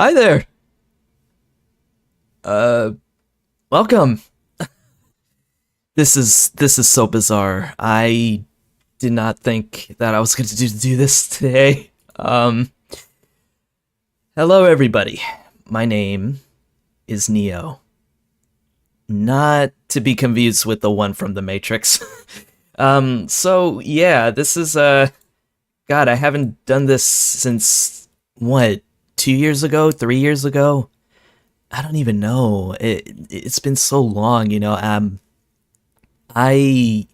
Hi there. Uh, welcome. This is so bizarre. I did not think that I was going to do this today. Hello everybody. My name is Neo. Not to be confused with the one from the Matrix. So yeah, this is God, I haven't done this since what, 2 years ago, 3 years ago? I don't even know. It's been so long, you know. I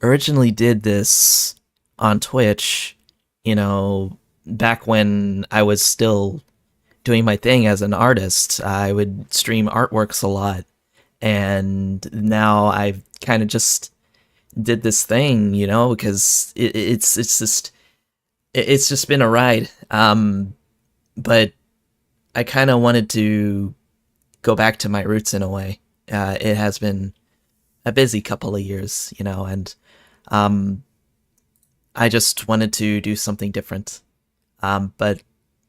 originally did this on Twitch, you know, back when I was still doing my thing as an artist. I would stream artworks a lot, and now I've kind of just did this thing, you know, because it's just been a ride. But I kind of wanted to go back to my roots in a way. It has been a busy couple of years, you know, and um, I just wanted to do something different. But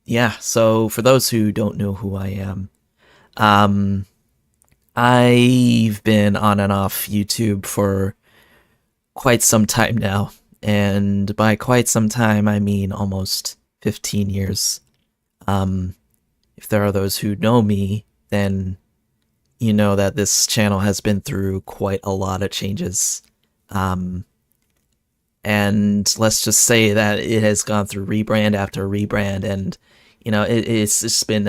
yeah, so for those who don't know who I am, um, I've been on and off YouTube for quite some time now. And by quite some time, I mean almost 15 years. Um, if there are those who know me, then you know that this channel has been through quite a lot of changes. Um, and let's just say that it has gone through rebrand after rebrand, and you know it's just been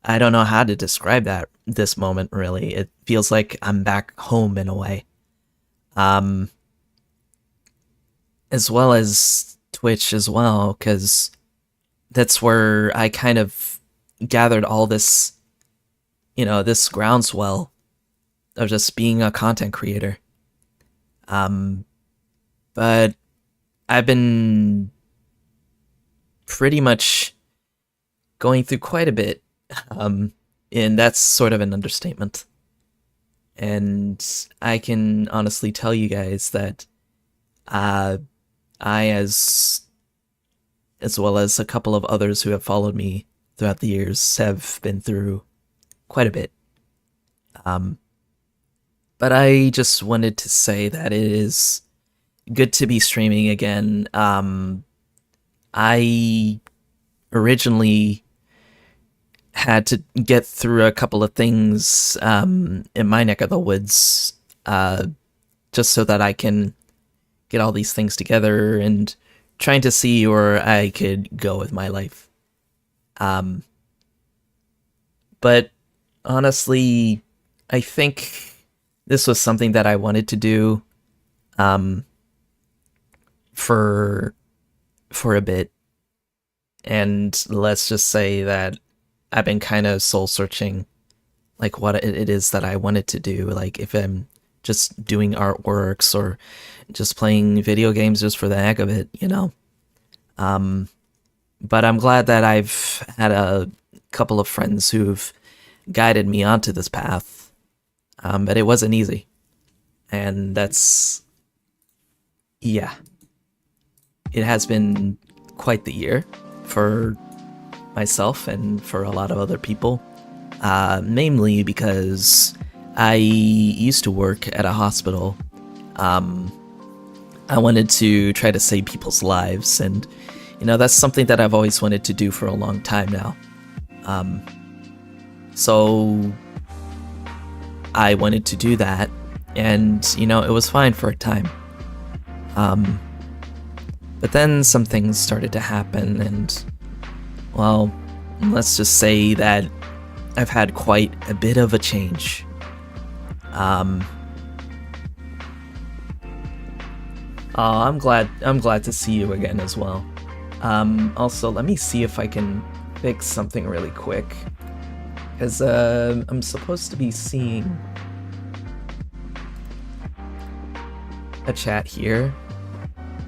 I don't know how to describe that this moment really. It feels like I'm back home in a way. Um, as well as Twitch as well, because that's where I kind of gathered all this, you know, this groundswell of just being a content creator. Um, but I've been pretty much going through quite a bit, um, and that's sort of an understatement. And I can honestly tell you guys that uh, I, as well as a couple of others who have followed me throughout the years, have been through quite a bit. Um, but I just wanted to say that it is good to be streaming again. I originally had to get through a couple of things in my neck of the woods, just so that I can get all these things together and trying to see where I could go with my life. Um, but honestly, I think this was something that I wanted to do um, for a bit, and let's just say that I've been kind of soul searching, like what it is that I wanted to do. Like if I'm just doing artworks or just playing video games just for the heck of it, you know. Um, but I'm glad that I've had a couple of friends who've guided me onto this path. But it wasn't easy, and that's yeah. It has been quite the year for myself and for a lot of other people, namely because I used to work at a hospital. Um, I wanted to try to save people's lives, and you know that's something that I've always wanted to do for a long time now. Um, so I wanted to do that, and you know it was fine for a time. Um, but then some things started to happen, and well, let's just say that I've had quite a bit of a change. Um, oh, I'm glad to see you again as well. Also, let me see if I can fix something really quick, because I'm supposed to be seeing a chat here,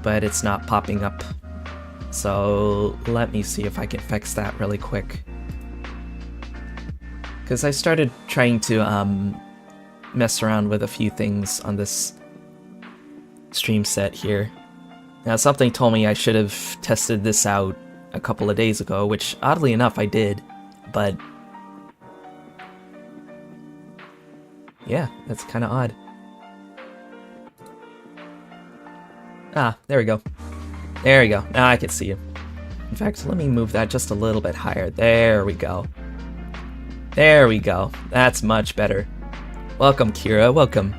but it's not popping up. So let me see if I can fix that really quick. Because I started trying to mess around with a few things on this stream set here. Now something told me I should have tested this out a couple of days ago, which oddly enough I did, but yeah, that's kind of odd. Ah, there we go. There we go. Now I can see you. In fact, let me move that just a little bit higher. There we go. There we go. That's much better. Welcome, Kira. Welcome.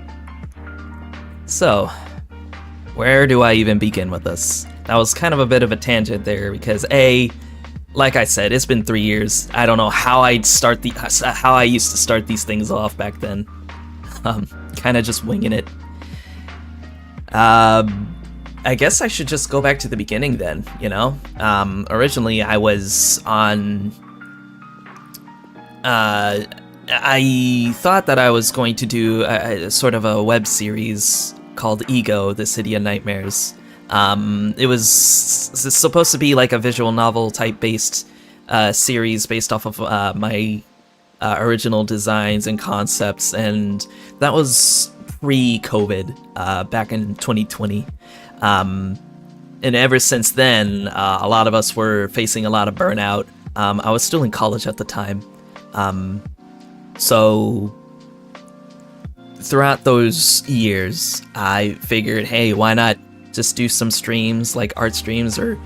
So, where do I even begin with this? That was kind of a bit of a tangent there because like I said, it's been 3 years. I don't know how I used to start these things off back then. Kind of just winging it. I guess I should just go back to the beginning then, you know? Originally I was on... I thought that I was going to do a sort of a web series called Ego, The City of Nightmares. It was supposed to be like a visual novel type based series based off of my original designs and concepts, and that was pre-COVID, back in 2020. And ever since then, a lot of us were facing a lot of burnout. I was still in college at the time. So throughout those years, I figured, hey, why not just do some streams, like art streams or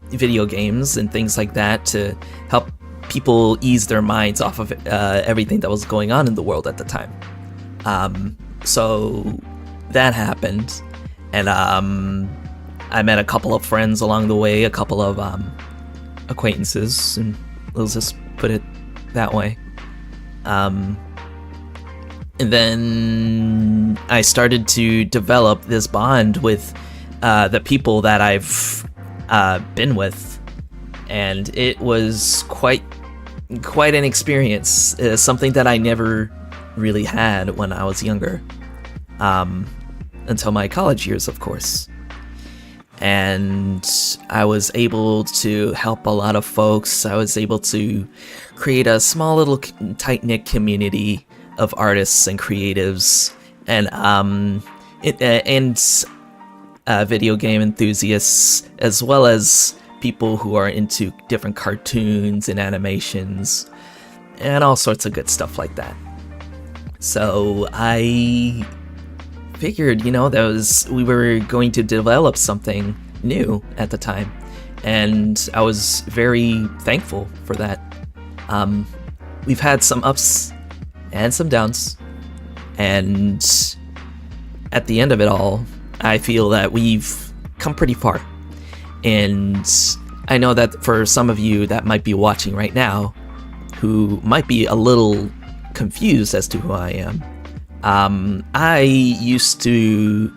video games and things like that, to help people ease their minds off of everything that was going on in the world at the time. So that happened, and I met a couple of friends along the way, a couple of acquaintances, and let's just put it that way. And then I started to develop this bond with the people that I've been with, and it was quite an experience. Something that I never really had when I was younger, until my college years, of course. And I was able to help a lot of folks. I was able to create a small little tight-knit community of artists and creatives, and video game enthusiasts, as well as people who are into different cartoons and animations and all sorts of good stuff like that. So I figured, you know, we were going to develop something new at the time, and I was very thankful for that. We've had some ups and some downs, and at the end of it all, I feel that we've come pretty far. And I know that for some of you that might be watching right now, who might be a little confused as to who I am, I used to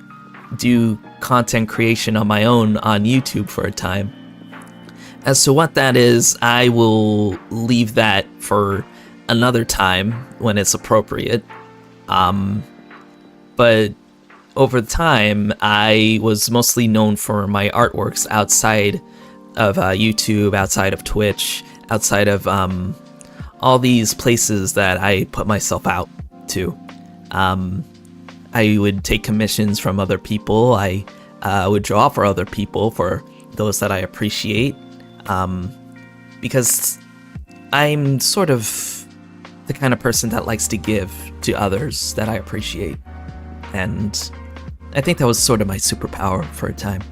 do content creation on my own on YouTube for a time. As to what that is, I will leave that for another time when it's appropriate. But over time, I was mostly known for my artworks outside of YouTube, outside of Twitch, outside of all these places that I put myself out to. I would take commissions from other people. I would draw for other people, for those that I appreciate, because I'm sort of the kind of person that likes to give to others that I appreciate. And I think that was sort of my superpower for a time.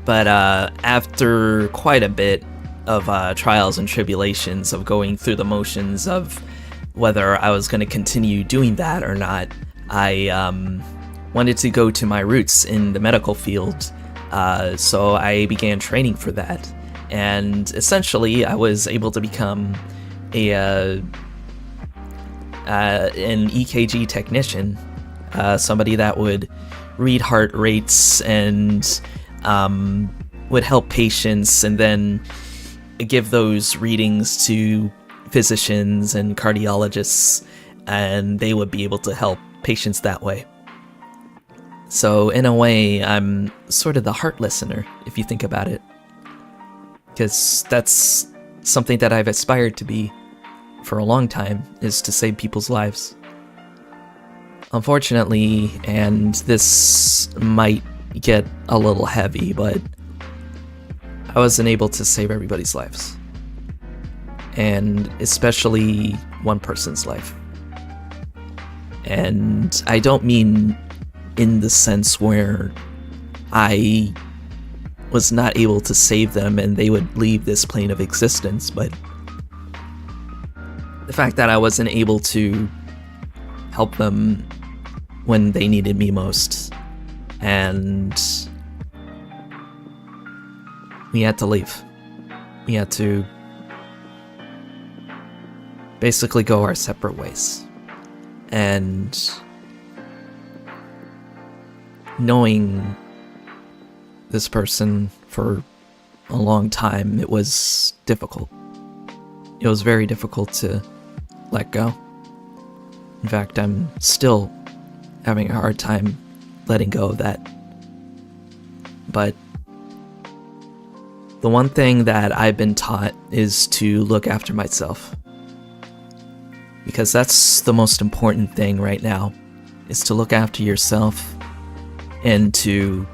But after quite a bit of trials and tribulations of going through the motions of whether I was going to continue doing that or not, I wanted to go to my roots in the medical field. So I began training for that. And essentially, I was able to become an EKG technician, somebody that would read heart rates and would help patients and then give those readings to physicians and cardiologists, and they would be able to help patients that way. So in a way, I'm sort of the heart listener, if you think about it, because that's something that I've aspired to be for a long time, is to save people's lives. Unfortunately, and this might get a little heavy, but I wasn't able to save everybody's lives. And especially one person's life. And I don't mean in the sense where I was not able to save them and they would leave this plane of existence, but the fact that I wasn't able to help them when they needed me most. And we had to leave. We had to basically go our separate ways. And knowing this person for a long time, it was difficult. It was very difficult to let go. In fact, I'm still having a hard time letting go of that. But the one thing that I've been taught is to look after myself. Because that's the most important thing right now, is to look after yourself and to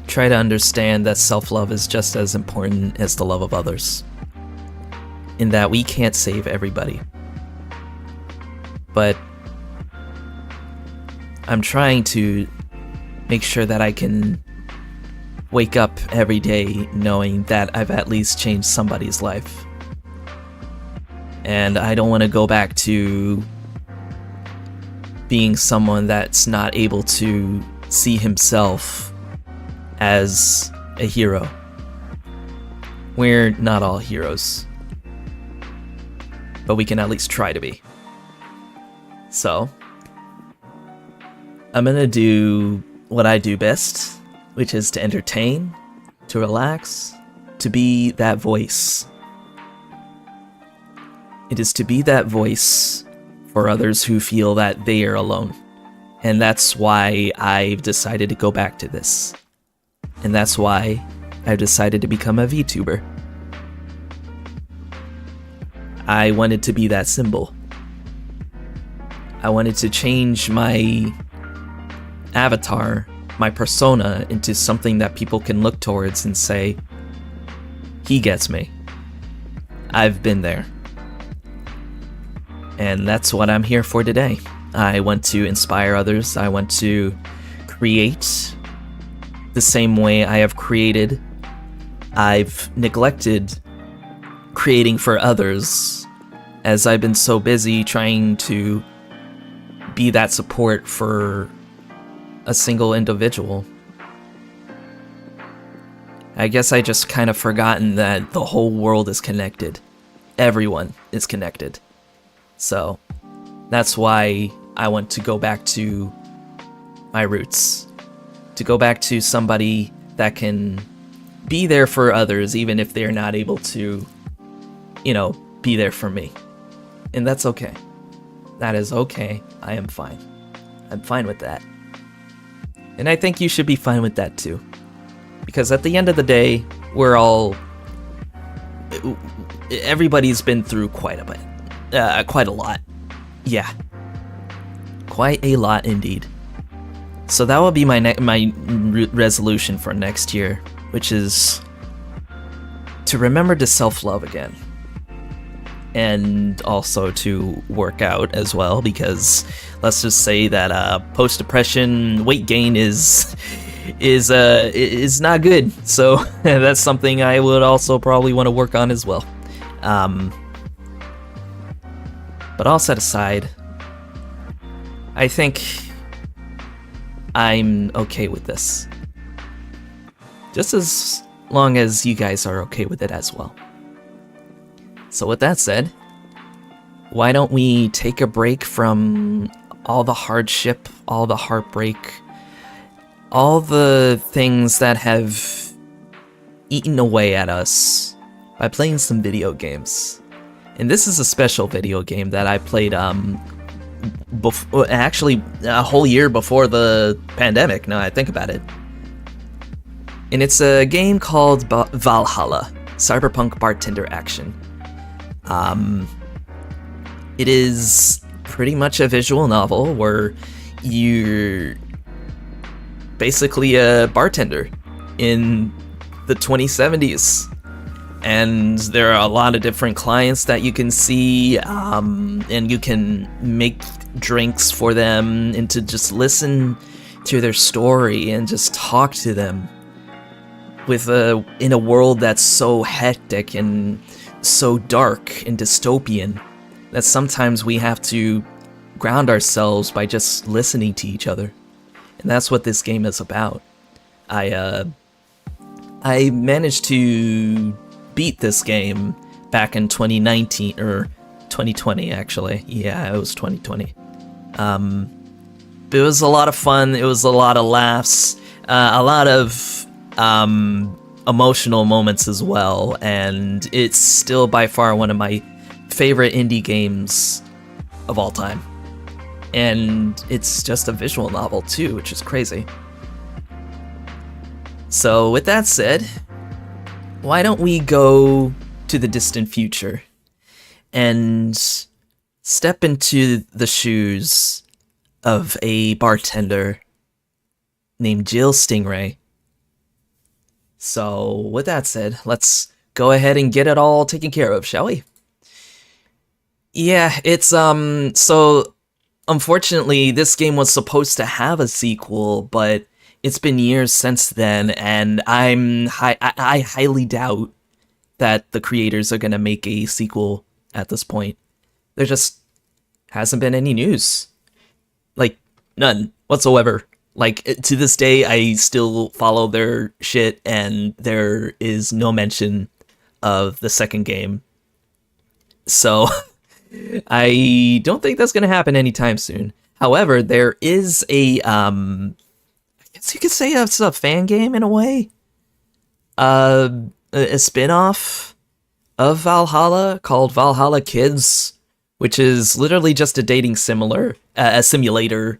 try to understand that self-love is just as important as the love of others. In that we can't save everybody. But I'm trying to make sure that I can wake up every day knowing that I've at least changed somebody's life. And I don't want to go back to being someone that's not able to see himself as a hero. We're not all heroes, but we can at least try to be. So, I'm gonna do what I do best, which is to entertain, to relax, to be that voice. It is to be that voice for others who feel that they are alone. And that's why I've decided to go back to this. And that's why I've decided to become a VTuber. I wanted to be that symbol. I wanted to change my avatar, my persona, into something that people can look towards and say, he gets me. I've been there. And that's what I'm here for today. I want to inspire others. I want to create the same way I have created. I've neglected creating for others as I've been so busy trying to be that support for a single individual. I guess I just kind of forgotten that the whole world is connected. Everyone is connected. So that's why I want to go back to my roots. To go back to somebody that can be there for others even if they're not able to, be there for me. And that's okay. That is okay. I am fine. I'm fine with that. And I think you should be fine with that too. Because at the end of the day, everybody's been through quite a bit. Quite a lot. Yeah. Quite a lot indeed. So that will be my resolution for next year, which is to remember to self-love again. And also to work out as well, because let's just say that post-depression weight gain is not good. So that's something I would also probably want to work on as well. But all set aside, I think I'm okay with this. Just as long as you guys are okay with it as well. So with that said, why don't we take a break from all the hardship, all the heartbreak, all the things that have eaten away at us by playing some video games. And this is a special video game that I played actually a whole year before the pandemic, now I think about it. And it's a game called Valhalla, Cyberpunk Bartender Action. It is pretty much a visual novel where you're basically a bartender in the 2070s. And there are a lot of different clients that you can see, and you can make drinks for them and to just listen to their story and just talk to them in a world that's so hectic and so dark and dystopian that sometimes we have to ground ourselves by just listening to each other. And that's what this game is about. I managed to beat this game back in 2019, or 2020 actually. Yeah, it was 2020. It was a lot of fun. It was a lot of laughs, a lot of emotional moments as well, and it's still by far one of my favorite indie games of all time. And it's just a visual novel too, which is crazy. So with that said, why don't we go to the distant future and step into the shoes of a bartender named Jill Stingray. So with that said, let's go ahead and get it all taken care of, shall we? Yeah, it's so unfortunately this game was supposed to have a sequel, but it's been years since then, and I highly doubt that the creators are gonna make a sequel at this point. There just hasn't been any news. Like, none whatsoever. Like, to this day, I still follow their shit, and there is no mention of the second game. So, I don't think that's gonna happen anytime soon. However, there is a, I guess you could say it's a fan game in a way. A spin-off of Valhalla called Valhalla Kids, which is literally just a dating a simulator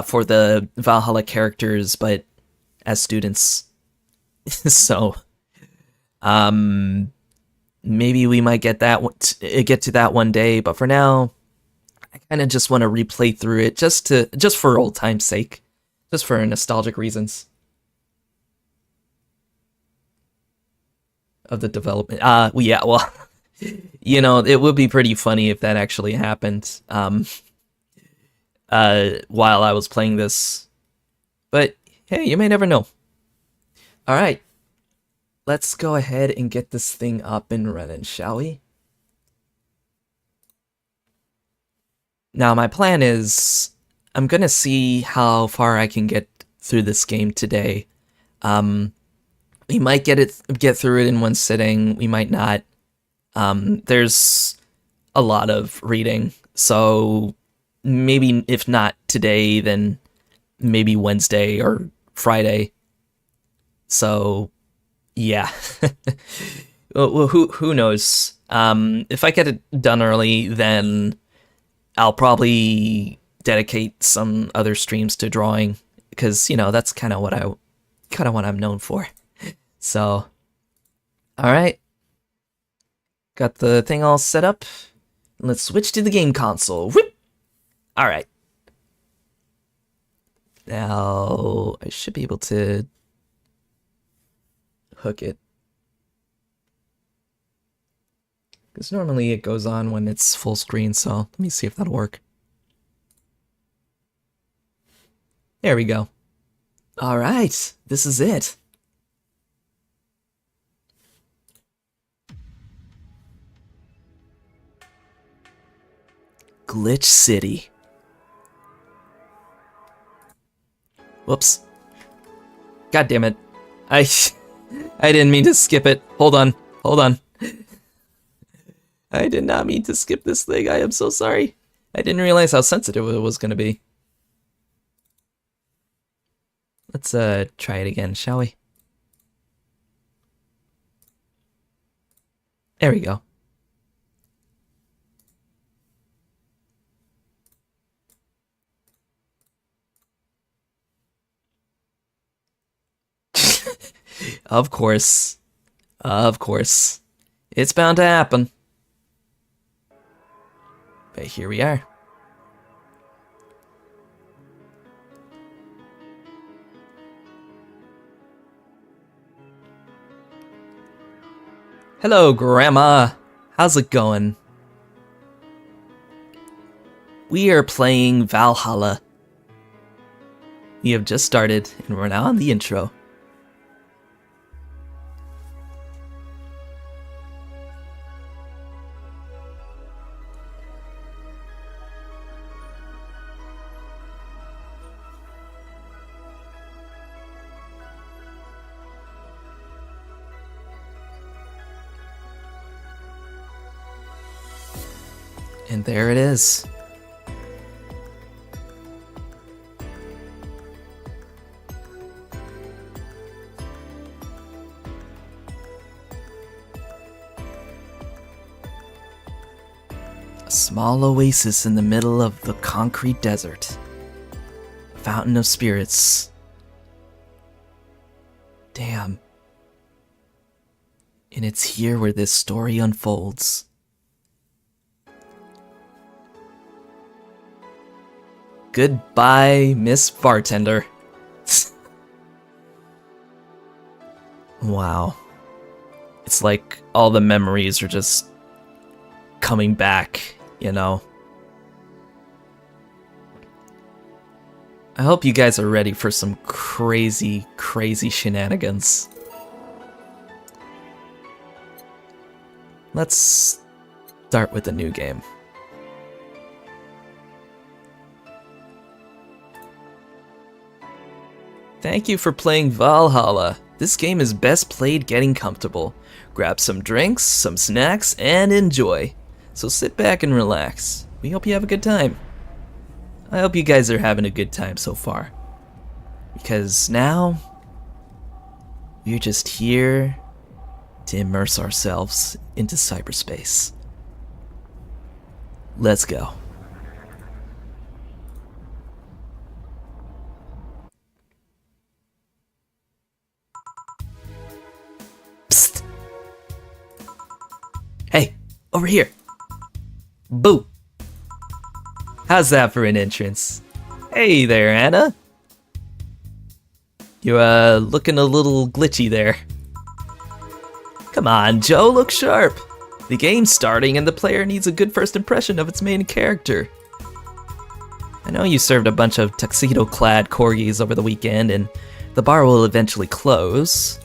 for the Valhalla characters, but as students. So, maybe we might get to that one day, but for now, I kind of just want to replay through it just for old time's sake. Just for nostalgic reasons of the development. Well, you know, it would be pretty funny if that actually happened while I was playing this. But hey, you may never know. All right, let's go ahead and get this thing up and running, shall we? Now, my plan is I'm gonna see how far I can get through this game today. We might get through it in one sitting. We might not. There's a lot of reading, so maybe if not today, then maybe Wednesday or Friday. So, yeah. Well, who knows? If I get it done early, then I'll probably dedicate some other streams to drawing, because, you know, that's kind of what I'm known for. So, all right, got the thing all set up. Let's switch to the game console. Whoop! All right, now I should be able to hook it, because normally it goes on when it's full screen. So let me see if that'll work. There we go. All right, this is it. Glitch City. Whoops. God damn it. I didn't mean to skip it. Hold on. I did not mean to skip this thing. I am so sorry. I didn't realize how sensitive it was going to be. Let's try it again, shall we? There we go. Of course. Of course. It's bound to happen. But here we are. Hello, Grandma. How's it going? We are playing Valhalla. We have just started, and we're now on the intro. And there it is. A small oasis in the middle of the concrete desert. A fountain of spirits. Damn. And it's here where this story unfolds. Goodbye, Miss Bartender. Wow. It's like all the memories are just coming back, you know? I hope you guys are ready for some crazy, crazy shenanigans. Let's start with a new game. Thank you for playing Valhalla. This game is best played getting comfortable. Grab some drinks, some snacks, and enjoy. So sit back and relax. We hope you have a good time. I hope you guys are having a good time so far. Because now, we're just here to immerse ourselves into cyberspace. Let's go. Psst. Hey, over here. Boo. How's that for an entrance? Hey there, Anna. You're looking a little glitchy there. Come on, Joe, look sharp. The game's starting and the player needs a good first impression of its main character. I know you served a bunch of tuxedo-clad corgis over the weekend and the bar will eventually close.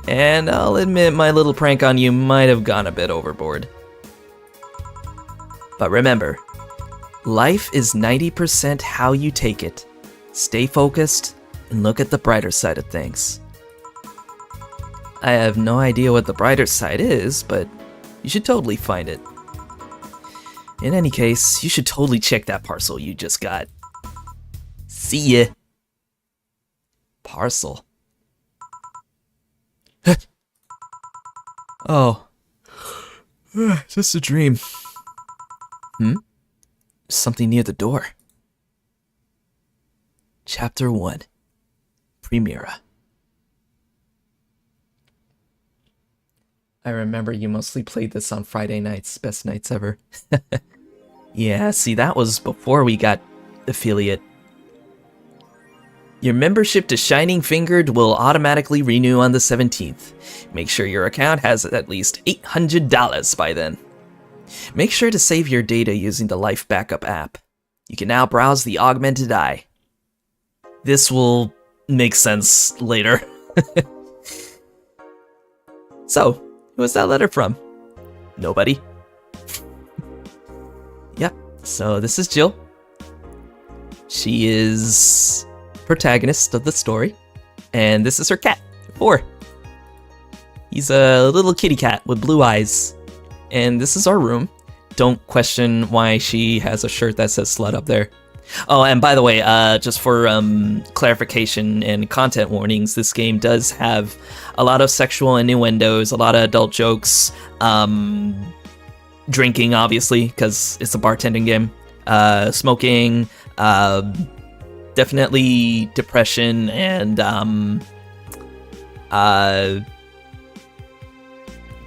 And I'll admit my little prank on you might have gone a bit overboard. But remember, life is 90% how you take it. Stay focused and look at the brighter side of things. I have no idea what the brighter side is, but you should totally find it. In any case, you should totally check that parcel you just got. See ya. Parcel. Oh. Just a dream. Something near the door. Chapter 1. Premiera. I remember you mostly played this on Friday nights, best nights ever. Yeah, see, that was before we got affiliate. Your membership to Shining Fingered will automatically renew on the 17th. Make sure your account has at least $800 by then. Make sure to save your data using the Life Backup app. You can now browse the Augmented Eye. This will make sense later. So, who was that letter from? Nobody. Yep, so this is Jill. She is protagonist of the story. And this is her cat, 4. He's a little kitty cat with blue eyes. And this is our room. Don't question why she has a shirt that says slut up there. Oh, and by the way, just for clarification and content warnings, this game does have a lot of sexual innuendos, a lot of adult jokes, drinking, obviously, because it's a bartending game, smoking, definitely depression, and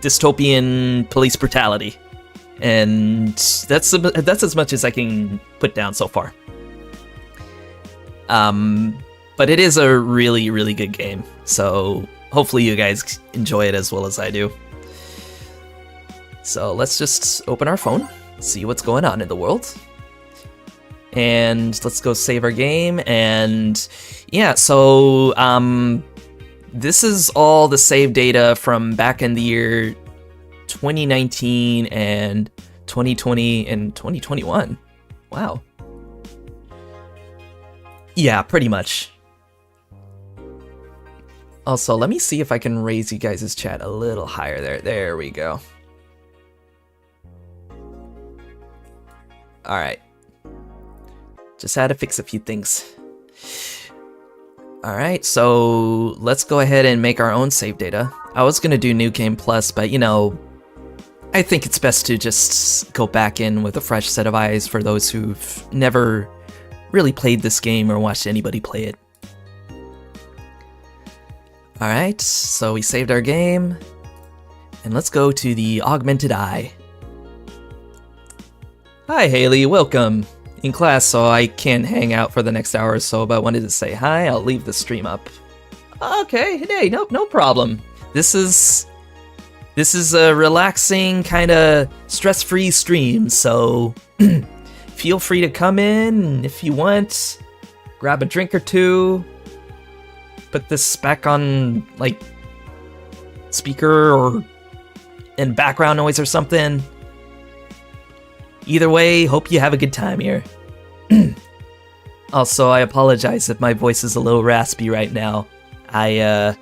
dystopian police brutality. And that's as much as I can put down so far. But it is a really, really good game. So hopefully you guys enjoy it as well as I do. So let's just open our phone, see what's going on in the world. And let's go save our game. And yeah, so this is all the save data from back in the year 2019 and 2020 and 2021. Wow. Yeah, pretty much. Also, let me see if I can raise you guys' chat a little higher there. There we go. Alright. Just had to fix a few things. Alright, so let's go ahead and make our own save data. I was gonna do New Game Plus, but you know, I think it's best to just go back in with a fresh set of eyes for those who've never really played this game or watched anybody play it. Alright, so we saved our game, and let's go to the Augmented Eye. Hi Haley, welcome. In class, so I can't hang out for the next hour or so, but I wanted to say hi. I'll leave the stream up. Okay, hey, no problem. This is a relaxing, kind of stress-free stream, so feel free to come in if you want. Grab a drink or two. Put this back on, like, speaker or in background noise or something. Either way, hope you have a good time here. Also, I apologize if my voice is a little raspy right now. I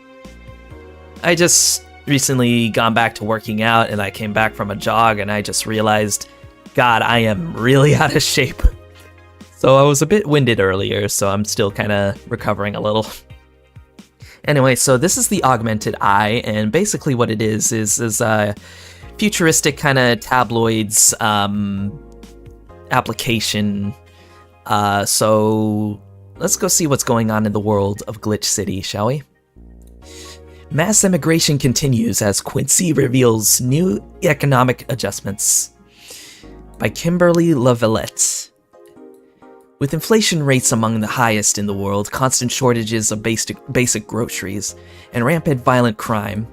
just recently gone back to working out, and I came back from a jog, and I just realized, God, I am really out of shape. So I was a bit winded earlier, so I'm still kind of recovering a little. Anyway, so this is the Augmented Eye, and basically what it is a futuristic kind of tabloids application. So let's go see what's going on in the world of Glitch City, shall we? Mass immigration continues as Quincy reveals new economic adjustments. By Kimberly Lavalette. With inflation rates among the highest in the world, constant shortages of basic groceries, and rampant violent crime,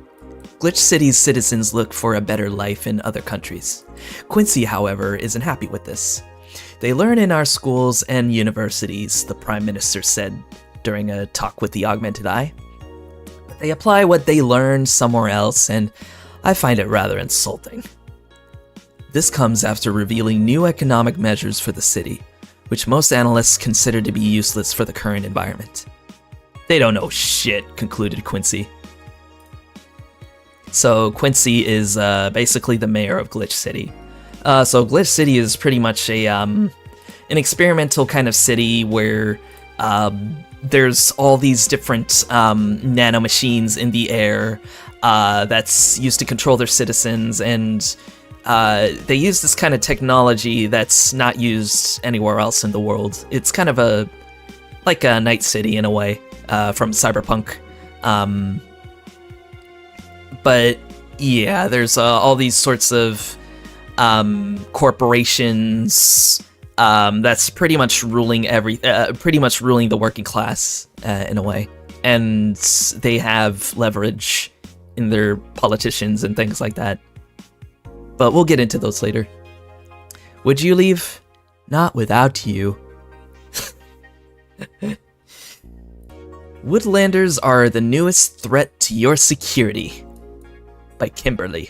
Glitch City's citizens look for a better life in other countries. Quincy, however, isn't happy with this. They learn in our schools and universities, the Prime Minister said during a talk with the Augmented Eye. But they apply what they learn somewhere else, and I find it rather insulting. This comes after revealing new economic measures for the city, which most analysts consider to be useless for the current environment. They don't know shit, concluded Quincy. So Quincy is basically the mayor of Glitch City. So Glitch City is pretty much a an experimental kind of city where there's all these different nanomachines in the air that's used to control their citizens, and they use this kind of technology that's not used anywhere else in the world. It's kind of like a Night City in a way from Cyberpunk. But yeah, there's all these sorts of corporations that's pretty much ruling the working class in a way, and they have leverage in their politicians and things like that. But we'll get into those later. Would you leave? Not without you. Woodlanders are the newest threat to your security. By Kimberly.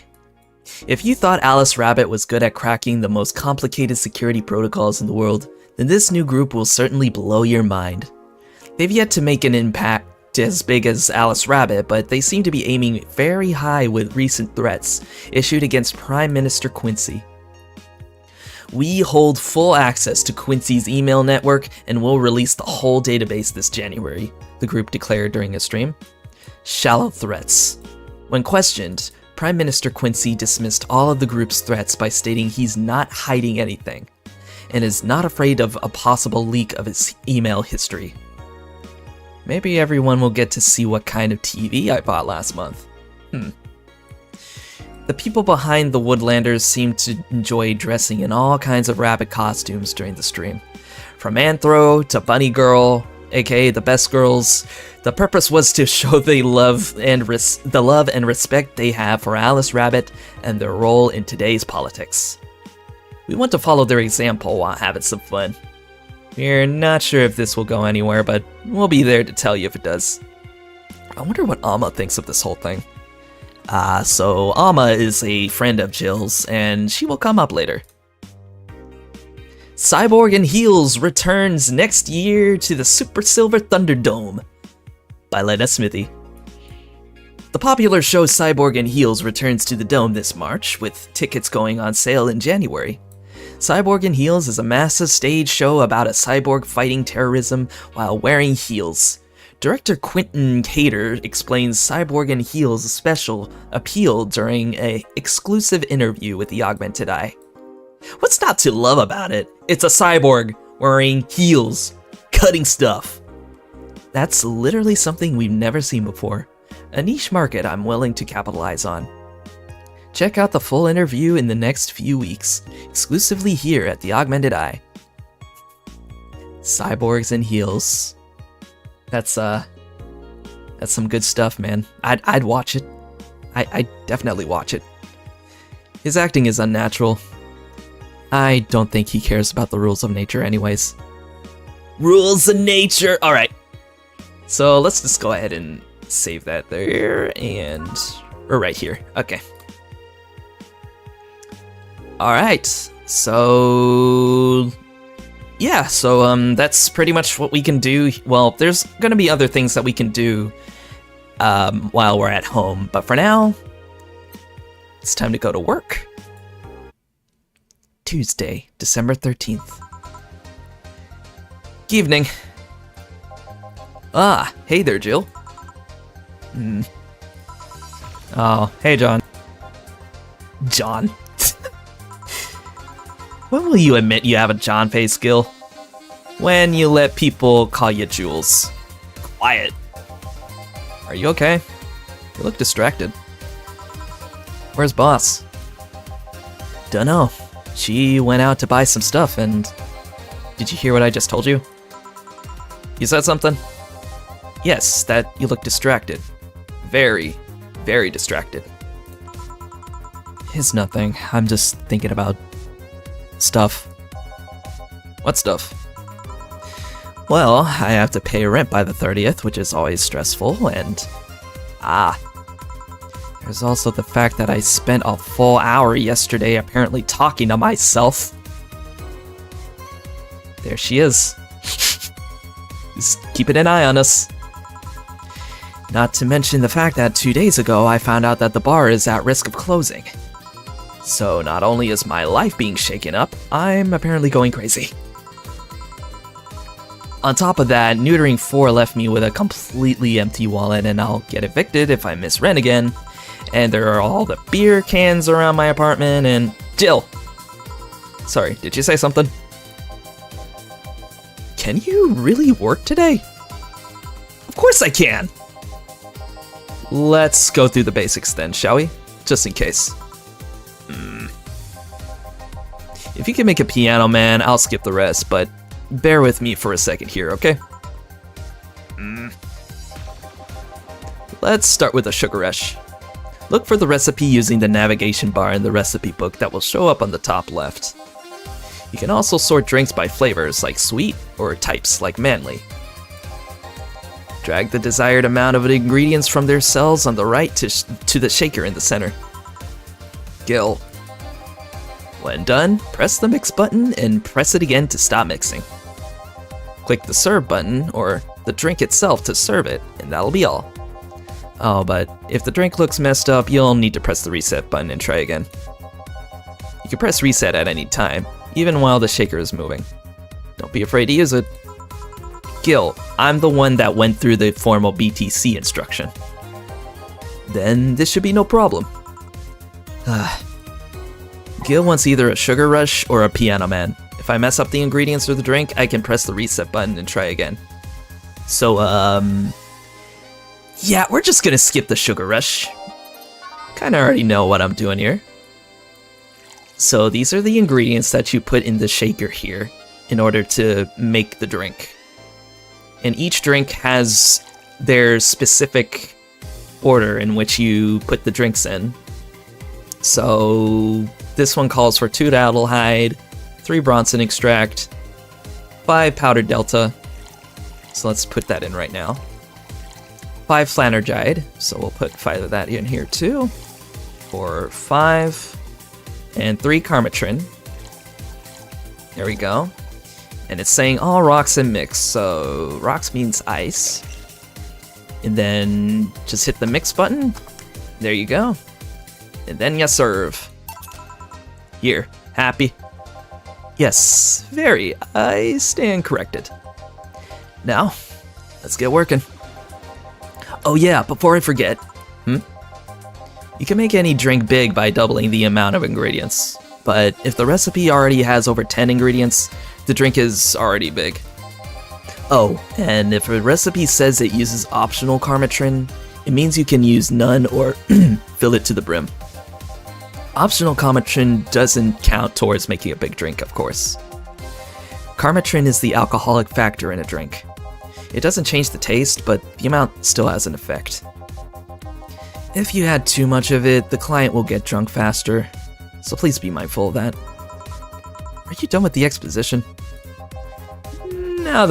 If you thought Alice Rabbit was good at cracking the most complicated security protocols in the world, then this new group will certainly blow your mind. They've yet to make an impact as big as Alice Rabbit, but they seem to be aiming very high with recent threats issued against Prime Minister Quincy. We hold full access to Quincy's email network and will release the whole database this January, the group declared during a stream. Shallow threats. When questioned, Prime Minister Quincy dismissed all of the group's threats by stating he's not hiding anything, and is not afraid of a possible leak of his email history. Maybe everyone will get to see what kind of TV I bought last month. The people behind the Woodlanders seem to enjoy dressing in all kinds of rabbit costumes during the stream. From Anthro to Bunny Girl, aka the best girls. The purpose was to show the love and respect they have for Alice Rabbit and their role in today's politics. We want to follow their example while having some fun. We're not sure if this will go anywhere, but we'll be there to tell you if it does. I wonder what Alma thinks of this whole thing. So Alma is a friend of Jill's, and she will come up later. Cyborg and Heels returns next year to the Super Silver Thunderdome by Lena Smithy. The popular show Cyborg and Heels returns to the Dome this March, with tickets going on sale in January. Cyborg and Heels is a massive stage show about a cyborg fighting terrorism while wearing heels. Director Quentin Cater explains Cyborg and Heels' special appeal during an exclusive interview with the Augmented Eye. What's not to love about it? It's a cyborg wearing heels, cutting stuff. That's literally something we've never seen before. A niche market I'm willing to capitalize on. Check out the full interview in the next few weeks, exclusively here at the Augmented Eye. Cyborgs and heels. That's some good stuff, man. I'd watch it. I'd definitely watch it. His acting is unnatural. I don't think he cares about the rules of nature anyways. Rules of nature! Alright. So let's just go ahead and save that there, and we're right here. Okay. Alright, so yeah, so that's pretty much what we can do. Well, there's gonna be other things that we can do while we're at home, but for now, it's time to go to work. Tuesday, December 13th. Evening. Ah, hey there, Jill. Oh, hey, John. John. When will you admit you have a John face, Gil? When you let people call you Jules. Quiet. Are you okay? You look distracted. Where's Boss? Dunno. She went out to buy some stuff, and... Did you hear what I just told you? You said something? Yes, that you look distracted. Very, very distracted. It's nothing. I'm just thinking about... stuff. What stuff? Well, I have to pay rent by the 30th, which is always stressful, and... There's also the fact that I spent a full hour yesterday apparently talking to myself. There she is. Just keeping an eye on us. Not to mention the fact that 2 days ago I found out that the bar is at risk of closing. So not only is my life being shaken up, I'm apparently going crazy. On top of that, neutering 4 left me with a completely empty wallet, and I'll get evicted if I miss rent again. And there are all the beer cans around my apartment, and... Jill! Sorry, did you say something? Can you really work today? Of course I can! Let's go through the basics then, shall we? Just in case. If you can make a piano man, I'll skip the rest, but bear with me for a second here, okay? Let's start with a sugar rush. Look for the recipe using the navigation bar in the recipe book that will show up on the top left. You can also sort drinks by flavors like sweet or types like manly. Drag the desired amount of ingredients from their cells on the right to the shaker in the center. Gil. When done, press the mix button and press it again to stop mixing. Click the serve button or the drink itself to serve it, and that'll be all. Oh, but if the drink looks messed up, you'll need to press the reset button and try again. You can press reset at any time, even while the shaker is moving. Don't be afraid to use it. Gil, I'm the one that went through the formal BTC instruction. Then this should be no problem. Gil wants either a sugar rush or a piano man. If I mess up the ingredients or the drink, I can press the reset button and try again. So, yeah, we're just gonna skip the sugar rush. Kinda already know what I'm doing here. So these are the ingredients that you put in the shaker here in order to make the drink. and each drink has their specific order in which you put the drinks in. So this one calls for 2 aldehyde, 3 Bronson extract, 5 powdered delta. So let's put that in right now. 5 flanergide, so we'll put 5 of that in here too. 4, 5, and 3 carmitrin. There we go. And it's saying all rocks and mix, so rocks means ice. And then just hit the mix button. There you go. And then you serve. Here, happy? Yes, very. I stand corrected. Now, let's get working. Oh yeah, before I forget, you can make any drink big by doubling the amount of ingredients. But if the recipe already has over 10 ingredients, the drink is already big. Oh, and if a recipe says it uses optional carmitrin, it means you can use none or fill it to the brim. Optional carmitrin doesn't count towards making a big drink, of course. Carmitrin is the alcoholic factor in a drink. It doesn't change the taste, but the amount still has an effect. If you add too much of it, the client will get drunk faster, so please be mindful of that. Are you done with the exposition? Now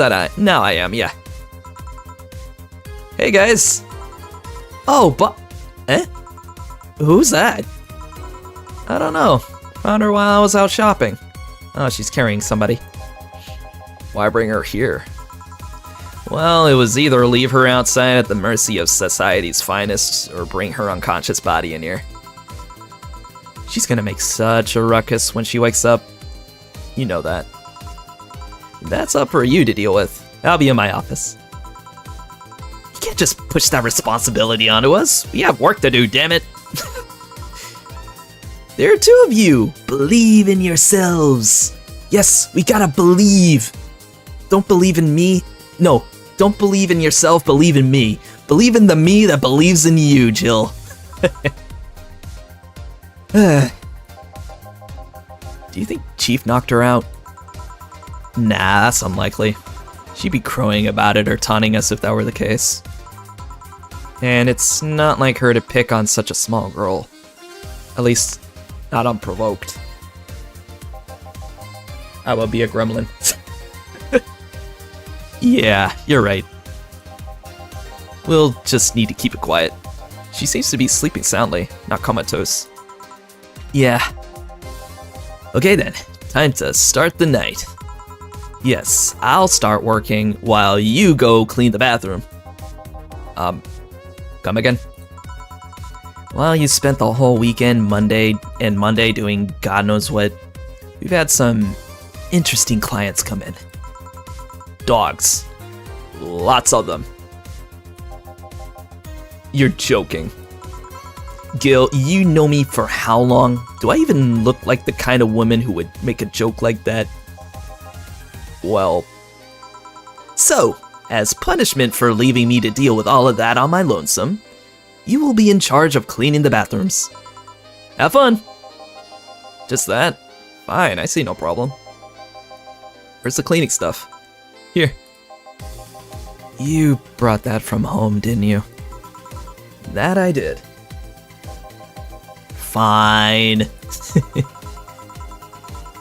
I am, yeah. Hey guys! Oh, but... Who's that? I don't know. Found her while I was out shopping. Oh, she's carrying somebody. Why bring her here? Well, it was either leave her outside at the mercy of society's finest, or bring her unconscious body in here. She's gonna make such a ruckus when she wakes up. You know that. That's up for you to deal with. I'll be in my office. You can't just push that responsibility onto us. We have work to do, damn it. There are 2 of you. Believe in yourselves. Yes, we gotta believe. Don't believe in me. No, don't believe in yourself, believe in me. Believe in the me that believes in you, Jill. Do you think Chief knocked her out? Nah, that's unlikely. She'd be crowing about it or taunting us if that were the case. And it's not like her to pick on such a small girl. At least, not unprovoked. I will be a gremlin. Yeah, you're right. We'll just need to keep it quiet. She seems to be sleeping soundly, not comatose. Yeah. Okay then, time to start the night. Yes, I'll start working while you go clean the bathroom. Come again? Well, you spent the whole weekend, Monday doing God knows what. We've had some interesting clients come in. Dogs. Lots of them. You're joking. Gil, you know me for how long? Do I even look like the kind of woman who would make a joke like that? Well, so, as punishment for leaving me to deal with all of that on my lonesome, you will be in charge of cleaning the bathrooms. Have fun! Just that? Fine, I see no problem. Where's the cleaning stuff? Here. You brought that from home, didn't you? That I did. Fine.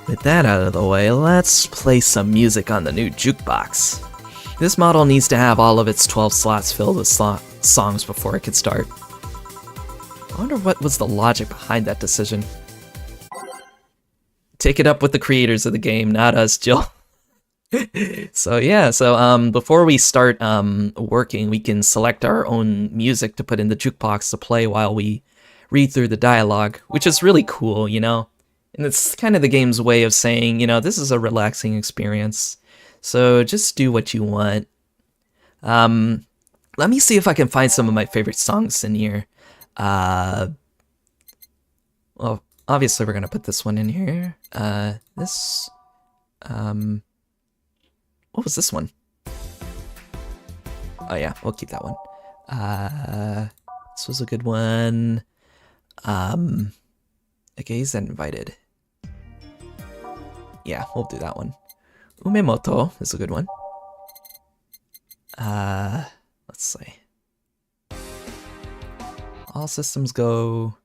With that out of the way, let's play some music on the new jukebox. This model needs to have all of its 12 slots filled with songs before it can start. I wonder what was the logic behind that decision. Take it up with the creators of the game, not us, Jill. So before we start working, we can select our own music to put in the jukebox to play while we read through the dialogue, which is really cool, you know? And it's kind of the game's way of saying, you know, this is a relaxing experience, so just do what you want. Let me see if I can find some of my favorite songs in here. Well, obviously we're gonna put this one in here. What was this one? Oh yeah, we'll keep that one. This was a good one. Okay, is that invited? Yeah, we'll do that one. Umemoto is a good one. Let's see. All systems go.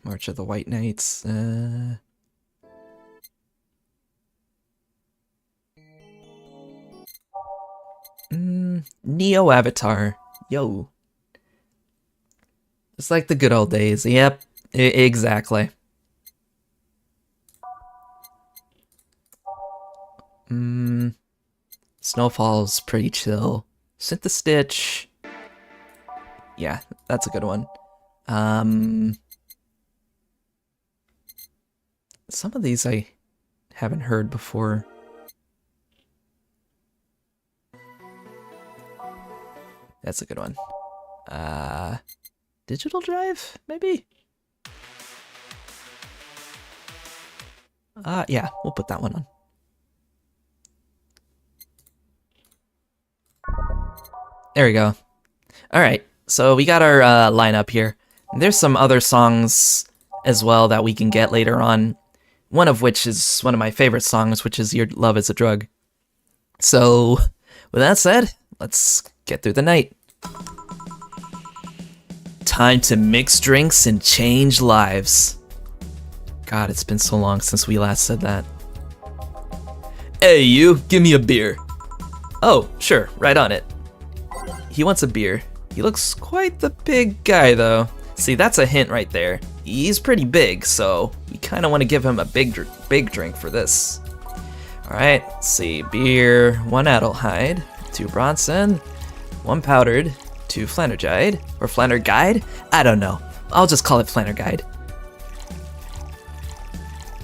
March of the White Knights. Neo Avatar. Yo. It's like the good old days. Yep, exactly. Snowfall's pretty chill. Synth the Stitch. Yeah, that's a good one. Some of these I haven't heard before. That's a good one. Digital Drive, maybe? Yeah, we'll put that one on. There we go. Alright, so we got our lineup here. There's some other songs as well that we can get later on. One of which is one of my favorite songs, which is Your Love is a Drug. So, with that said, let's get through the night. Time to mix drinks and change lives. God, it's been so long since we last said that. Hey you, give me a beer. Oh, sure, right on it. He wants a beer. He looks quite the big guy though. See, that's a hint right there. He's pretty big, so we kind of want to give him a big drink for this. Alright, let's see. Beer, 1 Adelheid, 2 Bronson, 1 Powdered, 2 Flanergide, or Flanergide? I don't know. I'll just call it Flanergide.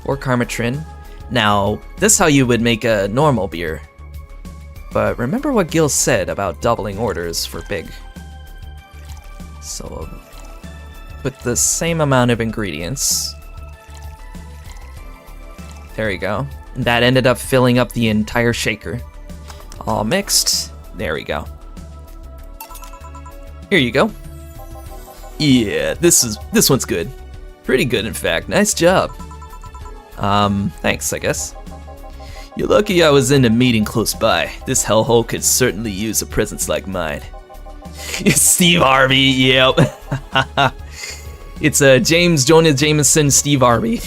4 Karmatrin. Now, this is how you would make a normal beer. But remember what Gil said about doubling orders for big. So, put the same amount of ingredients. There we go. And that ended up filling up the entire shaker. All mixed. There we go. Here you go. Yeah, this one's good. Pretty good, in fact. Nice job. Thanks, I guess. You're lucky I was in a meeting close by. This hellhole could certainly use a presence like mine. It's Steve Harvey, yep. It's James Jonah Jameson, Steve Harvey.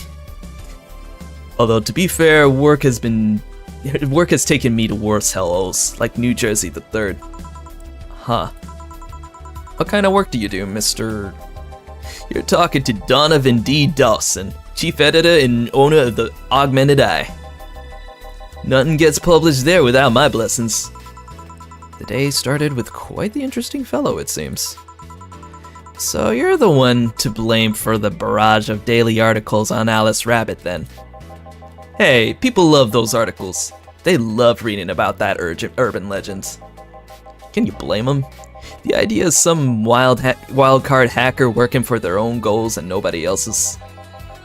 Although, to be fair, work has taken me to worse hellholes, like New Jersey the 3rd. Huh. What kind of work do you do, Mr.? You're talking to Donovan D. Dawson, chief editor and owner of the Augmented Eye. Nothing gets published there without my blessings. The day started with quite the interesting fellow, it seems. So you're the one to blame for the barrage of daily articles on Alice Rabbit, then. Hey, people love those articles. They love reading about that urban legend. Can you blame them? The idea is some wild card hacker working for their own goals and nobody else's.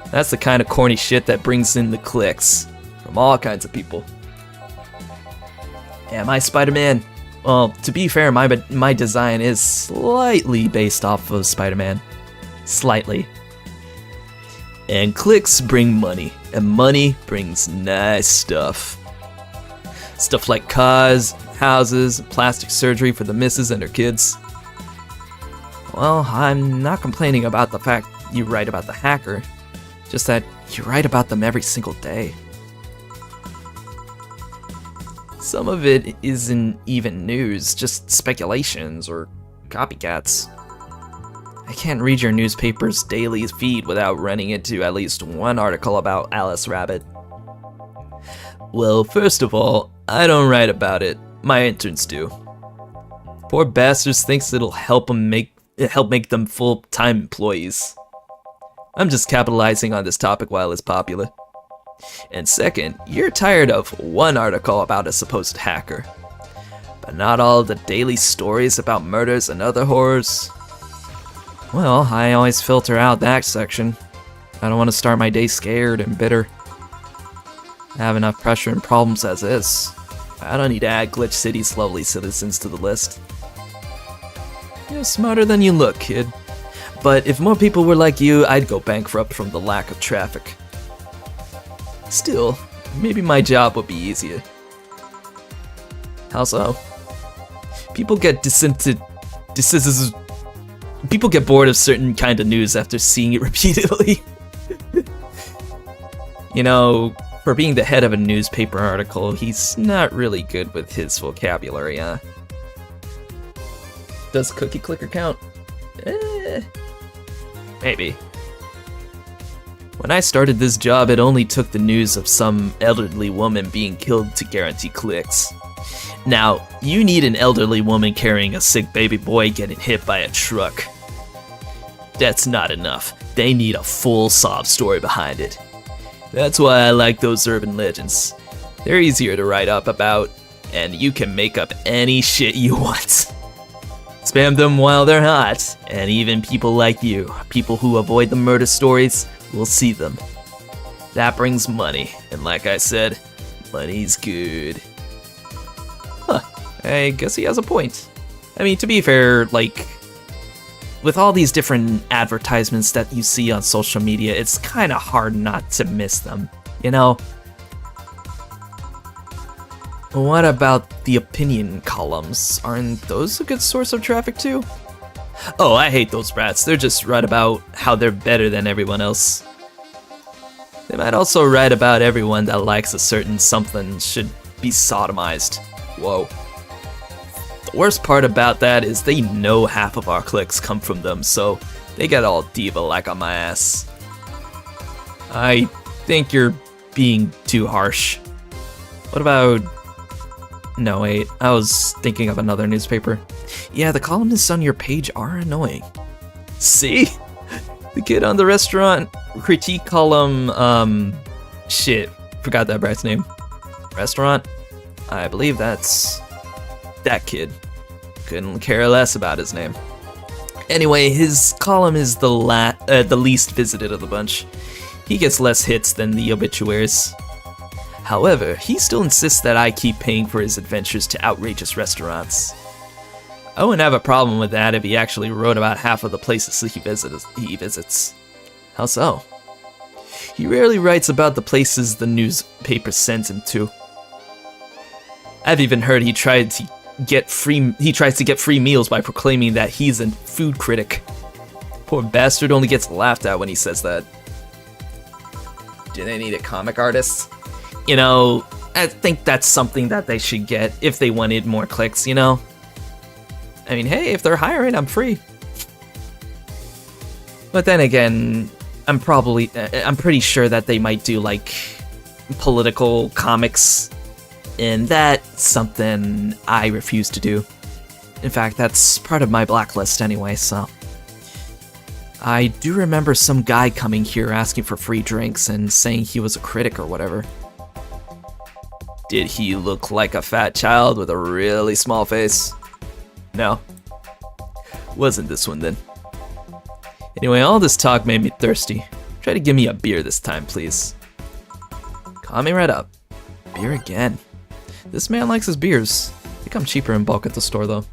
That's the kind of corny shit that brings in the clicks. From all kinds of people. Am I Spider-Man? Well, to be fair, my design is slightly based off of Spider-Man. Slightly. And clicks bring money, and money brings nice stuff. Stuff like cars, houses, plastic surgery for the missus and her kids. Well, I'm not complaining about the fact you write about the hacker, just that you write about them every single day. Some of it isn't even news, just speculations or copycats. I can't read your newspaper's daily feed without running into at least one article about Alice Rabbit. Well, first of all, I don't write about it. My interns do. Poor bastards thinks it'll help make them full-time employees. I'm just capitalizing on this topic while it's popular. And second, you're tired of one article about a supposed hacker, but not all the daily stories about murders and other horrors. Well, I always filter out that section. I don't want to start my day scared and bitter. I have enough pressure and problems as is. I don't need to add Glitch City's lovely citizens to the list. You're smarter than you look, kid. But if more people were like you, I'd go bankrupt from the lack of traffic. Still, maybe my job would be easier. How so? People get people get bored of certain kind of news after seeing it repeatedly. You know, for being the head of a newspaper article, he's not really good with his vocabulary, huh? Does cookie clicker count? Maybe. When I started this job, it only took the news of some elderly woman being killed to guarantee clicks. Now, you need an elderly woman carrying a sick baby boy getting hit by a truck. That's not enough. They need a full sob story behind it. That's why I like those urban legends. They're easier to write up about, and you can make up any shit you want. Spam them while they're hot, and even people like you, people who avoid the murder stories, will see them. That brings money, and like I said, money's good. Huh, I guess he has a point. I mean, to be fair, like, with all these different advertisements that you see on social media, it's kind of hard not to miss them, you know? What about the opinion columns? Aren't those a good source of traffic too? Oh, I hate those brats. They're just write about how they're better than everyone else. They might also write about everyone that likes a certain something should be sodomized. Whoa. The worst part about that is they know half of our clicks come from them, so they get all diva-like on my ass. I think you're being too harsh. What about... No, wait, I was thinking of another newspaper. Yeah, the columnists on your page are annoying. See? The kid on the restaurant critique column, shit, forgot that brat's name. Restaurant? I believe that's that kid. Couldn't care less about his name. Anyway, his column is the least visited of the bunch. He gets less hits than the obituaries. However, he still insists that I keep paying for his adventures to outrageous restaurants. I wouldn't have a problem with that if he actually wrote about half of the places he visits. How so? He rarely writes about the places the newspaper sends him to. I've even heard he tries to get free meals by proclaiming that he's a food critic. Poor bastard only gets laughed at when he says that. Do they need a comic artist? You know, I think that's something that they should get if they wanted more clicks, you know? I mean, hey, if they're hiring, I'm free. But then again, I'm pretty sure that they might do, like, political comics, and that's something I refuse to do. In fact, that's part of my blacklist anyway, so... I do remember some guy coming here asking for free drinks and saying he was a critic or whatever. Did he look like a fat child with a really small face? No. Wasn't this one then. Anyway, all this talk made me thirsty. Try to give me a beer this time, please. Call me right up. Beer again. This man likes his beers. They come cheaper in bulk at the store though.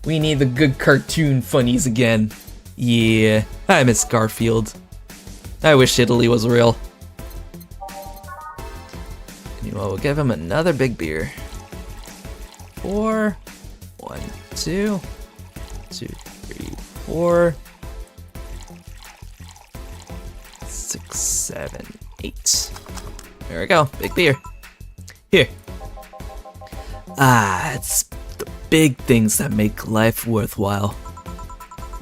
We need the good cartoon funnies again. Yeah, I miss Garfield. I wish Italy was real. Anyway, we'll give him another big beer. 4, 1, 2, 2, 3, 4, 6, 7, 8. There we go, big beer. Here. Ah, it's the big things that make life worthwhile.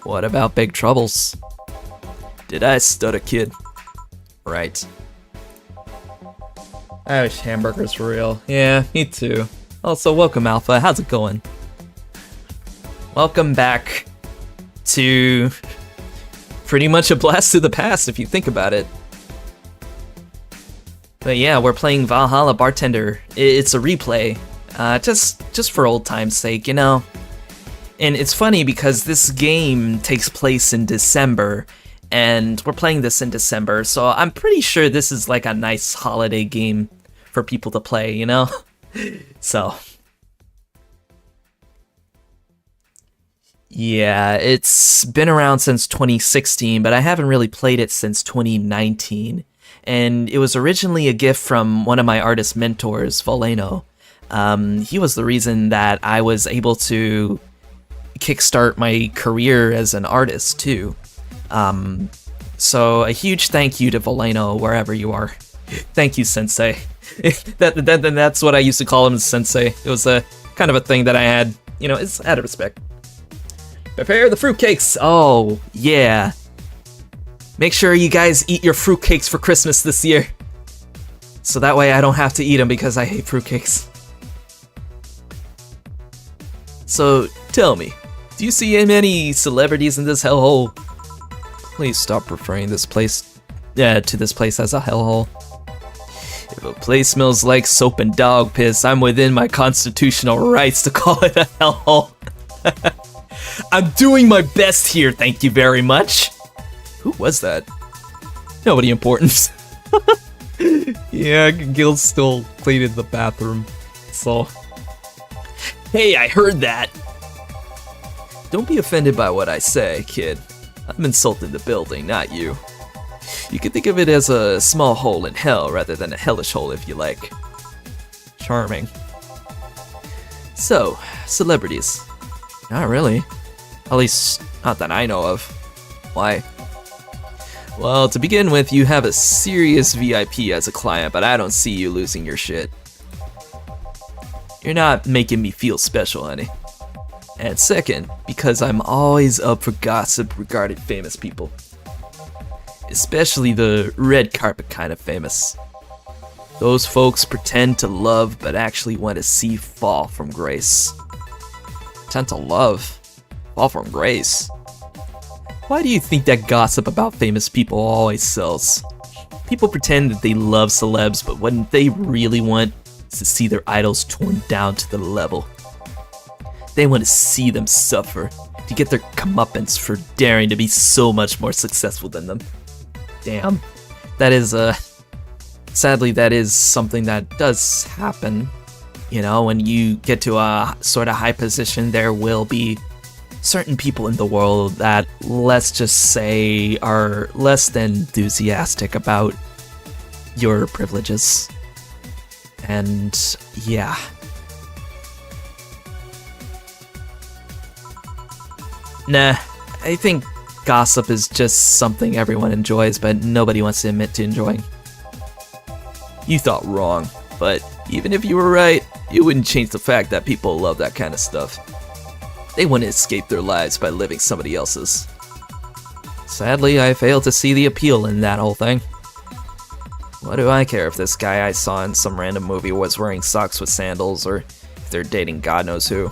What about big troubles? Did I stutter, kid? Right. I wish hamburgers were real. Yeah, me too. Also, welcome Alpha, how's it going? Welcome back to pretty much a blast to the past if you think about it. But yeah, we're playing Valhalla Bartender. It's a replay, just for old time's sake, you know? And it's funny because this game takes place in December, and we're playing this in December, so I'm pretty sure this is like a nice holiday game for people to play, you know? So. Yeah, it's been around since 2016, but I haven't really played it since 2019. And it was originally a gift from one of my artist mentors, Voleno. He was the reason that I was able to kickstart my career as an artist, too. So a huge thank you to Voleno, wherever you are. Thank you, Sensei. That's what I used to call him, Sensei. It was a kind of a thing that I had, it's out of respect. Prepare the fruitcakes. Oh, yeah. Make sure you guys eat your fruitcakes for Christmas this year. So that way I don't have to eat them because I hate fruitcakes. So, tell me, do you see many celebrities in this hellhole? Please stop referring to this place as a hellhole. If a place smells like soap and dog piss, I'm within my constitutional rights to call it a hellhole. I'm doing my best here, thank you very much. Who was that? Nobody important. Yeah, Gil's still cleaning the bathroom, so... Hey, I heard that! Don't be offended by what I say, kid. I'm insulting the building, not you. You can think of it as a small hole in hell rather than a hellish hole if you like. Charming. So, celebrities. Not really. At least, not that I know of. Why? Well, to begin with, you have a serious VIP as a client, but I don't see you losing your shit. You're not making me feel special, honey. And second, because I'm always up for gossip regarding famous people. Especially the red carpet kind of famous. Those folks pretend to love, but actually want to see fall from grace. Pretend to love? Fall from grace? Why do you think that gossip about famous people always sells? People pretend that they love celebs, but what they really want is to see their idols torn down to the level. They want to see them suffer, to get their comeuppance for daring to be so much more successful than them. Damn. That is, sadly, that is something that does happen. When you get to a sort of high position, there will be certain people in the world that, let's just say, are less than enthusiastic about your privileges. And, yeah. Nah, I think gossip is just something everyone enjoys, but nobody wants to admit to enjoying. You thought wrong, but even if you were right, it wouldn't change the fact that people love that kind of stuff. They wouldn't escape their lives by living somebody else's. Sadly, I fail to see the appeal in that whole thing. What do I care if this guy I saw in some random movie was wearing socks with sandals, or if they're dating God knows who?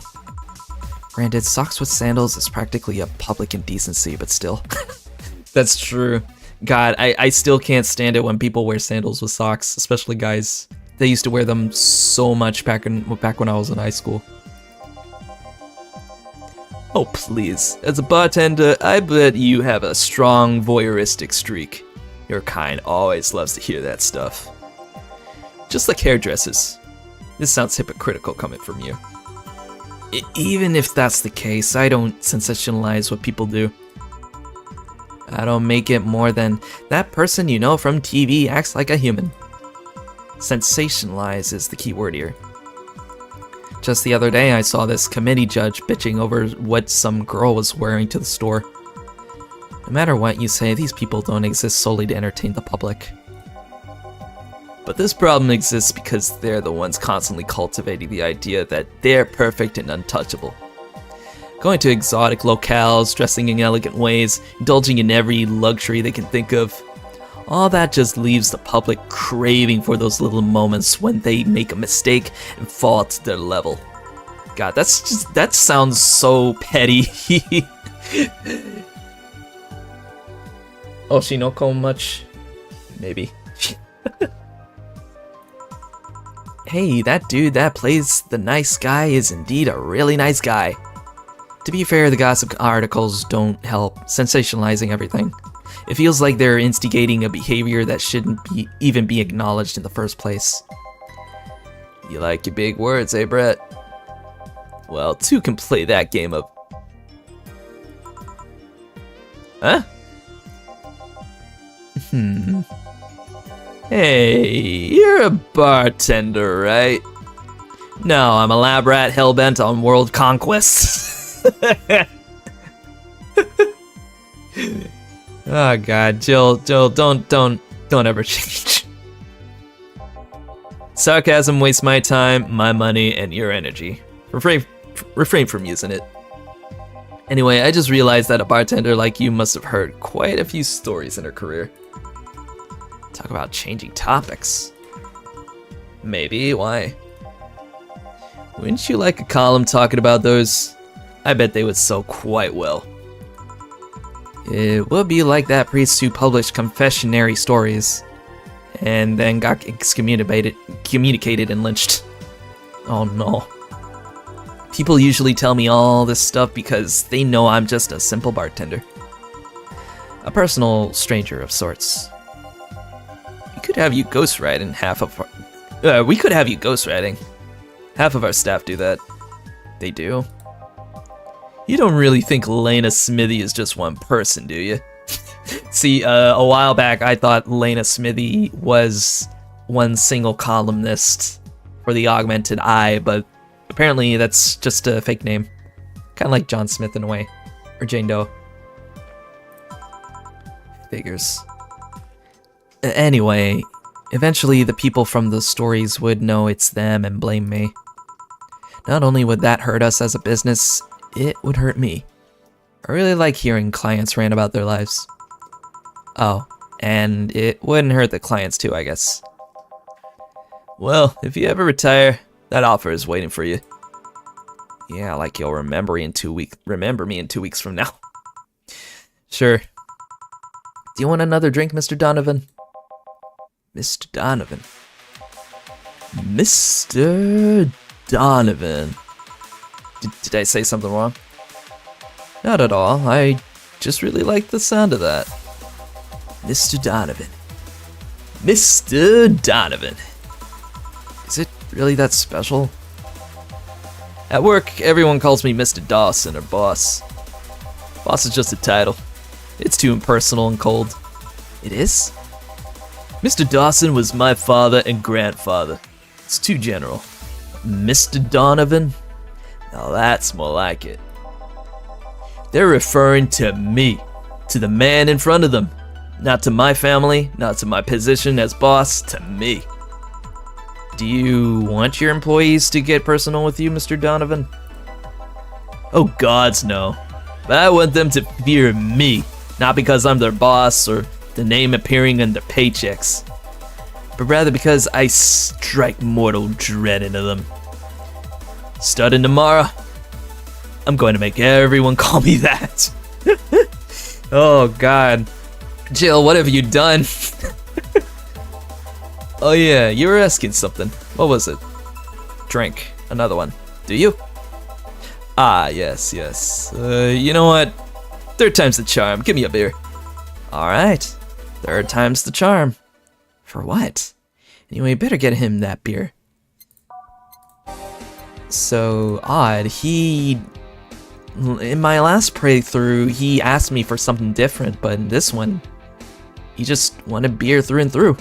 Granted, socks with sandals is practically a public indecency, but still. That's true. God, I still can't stand it when people wear sandals with socks, especially guys. They used to wear them so much back when I was in high school. Oh please, as a bartender, I bet you have a strong voyeuristic streak. Your kind always loves to hear that stuff. Just like hairdressers. This sounds hypocritical coming from you. Even if that's the case, I don't sensationalize what people do. I don't make it more than that person you know from TV acts like a human. Sensationalize is the key word here. Just the other day I saw this committee judge bitching over what some girl was wearing to the store. No matter what you say, these people don't exist solely to entertain the public. But this problem exists because they're the ones constantly cultivating the idea that they're perfect and untouchable. Going to exotic locales, dressing in elegant ways, indulging in every luxury they can think of. All that just leaves the public craving for those little moments when they make a mistake and fall to their level. God, that sounds so petty. Oshinoko much? Maybe. Hey, that dude that plays the nice guy is indeed a really nice guy. To be fair, the gossip articles don't help sensationalizing everything. It feels like they're instigating a behavior that shouldn't even be acknowledged in the first place. You like your big words, eh, Brett? Well, two can play that game of... Huh? Hey, you're a bartender, right? No, I'm a lab rat hellbent on world conquest. Oh God, Jill, don't ever change. Sarcasm wastes my time, my money, and your energy. Refrain from using it. Anyway, I just realized that a bartender like you must have heard quite a few stories in her career. Talk about changing topics. Maybe, why? Wouldn't you like a column talking about those? I bet they would sell quite well. It would be like that priest who published confessionary stories and then got excommunicated and lynched. Oh no. People usually tell me all this stuff because they know I'm just a simple bartender. A personal stranger of sorts. We could have you ghostwriting Half of our staff do that. They do? You don't really think Lena Smithy is just one person, do you? See, a while back I thought Lena Smithy was one single columnist for the Augmented Eye, but apparently that's just a fake name. Kinda like John Smith in a way. Or Jane Doe. Figures. Anyway, eventually the people from the stories would know it's them and blame me. Not only would that hurt us as a business, it would hurt me. I really like hearing clients rant about their lives. Oh, and it wouldn't hurt the clients too, I guess. Well, if you ever retire, that offer is waiting for you. Yeah, like you'll remember me in 2 weeks from now. Sure. Do you want another drink, Mr. Donovan? Mr. Donovan. Mr. Donovan. Did I say something wrong? Not at all. I just really like the sound of that. Mr. Donovan. Mr. Donovan. Is it really that special? At work, everyone calls me Mr. Dawson or Boss. Boss is just a title. It's too impersonal and cold. It is? Mr. Dawson was my father and grandfather. It's too general. Mr. Donovan? Now that's more like it. They're referring to me, to the man in front of them. Not to my family, not to my position as boss, to me. Do you want your employees to get personal with you, Mr. Donovan? Oh gods no. But I want them to fear me, not because I'm their boss or the name appearing in their paychecks, but rather because I strike mortal dread into them. Starting tomorrow, I'm going to make everyone call me that. Oh God. Jill, what have you done? Oh yeah, you were asking something. What was it? Drink. Another one. Do you? Ah, yes. You know what? Third time's the charm. Give me a beer. Alright. Third time's the charm. For what? Anyway, better get him that beer. So odd. In my last playthrough, he asked me for something different, but in this one, he just wanted beer through and through.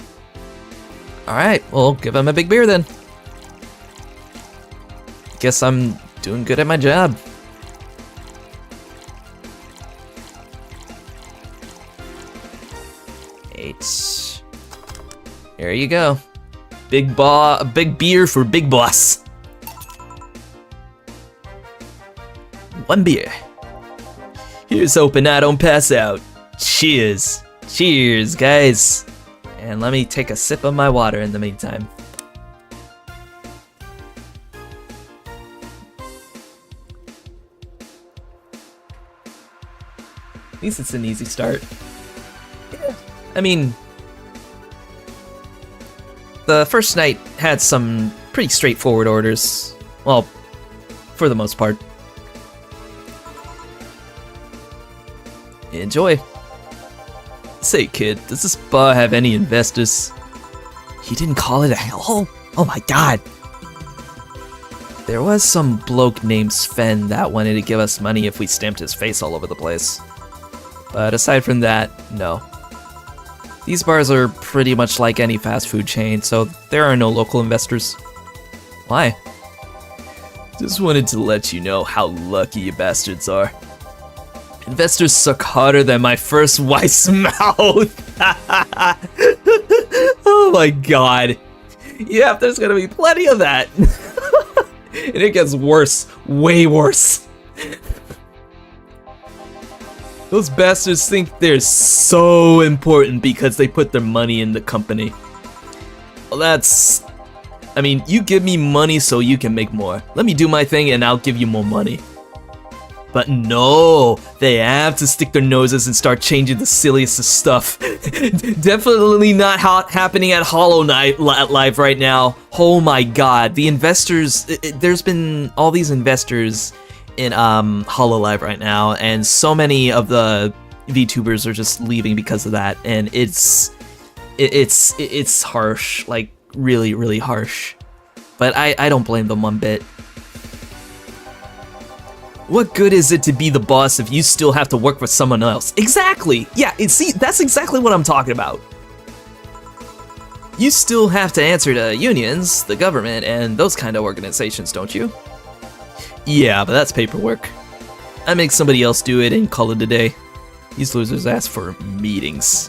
Alright, well, give him a big beer then. Guess I'm doing good at my job. Eight. There you go. Big beer for Big Boss. One beer. Here's hoping I don't pass out. Cheers. Cheers, guys. And let me take a sip of my water in the meantime. At least it's an easy start. Yeah. I mean, the first night had some pretty straightforward orders. Well, for the most part. Enjoy. Say, kid, does this bar have any investors? He didn't call it a hellhole? Oh my god. There was some bloke named Sven that wanted to give us money if we stamped his face all over the place. But aside from that, no. These bars are pretty much like any fast food chain, so there are no local investors. Why? Just wanted to let you know how lucky you bastards are. Investors suck harder than my first wife's mouth. Oh my god. Yeah, there's gonna be plenty of that. And it gets worse, way worse. Those bastards think they're so important because they put their money in the company. Well, that's... I mean, you give me money so you can make more. Let me do my thing and I'll give you more money. But no, they have to stick their noses and start changing the silliest of stuff. Definitely not happening at Hollow Knight Live right now. Oh my god, the investors, there's been all these investors in Hollow Live right now, and so many of the VTubers are just leaving because of that, and it's harsh, like really, really harsh. But I don't blame them one bit. What good is it to be the boss if you still have to work for someone else? Exactly! Yeah, see, that's exactly what I'm talking about. You still have to answer to unions, the government, and those kind of organizations, don't you? Yeah, but that's paperwork. I make somebody else do it and call it a day. These losers ask for meetings.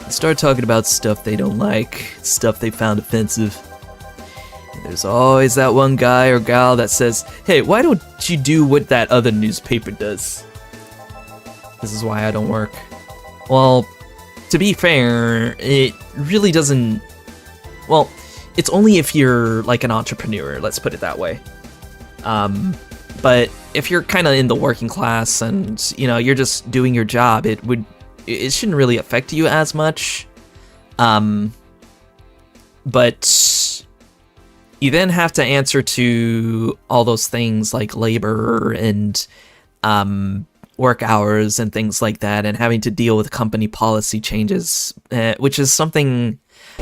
They start talking about stuff they don't like, stuff they found offensive. There's always that one guy or gal that says, hey, why don't you do what that other newspaper does? This is why I don't work. Well, to be fair, it really doesn't... Well, it's only if you're like an entrepreneur, let's put it that way. But if you're kind of in the working class and, you know, you're just doing your job, it shouldn't really affect you as much. But you then have to answer to all those things like labor and work hours and things like that, and having to deal with company policy changes, which is something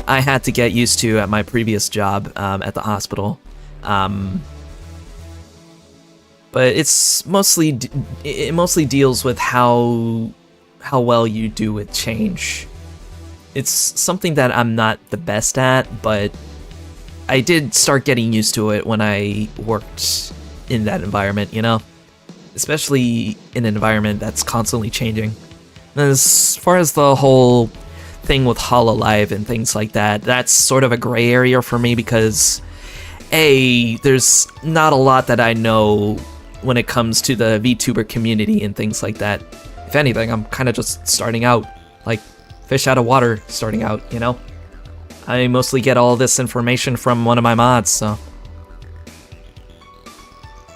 I had to get used to at my previous job at the hospital. But it mostly deals with how well you do with change. It's something that I'm not the best at, but I did start getting used to it when I worked in that environment, you know? Especially in an environment that's constantly changing. And as far as the whole thing with Hololive and things like that, that's sort of a gray area for me because, A, there's not a lot that I know when it comes to the VTuber community and things like that. If anything, I'm kind of just starting out, like fish out of water starting out, you know? I mostly get all this information from one of my mods, so.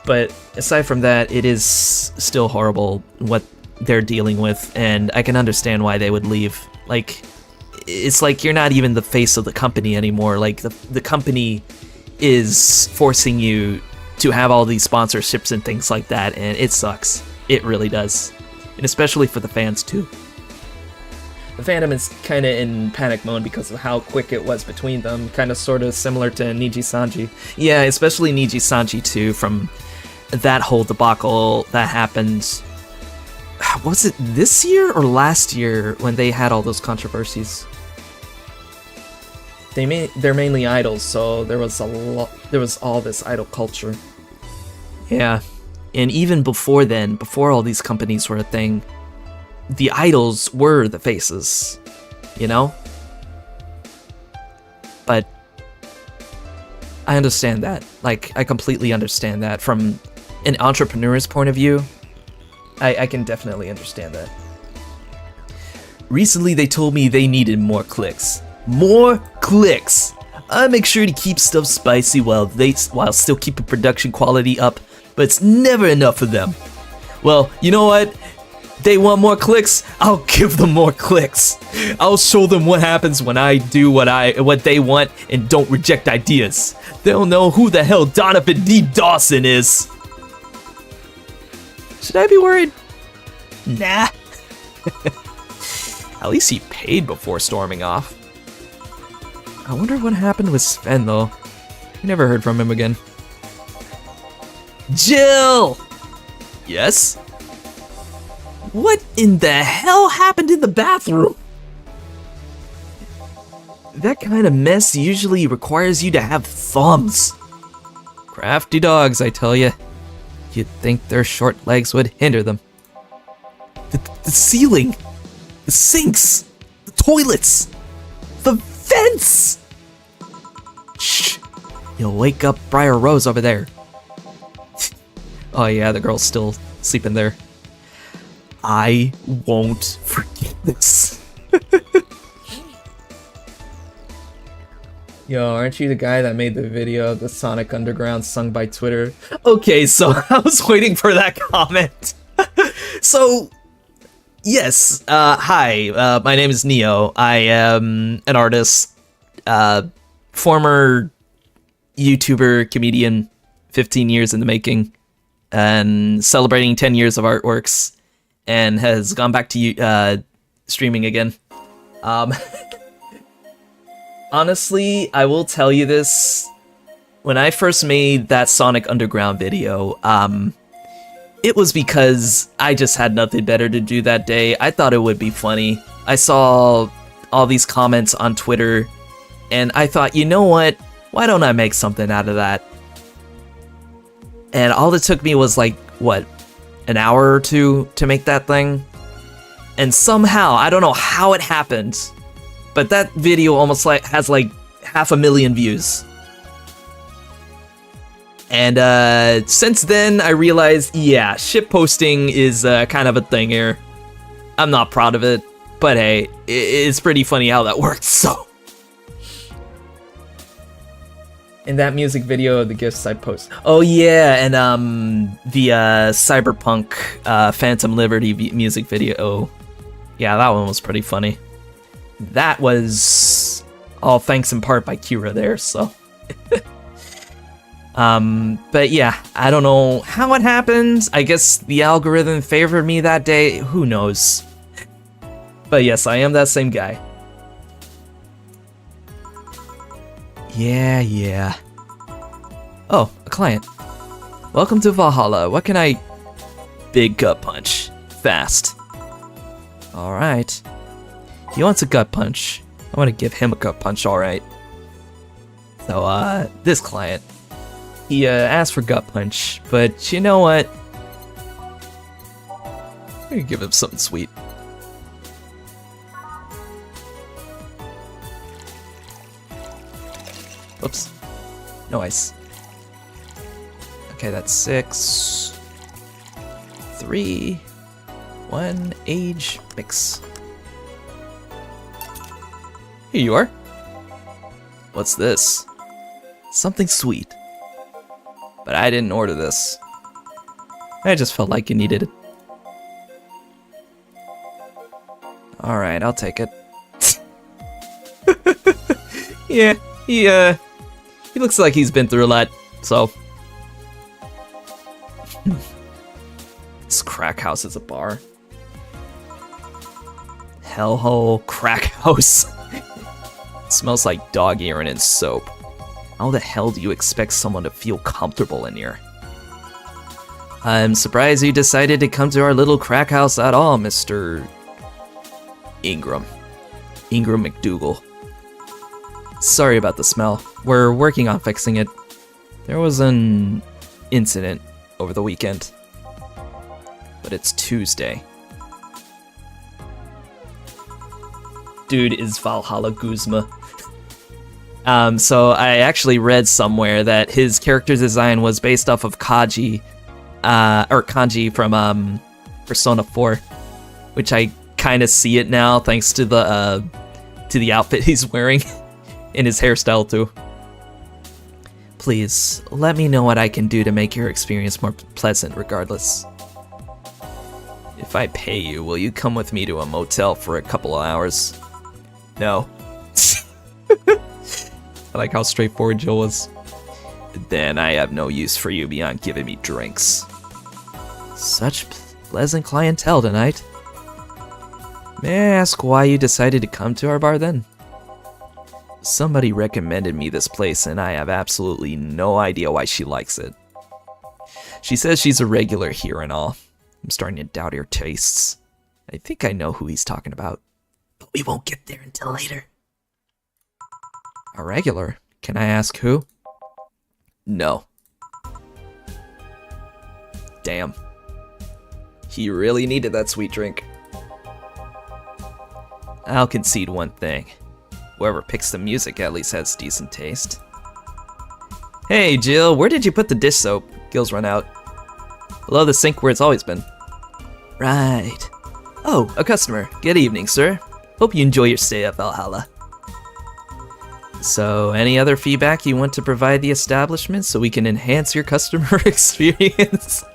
But aside from that, it is still horrible what they're dealing with, and I can understand why they would leave. Like, it's like you're not even the face of the company anymore. Like, the company is forcing you to have all these sponsorships and things like that, and it sucks. It really does. And especially for the fans, too. The fandom is kind of in panic mode because of how quick it was between them, kind of sort of similar to Niji-Sanji. Yeah, especially Niji-Sanji too, from that whole debacle that happened. Was it this year or last year when they had all those controversies? They're mainly idols, so there was all this idol culture. Yeah, and even before then, before all these companies were a thing, the idols were the faces, you know? But I understand that. Like, I completely understand that. From an entrepreneur's point of view, I can definitely understand that. Recently, they told me they needed more clicks. More clicks! I make sure to keep stuff spicy while still keeping production quality up, but it's never enough for them. Well, you know what? They want more clicks, I'll give them more clicks. I'll show them what happens when I do what they want and don't reject ideas. They'll know who the hell Donovan D. Dawson is. Should I be worried? Nah. At least he paid before storming off. I wonder what happened with Sven though. I never heard from him again. Jill! Yes? What in the hell happened in the bathroom? That kind of mess usually requires you to have thumbs. Crafty dogs, I tell you. You'd think their short legs would hinder them. The ceiling, the sinks, the toilets, the vents! Shh, you'll wake up Briar Rose over there. Oh yeah, the girl's still sleeping there. I won't forget this. Yo, aren't you the guy that made the video of the Sonic Underground sung by Twitter? Okay, so I was waiting for that comment. So, yes, hi, my name is Neo. I am an artist, former YouTuber, comedian, 15 years in the making, and celebrating 10 years of artworks, and has gone back to streaming again. Honestly, I will tell you this. When I first made that Sonic Underground video, it was because I just had nothing better to do that day. I thought it would be funny. I saw all these comments on Twitter, and I thought, you know what? Why don't I make something out of that? And all it took me was like, what, an hour or two to make that thing? And somehow, I don't know how it happened, but that video almost has like 500,000 views. And since then, I realized, yeah, shitposting is kind of a thing here. I'm not proud of it, but hey, it's pretty funny how that works, so. In that music video, the gifts I post. Oh yeah, and the Cyberpunk Phantom Liberty music video. Yeah, that one was pretty funny. That was all thanks in part by Kira there, so. But yeah, I don't know how it happened. I guess the algorithm favored me that day. Who knows? But yes, I am that same guy. Yeah. Oh, a client. Welcome to Valhalla. What can I... Big gut punch. Fast. Alright. He wants a gut punch. I want to give him a gut punch, alright. So, this client. He, asked for gut punch, but you know what? I'm gonna give him something sweet. Oops. No ice. Okay, that's 6. 3. 1. Age. Mix. Here you are. What's this? Something sweet. But I didn't order this. I just felt like you needed it. Alright, I'll take it. Yeah, he looks like he's been through a lot, so. This crack house is a bar. Hellhole crack house. It smells like dog urine and soap. How the hell do you expect someone to feel comfortable in here? I'm surprised you decided to come to our little crack house at all, Mr. Ingram. Ingram McDougal. Sorry about the smell. We're working on fixing it. There was an incident over the weekend. But it's Tuesday. Dude is Valhalla Guzma. So I actually read somewhere that his character design was based off of Kaji, or Kanji from Persona 4, which I kind of see it now thanks to the outfit he's wearing and his hairstyle too. Please let me know what I can do to make your experience more pleasant regardless. If I pay you, will you come with me to a motel for a couple of hours? No. I like how straightforward Jill was. Then I have no use for you beyond giving me drinks. Such pleasant clientele tonight. May I ask why you decided to come to our bar then? Somebody recommended me this place and I have absolutely no idea why she likes it. She says she's a regular here and all. I'm starting to doubt her tastes. I think I know who he's talking about. But we won't get there until later. A regular? Can I ask who? No. Damn. He really needed that sweet drink. I'll concede one thing. Whoever picks the music at least has decent taste. Hey, Jill, where did you put the dish soap? Gil's run out. Below the sink where it's always been. Right. Oh, a customer. Good evening, sir. Hope you enjoy your stay at Valhalla. So, any other feedback you want to provide the establishment so we can enhance your customer experience?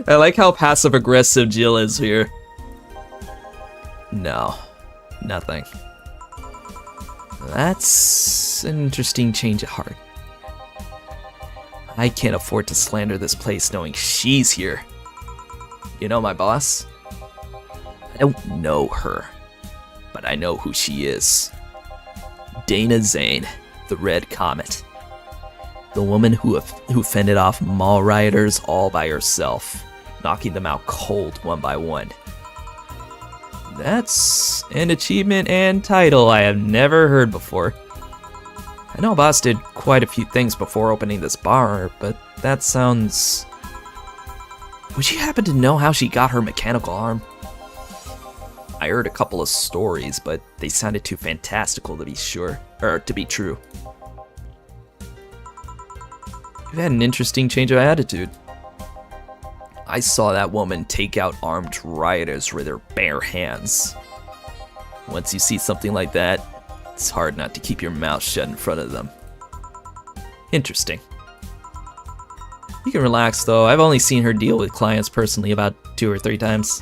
I like how passive-aggressive Jill is here. No, nothing. That's an interesting change of heart. I can't afford to slander this place knowing she's here. You know my boss? I don't know her, but I know who she is. Dana Zane, the Red Comet. The woman who fended off mall rioters all by herself, knocking them out cold one by one. That's an achievement and title I have never heard before. I know Boss did quite a few things before opening this bar, but that sounds... Would you happen to know how she got her mechanical arm? I heard a couple of stories, but they sounded too fantastical to be to be true. You've had an interesting change of attitude. I saw that woman take out armed rioters with her bare hands. Once you see something like that, it's hard not to keep your mouth shut in front of them. Interesting. You can relax though, I've only seen her deal with clients personally about 2 or 3 times.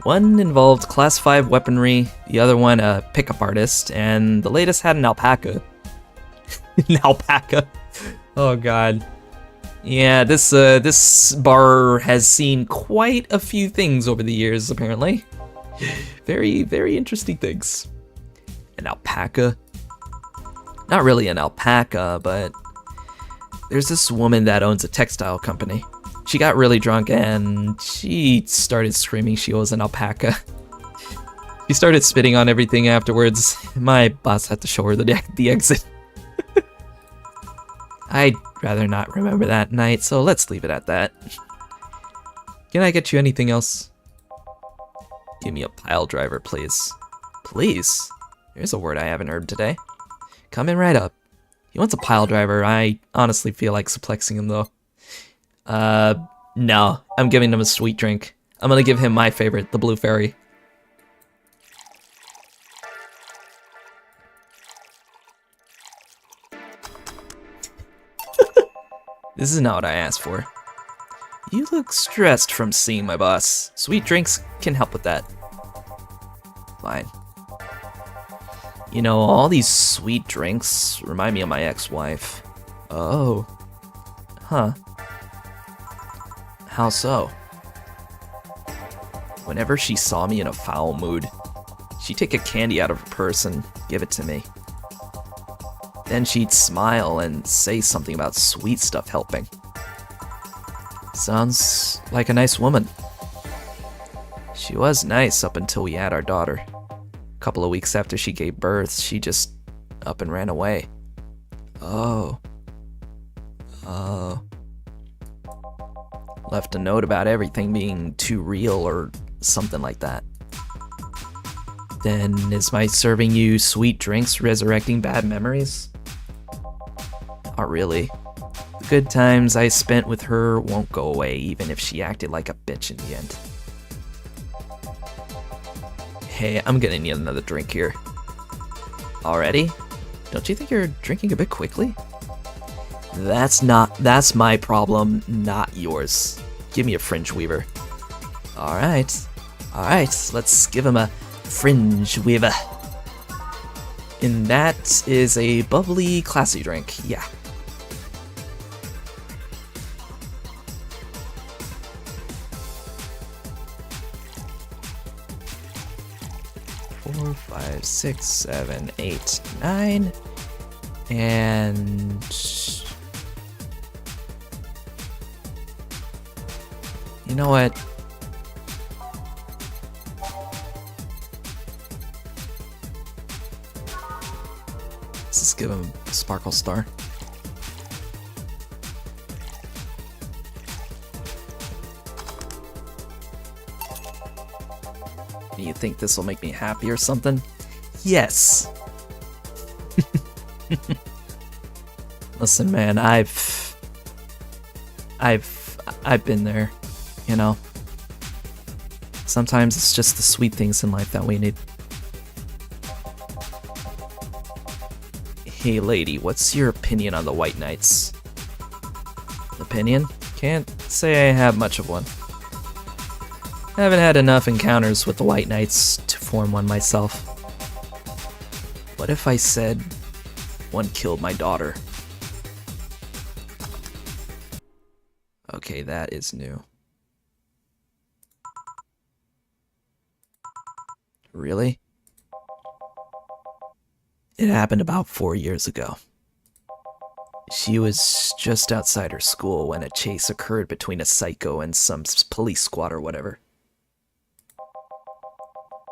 One involved class 5 weaponry, the other one a pickup artist, and the latest had an alpaca. An alpaca? Oh god. Yeah, this bar has seen quite a few things over the years, apparently. Very, very interesting things. An alpaca? Not really an alpaca, but there's this woman that owns a textile company. She got really drunk and she started screaming she was an alpaca. She started spitting on everything afterwards. My boss had to show her the exit. I'd rather not remember that night, so let's leave it at that. Can I get you anything else? Give me a pile driver, please. Please? There's a word I haven't heard today. Coming right up. He wants a pile driver. I honestly feel like suplexing him, though. No. I'm giving him a sweet drink. I'm gonna give him my favorite, the Blue Fairy. This is not what I asked for. You look stressed from seeing my boss. Sweet drinks can help with that. Fine. You know, all these sweet drinks remind me of my ex-wife. Oh. Huh. How so? Whenever she saw me in a foul mood, she'd take a candy out of her purse and give it to me. Then she'd smile and say something about sweet stuff helping. Sounds like a nice woman. She was nice up until we had our daughter. A couple of weeks after she gave birth, she just up and ran away. Oh. Left a note about everything being too real or something like that. Then is my serving you sweet drinks resurrecting bad memories? Not really. The good times I spent with her won't go away even if she acted like a bitch in the end. Hey, I'm gonna need another drink here. Already? Don't you think you're drinking a bit quickly? That's my problem, not yours. Give me a fringe weaver. Alright, let's give him a fringe weaver. And that is a bubbly, classy drink, yeah. Four, 5, 6, 7, 8, 9, and you know what? just give him a sparkle star. You think this will make me happy or something? Yes. Listen, man, I've been there, you know. Sometimes it's just the sweet things in life that we need. Hey lady, what's your opinion on the White Knights? Opinion? Can't say I have much of one. I haven't had enough encounters with the White Knights to form one myself. What if I said one killed my daughter? Okay, that is new. Really? It happened about 4 years ago. She was just outside her school when a chase occurred between a psycho and some police squad or whatever.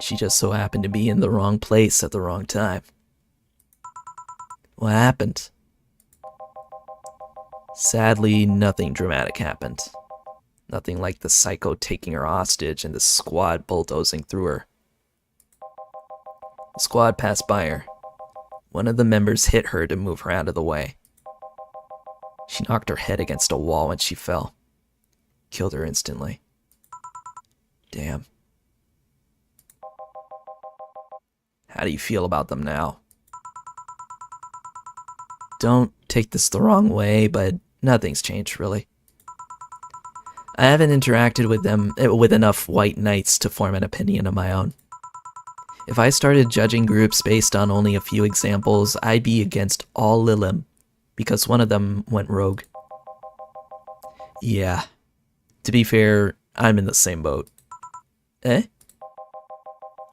She just so happened to be in the wrong place at the wrong time. What happened? Sadly, nothing dramatic happened. Nothing like the psycho taking her hostage and the squad bulldozing through her. The squad passed by her. One of the members hit her to move her out of the way. She knocked her head against a wall when she fell. Killed her instantly. Damn. How do you feel about them now? Don't take this the wrong way, but nothing's changed, really. I haven't interacted with them with enough White Knights to form an opinion of my own. If I started judging groups based on only a few examples, I'd be against all Lilim, because one of them went rogue. Yeah. To be fair, I'm in the same boat. Eh?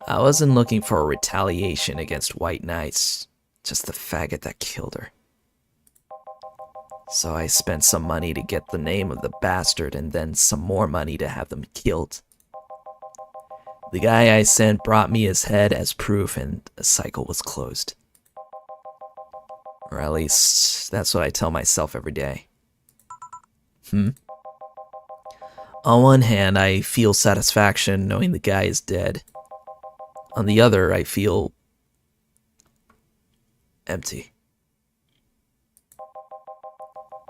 I wasn't looking for a retaliation against White Knights, just the faggot that killed her. So I spent some money to get the name of the bastard and then some more money to have them killed. The guy I sent brought me his head as proof and the cycle was closed. Or at least, that's what I tell myself every day. On one hand, I feel satisfaction knowing the guy is dead. On the other, I feel empty.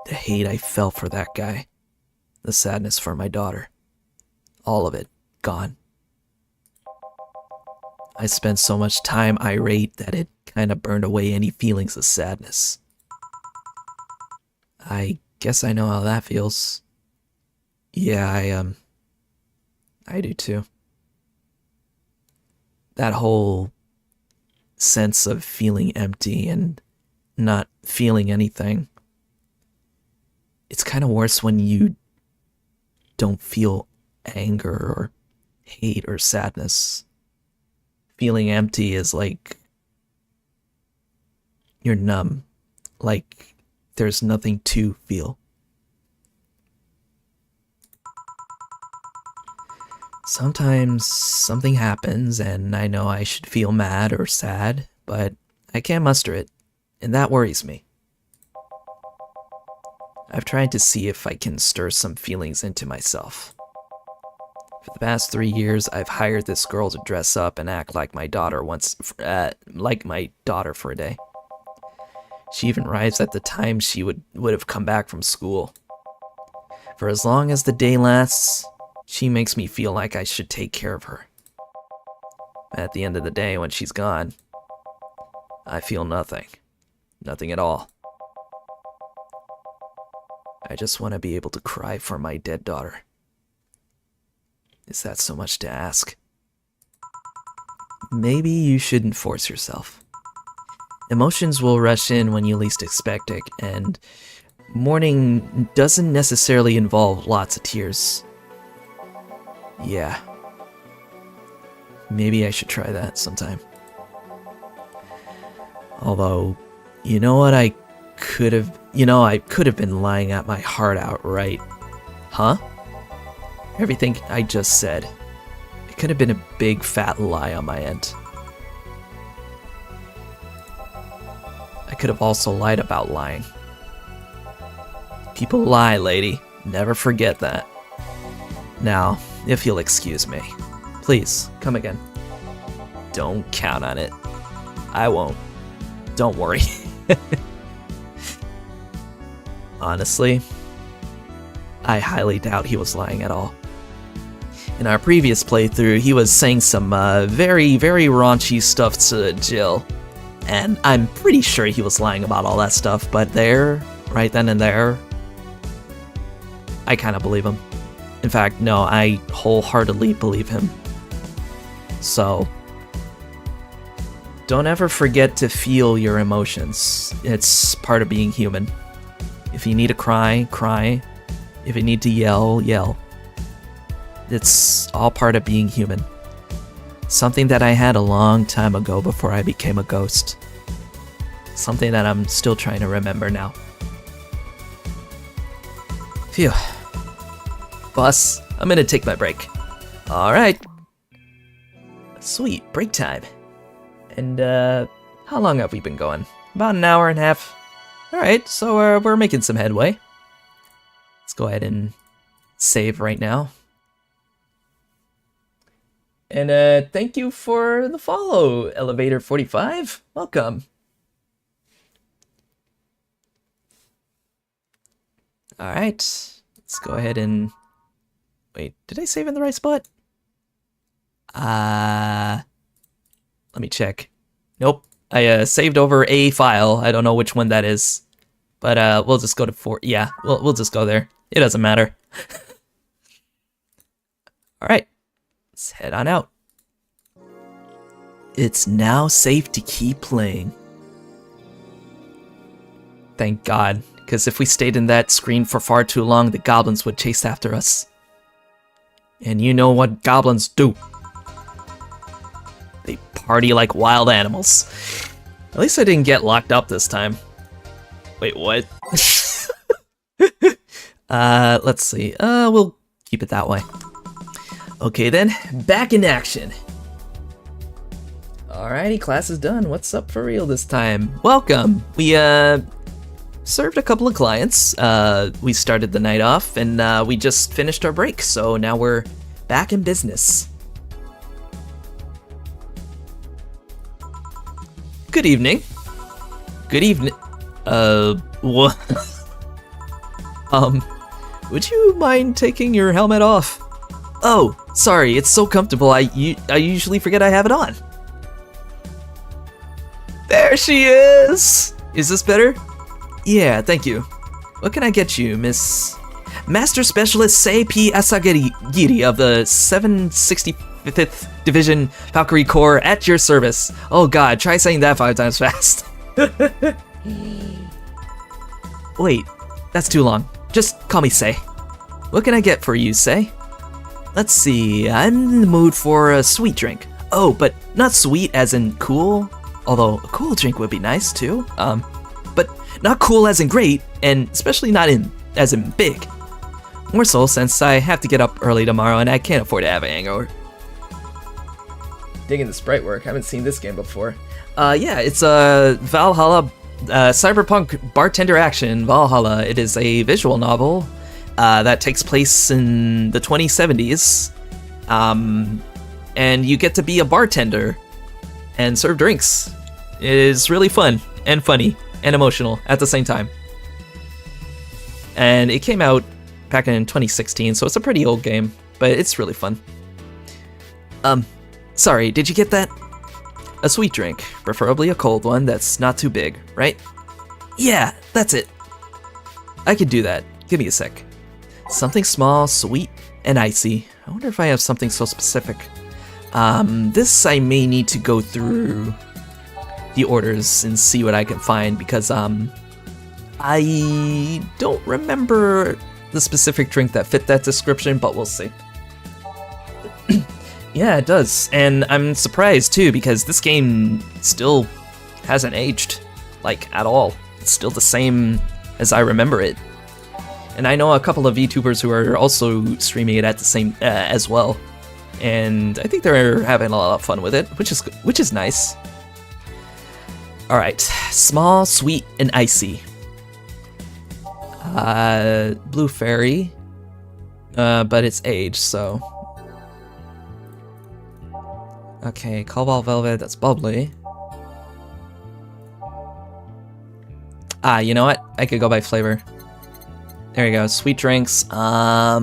The hate I felt for that guy. The sadness for my daughter. All of it, gone. I spent so much time irate that it kind of burned away any feelings of sadness. I guess I know how that feels. Yeah, I do too. That whole sense of feeling empty and not feeling anything. It's kind of worse when you don't feel anger or hate or sadness. Feeling empty is like you're numb, like there's nothing to feel. Sometimes something happens and I know I should feel mad or sad, but I can't muster it, and that worries me. I've tried to see if I can stir some feelings into myself. For the past 3 years, I've hired this girl to dress up and act like my daughter for a day. She even arrives at the time she would have come back from school. For as long as the day lasts, she makes me feel like I should take care of her. At the end of the day, when she's gone, I feel nothing. Nothing at all. I just want to be able to cry for my dead daughter. Is that so much to ask? Maybe you shouldn't force yourself. Emotions will rush in when you least expect it, and mourning doesn't necessarily involve lots of tears. Yeah. Maybe I should try that sometime. Although, you know what I could have been lying at my heart out, right? Huh? Everything I just said. It could have been a big fat lie on my end. I could have also lied about lying. People lie, lady. Never forget that. Now, if you'll excuse me, please come again. Don't count on it. I won't. Don't worry. Honestly, I highly doubt he was lying at all. In our previous playthrough, he was saying some very, very raunchy stuff to Jill. And I'm pretty sure he was lying about all that stuff, but there, right then and there, I kind of believe him. In fact, no, I wholeheartedly believe him. So, don't ever forget to feel your emotions. It's part of being human. If you need to cry, cry. If you need to yell, yell. It's all part of being human. Something that I had a long time ago before I became a ghost. Something that I'm still trying to remember now. Phew. Boss, I'm gonna take my break. Alright. Sweet, break time. And, how long have we been going? About an hour and a half. Alright, so we're making some headway. Let's go ahead and save right now. And, thank you for the follow, Elevator45. Welcome. Alright, let's go ahead and... Wait, did I save in the right spot? Let me check. Nope, I saved over a file. I don't know which one that is. But we'll just go to 4. Yeah, we'll just go there. It doesn't matter. Alright, let's head on out. It's now safe to keep playing. Thank God, because if we stayed in that screen for far too long, the goblins would chase after us. And you know what goblins do. They party like wild animals. At least I didn't get locked up this time. Wait, what? Let's see. We'll keep it that way. Okay then, back in action. Alrighty, class is done. What's up for real this time? Welcome! We, served a couple of clients. We started the night off, and we just finished our break, so now we're back in business. Good evening. Good evening. What? Would you mind taking your helmet off? Oh, sorry, it's so comfortable, I usually forget I have it on. There she is! Is this better? Yeah, thank you. What can I get you, Miss... Master Specialist Seipi Asagiri of the 765th Division Valkyrie Corps at your service. Oh god, try saying that 5 times fast. Wait, that's too long. Just call me Sei. What can I get for you, Sei? Let's see, I'm in the mood for a sweet drink. Oh, but not sweet as in cool, although a cool drink would be nice too. But not cool as in great, and especially not as in big. More so since I have to get up early tomorrow and I can't afford to have a hangover. Digging the sprite work, haven't seen this game before. Yeah, it's Valhalla, cyberpunk bartender action, Valhalla. It is a visual novel that takes place in the 2070s. And you get to be a bartender and serve drinks. It is really fun and funny and emotional at the same time. And it came out back in 2016, so it's a pretty old game, but it's really fun. Sorry, did you get that? A sweet drink, preferably a cold one that's not too big, right? Yeah, that's it. I could do that. Give me a sec. Something small, sweet, and icy. I wonder if I have something so specific. This I may need to go through the orders and see what I can find, because I don't remember the specific drink that fit that description, but we'll see. Yeah, it does, and I'm surprised too, because this game still hasn't aged, like, at all. It's still the same as I remember it. And I know a couple of VTubers who are also streaming it at the same as well, and I think they're having a lot of fun with it, which is nice. Alright, small, sweet, and icy. Blue fairy. But it's age, so... Okay, cobalt velvet, that's bubbly. You know what? I could go by flavor. There you go, sweet drinks. I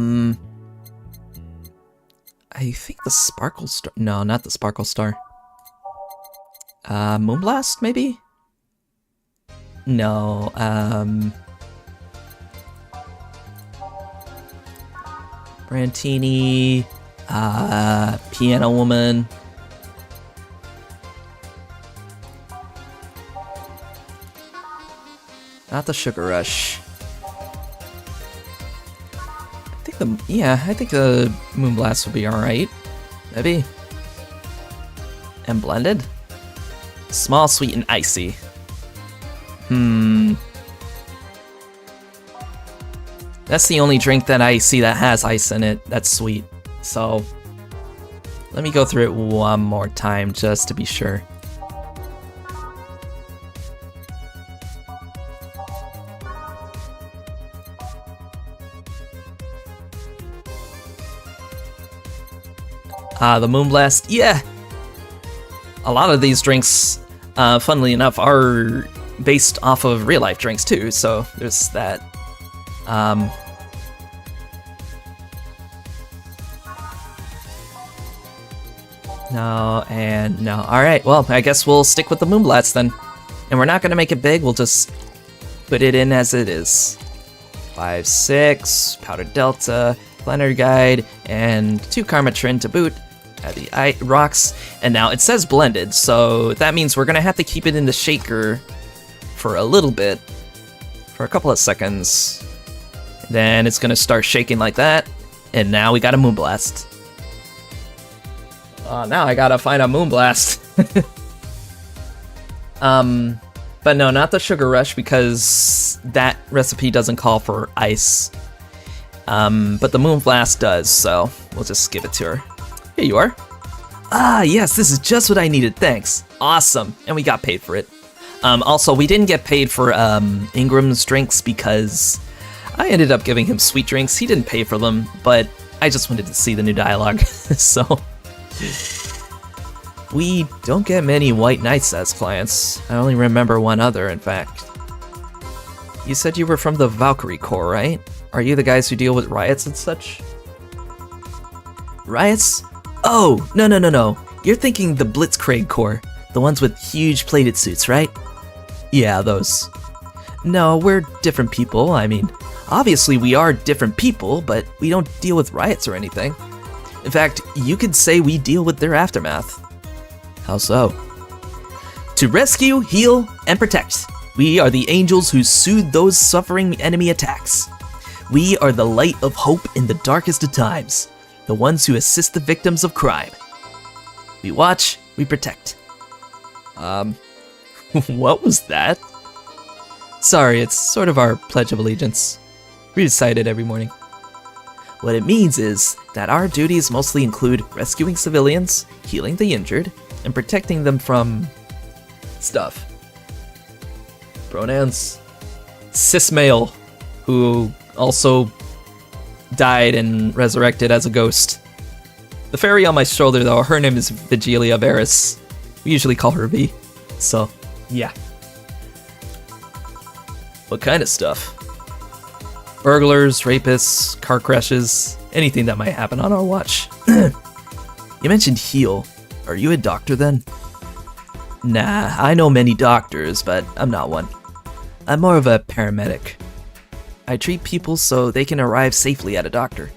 think the Sparkle Star... No, not the Sparkle Star. Moonblast, maybe? No, Brantini, Piano Woman. Not the Sugar Rush. I think the Moonblast would be alright. Maybe. And blended? Small, sweet, and icy. That's the only drink that I see that has ice in it that's sweet. So, let me go through it one more time just to be sure. The Moonblast, yeah! A lot of these drinks, funnily enough, are based off of real-life drinks too, so there's that. No, and no. Alright, well, I guess we'll stick with the Moonblast then. And we're not gonna make it big, we'll just put it in as it is. 5, 6, Powdered Delta, Planner Guide, and 2 Karma Trin to boot. Add the rocks, and now it says blended, so that means we're gonna have to keep it in the shaker for a little bit, for a couple of seconds. Then it's gonna start shaking like that, and now we got a Moonblast. Now I gotta find a Moonblast. But no, not the Sugar Rush, because that recipe doesn't call for ice. But the Moonblast does, so we'll just give it to her. Here you are. Ah, yes, this is just what I needed, thanks. Awesome, and we got paid for it. Also, we didn't get paid for Ingram's drinks because I ended up giving him sweet drinks. He didn't pay for them, but I just wanted to see the new dialogue, so... We don't get many White Knights as clients. I only remember one other, in fact. You said you were from the Valkyrie Corps, right? Are you the guys who deal with riots and such? Riots? Oh, no. You're thinking the Blitzkrieg Corps, the ones with huge plated suits, right? Yeah, those. No, we're different people. I mean, obviously we are different people, but we don't deal with riots or anything. In fact, you could say we deal with their aftermath. How so? To rescue, heal, and protect. We are the angels who soothe those suffering enemy attacks. We are the light of hope in the darkest of times. The ones who assist the victims of crime. We watch, we protect. What was that? Sorry, it's sort of our Pledge of Allegiance. We recite it every morning. What it means is that our duties mostly include rescuing civilians, healing the injured, and protecting them from... stuff. Pronouns. Cis male, who also died and resurrected as a ghost. The fairy on my shoulder, though, her name is Vigilia Varys. We usually call her V. So, yeah. What kind of stuff? Burglars, rapists, car crashes, anything that might happen on our watch. You mentioned heal. Are you a doctor then? Nah, I know many doctors, but I'm not one. I'm more of a paramedic. I treat people so they can arrive safely at a doctor.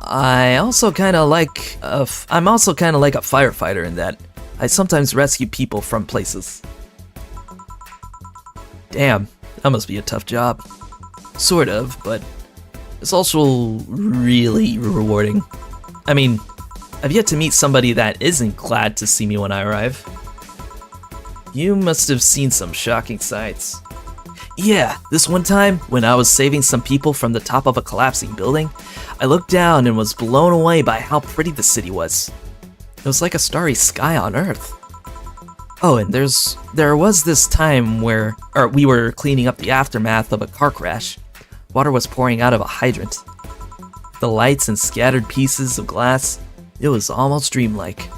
I'm also kind of like a firefighter in that I sometimes rescue people from places. Damn, that must be a tough job. Sort of, but it's also really rewarding. I mean, I've yet to meet somebody that isn't glad to see me when I arrive. You must have seen some shocking sights. Yeah, this one time, when I was saving some people from the top of a collapsing building, I looked down and was blown away by how pretty the city was. It was like a starry sky on Earth. Oh, and there was this time where we were cleaning up the aftermath of a car crash. Water was pouring out of a hydrant. The lights and scattered pieces of glass, it was almost dreamlike.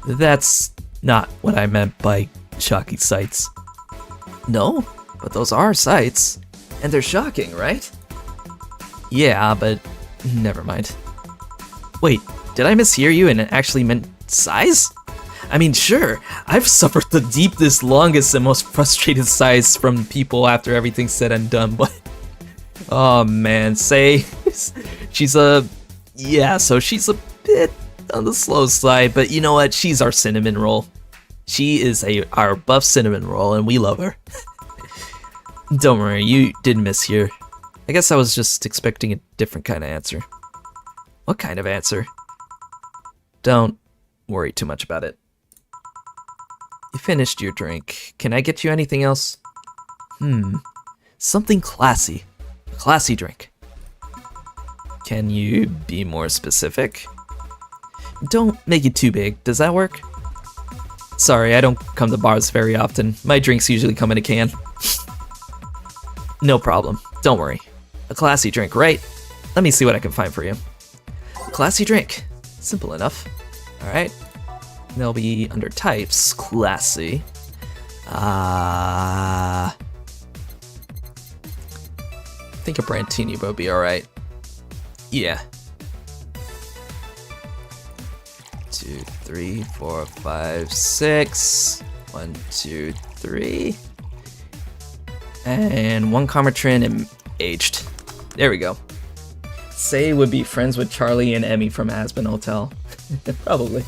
That's not what I meant by shocking sights. No, but those are sights. And they're shocking, right? Yeah, but never mind. Wait, did I mishear you and it actually meant sighs? I mean, sure, I've suffered the deepest, longest, and most frustrated sighs from people after everything's said and done, but... Oh man, say... she's a bit on the slow side, but you know what? She's our cinnamon roll. She is our buff cinnamon roll, and we love her. Don't worry, you didn't mishear. I guess I was just expecting a different kind of answer. What kind of answer? Don't worry too much about it. You finished your drink. Can I get you anything else? Something classy. A classy drink. Can you be more specific? Don't make it too big. Does that work? Sorry, I don't come to bars very often. My drinks usually come in a can. No problem. Don't worry. A classy drink, right? Let me see what I can find for you. A classy drink. Simple enough. Alright. They'll be under types. Classy. I think a Brantini would be alright. Yeah. 2, 3, 4, 5, 6. 1, 2, 3. And 1 Carmatrin and aged. There we go. Say would be friends with Charlie and Emmy from Aspen Hotel. Probably.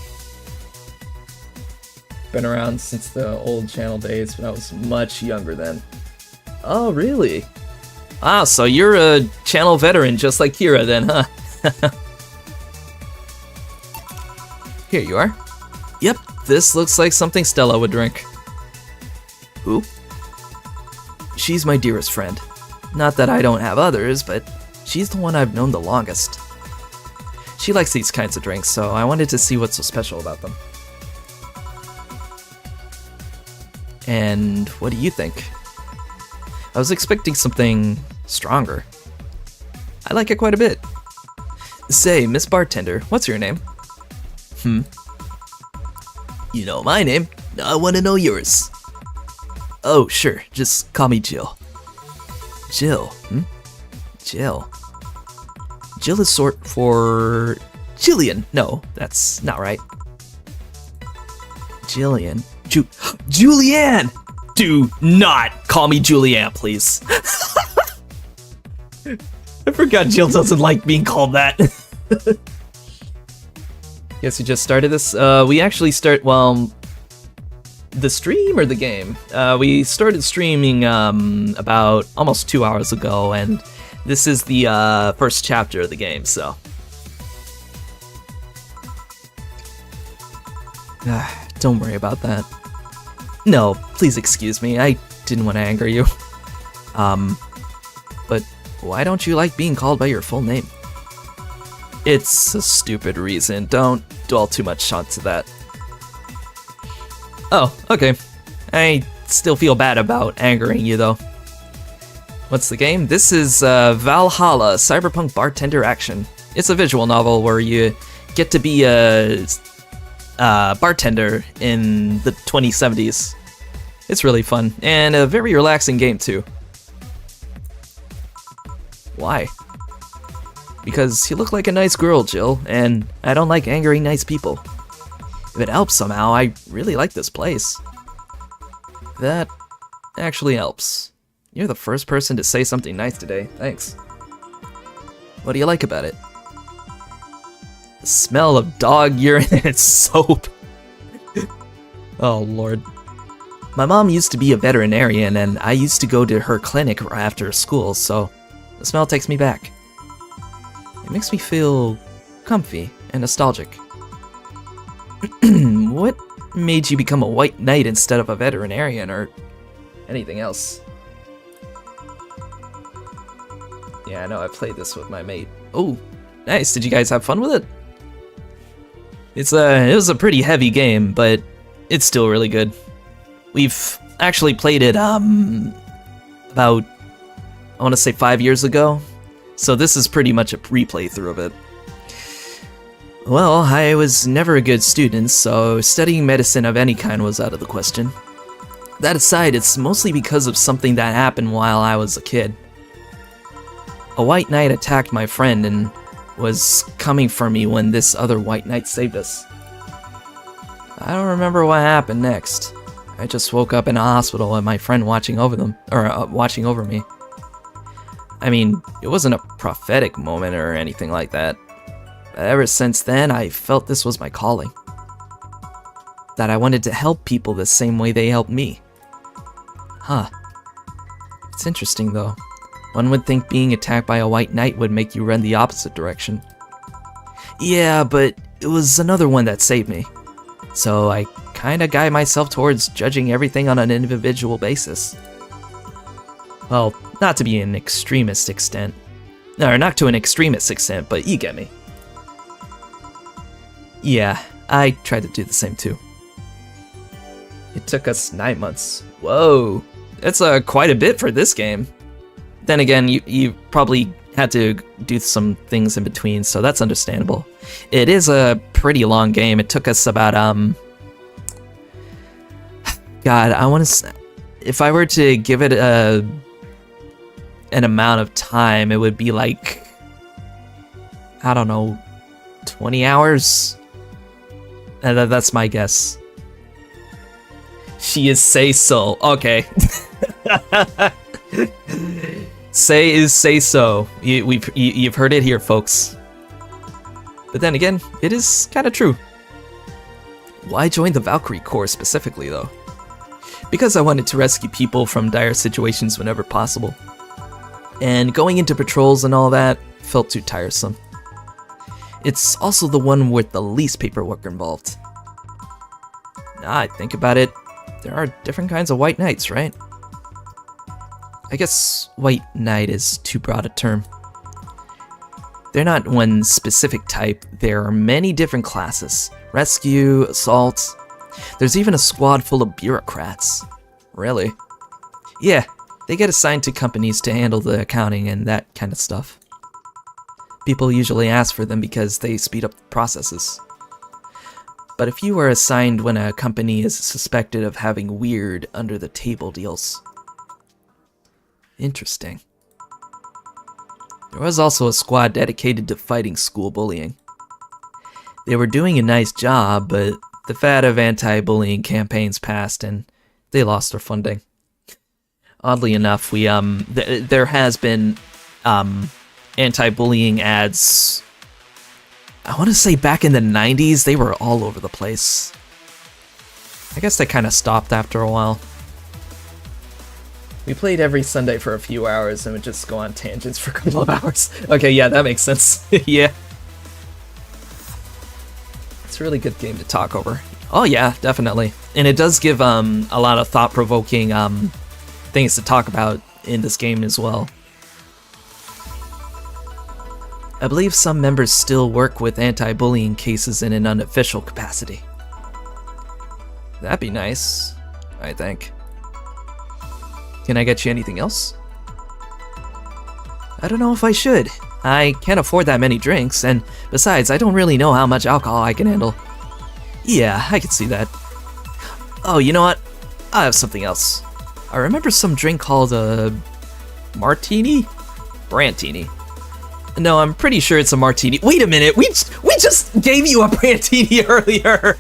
Been around since the old channel days when I was much younger then. Oh, really? Ah, so you're a channel veteran just like Kira then, huh? Here you are. Yep, this looks like something Stella would drink. Who? She's my dearest friend. Not that I don't have others, but she's the one I've known the longest. She likes these kinds of drinks, so I wanted to see what's so special about them. And what do you think? I was expecting something stronger. I like it quite a bit. Say, Miss Bartender, what's your name? You know my name. Now I want to know yours. Oh, sure. Just call me Jill. Jill, Jill. Jill is short for... Jillian. No, that's not right. Jillian. Julianne! Do not call me Julianne, please. I forgot Jill doesn't like being called that. Guess we just started this. We actually the stream or the game? We started streaming about almost 2 hours ago, and this is the first chapter of the game, so. Don't worry about that. No, please excuse me, I didn't want to anger you. But why don't you like being called by your full name? It's a stupid reason, don't dwell too much onto that. Oh, okay. I still feel bad about angering you, though. What's the game? This is Valhalla, Cyberpunk Bartender Action. It's a visual novel where you get to be a bartender in the 2070s. It's really fun, and a very relaxing game, too. Why? Because you look like a nice girl, Jill, and I don't like angering nice people. If it helps somehow, I really like this place. That actually helps. You're the first person to say something nice today, thanks. What do you like about it? The smell of dog urine and soap. Oh lord. My mom used to be a veterinarian, and I used to go to her clinic after school, so the smell takes me back. It makes me feel comfy and nostalgic. What made you become a white knight instead of a veterinarian or anything else? Yeah, I know, I played this with my mate. Oh, nice. Did you guys have fun with it? It was a pretty heavy game, but it's still really good. We've actually played it, about, I want to say 5 years ago. So this is pretty much a replay through of it. Well, I was never a good student, so studying medicine of any kind was out of the question. That aside, it's mostly because of something that happened while I was a kid. A white knight attacked my friend and was coming for me when this other white knight saved us. I don't remember what happened next. I just woke up in a hospital and my friend watching over me. I mean, it wasn't a prophetic moment or anything like that. But ever since then, I felt this was my calling. That I wanted to help people the same way they helped me. Huh. It's interesting though. One would think being attacked by a white knight would make you run the opposite direction. Yeah, but it was another one that saved me. So I kinda guide myself towards judging everything on an individual basis. Well, not to be an extremist extent. Or not to an extremist extent, but you get me. Yeah, I tried to do the same too. It took us 9 months. Whoa, that's quite a bit for this game. Then again, you probably had to do some things in between, so that's understandable. It is a pretty long game. It took us about, God, I want to... If I were to give it an amount of time, it would be like, I don't know, 20 hours? That's my guess. She is say so. Okay. Say is say so. You've heard it here, folks. But then again, it is kind of true. Why join the Valkyrie Corps specifically, though? Because I wanted to rescue people from dire situations whenever possible. And going into patrols and all that felt too tiresome. It's also the one with the least paperwork involved. Now I think about it, there are different kinds of white knights, right? I guess white knight is too broad a term. They're not one specific type, there are many different classes. Rescue, assault, there's even a squad full of bureaucrats. Really? Yeah, they get assigned to companies to handle the accounting and that kind of stuff. People usually ask for them because they speed up processes. But if you are assigned when a company is suspected of having weird, under-the-table deals. Interesting. There was also a squad dedicated to fighting school bullying. They were doing a nice job, but the fad of anti-bullying campaigns passed and they lost their funding. Oddly enough, there has been anti-bullying ads. I want to say back in the 90s, they were all over the place. I guess they kind of stopped after a while. We played every Sunday for a few hours and would just go on tangents for a couple of hours. Okay, yeah, that makes sense. Yeah. It's a really good game to talk over. Oh yeah, definitely. And it does give a lot of thought-provoking things to talk about in this game as well. I believe some members still work with anti-bullying cases in an unofficial capacity. That'd be nice, I think. Can I get you anything else? I don't know if I should. I can't afford that many drinks, and besides, I don't really know how much alcohol I can handle. Yeah, I can see that. Oh, you know what? I have something else. I remember some drink called a martini? Brantini. No, I'm pretty sure it's a martini. Wait a minute, we just gave you a brantini earlier.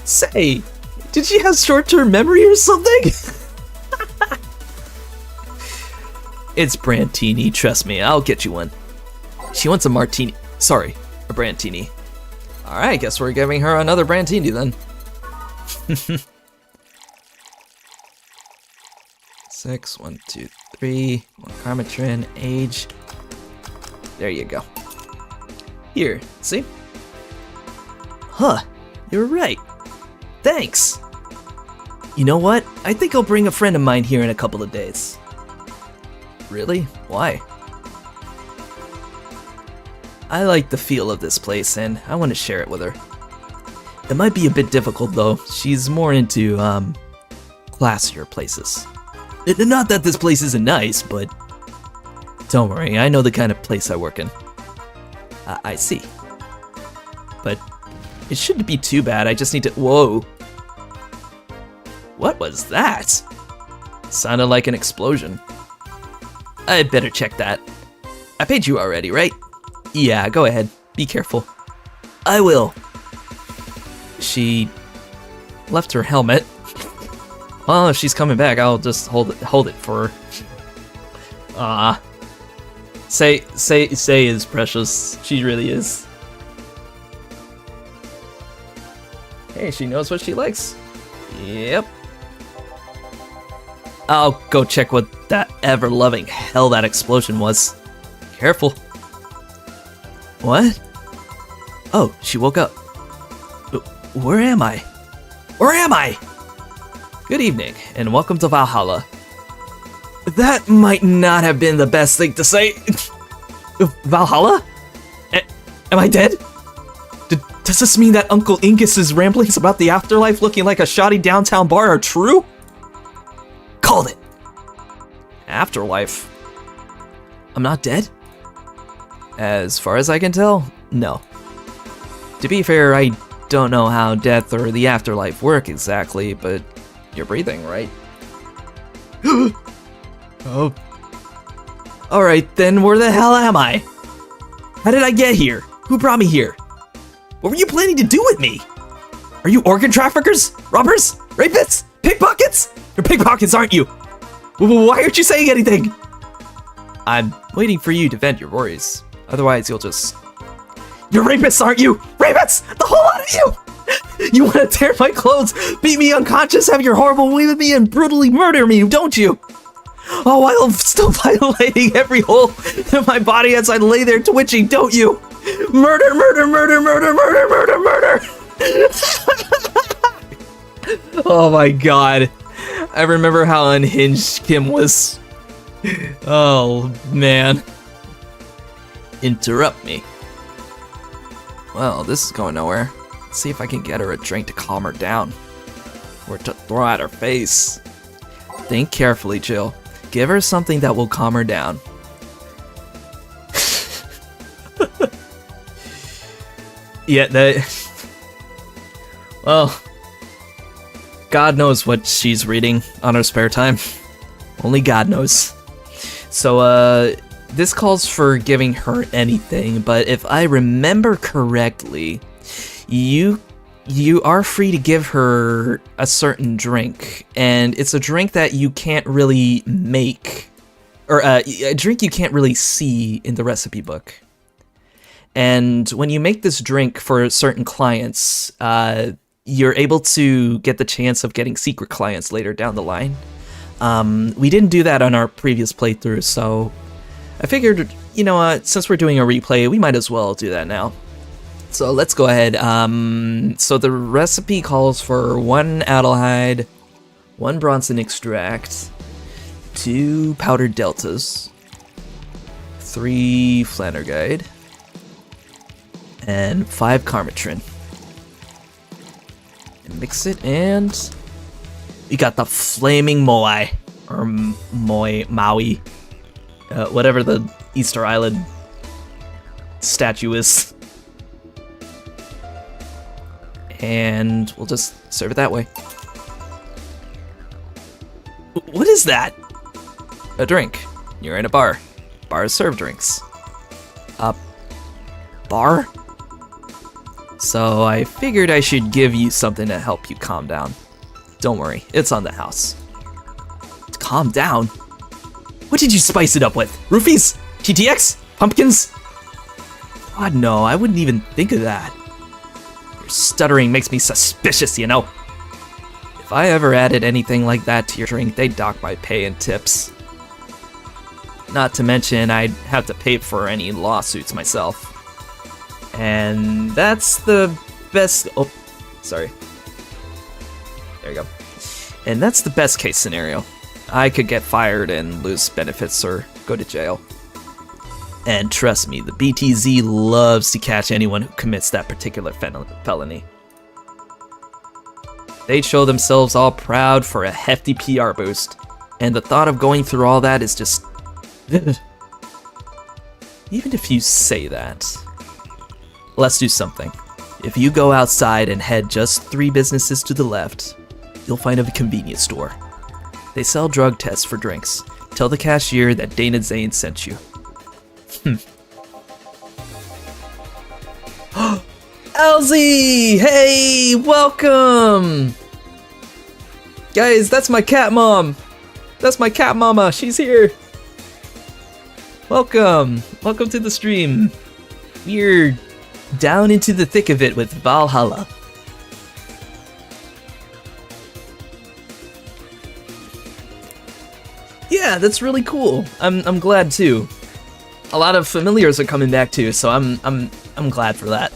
Say, did she have short-term memory or something? It's brantini, trust me, I'll get you one. She wants a martini. Sorry, a brantini. Alright, guess we're giving her another brantini then. 6, 1, 2, 3, 1 Carmatrin, age. There you go. Here, see? Huh, you're right. Thanks! You know what? I think I'll bring a friend of mine here in a couple of days. Really? Why? I like the feel of this place and I want to share it with her. It might be a bit difficult though. She's more into, classier places. Not that this place isn't nice, but don't worry, I know the kind of place I work in. I see. But it shouldn't be too bad, I just need to— Whoa. What was that? Sounded like an explosion. I'd better check that. I paid you already, right? Yeah, go ahead. Be careful. I will. She left her helmet. Well, if she's coming back, I'll just hold it for her. Say is precious. She really is. Hey, she knows what she likes. Yep. I'll go check what that ever-loving hell that explosion was. Careful. What? Oh, she woke up. Where am I? Where am I? Good evening, and welcome to Valhalla. That might not have been the best thing to say. Valhalla? Am I dead? Does this mean that Uncle Ingus's ramblings about the afterlife looking like a shoddy downtown bar are true? Called it. Afterlife? I'm not dead? As far as I can tell, no. To be fair, I don't know how death or the afterlife work exactly, but you're breathing, right? Oh. Alright, then where the hell am I? How did I get here? Who brought me here? What were you planning to do with me? Are you organ traffickers? Robbers? Rapists? Pickpockets? You're pickpockets, aren't you? Why aren't you saying anything? I'm waiting for you to vent your worries. Otherwise, you'll just... You're rapists, aren't you? Rapists! The whole lot of you! You want to tear my clothes, beat me unconscious, have your horrible way with me, and brutally murder me, don't you? Oh, while still violating every hole in my body as I lay there twitching, don't you? Murder, murder, murder, murder, murder, murder, murder! Oh my god. I remember how unhinged Kim was. Oh, man. Interrupt me. Well, this is going nowhere. Let's see if I can get her a drink to calm her down. Or to throw at her face. Think carefully, Jill. Give her something that will calm her down. Yeah, well, God knows what she's reading on her spare time. Only God knows. So, this calls for giving her anything, but if I remember correctly, you are free to give her a certain drink, and it's a drink that you can't really make, or a drink you can't really see in the recipe book. And when you make this drink for certain clients, you're able to get the chance of getting secret clients later down the line. We didn't do that on our previous playthrough, so I figured, you know what, since we're doing a replay, we might as well do that now. So let's go ahead. So the recipe calls for 1 aldehyde, 1 Bronson extract, 2 powdered deltas, 3 Flanergide, and 5 Carmitrin. And mix it, and we got the flaming Moai, or Maui, whatever the Easter Island statue is. And we'll just serve it that way. What is that? A drink. You're in a bar. Bars serve drinks. A bar? So I figured I should give you something to help you calm down. Don't worry, it's on the house. Calm down? What did you spice it up with? Roofies? GTX? Pumpkins? God, no, I wouldn't even think of that. Your stuttering makes me suspicious, you know. If I ever added anything like that to your drink, they'd dock my pay and tips. Not to mention, I'd have to pay for any lawsuits myself. And that's the best... Oh, sorry. There you go. And that's the best case scenario. I could get fired and lose benefits or go to jail. And trust me, the BTZ loves to catch anyone who commits that particular felony. They'd show themselves all proud for a hefty PR boost. And the thought of going through all that is just... Even if you say that, let's do something. If you go outside and head just 3 businesses to the left, you'll find a convenience store. They sell drug tests for drinks. Tell the cashier that Dana Zane sent you. Elsie! Hey, welcome! Guys, that's my cat mom. That's my cat mama. She's here. Welcome. Welcome to the stream. We're down into the thick of it with Valhalla. Yeah, that's really cool. I'm glad too. A lot of familiars are coming back too, so I'm glad for that.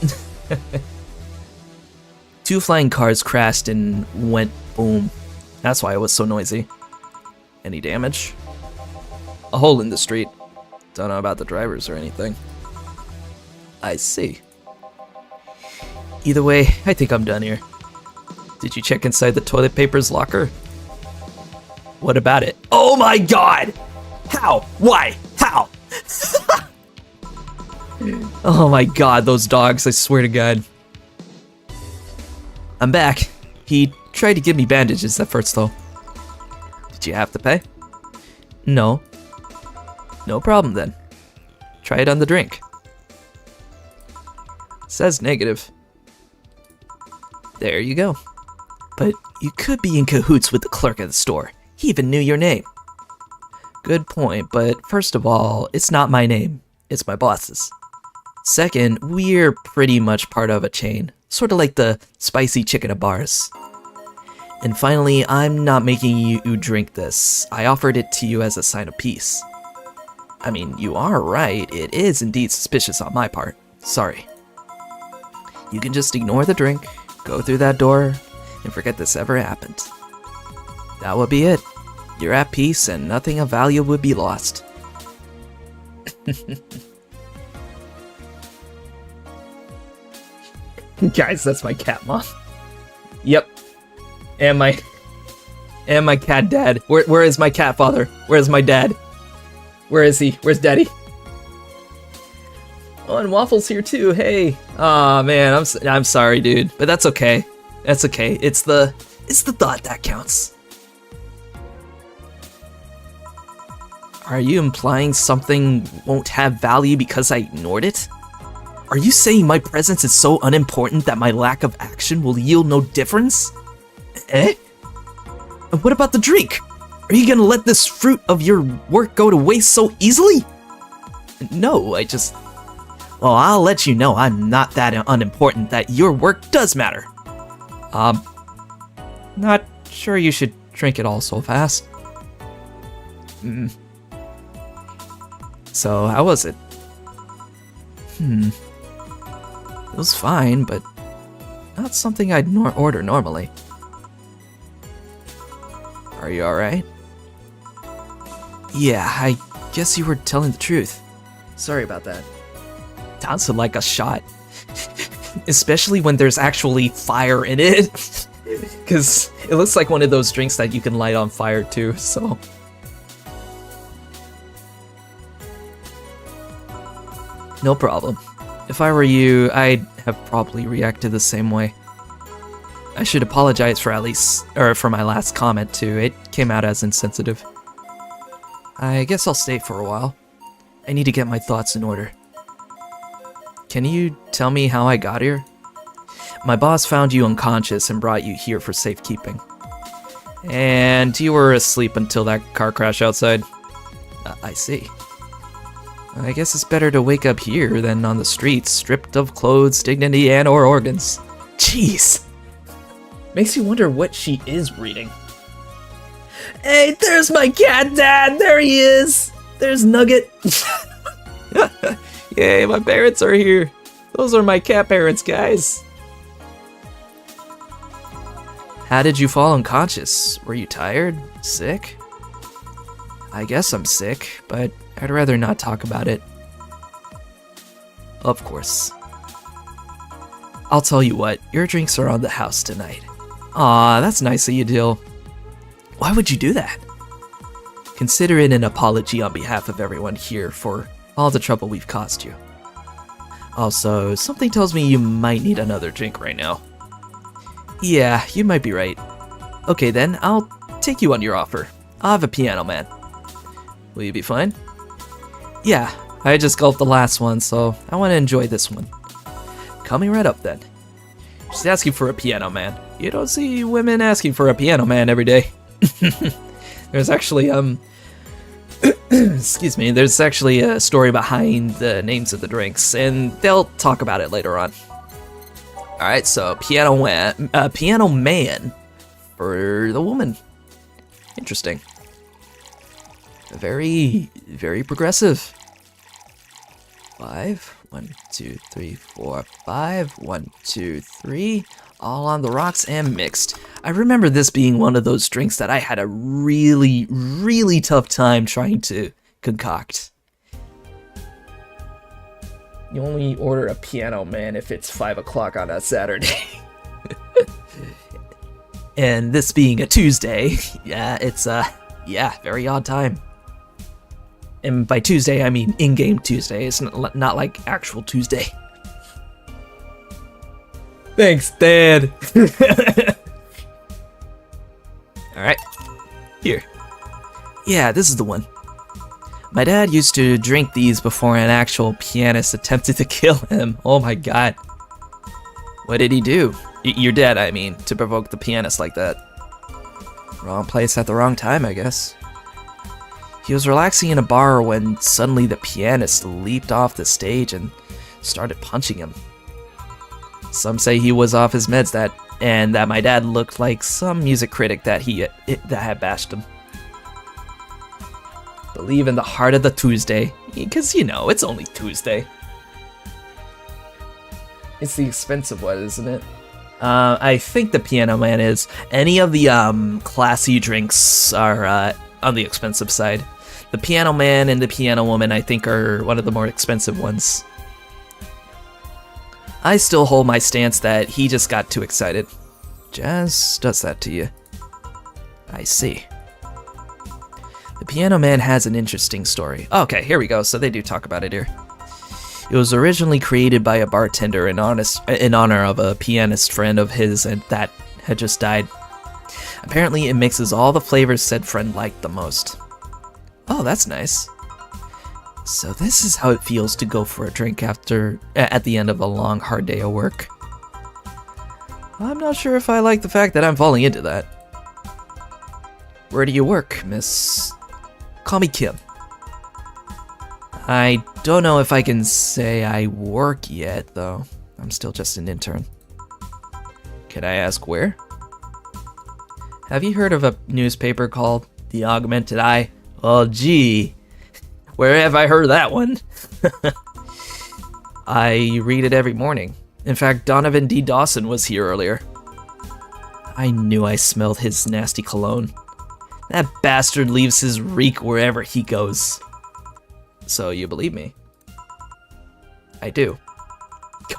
2 flying cars crashed and went boom. That's why it was so noisy. Any damage? A hole in the street. Don't know about the drivers or anything. I see. Either way, I think I'm done here. Did you check inside the toilet paper's locker? What about it? Oh my god! How? Why? How? Oh my god, those dogs, I swear to god. I'm back. He tried to give me bandages at first though. Did you have to pay? No. No problem then. Try it on the drink. Says negative. There you go. But you could be in cahoots with the clerk at the store. He even knew your name. Good point, but first of all, it's not my name. It's my boss's. Second, we're pretty much part of a chain. Sort of like the spicy chicken of bars. And finally, I'm not making you drink this. I offered it to you as a sign of peace. I mean, you are right. It is indeed suspicious on my part. Sorry. You can just ignore the drink, go through that door, and forget this ever happened. That would be it. You're at peace and nothing of value would be lost. Guys, that's my cat mom. Yep. And my cat dad. Where is my cat father? Where is my dad? Where is he? Where's daddy? Oh, and Waffle's here too. Hey. Aw, man, I'm sorry, dude, but that's okay. That's okay. It's the thought that counts. Are you implying something won't have value because I ignored it? Are you saying my presence is so unimportant that my lack of action will yield no difference? Eh? And what about the drink? Are you gonna let this fruit of your work go to waste so easily? No, well, I'll let you know I'm not that unimportant that your work does matter. Not sure you should drink it all so fast. So, how was it? It was fine, but not something I'd order normally. Are you alright? Yeah, I guess you were telling the truth. Sorry about that. Sounded like a shot. Especially when there's actually fire in it. Because it looks like one of those drinks that you can light on fire too, so... No problem. If I were you, I'd have probably reacted the same way. I should apologize for for my last comment too. It came out as insensitive. I guess I'll stay for a while. I need to get my thoughts in order. Can you tell me how I got here? My boss found you unconscious and brought you here for safekeeping. And you were asleep until that car crash outside. I see. I guess it's better to wake up here than on the streets, stripped of clothes, dignity, and or organs. Jeez. Makes you wonder what she is reading. Hey, there's my cat dad! There he is! There's Nugget! Yay, my parents are here. Those are my cat parents, guys. How did you fall unconscious? Were you tired? Sick? I guess I'm sick, but I'd rather not talk about it. Of course. I'll tell you what, your drinks are on the house tonight. Aw, that's nice of you, Jill. Why would you do that? Consider it an apology on behalf of everyone here for all the trouble we've caused you. Also, something tells me you might need another drink right now. Yeah, you might be right. Okay then, I'll take you on your offer. I'll have a piano man. Will you be fine? Yeah, I just gulped the last one, so I want to enjoy this one. Coming right up then. She's asking for a piano man. You don't see women asking for a piano man every day. There's actually, excuse me, there's actually a story behind the names of the drinks, and they'll talk about it later on. Alright, so piano man for the woman. Interesting. Very, very progressive. 5, 1, 2, 3, 4, 5, 1, 2, 3, all on the rocks and mixed. I remember this being one of those drinks that I had a really, really tough time trying to concoct. You only order a piano man if it's 5 o'clock on a Saturday. And this being a Tuesday, yeah, it's very odd time. And by Tuesday, I mean in-game Tuesday. It's not like actual Tuesday. Thanks, Dad. Alright. Here. Yeah, this is the one. My dad used to drink these before an actual pianist attempted to kill him. Oh my god. What did he do? Your dad, I mean, to provoke the pianist like that. Wrong place at the wrong time, I guess. He was relaxing in a bar when suddenly the pianist leaped off the stage and started punching him. Some say he was off his meds and that my dad looked like some music critic that had bashed him. Believe in the heart of the Tuesday, because you know, it's only Tuesday. It's the expensive one, isn't it? I think the piano man is. Any of the classy drinks are on the expensive side. The piano man and the piano woman, I think, are one of the more expensive ones. I still hold my stance that he just got too excited. Jazz does that to you. I see. The piano man has an interesting story. Okay, here we go. So they do talk about it here. It was originally created by a bartender in honor of a pianist friend of his and that had just died. Apparently, it mixes all the flavors said friend liked the most. Oh, that's nice. So this is how it feels to go for a drink at the end of a long, hard day of work. I'm not sure if I like the fact that I'm falling into that. Where do you work, miss? Call me Kim. I don't know if I can say I work yet, though. I'm still just an intern. Can I ask where? Have you heard of a newspaper called The Augmented Eye? Oh, gee. Where have I heard that one? I read it every morning. In fact, Donovan D. Dawson was here earlier. I knew I smelled his nasty cologne. That bastard leaves his reek wherever he goes. So you believe me? I do.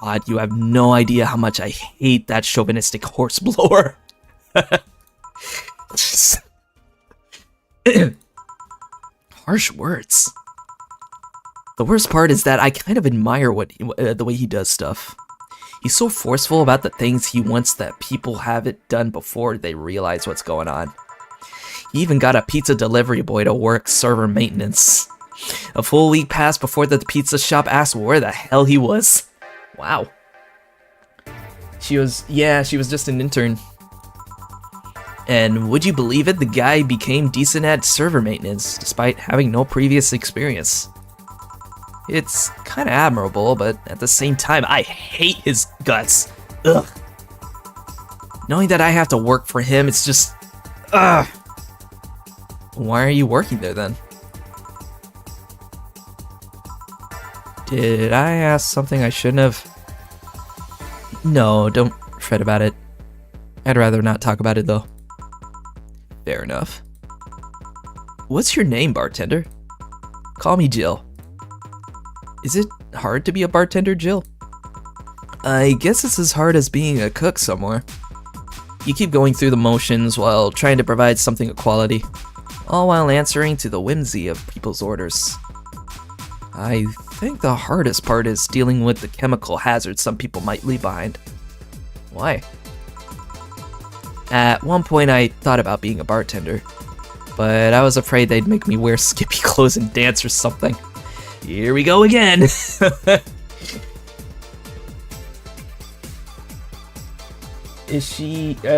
God, you have no idea how much I hate that chauvinistic horseblower. Harsh words. The worst part is that I kind of admire the way he does stuff. He's so forceful about the things he wants that people have it done before they realize what's going on. He even got a pizza delivery boy to work server maintenance. A full week passed before the pizza shop asked where the hell he was. Wow. She was just an intern. And would you believe it, the guy became decent at server maintenance, despite having no previous experience. It's kinda admirable, but at the same time, I hate his guts. Ugh. Knowing that I have to work for him, it's just... ugh. Why are you working there then? Did I ask something I shouldn't have? No, don't fret about it. I'd rather not talk about it though. Fair enough. What's your name, bartender? Call me Jill. Is it hard to be a bartender, Jill? I guess it's as hard as being a cook somewhere. you keep going through the motions while trying to provide something of quality, all while answering to the whimsy of people's orders. I think the hardest part is dealing with the chemical hazards some people might leave behind. Why? At one point I thought about being a bartender, but I was afraid they'd make me wear skimpy clothes and dance or something. Here we go again! Is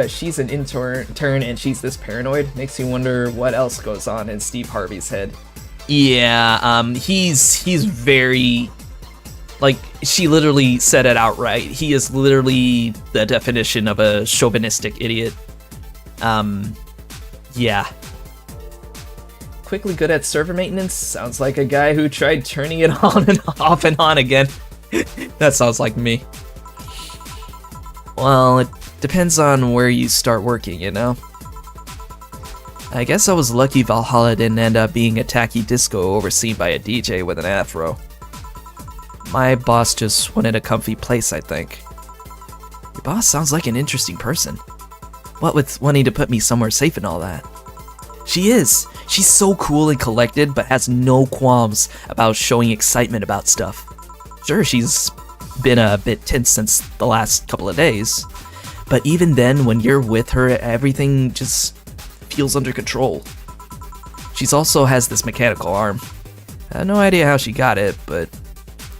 she's an intern and she's this paranoid? Makes you wonder what else goes on in Steve Harvey's head. Yeah, he's very, like, she literally said it outright. He is literally the definition of a chauvinistic idiot. Yeah. Quickly good at server maintenance? Sounds like a guy who tried turning it on and off and on again. That sounds like me. Well, it depends on where you start working, you know? I guess I was lucky Valhalla didn't end up being a tacky disco overseen by a DJ with an afro. My boss just wanted a comfy place, I think. Your boss sounds like an interesting person. What with wanting to put me somewhere safe and all that. She is. She's so cool and collected, but has no qualms about showing excitement about stuff. Sure, she's been a bit tense since the last couple of days, but even then, when you're with her, everything just feels under control. She's also has this mechanical arm. I have no idea how she got it, but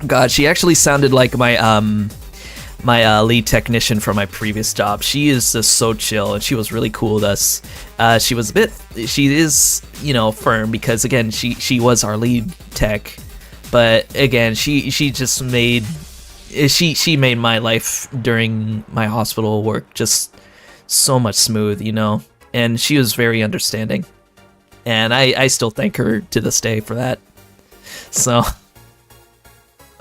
God, she actually sounded like my lead technician from my previous job. She is just so chill, and she was really cool with us. She is, you know, firm because again, she was our lead tech, but again, she just made my life during my hospital work just so much smooth, you know, and she was very understanding, and I still thank her to this day for that. So,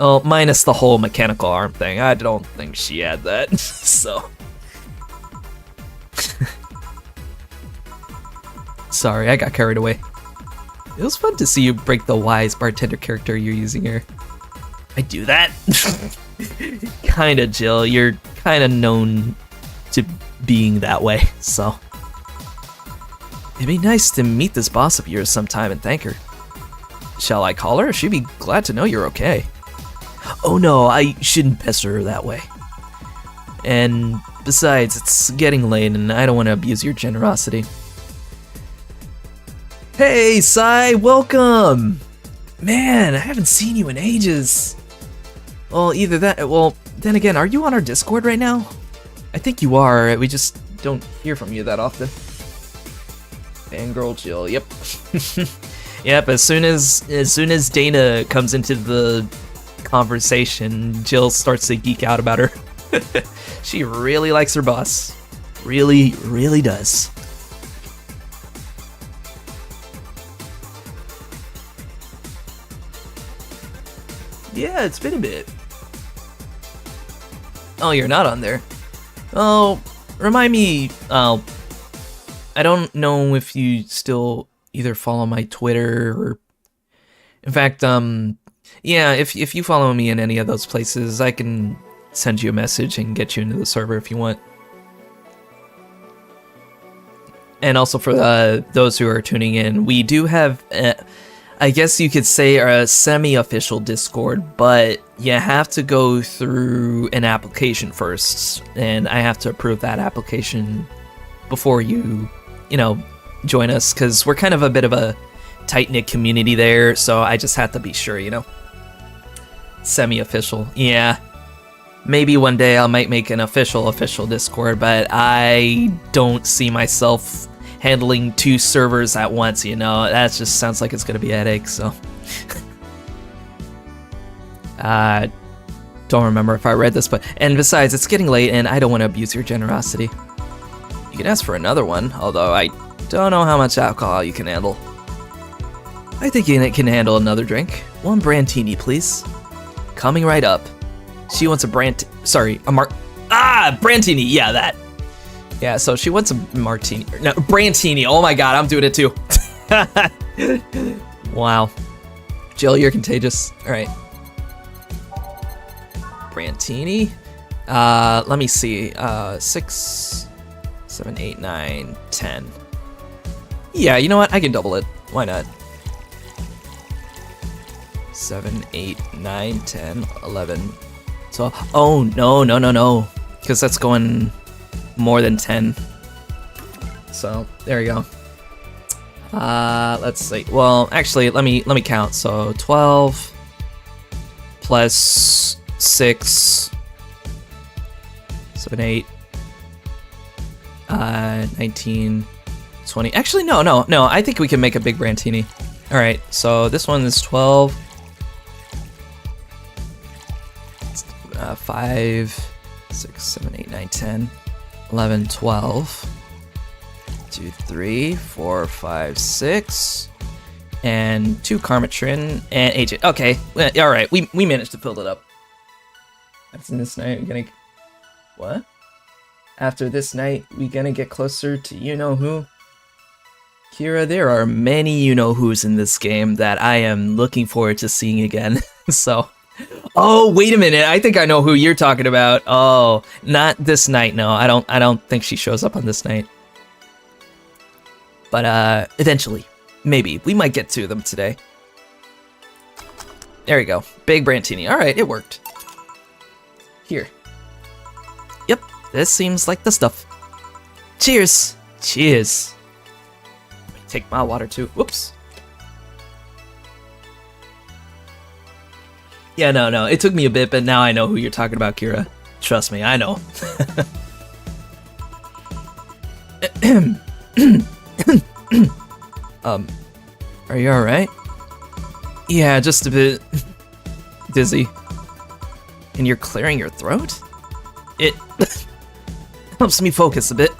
oh, minus the whole mechanical arm thing, I don't think she had that. So, sorry, I got carried away. It was fun to see you break the wise bartender character you're using here. I do that? Kinda, Jill. You're kinda known to being that way, so. It'd be nice to meet this boss of yours sometime and thank her. Shall I call her? She'd be glad to know you're okay. Oh no, I shouldn't pester her that way. And besides, it's getting late and I don't want to abuse your generosity. Hey, Sai, welcome! Man, I haven't seen you in ages. Well, either that, well, then again, are you on our Discord right now? I think you are, we just don't hear from you that often. Fangirl Jill, yep. Yep, as soon as Dana comes into the conversation, Jill starts to geek out about her. She really likes her boss. Really, really does. Yeah, it's been a bit. Oh, you're not on there. Oh, remind me, I don't know if you still either follow my Twitter or... In fact, yeah, if you follow me in any of those places, I can send you a message and get you into the server if you want. And also for those who are tuning in, we do have, I guess you could say, a semi-official Discord, but you have to go through an application first, and I have to approve that application before you know, join us, because we're kind of a bit of a tight-knit community there, so I just have to be sure, you know. Semi-official, yeah. Maybe one day I might make an official Discord, but I don't see myself handling 2 servers at once, you know. That just sounds like it's gonna be a headache, so. Don't remember if I read this, but... And besides, it's getting late, and I don't want to abuse your generosity. You can ask for another one, although I don't know how much alcohol you can handle. I think you can handle another drink. 1 Brantini, please. Coming right up. She wants a Brantini, yeah, that. Yeah, so she wants a martini. No, Brantini, oh my god, I'm doing it too. Wow. Jill, you're contagious. Alright. Brantini. Let me see. 6 7, 8, 9, 10. Yeah, you know what? I can double it. Why not? 7, 8, 9, 10, 11, 12. Oh, no. Because that's going more than 10. So, there you go. Let's see. Well, actually, let me count. So, 12 plus 6, 7, 8, 19, 20. Actually, no. I think we can make a big Brantini. All right, so this one is 12. 5, 6, 7, 8, 9, 10, 11, 12. 2, 3, 4, 5, 6. And 2 Karmatrin and AJ. Okay, all right, we managed to fill it up. After this night, we're gonna... What? After this night, we gonna get closer to you-know-who? Kira, there are many you-know-whos in this game that I am looking forward to seeing again. So... Oh, wait a minute. I think I know who you're talking about. Oh, not this night. No, I don't think she shows up on this night. But eventually, maybe we might get to them today. There you go. Big Brantini. All right, it worked. Here. Yep, this seems like the stuff. Cheers. Cheers. Let me take my water too. Whoops. Yeah, no. It took me a bit, but now I know who you're talking about, Kira. Trust me, I know. Are you alright? Yeah, just a bit dizzy. And you're clearing your throat? It helps me focus a bit.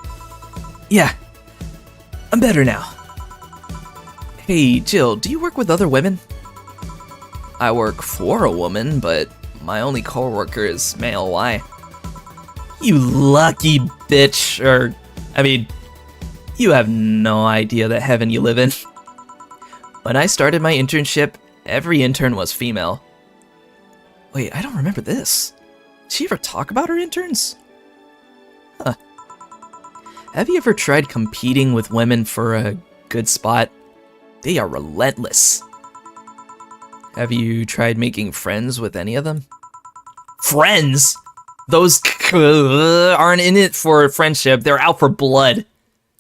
Yeah, I'm better now. Hey, Jill, do you work with other women? I work for a woman, but my only coworker is male. Why? You lucky bitch. You have no idea the heaven you live in. When I started my internship, every intern was female. Wait, I don't remember this. Did she ever talk about her interns? Huh. Have you ever tried competing with women for a good spot? They are relentless. Have you tried making friends with any of them? Friends? Those aren't in it for friendship. They're out for blood.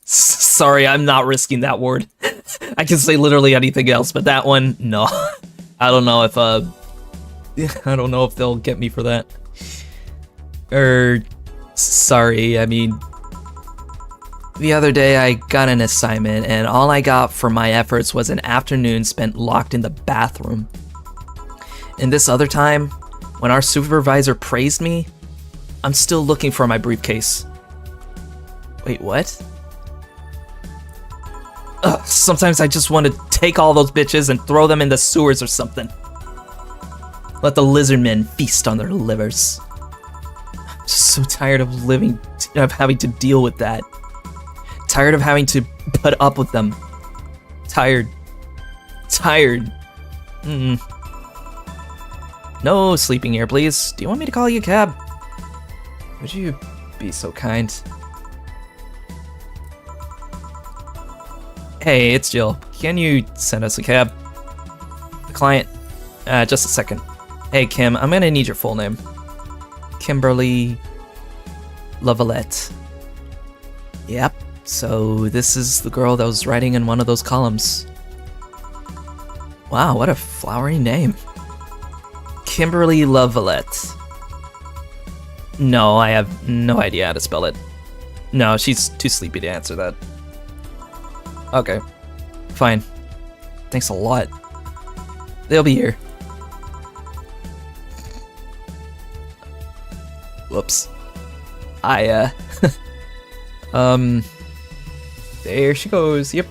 Sorry, I'm not risking that word. I can say literally anything else, but that one, no. I don't know if they'll get me for that. Sorry, the other day I got an assignment and all I got for my efforts was an afternoon spent locked in the bathroom. And this other time, when our supervisor praised me, I'm still looking for my briefcase. Wait, what? Ugh, sometimes I just want to take all those bitches and throw them in the sewers or something. Let the lizard men feast on their livers. I'm just so tired of having to deal with that. Tired of having to put up with them. Tired. No sleeping here, please. Do you want me to call you a cab? Would you be so kind? Hey, it's Jill. Can you send us a cab? The client. Just a second. Hey, Kim, I'm gonna need your full name. Kimberly Lavalette. Yep. So this is the girl that was writing in one of those columns. Wow, what a flowery name. Kimberly Lavalette. No, I have no idea how to spell it. No, she's too sleepy to answer that. Okay, fine. Thanks a lot. They'll be here. Whoops. There she goes, yep.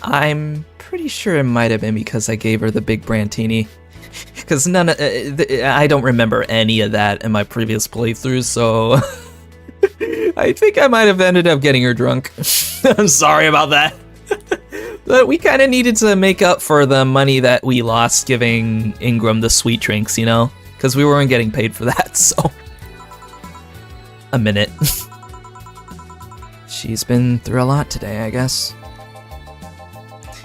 I'm pretty sure it might have been because I gave her the big Brantini. Because I don't remember any of that in my previous playthroughs, so... I think I might have ended up getting her drunk. I'm sorry about that. But we kind of needed to make up for the money that we lost giving Ingram the sweet drinks, you know? Because we weren't getting paid for that, so... A minute. She's been through a lot today, I guess.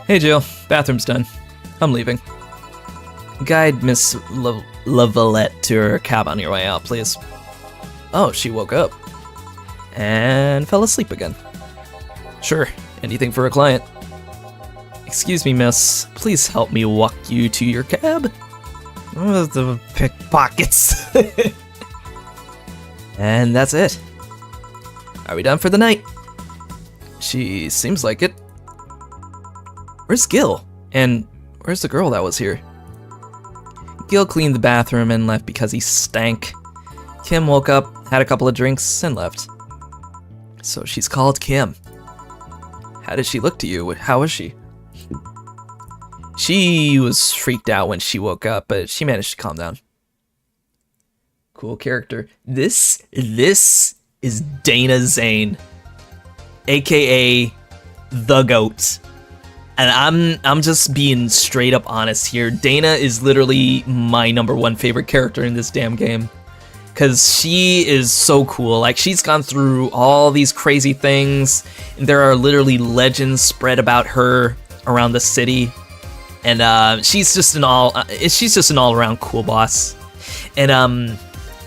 Hey Jill, bathroom's done. I'm leaving. Guide Miss Lavalette to her cab on your way out, please. Oh, she woke up. And fell asleep again. Sure, anything for a client. Excuse me, miss. Please help me walk you to your cab. Oh, the pickpockets. And that's it. Are we done for the night? She seems like it. Where's Gil? And where's the girl that was here? Gil cleaned the bathroom and left because he stank. Kim woke up, had a couple of drinks, and left. So she's called Kim. How did she look to you? How was she? She was freaked out when she woke up, but she managed to calm down. Cool character. This is Dana Zane, aka the GOAT. And I'm just being straight up honest here. Dana is literally my #1 favorite character in this damn game. Cause she is so cool. Like, she's gone through all these crazy things. And there are literally legends spread about her around the city. And she's just an all-around cool boss. And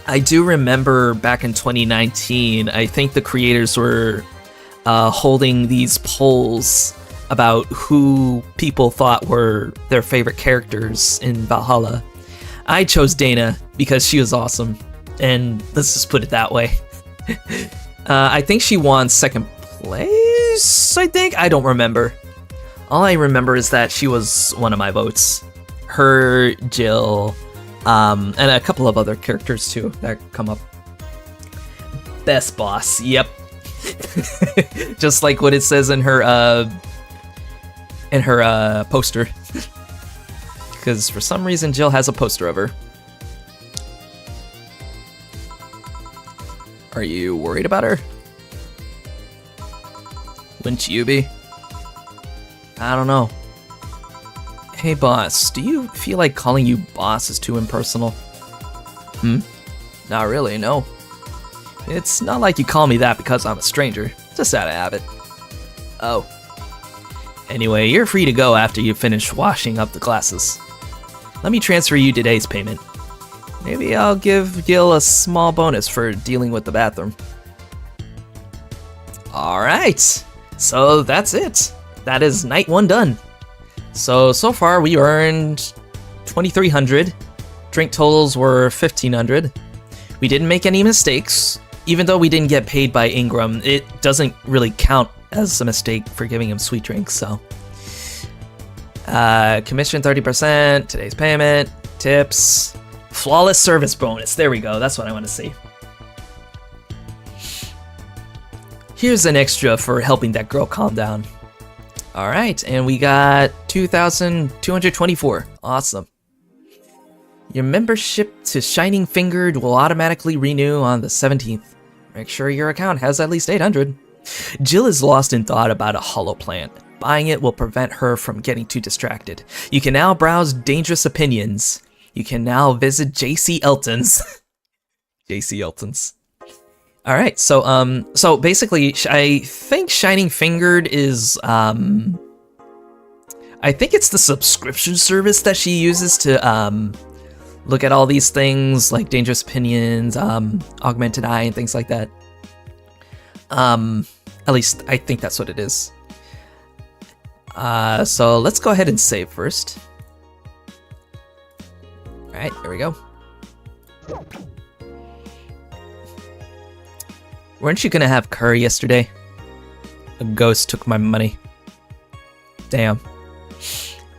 I do remember back in 2019, I think the creators were holding these polls about who people thought were their favorite characters in Valhalla. I chose Dana because she was awesome, and let's just put it that way. I think she won 2nd place, I don't remember. All I remember is that she was one of my votes. Her, Jill, and a couple of other characters too that come up. Best boss, yep. Just like what it says in her poster. Because for some reason Jill has a poster of her. Are you worried about her? Wouldn't you be? I don't know. Hey boss, do you feel like calling you boss is too impersonal? Not really, no. It's not like you call me that because I'm a stranger, just out of habit. Oh. Anyway, you're free to go after you finish washing up the glasses. Let me transfer you today's payment. Maybe I'll give Gil a small bonus for dealing with the bathroom. Alright, so that's it. That is night 1 done. So far we earned 2,300. Drink totals were 1,500. We didn't make any mistakes. Even though we didn't get paid by Ingram, it doesn't really count as a mistake for giving him sweet drinks, so. Commission 30%, today's payment, tips, flawless service bonus. There we go, that's what I want to see. Here's an extra for helping that girl calm down. Alright, and we got 2,224. Awesome. Your membership to Shining Fingered will automatically renew on the 17th. Make sure your account has at least 800. Jill is lost in thought about a hollow plant. Buying it will prevent her from getting too distracted. You can now browse dangerous opinions. You can now visit JC Elton's. JC Elton's. Alright, so basically, I think Shining Fingered is, I think it's the subscription service that she uses to, look at all these things, like Dangerous Opinions, Augmented Eye, and things like that. At least, I think that's what it is. So let's go ahead and save first. Alright, here we go. Weren't you gonna have curry yesterday? A ghost took my money. Damn.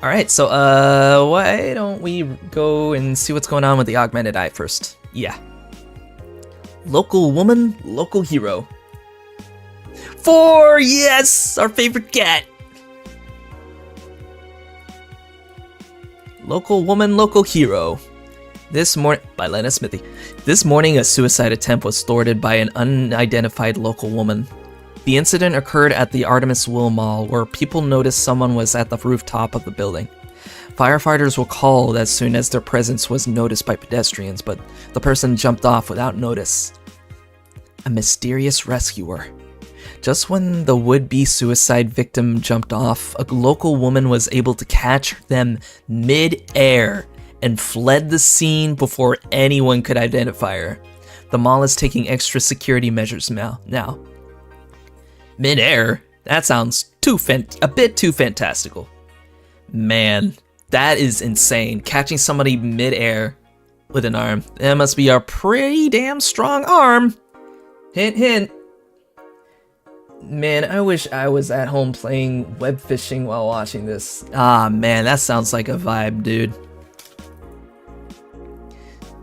Alright, so why don't we go and see what's going on with the Augmented Eye first? Yeah. Local woman, local hero. 4! Yes! Our favorite cat! Local woman, local hero. This morning, by Lena Smithy. This morning, a suicide attempt was thwarted by an unidentified local woman. The incident occurred at the Artemis Will Mall, where people noticed someone was at the rooftop of the building. Firefighters were called as soon as their presence was noticed by pedestrians, but the person jumped off without notice. A mysterious rescuer. Just when the would-be suicide victim jumped off, a local woman was able to catch them mid-air and fled the scene before anyone could identify her. The mall is taking extra security measures now. Mid-air? That sounds a bit too fantastical. Man, that is insane. Catching somebody mid-air with an arm. That must be a pretty damn strong arm. Hint, hint. Man, I wish I was at home playing web fishing while watching this. Ah, man, that sounds like a vibe, dude.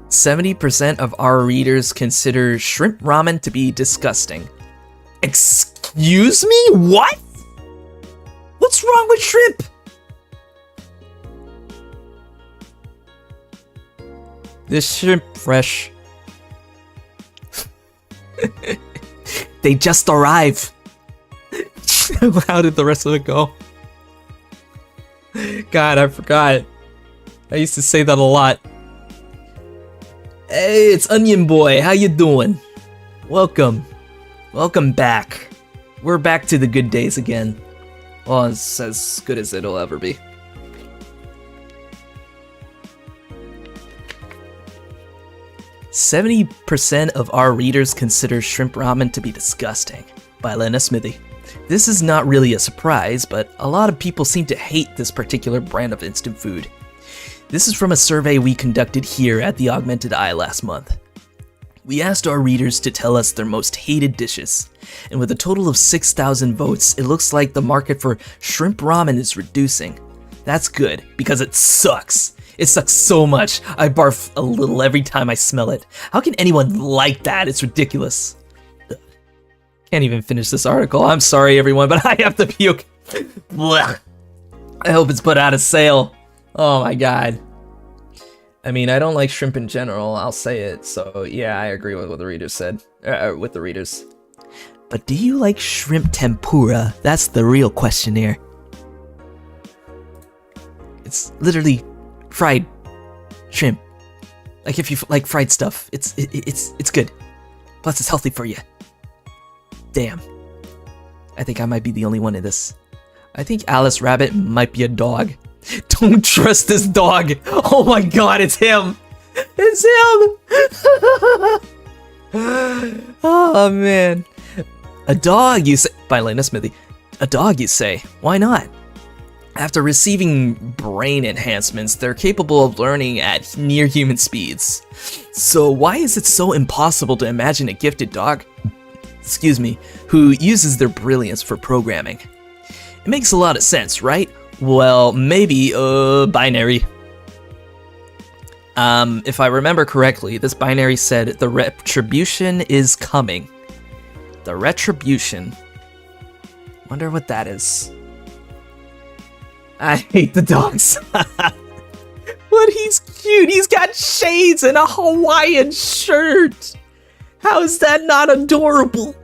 70% of our readers consider shrimp ramen to be disgusting. Excuse me? What? What's wrong with shrimp? This shrimp fresh. They just arrived. How did the rest of it go? God, I forgot. I used to say that a lot. Hey, it's Onion Boy. How you doing? Welcome. Welcome back. We're back to the good days again. Well, it's as good as it'll ever be. "70% of our readers consider shrimp ramen to be disgusting," by Lena Smithy. This is not really a surprise, but a lot of people seem to hate this particular brand of instant food. This is from a survey we conducted here at the Augmented Eye last month. We asked our readers to tell us their most hated dishes, and with a total of 6,000 votes, it looks like the market for shrimp ramen is reducing. That's good, because it sucks. It sucks so much, I barf a little every time I smell it. How can anyone like that? It's ridiculous. Can't even finish this article. I'm sorry, everyone, but I have to puke. Blech. I hope it's put out of sale. Oh my god. I mean, I don't like shrimp in general, I'll say it. So yeah, I agree with what the readers said. With the readers. But do you like shrimp tempura? That's the real question here. It's literally fried shrimp. Like if you like fried stuff, it's good. Plus it's healthy for you. Damn. I think I might be the only one in this. I think Alice Rabbit might be a dog. Don't trust this dog. Oh my god, it's him. It's him. Oh man. A dog, you say? By Lena Smithy. A dog, you say? Why not? After receiving brain enhancements, they're capable of learning at near human speeds. So why is it so impossible to imagine a gifted dog, excuse me, who uses their brilliance for programming? It makes a lot of sense, right? Well, maybe, binary. If I remember correctly, this binary said the retribution is coming. The retribution. Wonder what that is. I hate the dogs. But he's cute. He's got shades and a Hawaiian shirt. How is that not adorable?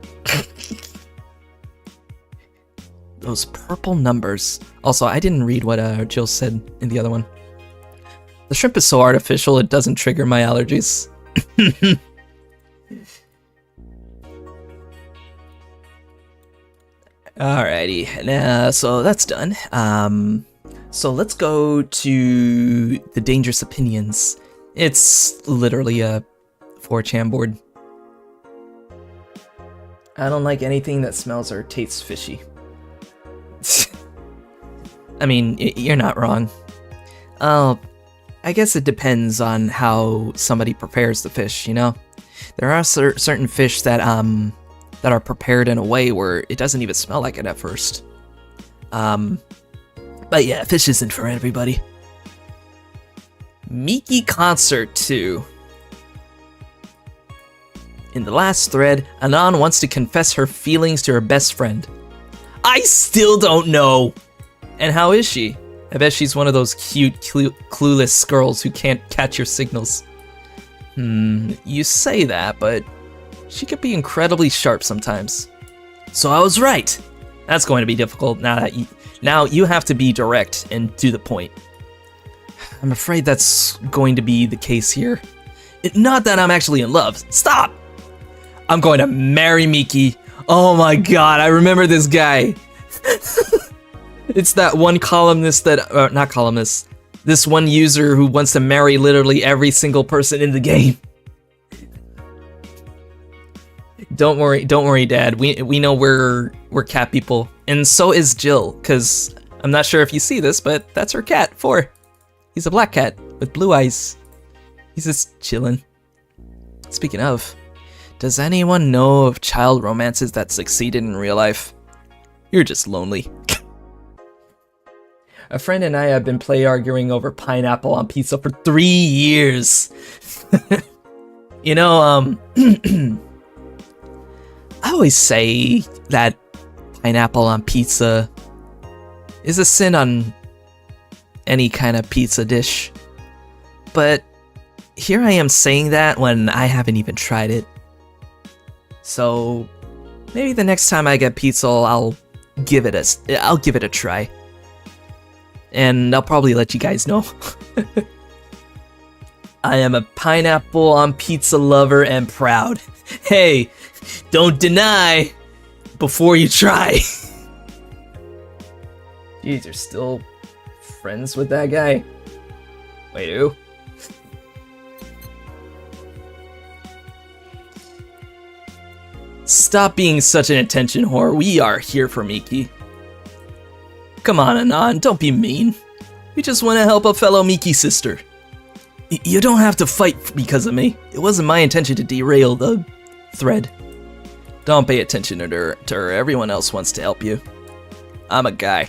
Those purple numbers. Also, I didn't read what Jill said in the other one. The shrimp is so artificial, it doesn't trigger my allergies. Alrighty, so that's done. So let's go to the dangerous opinions. It's literally a 4chan board. I don't like anything that smells or tastes fishy. I mean, you're not wrong. I guess it depends on how somebody prepares the fish, you know? There are certain fish that are prepared in a way where it doesn't even smell like it at first. But yeah, fish isn't for everybody. Miki Concert 2. In the last thread, Anon wants to confess her feelings to her best friend. I still don't know! And how is she? I bet she's one of those cute, clueless girls who can't catch your signals. You say that, but she could be incredibly sharp sometimes. So I was right! That's going to be difficult now you have to be direct and to the point. I'm afraid that's going to be the case here. Not that I'm actually in love. Stop! I'm going to marry Miki. Oh my god, I remember this guy. It's that one columnist that, not columnist, this one user who wants to marry literally every single person in the game. Don't worry, Dad. We know we're cat people, and so is Jill. Cause I'm not sure if you see this, but that's her cat. 4. He's a black cat with blue eyes. He's just chilling. Speaking of, does anyone know of child romances that succeeded in real life? You're just lonely. A friend and I have been arguing over pineapple on pizza for 3 years. You know, I always say that pineapple on pizza is a sin on any kind of pizza dish. But here I am saying that when I haven't even tried it. So maybe the next time I get pizza, I'll give it a try. And I'll probably let you guys know. I am a pineapple on pizza lover and proud. Hey, don't deny before you try. Jeez, you're still friends with that guy? Wait, who? Stop being such an attention whore. We are here for Miki. Come on, Anon, don't be mean. We just want to help a fellow Miki sister. You don't have to fight because of me. It wasn't my intention to derail the thread. Don't pay attention to her. Everyone else wants to help you. I'm a guy.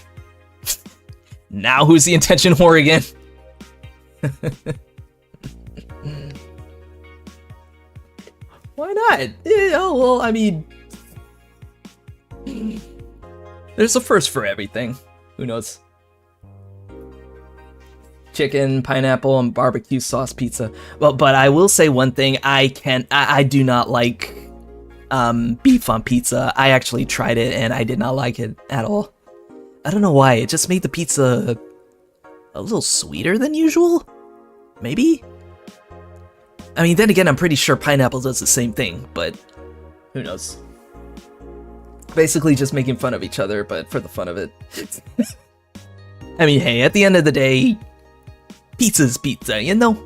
Now who's the attention whore again? Why not? Oh, well, I mean... There's a first for everything. Who knows? Chicken, pineapple, and barbecue sauce pizza. Well, but I will say one thing. I do not like beef on pizza. I actually tried it, and I did not like it at all. I don't know why. It just made the pizza a little sweeter than usual? Maybe? I mean, then again, I'm pretty sure pineapple does the same thing, but who knows? Basically just making fun of each other, but for the fun of it. I mean, hey, at the end of the day, pizza's pizza, you know?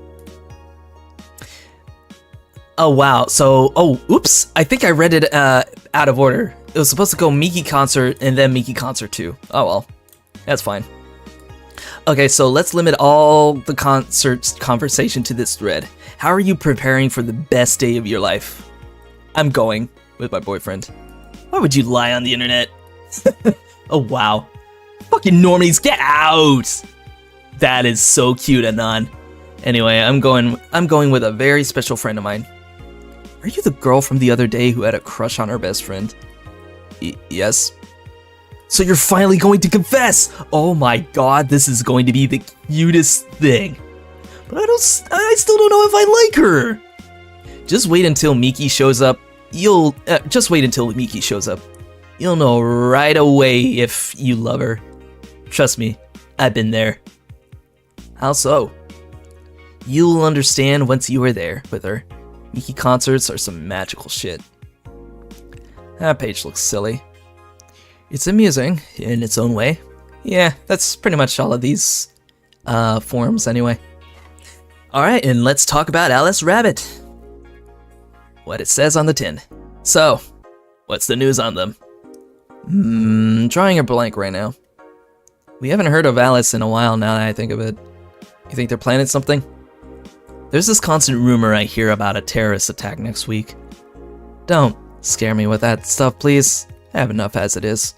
Oh, wow. So, oops. I think I read it out of order. It was supposed to go Miki Concert and then Miki Concert 2. Oh, well. That's fine. Okay, so let's limit all the concerts conversation to this thread. How are you preparing for the best day of your life? I'm going with my boyfriend. Why would you lie on the internet? Oh, wow. Fucking normies, get out! That is so cute, Anon. Anyway, I'm going with a very special friend of mine. Are you the girl from the other day who had a crush on her best friend? Yes. So you're finally going to confess! Oh my god, this is going to be the cutest thing. But I still don't know if I like her. Just wait until Miki shows up. Just wait until Miki shows up. You'll know right away if you love her. Trust me, I've been there. How so? You'll understand once you are there with her. Miki concerts are some magical shit. That page looks silly. It's amusing in its own way. Yeah, that's pretty much all of these forums anyway. Alright, and let's talk about Alice Rabbit. What it says on the tin. So, what's the news on them? Drawing a blank right now. We haven't heard of Alice in a while now that I think of it. You think they're planning something? There's this constant rumor I hear about a terrorist attack next week. Don't scare me with that stuff, please. I have enough as it is.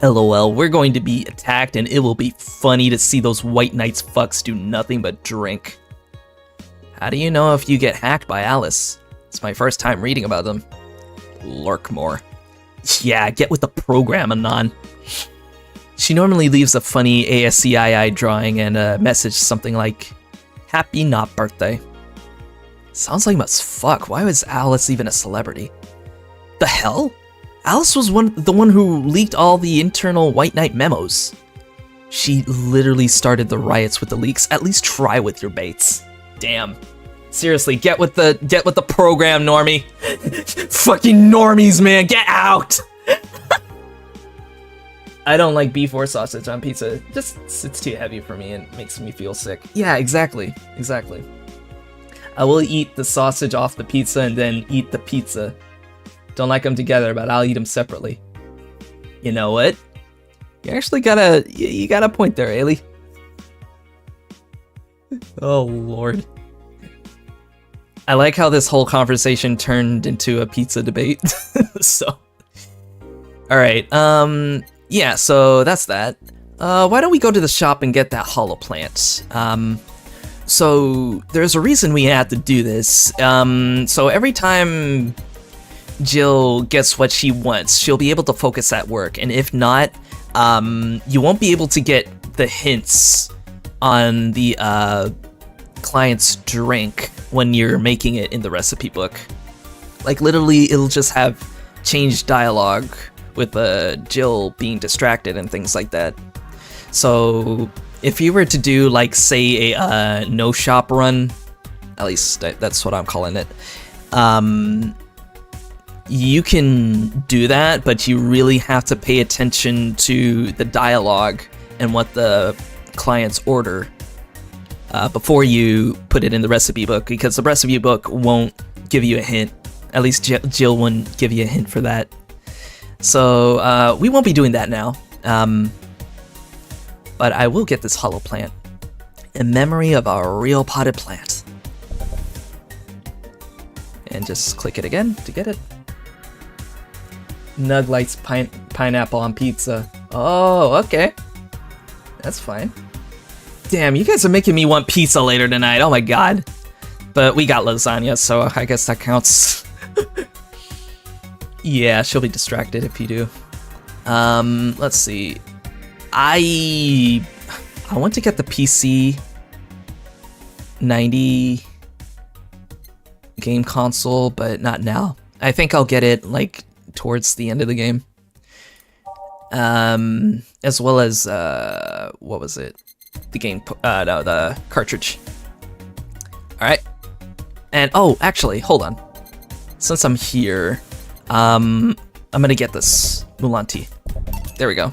LOL, we're going to be attacked and it will be funny to see those white knights fucks do nothing but drink. How do you know if you get hacked by Alice? It's my first time reading about them. Lurk more. Yeah, get with the program, Anon. She normally leaves a funny ASCII drawing and a message something like, Happy not birthday. Sounds like must fuck. Why was Alice even a celebrity? The hell? Alice was the one who leaked all the internal White Knight memos. She literally started the riots with the leaks. At least try with your baits. Damn. Seriously, get with the program, normie. Fucking normies, man, get out. I don't like beef or sausage on pizza. Just, it's too heavy for me and makes me feel sick. Yeah, exactly. I will eat the sausage off the pizza and then eat the pizza. Don't like them together, but I'll eat them separately. You know what? You actually got a point there, Ailey. Oh, Lord. I like how this whole conversation turned into a pizza debate. So, all right. Yeah, so that's that. Why don't we go to the shop and get that hollow plant? So there's a reason we had to do this. So every time Jill gets what she wants, she'll be able to focus at work, and if not, you won't be able to get the hints on the client's drink when you're making it in the recipe book. Like, literally, it'll just have changed dialogue with Jill being distracted and things like that. So if you were to do, like, say a no shop run, at least that's what I'm calling it, you can do that, but you really have to pay attention to the dialogue and what the clients order before you put it in the recipe book, because the recipe book won't give you a hint. At least Jill wouldn't give you a hint for that. So we won't be doing that now. But I will get this hollow plant in memory of a real potted plant. And just click it again to get it. Nug likes pineapple on pizza. Oh, okay. That's fine. Damn, you guys are making me want pizza later tonight. Oh my god. But we got lasagna, so I guess that counts. Yeah, she'll be distracted if you do. Let's see. I want to get the PC 90 game console, but not now. I think I'll get it like towards the end of the game. As well as what was it? The game, no, the cartridge. All right. And oh, actually, hold on. Since I'm here, I'm gonna get this Mulan tea. There we go.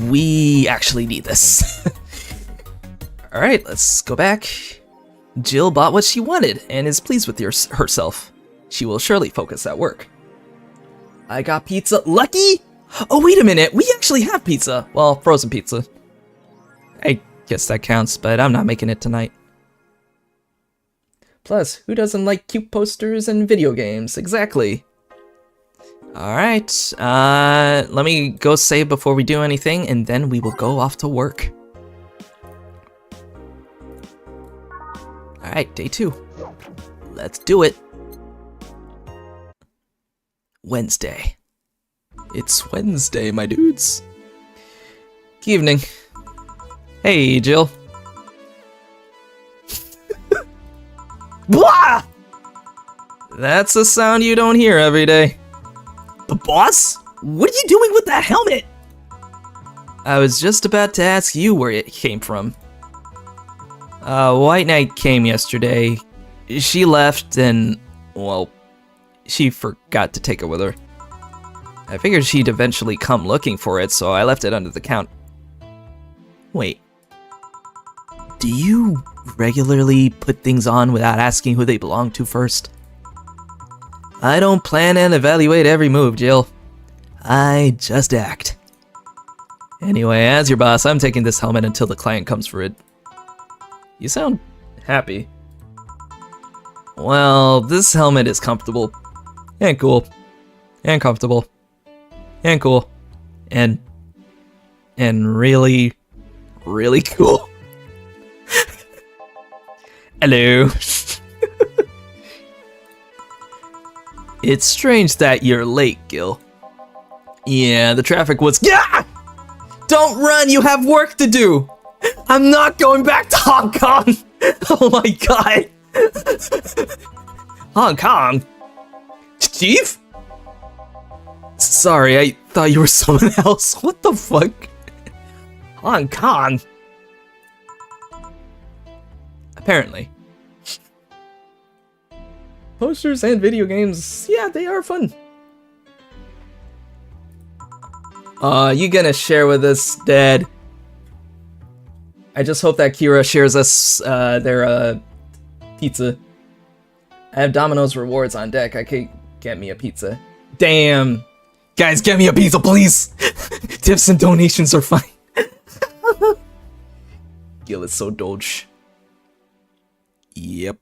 We actually need this. All right, let's go back. Jill bought what she wanted and is pleased with herself. She will surely focus at work. I got pizza. Lucky? Oh, wait a minute. We actually have pizza. Well, frozen pizza. I guess that counts, but I'm not making it tonight. Plus, who doesn't like cute posters and video games? Exactly. Alright, let me go save before we do anything, and then we will go off to work. Alright, day 2. Let's do it. Wednesday. It's Wednesday, my dudes. Good evening. Hey, Jill. Blah! That's a sound you don't hear every day. The boss? What are you doing with that helmet? I was just about to ask you where it came from. White Knight came yesterday. She left and, well, she forgot to take it with her. I figured she'd eventually come looking for it, so I left it under the counter. Wait. Do you regularly put things on without asking who they belong to first? I don't plan and evaluate every move, Jill. I just act. Anyway, as your boss, I'm taking this helmet until the client comes for it. You sound happy. Well, this helmet is comfortable. And cool. And comfortable. And cool. And really, really cool. Hello. It's strange that you're late, Gil. Yeah, the traffic was— Yeah! Don't run, you have work to do! I'm not going back to Hong Kong! Oh my god! Hong Kong? Chief? Sorry, I thought you were someone else. What the fuck? Hong Kong? Apparently. Posters and video games, yeah, they are fun. You gonna share with us, Dad? I just hope that Kira shares us their pizza. I have Domino's rewards on deck. I can't get me a pizza. Damn. Guys, get me a pizza, please. Tips and donations are fine. Gil is so doge. Yep.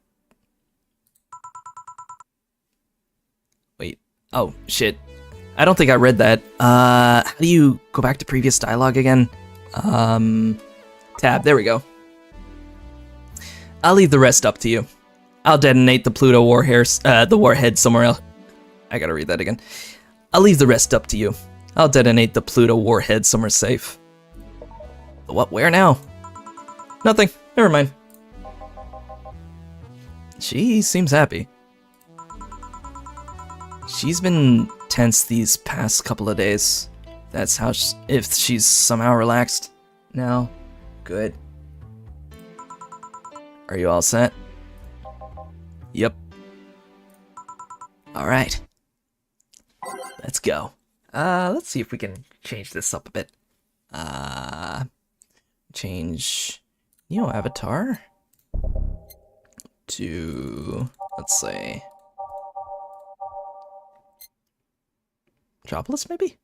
Wait. Oh, shit. I don't think I read that. How do you go back to previous dialogue again? Tab. There we go. I'll leave the rest up to you. I'll detonate the Pluto the warhead somewhere else. I gotta read that again. I'll leave the rest up to you. I'll detonate the Pluto warhead somewhere safe. What? Where now? Nothing. Never mind. She seems happy. She's been tense these past couple of days. That's how if she's somehow relaxed now. Good. Are you all set? Yep. Alright. Let's go. Let's see if we can change this up a bit. Change Neo avatar to, let's say, Metropolis, maybe?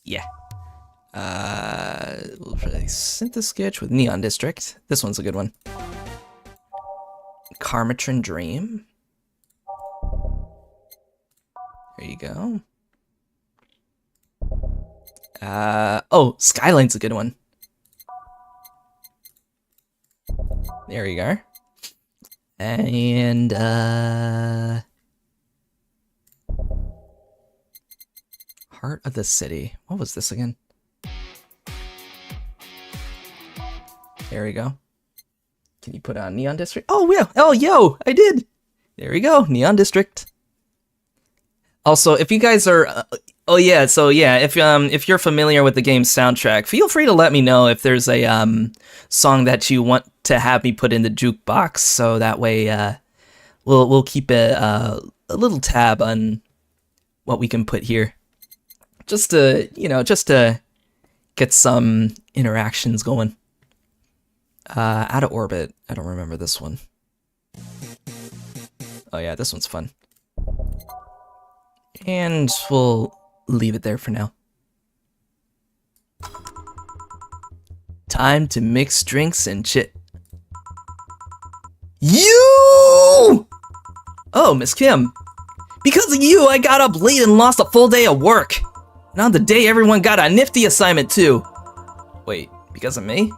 Yeah. We'll try Synthesis Sketch with Neon District. This one's a good one. Karmatron Dream. There you go. Oh, Skyline's a good one. There you go. And, Heart of the City. What was this again? There we go. Can you put on Neon District? Oh, yeah. Oh, yo, I did. There we go. Neon District. Also, if you guys are, oh yeah, so yeah, if you're familiar with the game's soundtrack, feel free to let me know if there's a song that you want to have me put in the jukebox, so that way we'll keep a little tab on what we can put here, just to get some interactions going. Out of Orbit. I don't remember this one. Oh yeah, this one's fun. And we'll leave it there for now. Time to mix drinks and chit. You! Oh, Miss Kim. Because of you, I got up late and lost a full day of work. And on the day, everyone got a nifty assignment too. Wait, because of me?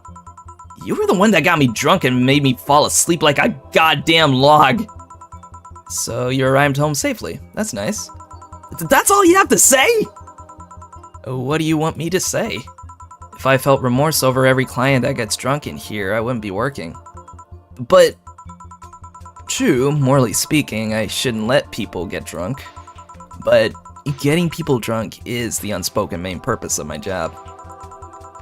You were the one that got me drunk and made me fall asleep like a goddamn log. So you arrived home safely. That's nice. That's all you have to say? What do you want me to say? If I felt remorse over every client that gets drunk in here, I wouldn't be working. But, true, morally speaking, I shouldn't let people get drunk. But getting people drunk is the unspoken main purpose of my job.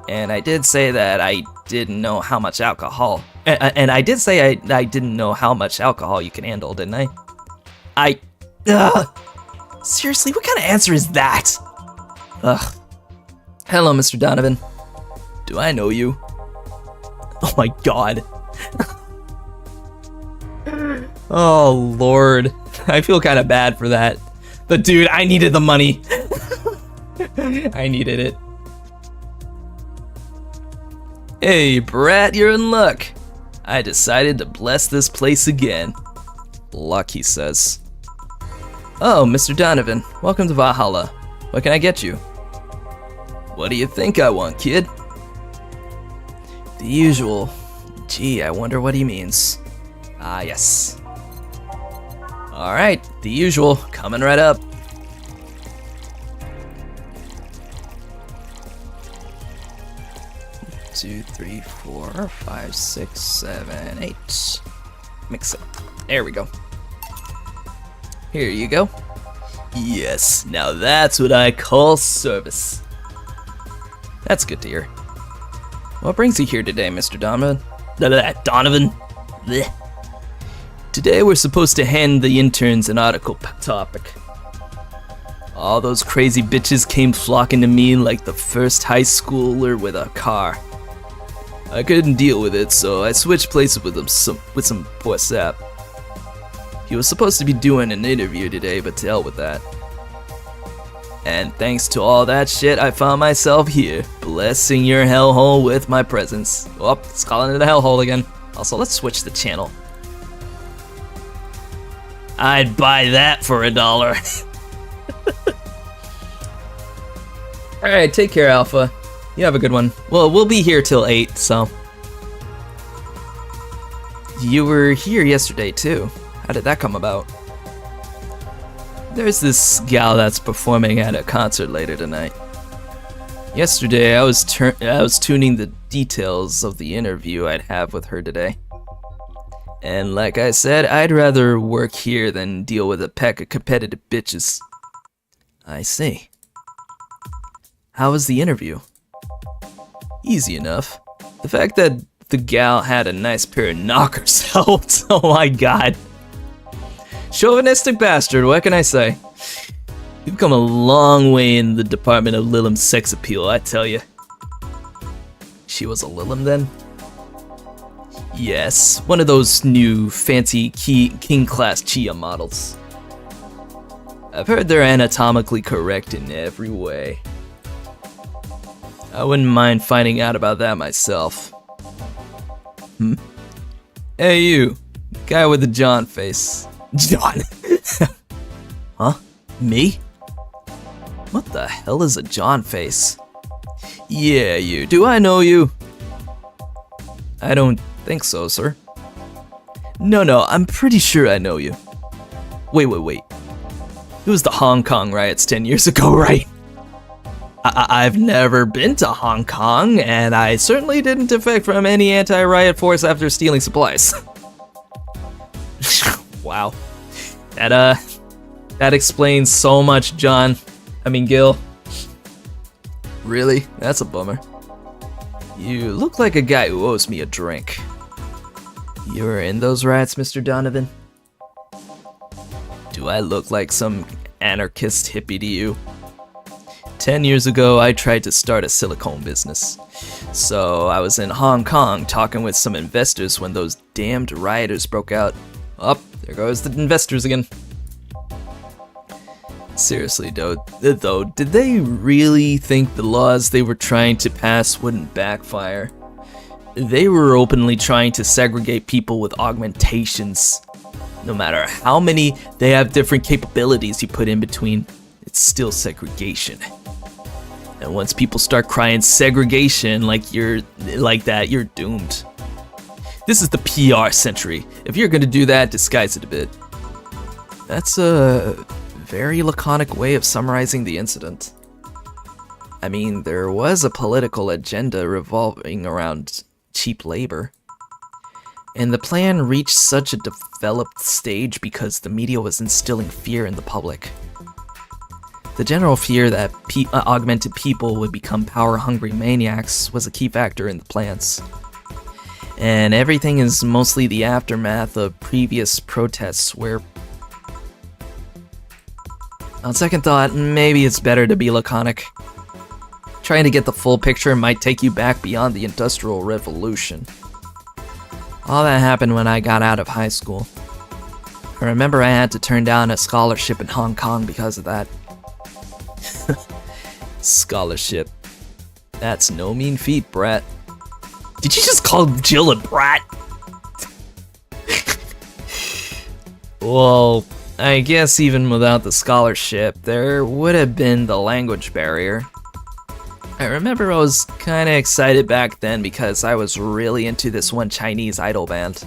And I did say that I didn't know how much alcohol... And I did say I didn't know how much alcohol you can handle, didn't I? Seriously, what kind of answer is that? Ugh. Hello, Mr. Donovan. Do I know you? Oh my god. Oh lord. I feel kind of bad for that. But dude, I needed the money. I needed it. Hey, Brat, you're in luck. I decided to bless this place again. Luck, he says. Oh, Mr. Donovan, welcome to Valhalla. What can I get you? What do you think I want, kid? The usual. Gee, I wonder what he means. Ah, yes. Alright, the usual, coming right up. Two, three, 4, 5, 6, 7, 8. Mix it. There we go. Here you go. Yes, now that's what I call service. That's good to hear. What brings you here today, Mr. Donovan? Donovan? Blech. Today we're supposed to hand the interns an article topic. All those crazy bitches came flocking to me like the first high schooler with a car. I couldn't deal with it, so I switched places with some poor sap. He was supposed to be doing an interview today, but to hell with that. And thanks to all that shit, I found myself here, blessing your hellhole with my presence. Oh, it's calling it a hellhole again. Also, let's switch the channel. I'd buy that for $1. Alright, take care, Alpha. You have a good one. Well, we'll be here till 8, so. You were here yesterday, too. How did that come about? There's this gal that's performing at a concert later tonight. Yesterday, I was tuning the details of the interview I'd have with her today. And like I said, I'd rather work here than deal with a pack of competitive bitches. I see. How was the interview? Easy enough. The fact that the gal had a nice pair of knockers helped. Oh my god. Chauvinistic bastard, what can I say? You've come a long way in the department of Lilim's sex appeal, I tell you. She was a Lilim then? Yes, one of those new fancy king class Chia models. I've heard they're anatomically correct in every way. I wouldn't mind finding out about that myself. Hey you, guy with the John face. John? Huh? Me? What the hell is a John face? Yeah, you. Do I know you? I don't think so, sir. No, I'm pretty sure I know you. Wait. It was the Hong Kong riots 10 years ago, right? I've never been to Hong Kong, and I certainly didn't defect from any anti-riot force after stealing supplies. Wow. That explains so much, John. I mean, Gil. Really? That's a bummer. You look like a guy who owes me a drink. You were in those riots, Mr. Donovan? Do I look like some anarchist hippie to you? 10 years ago, I tried to start a silicone business. So I was in Hong Kong talking with some investors when those damned rioters broke out. Oh, there goes the investors again. Seriously, though, did they really think the laws they were trying to pass wouldn't backfire? They were openly trying to segregate people with augmentations. No matter how many they have different capabilities you put in between, it's still segregation. And once people start crying segregation like that, you're doomed. This is the PR century. If you're gonna do that, disguise it a bit. That's a very laconic way of summarizing the incident. I mean, there was a political agenda revolving around cheap labor. And the plan reached such a developed stage because the media was instilling fear in the public. The general fear that augmented people would become power-hungry maniacs was a key factor in the plans. And everything is mostly the aftermath of previous protests where, on second thought, maybe it's better to be laconic. Trying to get the full picture might take you back beyond the Industrial Revolution. All that happened when I got out of high school. I remember I had to turn down a scholarship in Hong Kong because of that. Scholarship. That's no mean feat, brat. Did you just call Jill a brat? Well, I guess even without the scholarship, there would have been the language barrier. I remember I was kinda excited back then because I was really into this one Chinese idol band.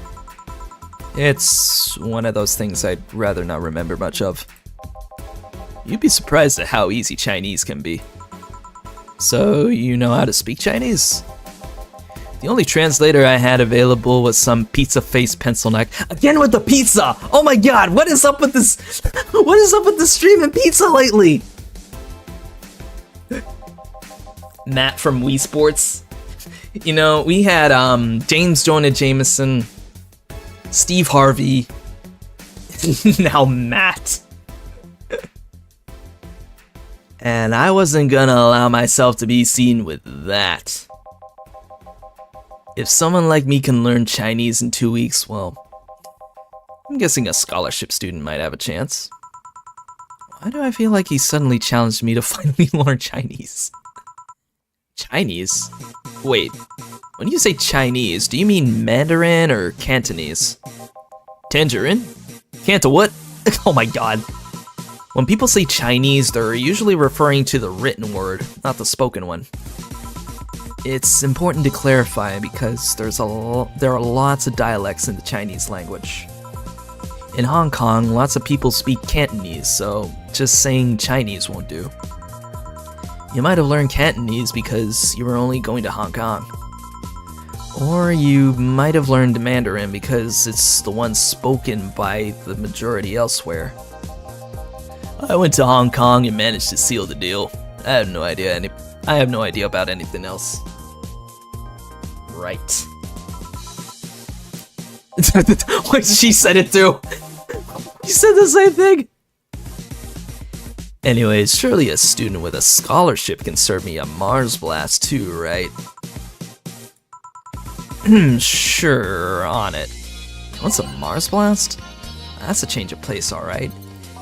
It's one of those things I'd rather not remember much of. You'd be surprised at how easy Chinese can be. So, you know how to speak Chinese? The only translator I had available was some pizza face pencil neck. Again with the pizza! Oh my god, what is up with this? What is up with the stream and pizza lately? Matt from Wii Sports. You know, we had James Jonah Jameson, Steve Harvey, Now Matt. And I wasn't gonna allow myself to be seen with that. If someone like me can learn Chinese in 2 weeks, well, I'm guessing a scholarship student might have a chance. Why do I feel like he suddenly challenged me to finally learn Chinese? Chinese? Wait, when you say Chinese, do you mean Mandarin or Cantonese? Tangerine? Canto what? Oh my god. When people say Chinese, they're usually referring to the written word, not the spoken one. It's important to clarify because there are lots of dialects in the Chinese language. In Hong Kong, lots of people speak Cantonese, so just saying Chinese won't do. You might have learned Cantonese because you were only going to Hong Kong. Or you might have learned Mandarin because it's the one spoken by the majority elsewhere. I went to Hong Kong and managed to seal the deal. I have no idea about anything else. Right. Wait, she said it too. She said the same thing. Anyways, surely a student with a scholarship can serve me a Mars blast too, right? Sure, on it. What's a Mars blast? That's a change of pace, alright.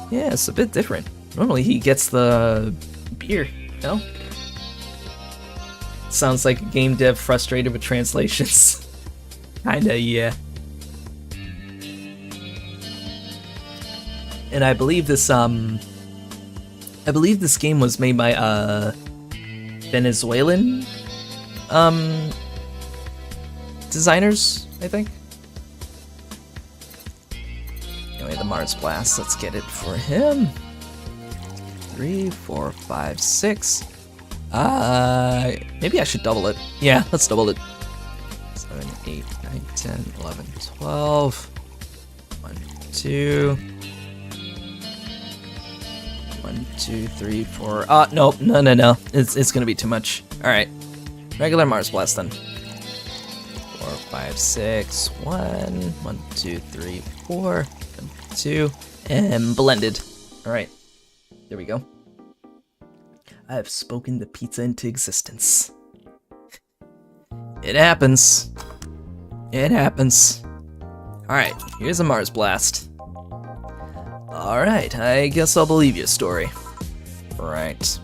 Yeah, it's a bit different. Normally he gets the beer, no? Sounds like a game dev frustrated with translations. Kinda, yeah. And I believe this game was made by Venezuelan designers, I think. Anyway, the Mars Blast, let's get it for him. 3, 4, 5, 6. Maybe I should double it. Yeah, let's double it. 7, 8, 9, 10, 11, 12. 1, 2. 1, 2, 3, 4. Nope, no. It's gonna be too much. Alright. Regular Mars Blast then. 4, 5, 6. 1, 1, 2, 3, 4. 1, 2. And blended. Alright. There we go. I have spoken the pizza into existence. It happens. It happens. Alright, here's a Mars Blast. Alright, I guess I'll believe your story. Right.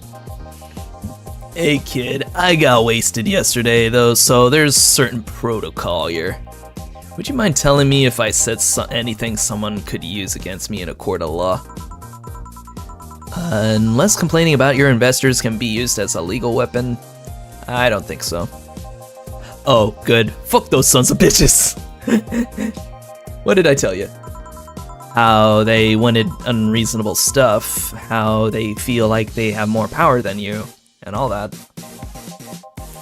Hey kid, I got wasted yesterday though, so there's certain protocol here. Would you mind telling me if I said anything someone could use against me in a court of law? Unless complaining about your investors can be used as a legal weapon, I don't think so. Oh, good. Fuck those sons of bitches! What did I tell you? How they wanted unreasonable stuff, how they feel like they have more power than you, and all that.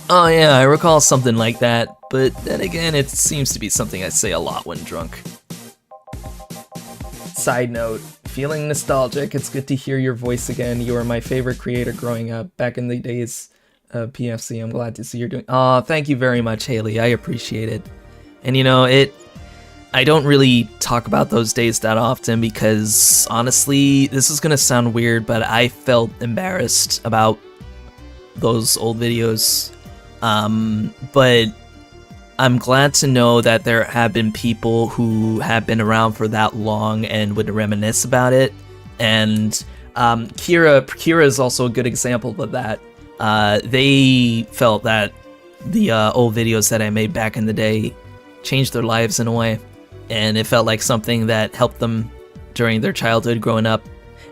Oh yeah, I recall something like that, but then again, it seems to be something I say a lot when drunk. Side note, feeling nostalgic, it's good to hear your voice again. You were my favorite creator growing up, back in the days of PFC. I'm glad to see you're doing— Aw, thank you very much, Haley, I appreciate it. And you know, I don't really talk about those days that often because, honestly, this is gonna sound weird, but I felt embarrassed about those old videos. But I'm glad to know that there have been people who have been around for that long and would reminisce about it. And Kira is also a good example of that. They felt that the old videos that I made back in the day changed their lives in a way. And it felt like something that helped them during their childhood growing up.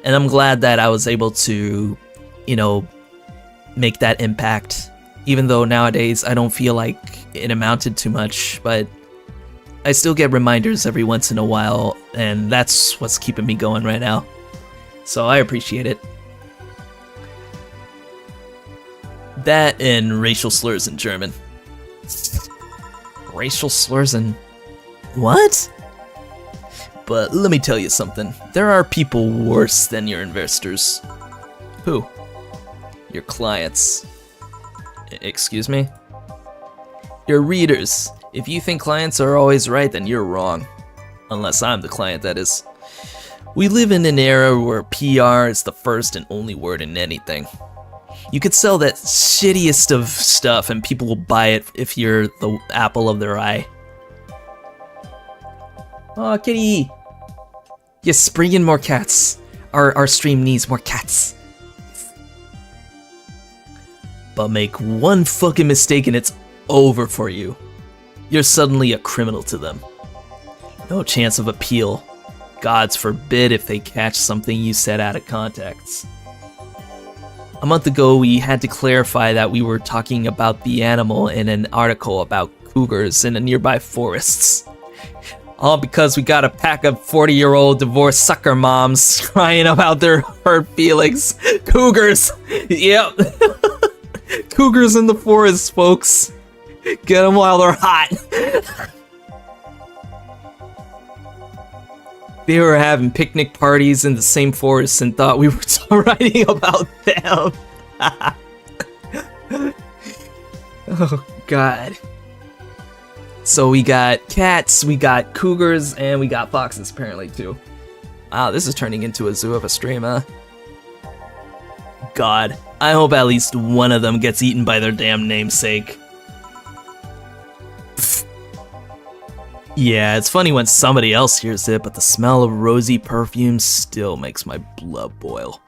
And I'm glad that I was able to, you know, make that impact. Even though nowadays I don't feel like it amounted to much, but I still get reminders every once in a while, and that's what's keeping me going right now. So I appreciate it. That and racial slurs in German. Racial slurs in... what? But let me tell you something. There are people worse than your investors. Who? Your clients. Excuse me? Your readers. If you think clients are always right, then you're wrong. Unless I'm the client, that is. We live in an era where PR is the first and only word in anything. You could sell that shittiest of stuff and people will buy it if you're the apple of their eye. Oh, kitty! Yes, bring in more cats. Our stream needs more cats. But make one fucking mistake and it's over for you. You're suddenly a criminal to them. No chance of appeal. Gods forbid if they catch something you said out of context. A month ago, we had to clarify that we were talking about the animal in an article about cougars in the nearby forests. All because we got a pack of 40-year-old divorced sucker moms crying about their hurt feelings. Cougars! Yep. Cougars in the forest, folks. Get them while they're hot. They were having picnic parties in the same forest and thought we were writing about them. Oh, God. So we got cats, we got cougars, and we got foxes apparently too. Wow, this is turning into a zoo of a stream, huh? God, I hope at least one of them gets eaten by their damn namesake. Pfft. Yeah, it's funny when somebody else hears it, but the smell of rosy perfume still makes my blood boil.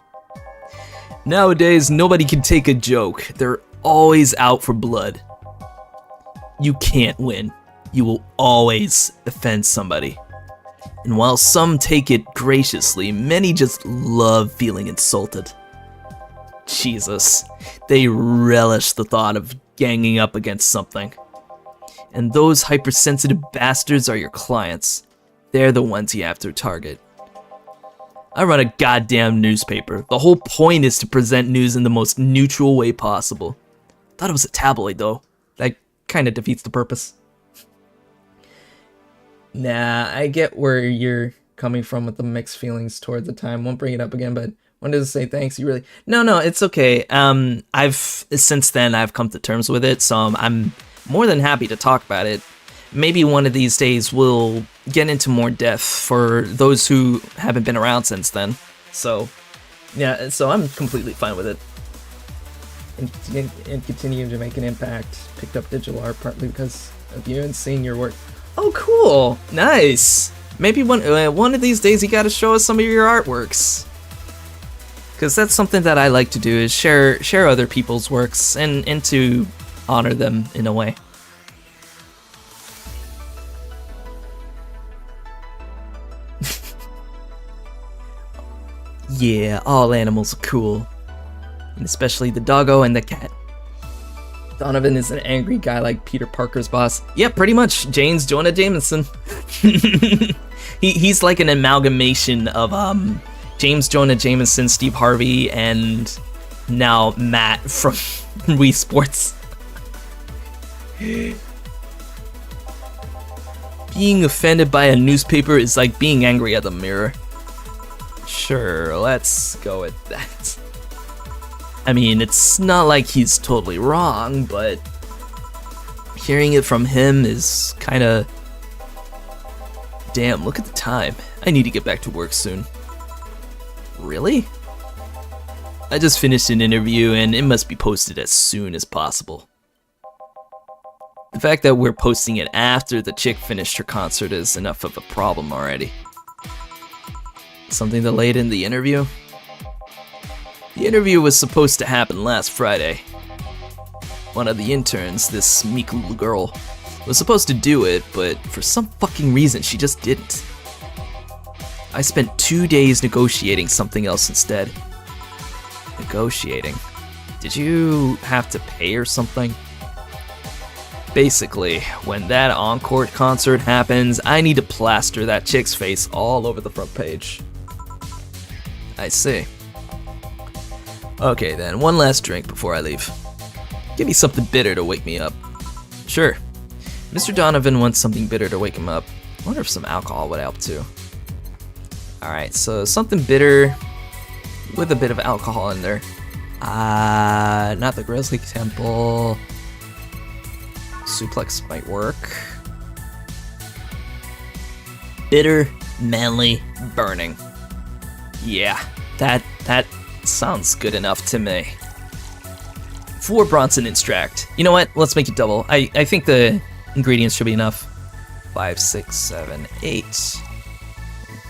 Nowadays, nobody can take a joke. They're always out for blood. You can't win. You will always offend somebody. And while some take it graciously, many just love feeling insulted. Jesus, they relish the thought of ganging up against something. And those hypersensitive bastards are your clients. They're the ones you have to target. I run a goddamn newspaper. The whole point is to present news in the most neutral way possible. Thought it was a tabloid though. That kinda defeats the purpose. Nah, I get where you're coming from with the mixed feelings towards the time. Won't bring it up again, but wanted to say thanks. You really... No, it's okay. Since then I've come to terms with it, so I'm more than happy to talk about it. Maybe one of these days we'll get into more depth for those who haven't been around since then. So, yeah, so I'm completely fine with it. And continue to make an impact. Picked up digital art partly because of you and seeing your work. Oh, cool! Nice! Maybe one of these days you gotta show us some of your artworks. Because that's something that I like to do, is share other people's works and to honor them in a way. Yeah, all animals are cool. And especially the doggo and the cat. Donovan is an angry guy like Peter Parker's boss. Yeah, pretty much. James Jonah Jameson. He's like an amalgamation of James Jonah Jameson, Steve Harvey, and now Matt from Wii Sports. Being offended by a newspaper is like being angry at the mirror. Sure, let's go with that. I mean, it's not like he's totally wrong, but hearing it from him is kinda... Damn, look at the time. I need to get back to work soon. Really? I just finished an interview and it must be posted as soon as possible. The fact that we're posting it after the chick finished her concert is enough of a problem already. Something delayed in the interview? The interview was supposed to happen last Friday. One of the interns, this meek little girl, was supposed to do it, but for some fucking reason she just didn't. I spent 2 days negotiating something else instead. Negotiating? Did you have to pay or something? Basically, when that encore concert happens, I need to plaster that chick's face all over the front page. I see. Okay then, one last drink before I leave. Give me something bitter to wake me up. Sure. Mr. Donovan wants something bitter to wake him up. I wonder if some alcohol would help too. Alright, so something bitter with a bit of alcohol in there. Not the Grizzly Temple. Suplex might work. Bitter, manly, burning. Yeah, that sounds good enough to me. 4 Bronson extract. You know what? Let's make it double. I think the ingredients should be enough. 5, 6, 7, 8. 1,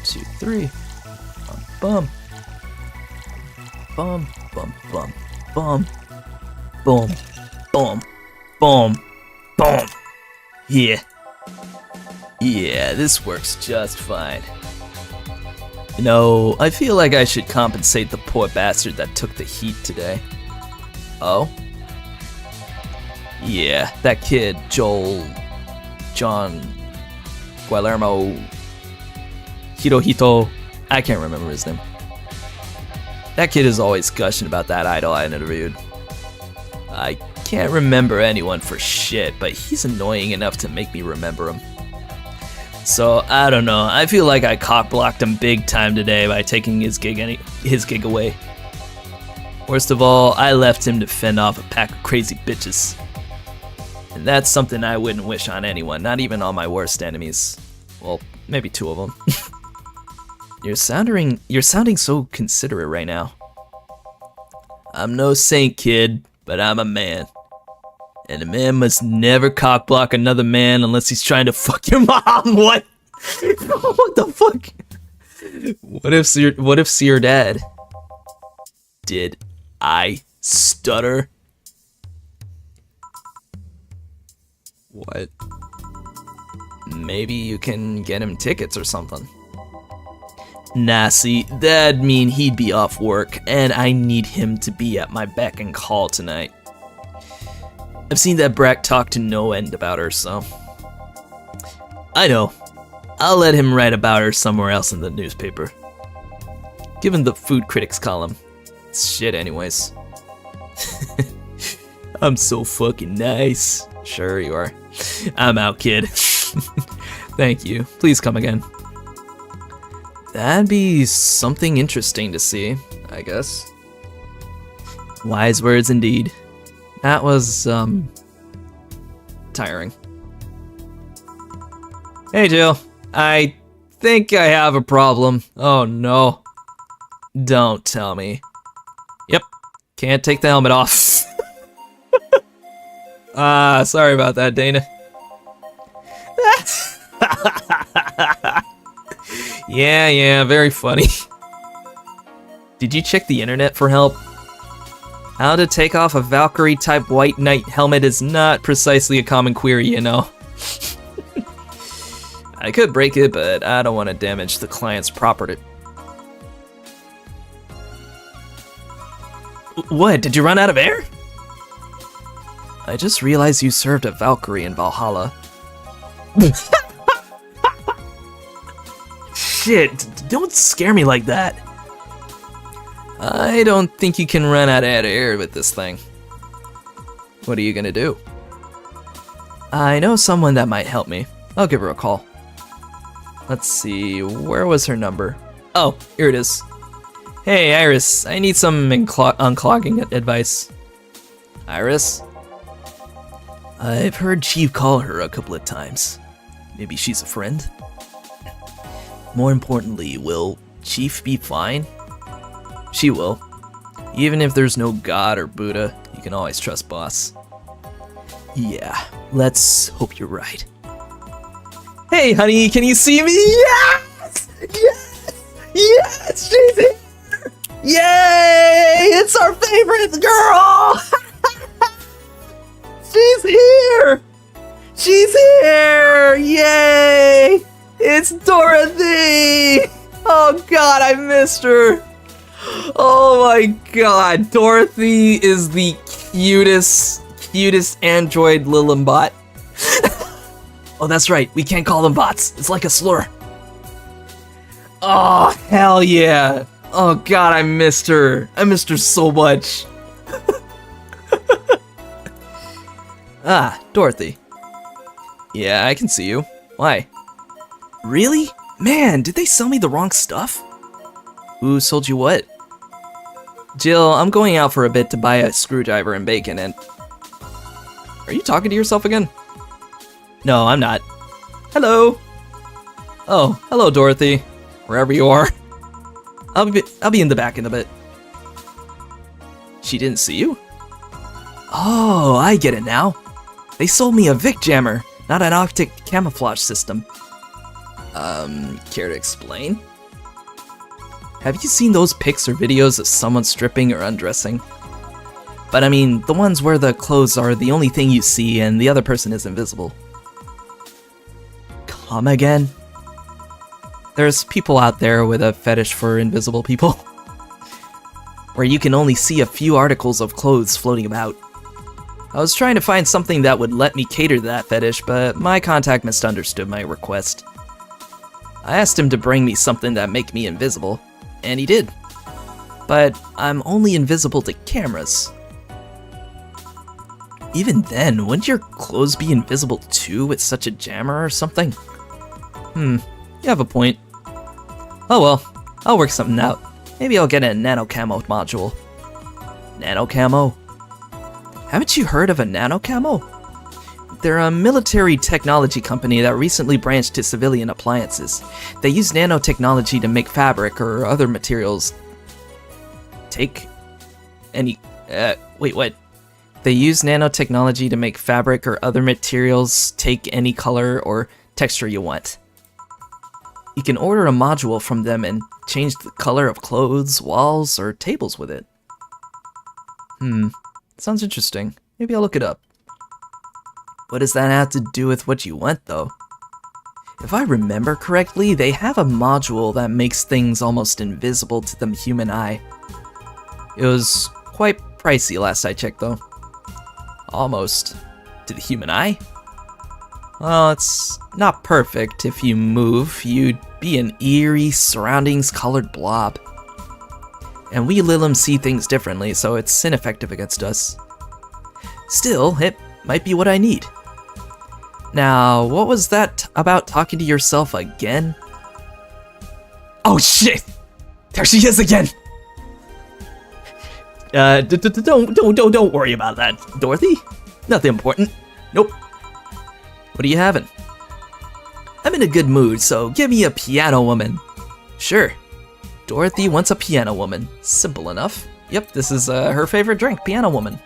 2, 3. Bum. Bum, bum, bum, bum. Boom, boom, boom, boom. Yeah. Yeah, this works just fine. You know, I feel like I should compensate the poor bastard that took the heat today. Oh? Yeah, that kid, John, Guillermo, Hirohito, I can't remember his name. That kid is always gushing about that idol I interviewed. I can't remember anyone for shit, but he's annoying enough to make me remember him. So, I don't know, I feel like I cock-blocked him big time today by taking his gig away. Worst of all, I left him to fend off a pack of crazy bitches. And that's something I wouldn't wish on anyone, not even on my worst enemies. Well, maybe 2 of them. You're sounding so considerate right now. I'm no saint, kid, but I'm a man. And a man must never cockblock another man unless he's trying to fuck your mom. What? What the fuck? What if your dad? Did I stutter? What? Maybe you can get him tickets or something. Nah, see, that'd mean he'd be off work, and I need him to be at my beck and call tonight. I've seen that brat talk to no end about her, so... I know. I'll let him write about her somewhere else in the newspaper. Give him the food critics column. It's shit anyways. I'm so fucking nice. Sure you are. I'm out, kid. Thank you. Please come again. That'd be something interesting to see, I guess. Wise words indeed. That was, tiring. Hey, Jill. I think I have a problem. Oh, no. Don't tell me. Yep. Can't take the helmet off. Sorry about that, Dana. Yeah, very funny. Did you check the internet for help? How to take off a Valkyrie-type White Knight helmet is not precisely a common query, you know. I could break it, but I don't want to damage the client's property. What, did you run out of air? I just realized you served a Valkyrie in Valhalla. Shit, don't scare me like that. I don't think you can run out of air with this thing. What are you gonna do? I know someone that might help me. I'll give her a call. Let's see, where was her number? Oh, here it is. Hey, Iris, I need some unclogging advice. Iris? I've heard Chief call her a couple of times. Maybe she's a friend? More importantly, will Chief be fine? She will. Even if there's no God or Buddha, you can always trust Boss. Yeah, let's hope you're right. Hey, honey, can you see me? Yes! Yes! Yes! She's here! Yay! It's our favorite girl! She's here! She's here! Yay! It's Dorothy! Oh god, I missed her! Oh my god, Dorothy is the cutest android Lilimbot. Oh, that's right, we can't call them bots. It's like a slur. Oh, hell yeah. Oh god, I missed her. I missed her so much. Ah, Dorothy. Yeah, I can see you. Why? Really? Man, did they sell me the wrong stuff? Who sold you what? Jill, I'm going out for a bit to buy a screwdriver and bacon and... Are you talking to yourself again? No, I'm not. Hello. Oh, hello, Dorothy. Wherever you are. I'll be in the back in a bit. She didn't see you? Oh, I get it now. They sold me a Vic jammer, not an optic camouflage system. Care to explain? Have you seen those pics or videos of someone stripping or undressing? But I mean, the ones where the clothes are the only thing you see and the other person is invisible. Come again? There's people out there with a fetish for invisible people, where you can only see a few articles of clothes floating about. I was trying to find something that would let me cater to that fetish, but my contact misunderstood my request. I asked him to bring me something that make me invisible, and he did. But I'm only invisible to cameras. Even then, wouldn't your clothes be invisible too with such a jammer or something? You have a point. Oh well, I'll work something out. Maybe I'll get a nano camo module. Nano camo? Haven't you heard of a nano camo? They're a military technology company that recently branched to civilian appliances. They use nanotechnology to make fabric or other materials. Take any... wait, what? They use nanotechnology to make fabric or other materials take any color or texture you want. You can order a module from them and change the color of clothes, walls, or tables with it. Sounds interesting. Maybe I'll look it up. What does that have to do with what you want, though? If I remember correctly, they have a module that makes things almost invisible to the human eye. It was quite pricey last I checked, though. Almost. To the human eye? Well, it's not perfect. If you move, you'd be an eerie, surroundings-colored blob. And we Lilim see things differently, so it's ineffective against us. Still, it might be what I need. Now, what was that about talking to yourself again? Oh shit! There she is again! Don't worry about that, Dorothy. Nothing important. Nope. What are you having? I'm in a good mood, so give me a piano woman. Sure. Dorothy wants a piano woman. Simple enough. Yep, this is her favorite drink, piano woman.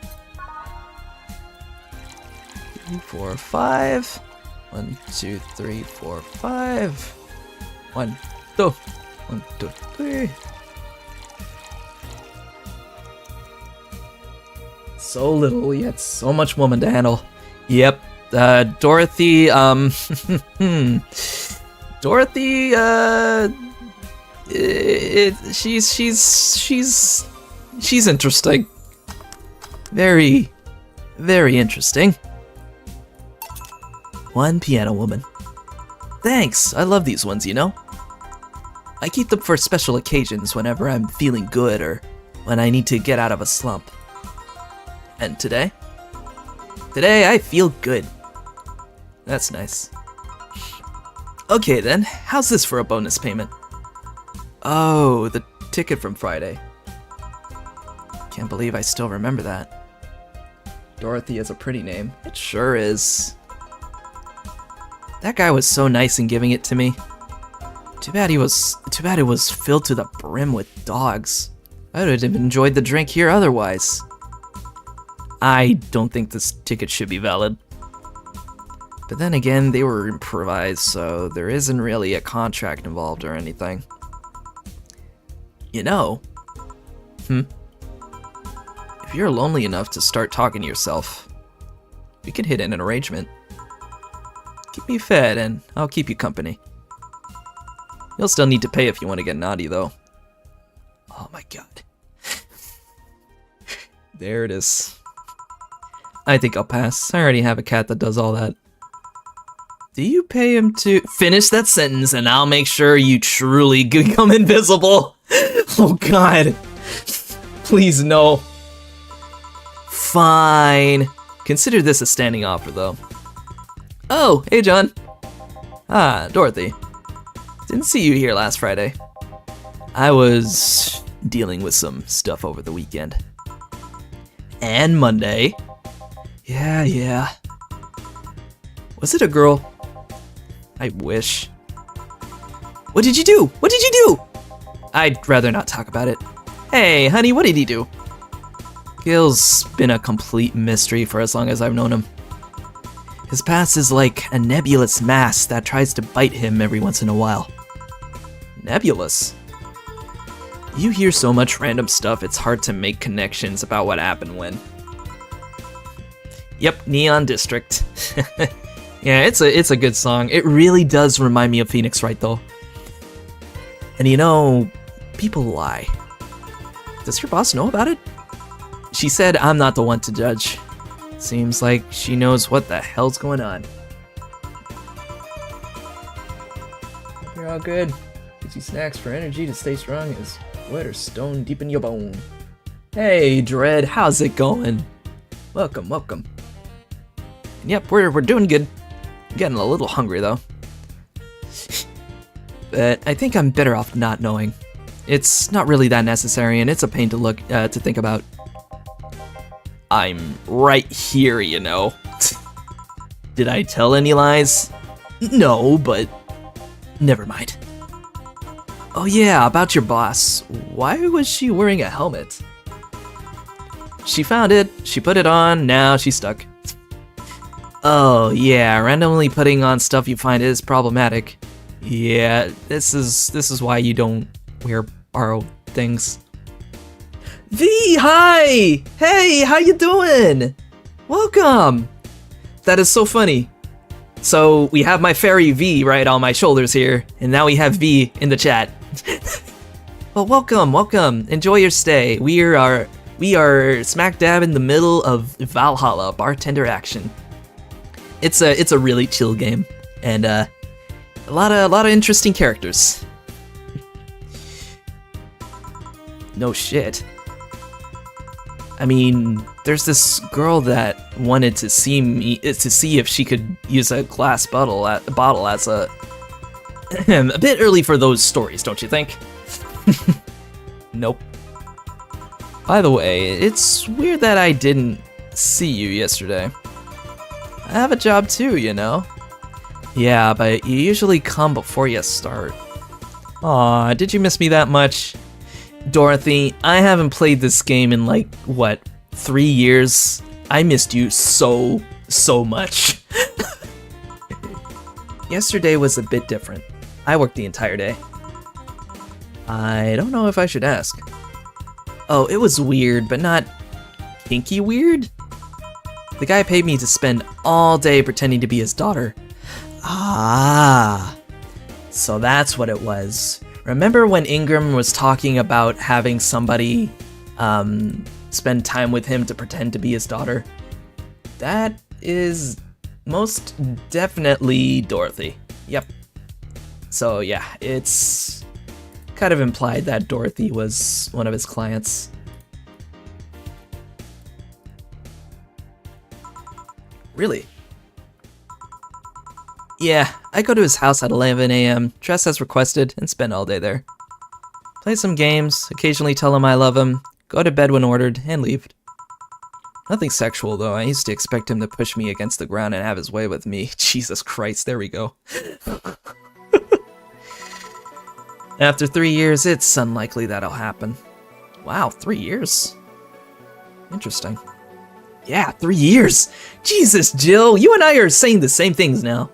3, 4, 5. 1, 2, 3, 4, 5. 1, 2. 1, 2, 3. So little, yet so much woman to handle. Yep. Dorothy, Dorothy, she's interesting. Very, very interesting. One piano woman. Thanks, I love these ones, you know? I keep them for special occasions whenever I'm feeling good or when I need to get out of a slump. And today? Today I feel good. That's nice. Okay then, how's this for a bonus payment? Oh, the ticket from Friday. Can't believe I still remember that. Dorothy is a pretty name. It sure is. That guy was so nice in giving it to me. Too bad it was filled to the brim with dogs. I would have enjoyed the drink here otherwise. I don't think this ticket should be valid. But then again, they were improvised, so there isn't really a contract involved or anything. You know, if you're lonely enough to start talking to yourself, we could hit an arrangement. Keep me fed and I'll keep you company. You'll still need to pay if you want to get naughty, though. Oh my god. There it is. I think I'll pass. I already have a cat that does all that. Do you pay him to finish that sentence and I'll make sure you truly become invisible? Oh god. Please no. Fine. Consider this a standing offer though. Oh, hey John. Ah, Dorothy. Didn't see you here last Friday. I was dealing with some stuff over the weekend. And Monday. Yeah. Was it a girl? I wish. What did you do? What did you do? I'd rather not talk about it. Hey, honey, what did he do? Gil's been a complete mystery for as long as I've known him. His past is like a nebulous mass that tries to bite him every once in a while. Nebulous? You hear so much random stuff, it's hard to make connections about what happened when. Yep, Neon District. Yeah, it's a good song. It really does remind me of Phoenix Wright, though. And you know, people lie. Does your boss know about it? She said I'm not the one to judge. Seems like she knows what the hell's going on. You're all good. Get you snacks for energy to stay strong as wood or stone deep in your bone. Hey, Dread, how's it going? Welcome, welcome. And yep, we're doing good. Getting a little hungry though. But I think I'm better off not knowing. It's not really that necessary, and it's a pain to think about. I'm right here, you know. Did I tell any lies? No, but never mind. Oh yeah, about your boss. Why was she wearing a helmet? She found it, she put it on, now she's stuck. Oh yeah, randomly putting on stuff you find is problematic. Yeah, this is why you don't wear borrowed things. V, hi! Hey, how you doing? Welcome! That is so funny. So we have my fairy V right on my shoulders here, and now we have V in the chat. Well, welcome, welcome. Enjoy your stay. We are smack dab in the middle of Valhalla bartender action. It's a really chill game, and a lot of interesting characters. No shit. I mean, there's this girl that wanted to see if she could use a glass bottle as a a bit early for those stories, don't you think? Nope. By the way, it's weird that I didn't see you yesterday. I have a job too, you know? Yeah, but you usually come before you start. Aw, did you miss me that much? Dorothy, I haven't played this game in like, what, 3 years? I missed you so much. Yesterday was a bit different. I worked the entire day. I don't know if I should ask. Oh, it was weird, but not kinky weird? The guy paid me to spend all day pretending to be his daughter. Ah, so that's what it was. Remember when Ingram was talking about having somebody spend time with him to pretend to be his daughter? That is most definitely Dorothy. Yep. So yeah, it's kind of implied that Dorothy was one of his clients. Really? Yeah, I go to his house at 11 a.m., dress as requested, and spend all day there. Play some games, occasionally tell him I love him, go to bed when ordered, and leave. Nothing sexual, though. I used to expect him to push me against the ground and have his way with me. Jesus Christ, there we go. After 3 years, it's unlikely that'll happen. Wow, 3 years? Interesting. Yeah, 3 years! Jesus, Jill, you and I are saying the same things now.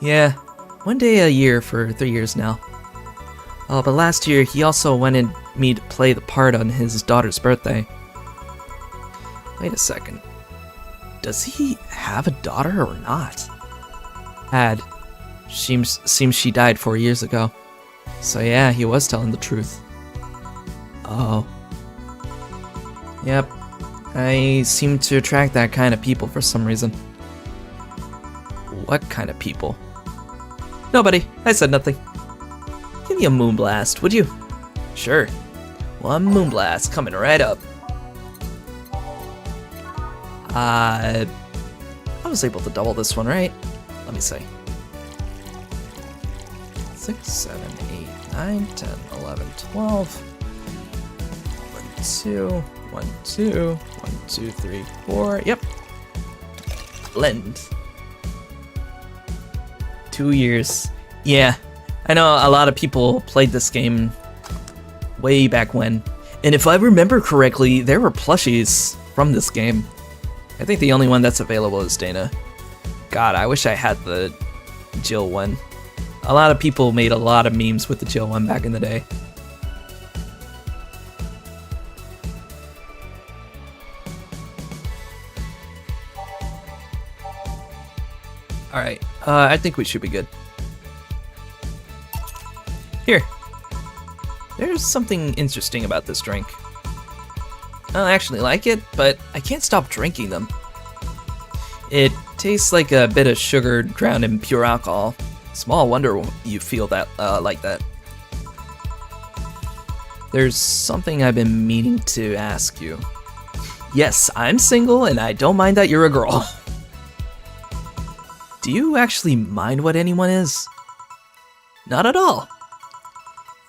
Yeah, 1 day a year for 3 years now. Oh, but last year he also wanted me to play the part on his daughter's birthday. Wait a second. Does he have a daughter or not? Had. Seems she died 4 years ago. So yeah, he was telling the truth. Oh. Yep. I seem to attract that kind of people for some reason. What kind of people? Nobody. I said nothing. Give me a moonblast, would you? Sure. One moonblast coming right up. I was able to double this one, right? Let me see. 6, 7, 8, 9, 10, 11, 12. 1, 2, 1, 2, 1, 2, 3, 4. Yep. Blend. 2 years. Yeah. I know a lot of people played this game way back when, and if I remember correctly, there were plushies from this game. I think the only one that's available is Dana. God, I wish I had the Jill one. A lot of people made a lot of memes with the Jill one back in the day. Alright, I think we should be good. Here. There's something interesting about this drink. I actually like it, but I can't stop drinking them. It tastes like a bit of sugar drowned in pure alcohol. Small wonder you feel that like that. There's something I've been meaning to ask you. Yes, I'm single and I don't mind that you're a girl. Do you actually mind what anyone is? Not at all.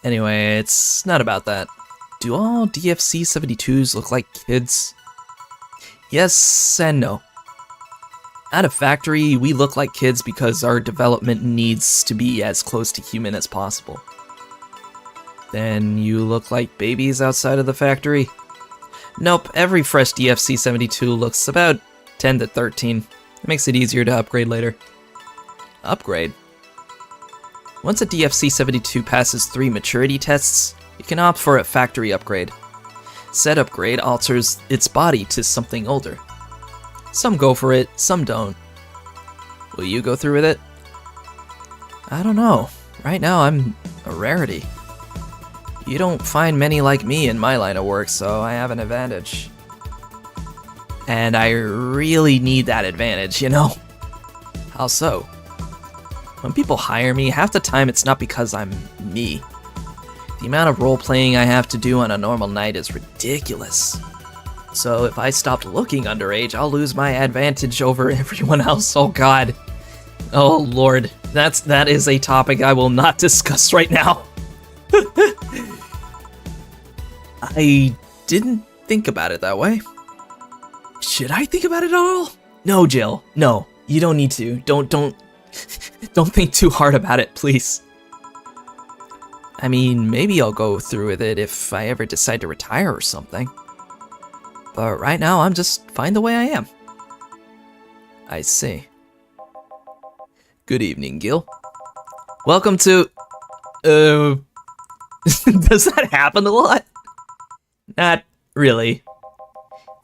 Anyway, it's not about that. Do all DFC-72s look like kids? Yes and no. At a factory, we look like kids because our development needs to be as close to human as possible. Then you look like babies outside of the factory? Nope, every fresh DFC-72 looks about 10 to 13. It makes it easier to upgrade later. Upgrade? Once a DFC-72 passes 3 maturity tests, you can opt for a factory upgrade. Said upgrade alters its body to something older. Some go for it, some don't. Will you go through with it? I don't know. Right now I'm a rarity. You don't find many like me in my line of work, so I have an advantage. And I really need that advantage, you know? How so? When people hire me, half the time it's not because I'm me. The amount of role-playing I have to do on a normal night is ridiculous. So if I stopped looking underage, I'll lose my advantage over everyone else. Oh god. Oh lord. That is a topic I will not discuss right now. I didn't think about it that way. Should I think about it at all? No, Jill. No, you don't need to. Don't think too hard about it, please. I mean, maybe I'll go through with it if I ever decide to retire or something. But right now, I'm just fine the way I am. I see. Good evening, Gil. Welcome to... Does that happen a lot? Not really.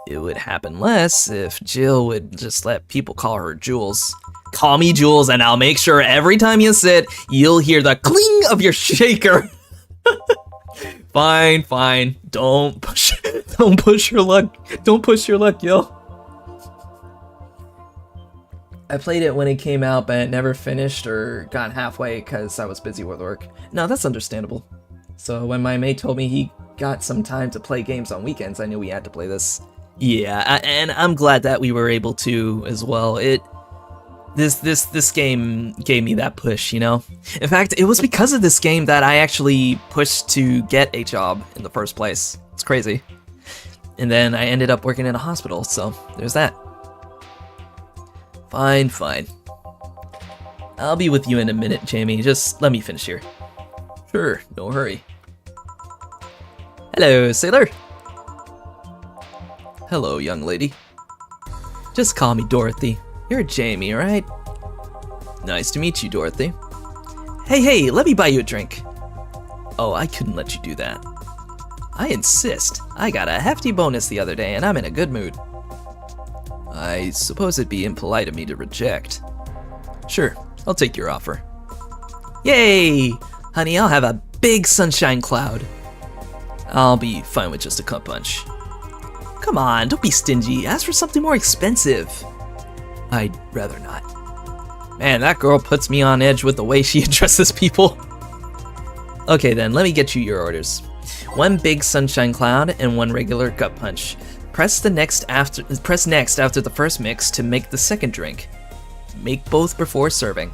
It would happen less if Jill would just let people call her Jules. Call me Jules and I'll make sure every time you sit, you'll hear the cling of your shaker. Fine, fine. Don't push your luck. Don't push your luck, yo. I played it when it came out, but it never finished or got halfway because I was busy with work. No, that's understandable. So when my mate told me he got some time to play games on weekends, I knew we had to play this. Yeah, and I'm glad that we were able to as well. This game gave me that push, you know? In fact, it was because of this game that I actually pushed to get a job in the first place. It's crazy. And then I ended up working in a hospital, so there's that. Fine, fine. I'll be with you in a minute, Jamie. Just let me finish here. Sure, no hurry. Hello, sailor. Hello, young lady. Just call me Dorothy. You're Jamie, right? Nice to meet you, Dorothy. Hey, let me buy you a drink. Oh, I couldn't let you do that. I insist. I got a hefty bonus the other day and I'm in a good mood. I suppose it'd be impolite of me to reject. Sure, I'll take your offer. Yay! Honey, I'll have a big sunshine cloud. I'll be fine with just a cup punch. Come on, don't be stingy. Ask for something more expensive. I'd rather not. Man, that girl puts me on edge with the way she addresses people. Okay then, let me get you your orders. 1 big sunshine cloud and 1 regular gut punch. Press next after the first mix to make the second drink. Make both before serving.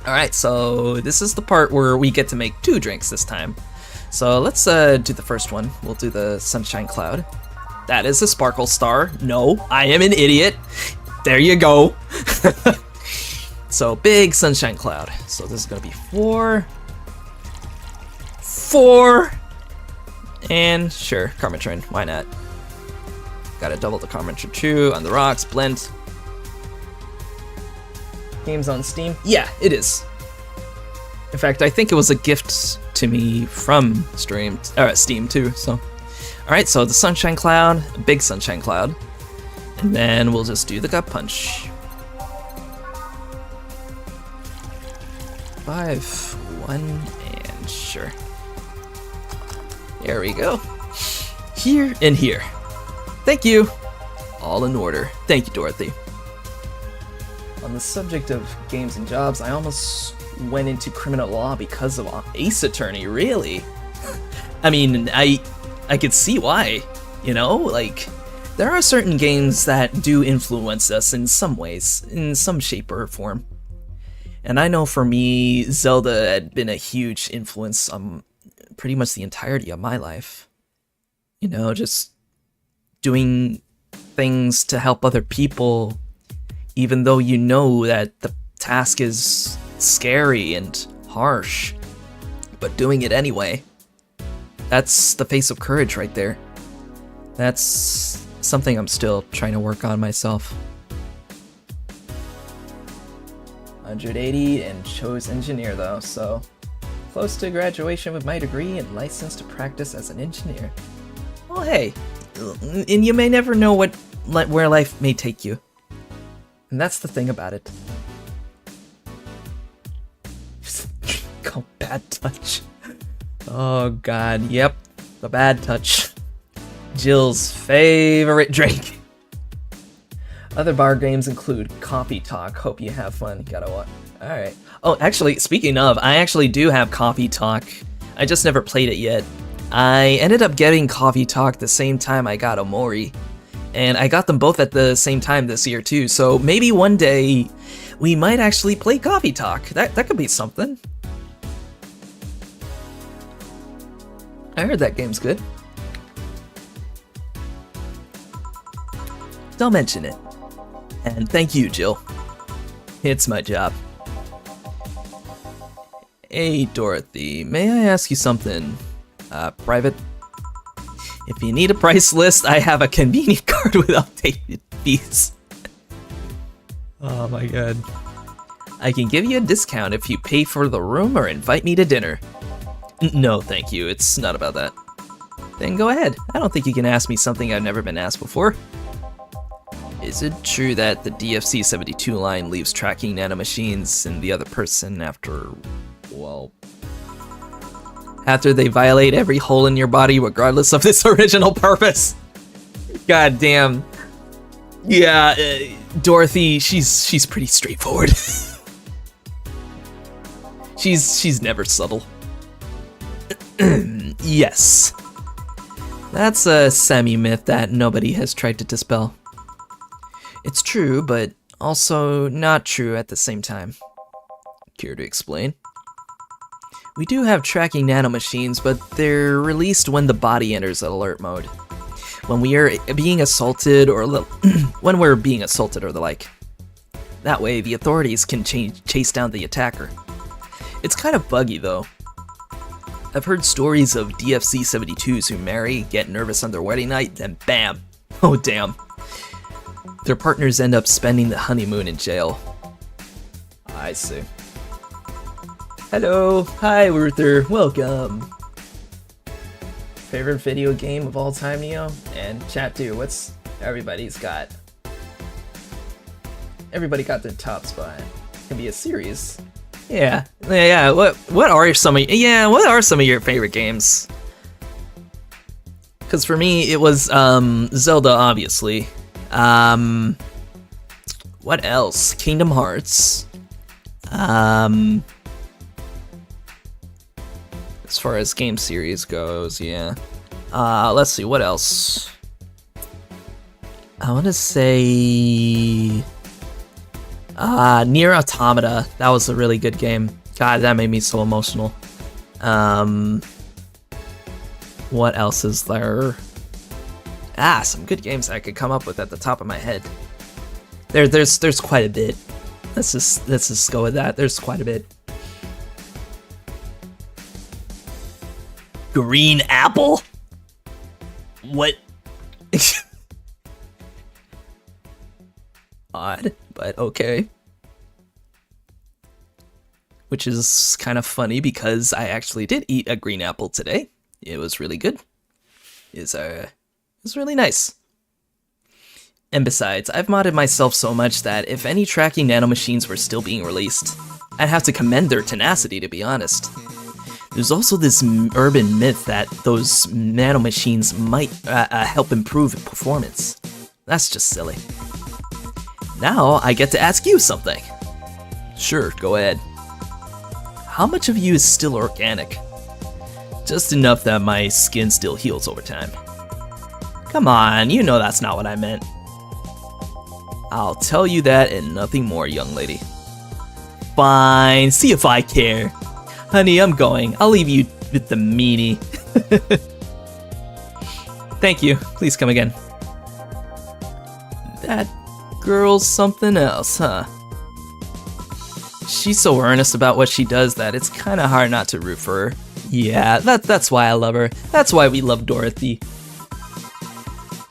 Alright, so this is the part where we get to make 2 drinks this time. So let's do the first one. We'll do the sunshine cloud. That is a sparkle star. No, I am an idiot. There you go. So big sunshine cloud. So this is gonna be 4. 4. And sure, Karma Train, why not? Gotta double the Karma Train 2 on the rocks, blend. Games on Steam? Yeah, it is. In fact, I think it was a gift to me from Steam too, so. Alright, so the Sunshine Cloud, a big Sunshine Cloud. And then we'll just do the Gut Punch. 5, 1, and sure. There we go. Here and here. Thank you. All in order. Thank you, Dorothy. On the subject of games and jobs, I almost went into criminal law because of Ace Attorney, really? I mean, I could see why, you know? Like, there are certain games that do influence us in some ways, in some shape or form. And I know for me, Zelda had been a huge influence on pretty much the entirety of my life. You know, just doing things to help other people, even though you know that the task is scary and harsh, but doing it anyway. That's the face of courage right there. That's something I'm still trying to work on myself. 180 and chose engineer though, so close to graduation with my degree and licensed to practice as an engineer. Well, hey, and you may never know where life may take you. And that's the thing about it. Oh, bad touch. Oh god, yep, the bad touch. Jill's favorite drink. Other bar games include Coffee Talk. Hope you have fun. Gotta watch. Alright. Oh, actually, speaking of, I actually do have Coffee Talk. I just never played it yet. I ended up getting Coffee Talk the same time I got Omori. And I got them both at the same time this year too, so maybe one day we might actually play Coffee Talk. That could be something. I heard that game's good. Don't mention it. And thank you, Jill. It's my job. Hey, Dorothy, may I ask you something? Private? If you need a price list, I have a convenient card with updated fees. Oh my god. I can give you a discount if you pay for the room or invite me to dinner. No, thank you. It's not about that. Then go ahead. I don't think you can ask me something I've never been asked before. Is it true that the DFC-72 line leaves tracking nanomachines in the other person after they violate every hole in your body regardless of its original purpose? God damn. Yeah, Dorothy, she's pretty straightforward. She's never subtle. Yes. That's a semi-myth that nobody has tried to dispel. It's true, but also not true at the same time. Care to explain? We do have tracking nanomachines, but they're released when the body enters alert mode. When we are being assaulted or when we're being assaulted or the like. That way, the authorities can chase down the attacker. It's kind of buggy though. I've heard stories of DFC-72s who marry, get nervous on their wedding night, then bam! Oh damn. Their partners end up spending the honeymoon in jail. I see. Hello! Hi, Ruther! Welcome! Favorite video game of all time, Neo? And chat too, what's everybody's got? Everybody got their top spot. It can be a series. Yeah. What are some of your favorite games? Because for me, it was Zelda, obviously. What else? Kingdom Hearts. As far as game series goes, yeah. Let's see, what else? I want to say Nier Automata. That was a really good game. God, that made me so emotional. What else is there? Some good games I could come up with at the top of my head. There's quite a bit. Let's just go with that. There's quite a bit. Green apple? What? Odd, but okay. Which is kind of funny because I actually did eat a green apple today. It was really good. It was really nice. And besides, I've modded myself so much that if any tracking nanomachines were still being released, I'd have to commend their tenacity, to be honest. There's also this urban myth that those nanomachines might help improve performance. That's just silly. Now I get to ask you something. Sure, go ahead. How much of you is still organic? Just enough that my skin still heals over time. Come on, you know that's not what I meant. I'll tell you that and nothing more, young lady. Fine, see if I care. Honey, I'm going. I'll leave you with the meanie. Thank you. Please come again. That girl's something else, huh? She's so earnest about what she does that it's kind of hard not to root for her. Yeah, that's why I love her. That's why we love Dorothy.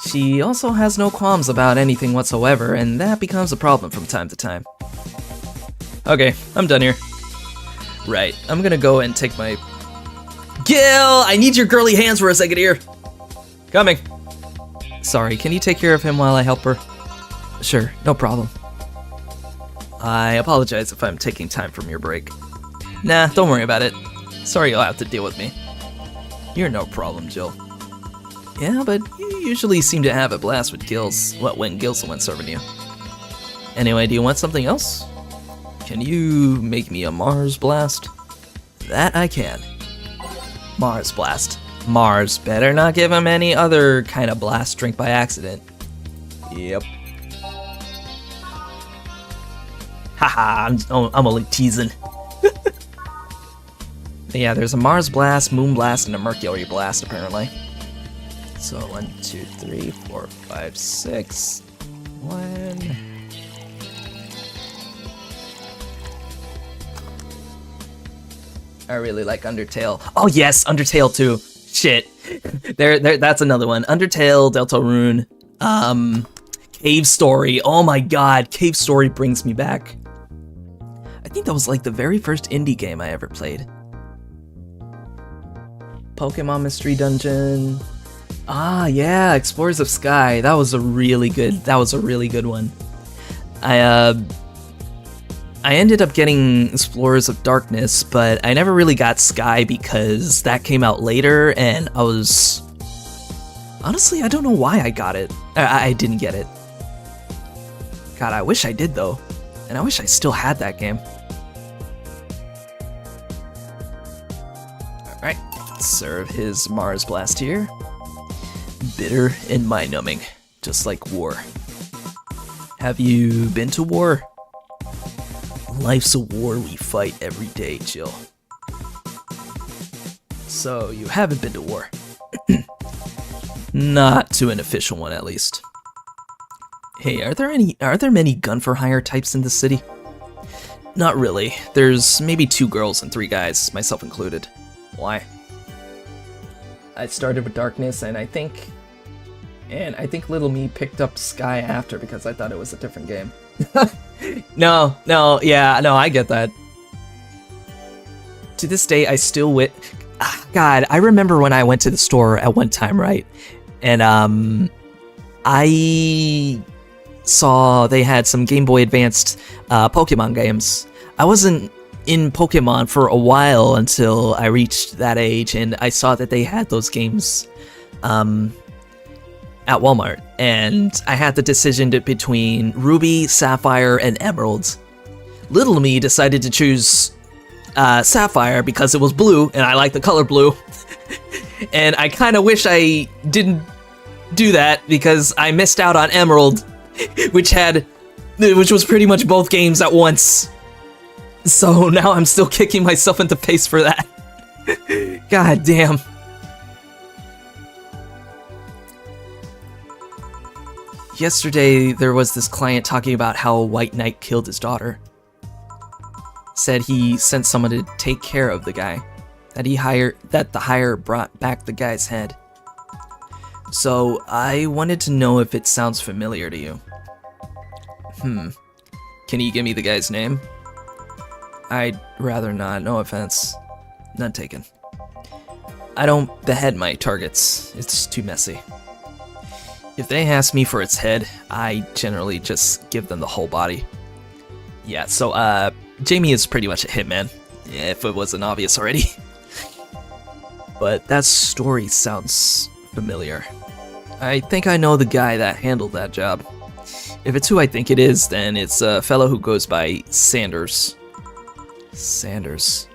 She also has no qualms about anything whatsoever, and that becomes a problem from time to time. Okay, I'm done here. Right, I'm gonna go and take my... Gil! I need your girly hands for a second here! Coming! Sorry, can you take care of him while I help her? Sure, no problem. I apologize if I'm taking time from your break. Nah, don't worry about it. Sorry you'll have to deal with me. You're no problem, Jill. Yeah, but you usually seem to have a blast with Gil's, when Gil's the one serving you. Anyway, do you want something else? Can you make me a Mars Blast? That I can. Mars Blast. Mars better not give him any other kind of blast drink by accident. Yep. Haha, I'm only teasing. Yeah, there's a Mars Blast, Moon Blast, and a Mercury Blast, apparently. So, 1, 2, 3, 4, 5, 6. 1... I really like Undertale. Oh yes, Undertale too. Shit. That's another one. Undertale, Deltarune, Cave Story. Oh my god, Cave Story brings me back. I think that was like the very first indie game I ever played. Pokemon Mystery Dungeon. Ah yeah, Explorers of Sky. That was a really good one. I ended up getting Explorers of Darkness, but I never really got Sky because that came out later, and I was... Honestly, I don't know why I got it. I didn't get it. God, I wish I did, though. And I wish I still had that game. Alright, serve his Mars Blast here. Bitter and mind-numbing, just like war. Have you been to war? Life's a war we fight every day, Jill. So, you haven't been to war. Not to an official one, at least. Hey, are there many gun-for-hire types in the city? Not really. There's maybe 2 girls and 3 guys, myself included. Why? I started with Darkness, and I think Little Me picked up Sky after because I thought it was a different game. No, I get that. To this day, I still God, I remember when I went to the store at one time, right? And I saw they had some Game Boy Advanced Pokemon games. I wasn't in Pokemon for a while until I reached that age, and I saw that they had those games at Walmart, and I had the decision between Ruby, Sapphire, and Emerald. Little me decided to choose Sapphire because it was blue, and I like the color blue. And I kind of wish I didn't do that because I missed out on Emerald, which was pretty much both games at once. So now I'm still kicking myself in the face for that. God damn. Yesterday, there was this client talking about how White Knight killed his daughter. Said he sent someone to take care of the guy. that the hire brought back the guy's head. So I wanted to know if it sounds familiar to you. Can you give me the guy's name? I'd rather not, no offense. None taken. I don't behead my targets, it's too messy. If they ask me for its head, I generally just give them the whole body. Yeah, so Jamie is pretty much a hitman, if it wasn't obvious already. But that story sounds familiar. I think I know the guy that handled that job. If it's who I think it is, then it's a fellow who goes by Sanders. Sanders.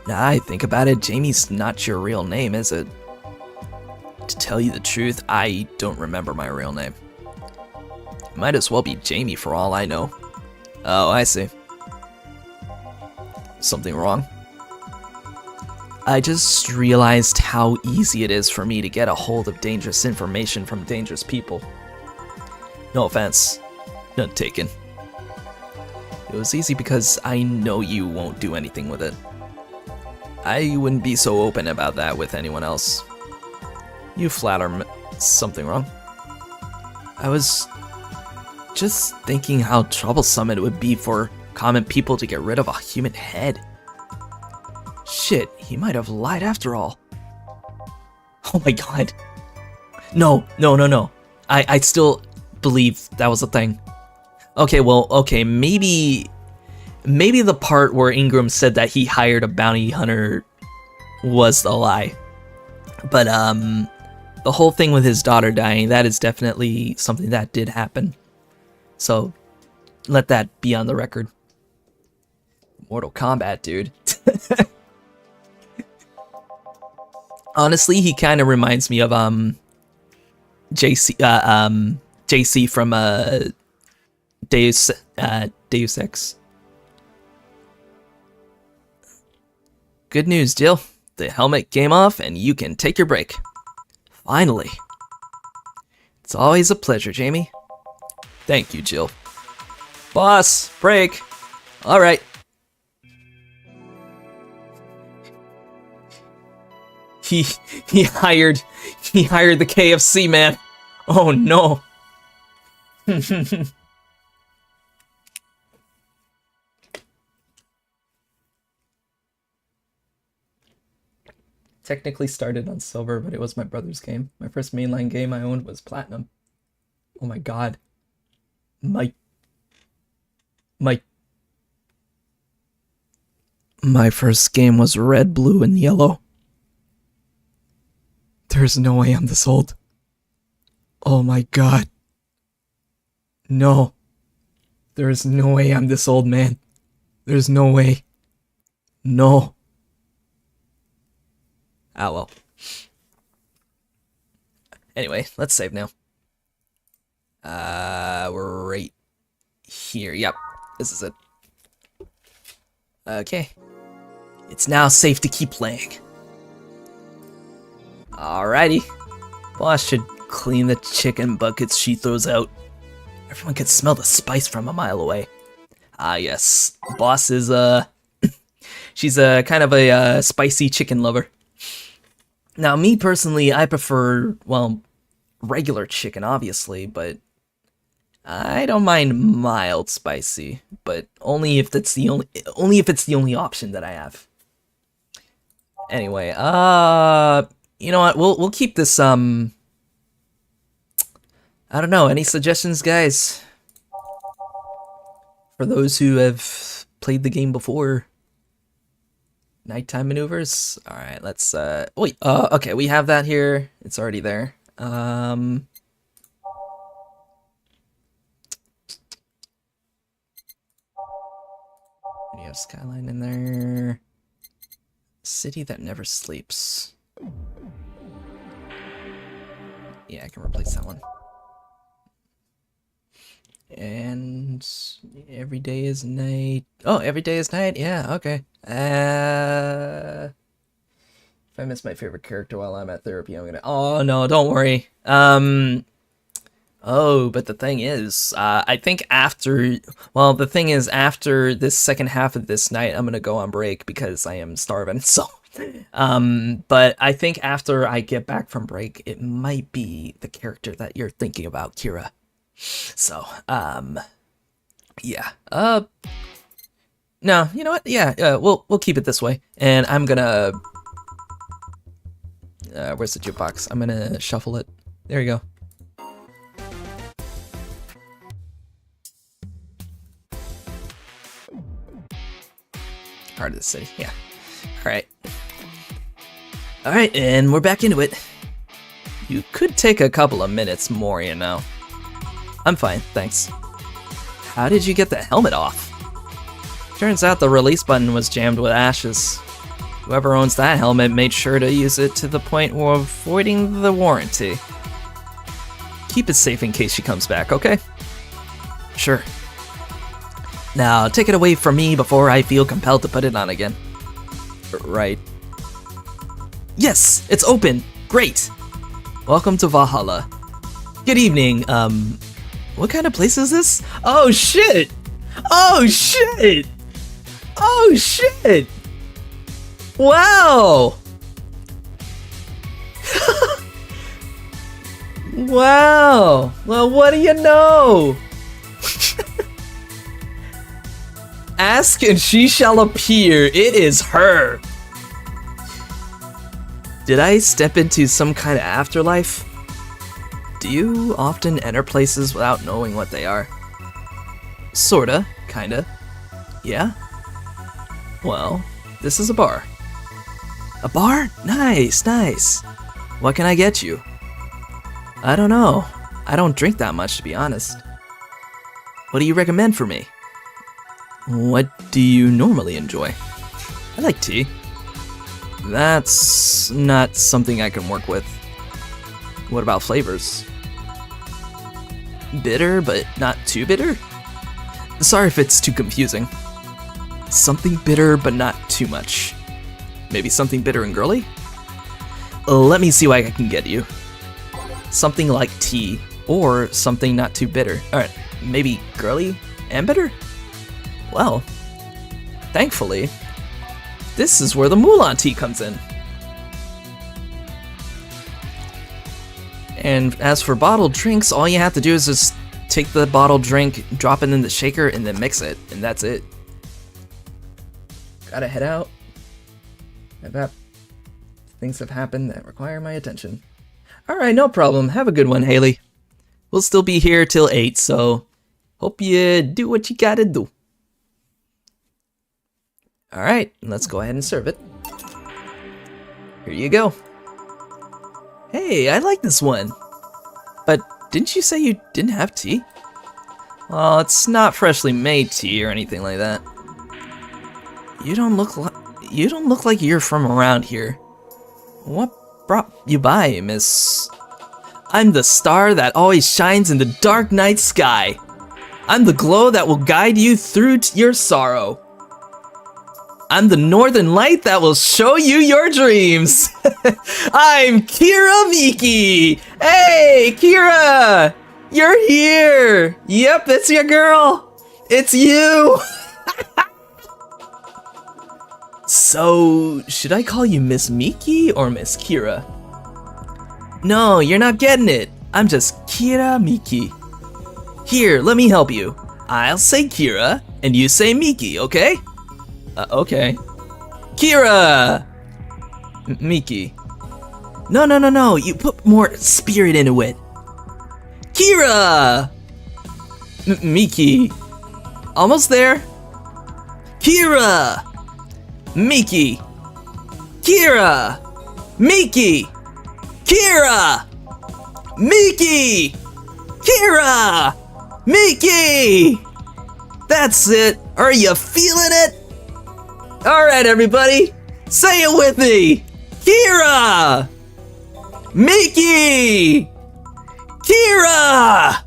Now I think about it, Jamie's not your real name, is it? To tell you the truth, I don't remember my real name. Might as well be Jamie for all I know. Oh, I see. Something wrong? I just realized how easy it is for me to get a hold of dangerous information from dangerous people. No offense. None taken. It was easy because I know you won't do anything with it. I wouldn't be so open about that with anyone else. You flatter me. Something wrong? I was just thinking how troublesome it would be for common people to get rid of a human head. Shit, he might have lied after all. Oh my god. No. I still believe that was a thing. Okay, well, okay, maybe the part where Ingram said that he hired a bounty hunter was the lie. But, the whole thing with his daughter dying, that is definitely something that did happen. So, let that be on the record. Mortal Kombat, dude. Honestly, he kind of reminds me of, JC from, Deus Ex. Good news, Jill. The helmet came off and you can take your break. Finally. It's always a pleasure, Jamie. Thank you, Jill. Boss, break. All right. He hired the KFC man. Oh no. Technically started on silver, but it was my brother's game. My first mainline game I owned was platinum. Oh my god. My first game was red, blue, and yellow. There's no way I'm this old. Oh my god. No. There's no way I'm this old, man. There's no way. No. Ah, well. Anyway, let's save now. We're right here. Yep, this is it. Okay. It's now safe to keep playing. Alrighty. Boss should clean the chicken buckets she throws out. Everyone can smell the spice from a mile away. Ah, yes. Boss is, she's a kind of a spicy chicken lover. Now, me personally, I prefer, well, regular chicken, obviously, but I don't mind mild spicy, but only if it's the only option that I have. Anyway, you know what? We'll keep this. I don't know. Any suggestions, guys? For those who have played the game before. Nighttime maneuvers. All right, let's. Wait. Okay, we have that here. It's already there. We have Skyline in there. City that never sleeps. Yeah, I can replace that one. And every day is night. Oh, every day is night. Yeah, okay. If I miss my favorite character while I'm at therapy, I'm gonna. Oh no, don't worry. Oh, but the thing is, I think after, well, the thing is, after this second half of this night, I'm gonna go on break because I am starving, so, but I think after I get back from break, it might be the character that you're thinking about, Kira. So, yeah, no, you know what, yeah, we'll keep it this way, and I'm gonna, where's the jukebox? I'm gonna shuffle it. There you go. Heart of the city, yeah. Alright. Alright, and we're back into it. You could take a couple of minutes more, you know. I'm fine, thanks. How did you get the helmet off? Turns out the release button was jammed with ashes. Whoever owns that helmet made sure to use it to the point of avoiding the warranty. Keep it safe in case she comes back, okay? Sure. Now, take it away from me before I feel compelled to put it on again. Right. Yes, it's open! Great! Welcome to Valhalla. Good evening, what kind of place is this? Oh shit! Oh shit! Oh shit! Wow! Wow! Well, what do you know? Ask and she shall appear. It is her. Did I step into some kind of afterlife? Do you often enter places without knowing what they are? Sorta, kinda. Yeah? Well, this is a bar. A bar? Nice, nice. What can I get you? I don't know. I don't drink that much, to be honest. What do you recommend for me? What do you normally enjoy? I like tea. That's not something I can work with. What about flavors? Bitter, but not too bitter? Sorry if it's too confusing. Something bitter, but not too much. Maybe something bitter and girly? Let me see what I can get you. Something like tea, or something not too bitter. Alright, maybe girly and bitter? Well, thankfully, this is where the Mulan tea comes in. And as for bottled drinks, all you have to do is just take the bottled drink, drop it in the shaker, and then mix it, and that's it. Gotta head out. Things have happened that require my attention. Alright, no problem. Have a good one, Haley. We'll still be here till 8, so hope you do what you gotta do. Alright, let's go ahead and serve it. Here you go. Hey, I like this one. But didn't you say you didn't have tea? Well, it's not freshly made tea or anything like that. You don't look like you're from around here. What brought you by, miss? I'm the star that always shines in the dark night sky. I'm the glow that will guide you through your sorrow. I'm the northern light that will show you your dreams. I'm Kira Miki. Hey, Kira, you're here. Yep, it's your girl. It's you. So, should I call you Miss Miki or Miss Kira? No, you're not getting it. I'm just Kira Miki. Here, let me help you. I'll say Kira, and you say Miki, okay? Okay. Kira! Miki. No, you put more spirit into it. Kira! Miki. Almost there. Kira! Miki. Kira! Miki! Kira! Miki! Kira! Miki! That's it. Are you feeling it? Alright, everybody. Say it with me. Kira! Miki! Kira!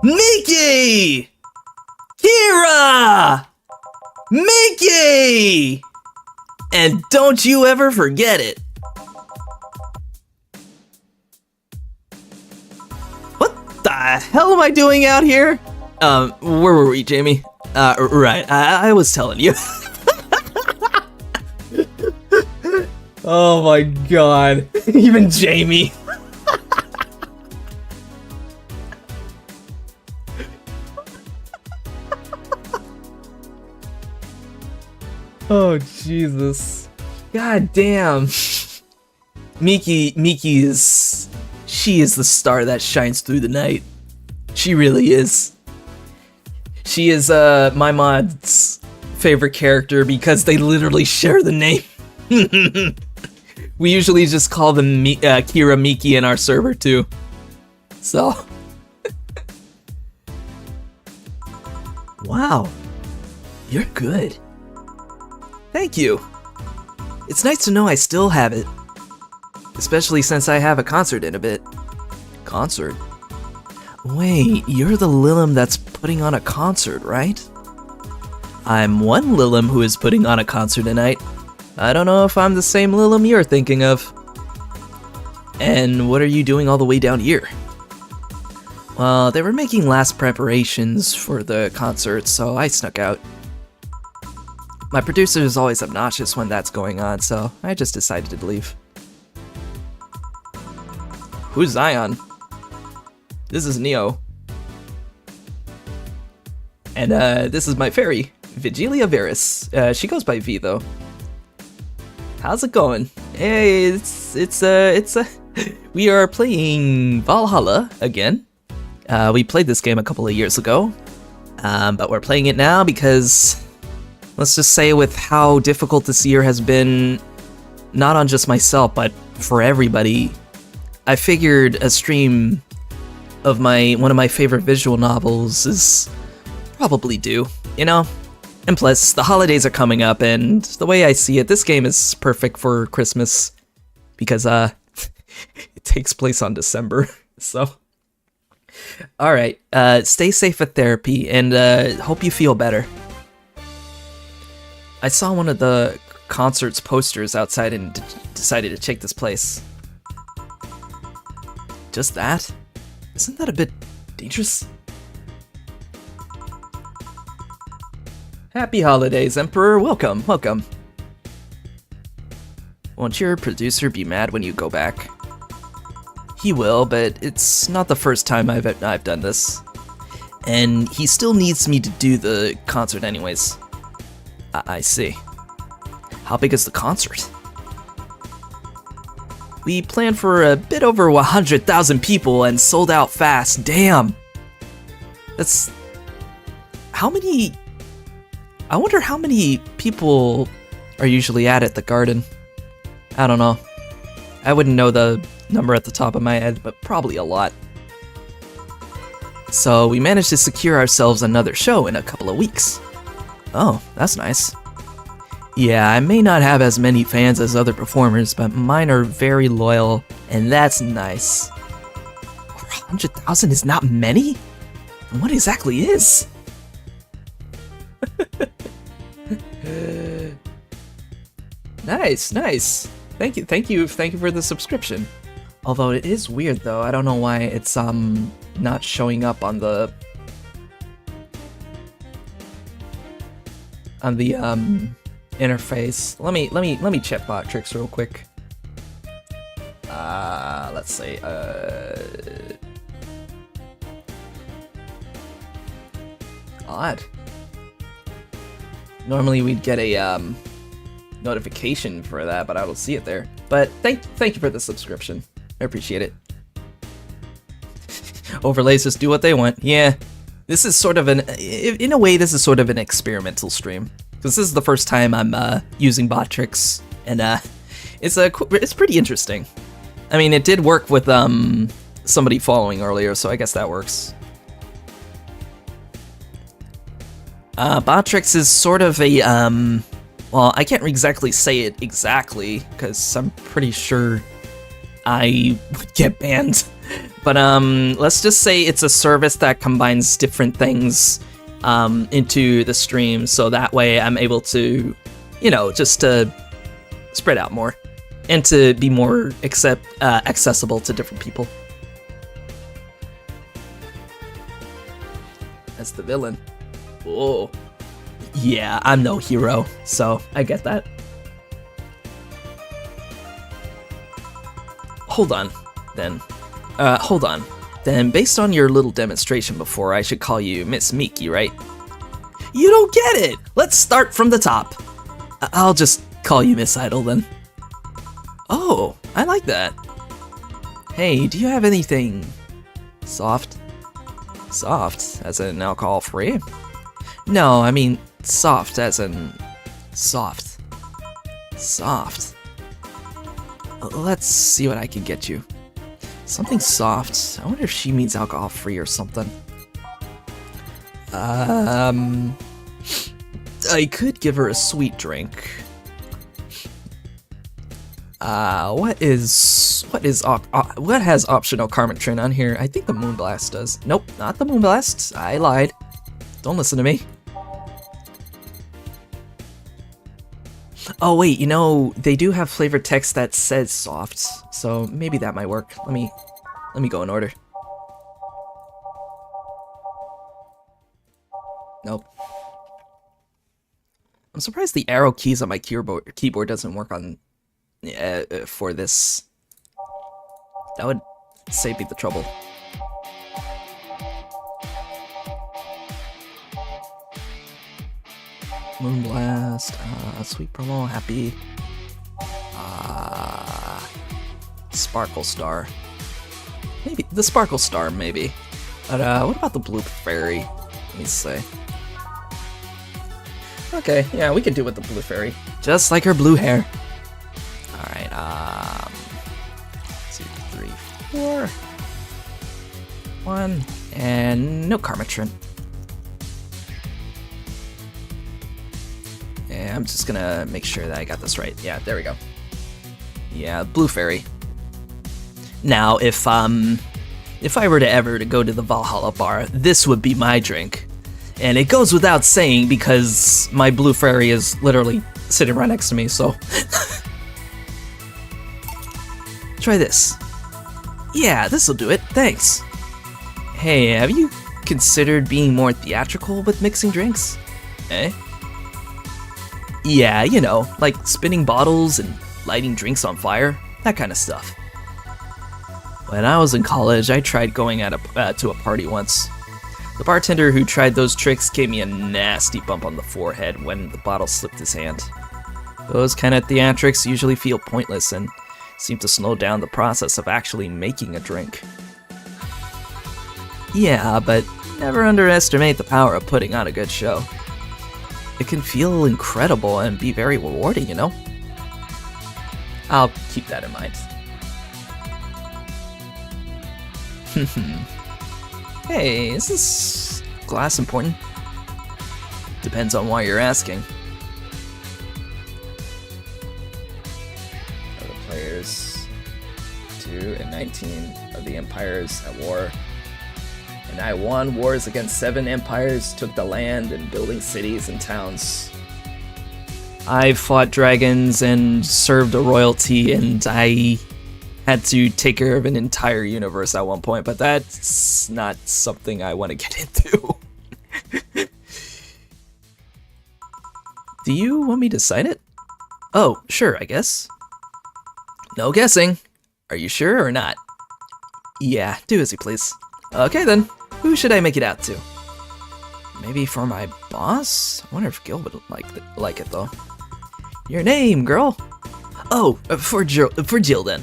Miki! Kira! Miki! And don't you ever forget it. What the hell am I doing out here? Where were we, Jamie? Right, I was telling you. Oh my god. Even Jamie. Oh, Jesus. God damn. Miki is... She is the star that shines through the night. She really is. She is, my mod's favorite character because they literally share the name. We usually just call them Kira Miki in our server, too. So... Wow. You're good. Thank you. It's nice to know I still have it. Especially since I have a concert in a bit. Concert? Wait, you're the Lilim that's putting on a concert, right? I'm one Lilim who is putting on a concert tonight. I don't know if I'm the same Lilim you're thinking of. And what are you doing all the way down here? Well, they were making last preparations for the concert, so I snuck out. My producer is always obnoxious when that's going on, so I just decided to leave. Who's Zion? This is Neo. And this is my fairy, Vigilia Varus. She goes by V though. How's it going? Hey, it's we are playing Valhalla again. We played this game a couple of years ago, but we're playing it now because, let's just say, with how difficult this year has been, not on just myself, but for everybody, I figured a stream of one of my favorite visual novels is probably due, you know? And plus, the holidays are coming up, and the way I see it, this game is perfect for Christmas, because, it takes place on December, so... Alright, stay safe at therapy, and, hope you feel better. I saw one of the concert's posters outside and decided to check this place. Just that? Isn't that a bit dangerous? Happy holidays, Emperor. Welcome, welcome. Won't your producer be mad when you go back? He will, but it's not the first time I've done this. And he still needs me to do the concert anyways. I see. How big is the concert? We planned for a bit over 100,000 people and sold out fast. Damn! That's... How many... I wonder how many people are usually at the garden. I don't know. I wouldn't know the number at the top of my head, but probably a lot. So we managed to secure ourselves another show in a couple of weeks. Oh, that's nice. Yeah, I may not have as many fans as other performers, but mine are very loyal, and that's nice. Over 100,000 is not many? And what exactly is? Nice, nice. Thank you for the subscription. Although it is weird though, I don't know why it's not showing up on the interface. Let me check Botrix real quick. Let's see. Odd. Normally we'd get a notification for that, but I don't see it there. But thank you for the subscription. I appreciate it. Overlays just do what they want. Yeah, this is sort of in a way, this is sort of an experimental stream. Because this is the first time I'm using Botrix, and it's pretty interesting. I mean, it did work with somebody following earlier, so I guess that works. Botrix is sort of a well, I can't exactly say it exactly because I'm pretty sure I would get banned. But let's just say it's a service that combines different things into the stream, so that way I'm able to, you know, just to spread out more and to be more accessible to different people. as the villain. Oh. Yeah, I'm no hero, so I get that. Hold on, then. Hold on. Then, based on your little demonstration before, I should call you Miss Miki, right? You don't get it! Let's start from the top. I'll just call you Miss Idol, then. Oh, I like that. Hey, do you have anything soft? Soft, as in alcohol-free? No, I mean soft, as in soft. Soft. Let's see what I can get you. Something soft. I wonder if she means alcohol-free or something. I could give her a sweet drink. What has optional Carmentrin on here? I think the Moonblast does. Nope, not the Moonblast. I lied. Don't listen to me. Oh wait, you know, they do have flavored text that says soft, so maybe that might work. Let me go in order. Nope. I'm surprised the arrow keys on my keyboard doesn't work on for this. That would save me the trouble. Moonblast, Sweet Promo, Happy, Sparkle Star. Maybe, the Sparkle Star, maybe. But, what about the Blue Fairy? Let me see. Okay, yeah, we can do with the Blue Fairy. Just like her blue hair. Alright, 2, 3, 4. 1, and no Carmentrin. Yeah, I'm just gonna make sure that I got this right. Yeah, there we go. Yeah, Blue Fairy. Now, if I were to ever go to the Valhalla bar, this would be my drink. And it goes without saying because my Blue Fairy is literally sitting right next to me, so... Try this. Yeah, this'll do it, thanks. Hey, have you considered being more theatrical with mixing drinks? Eh? Yeah, you know, like spinning bottles and lighting drinks on fire, that kind of stuff. When I was in college, I tried going to a party once. The bartender who tried those tricks gave me a nasty bump on the forehead when the bottle slipped his hand. Those kind of theatrics usually feel pointless and seem to slow down the process of actually making a drink. Yeah, but never underestimate the power of putting on a good show. It can feel incredible and be very rewarding, you know? I'll keep that in mind. Hey, is this glass important? Depends on why you're asking. Of the players, 2 and 19 of the empires at war. And I won wars against 7 empires, took the land and building cities and towns. I fought dragons and served a royalty, and I had to take care of an entire universe at one point, but that's not something I want to get into. Do you want me to sign it? Oh, sure, I guess. No guessing. Are you sure or not? Yeah, do as you please. Okay then, who should I make it out to? Maybe for my boss? I wonder if Gil would like it though. Your name, girl? Oh, for Jill then.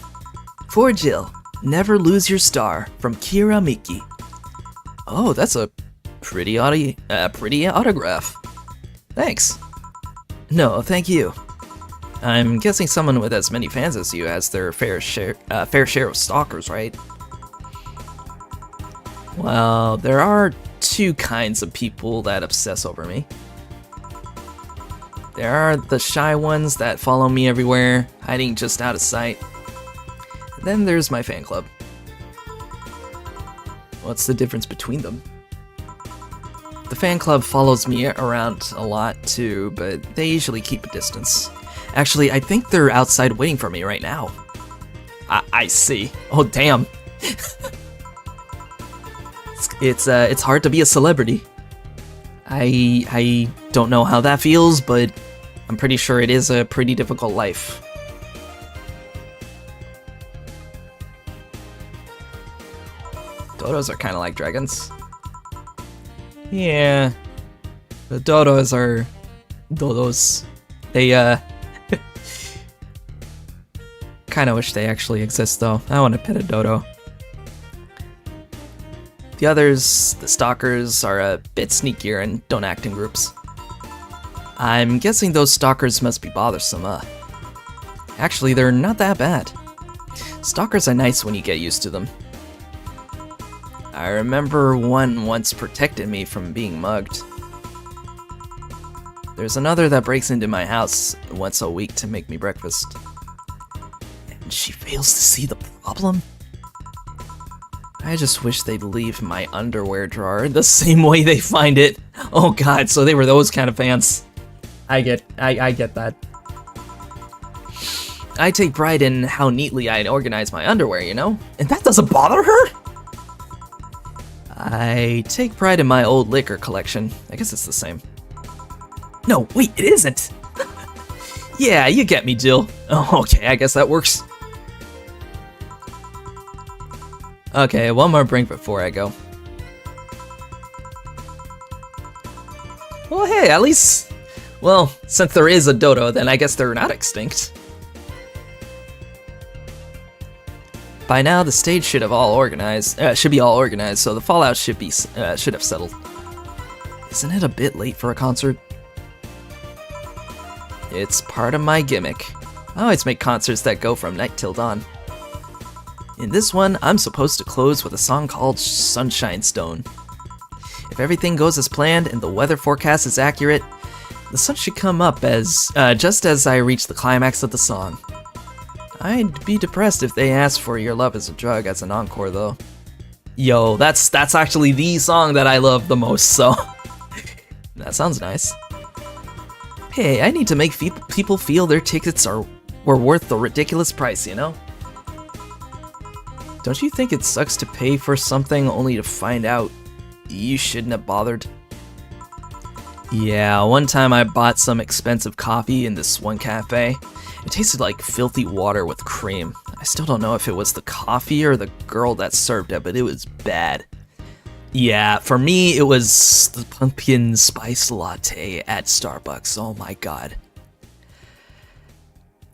For Jill, never lose your star, from Kira Miki. Oh, that's a pretty autograph. Thanks. No, thank you. I'm guessing someone with as many fans as you has their fair share of stalkers, right? Well, there are 2 kinds of people that obsess over me. There are the shy ones that follow me everywhere, hiding just out of sight. Then there's my fan club. What's the difference between them? The fan club follows me around a lot too, but they usually keep a distance. Actually, I think they're outside waiting for me right now. I see. Oh damn. It's hard to be a celebrity. I don't know how that feels, but I'm pretty sure it is a pretty difficult life. Dodos are kind of like dragons. Yeah. The dodos are... dodos. They, kinda wish they actually exist, though. I want to pet a dodo. The others, the stalkers, are a bit sneakier and don't act in groups. I'm guessing those stalkers must be bothersome, Actually, they're not that bad. Stalkers are nice when you get used to them. I remember one once protected me from being mugged. There's another that breaks into my house once a week to make me breakfast. And she fails to see the problem? I just wish they'd leave my underwear drawer the same way they find it. Oh god, so they were those kind of fans. I get that. I take pride in how neatly I organize my underwear, you know? And that doesn't bother her? I take pride in my old liquor collection. I guess it's the same. No, wait, it isn't! Yeah, you get me, Jill. Oh, okay, I guess that works. Okay, one more drink before I go. Well, hey, at least... Well, since there is a dodo, then I guess they're not extinct. By now, the stage should be all organized, so the fallout should have settled. Isn't it a bit late for a concert? It's part of my gimmick. I always make concerts that go from night till dawn. In this one, I'm supposed to close with a song called Sunshine Stone. If everything goes as planned and the weather forecast is accurate, the sun should come up just as I reach the climax of the song. I'd be depressed if they asked for Your Love Is a Drug as an encore, though. Yo, that's actually the song that I love the most, so... That sounds nice. Hey, I need to make people feel their tickets were worth the ridiculous price, you know? Don't you think it sucks to pay for something only to find out you shouldn't have bothered? Yeah, one time I bought some expensive coffee in this one cafe. It tasted like filthy water with cream. I still don't know if it was the coffee or the girl that served it, but it was bad. Yeah, for me, it was the pumpkin spice latte at Starbucks. Oh my god.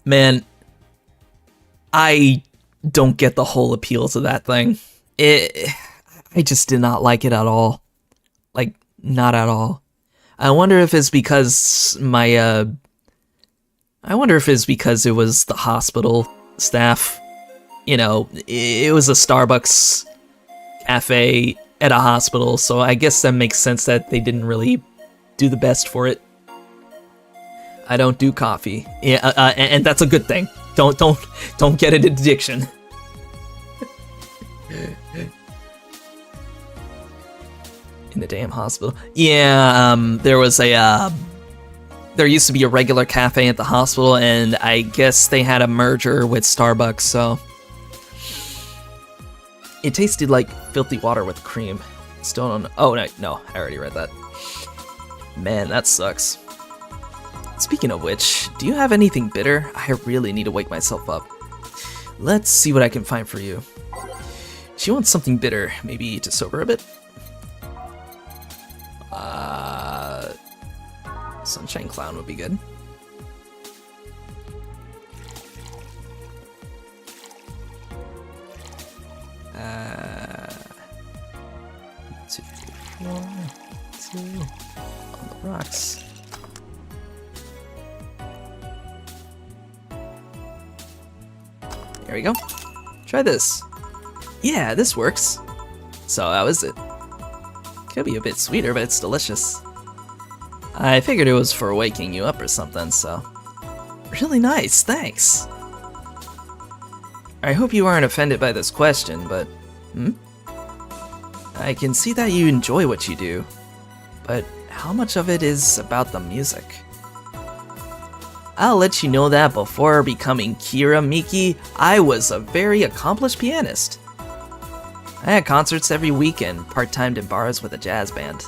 Man, I don't get the whole appeal to that thing. I just did not like it at all. Like, not at all. I wonder if it's because it was the hospital staff. You know, it was a Starbucks cafe at a hospital, so I guess that makes sense that they didn't really do the best for it. I don't do coffee. Yeah, and that's a good thing. Don't get an addiction. In the damn hospital. Yeah, there used to be a regular cafe at the hospital, and I guess they had a merger with Starbucks, so... It tasted like filthy water with cream. Still don't know. Oh, no, I already read that. Man, that sucks. Speaking of which, do you have anything bitter? I really need to wake myself up. Let's see what I can find for you. She wants something bitter, maybe to sober a bit? Sunshine Clown would be good. Two, on the rocks. There we go. Try this. Yeah, this works. So how is it? Could be a bit sweeter, but it's delicious. I figured it was for waking you up or something, so... Really nice, thanks! I hope you aren't offended by this question, but... I can see that you enjoy what you do, but how much of it is about the music? I'll let you know that before becoming Kira Miki, I was a very accomplished pianist. I had concerts every weekend, part-timed in bars with a jazz band.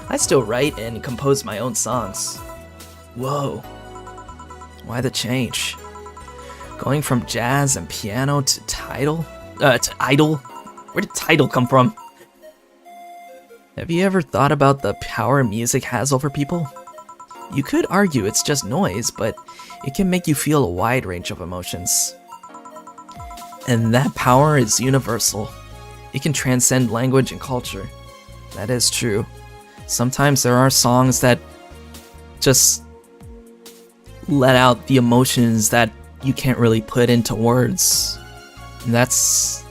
I still write and compose my own songs. Whoa. Why the change? Going from jazz and piano to to idol? Where did title come from? Have you ever thought about the power music has over people? You could argue it's just noise, but it can make you feel a wide range of emotions. And that power is universal. It can transcend language and culture. That is true. Sometimes there are songs that just let out the emotions that you can't really put into words. And that's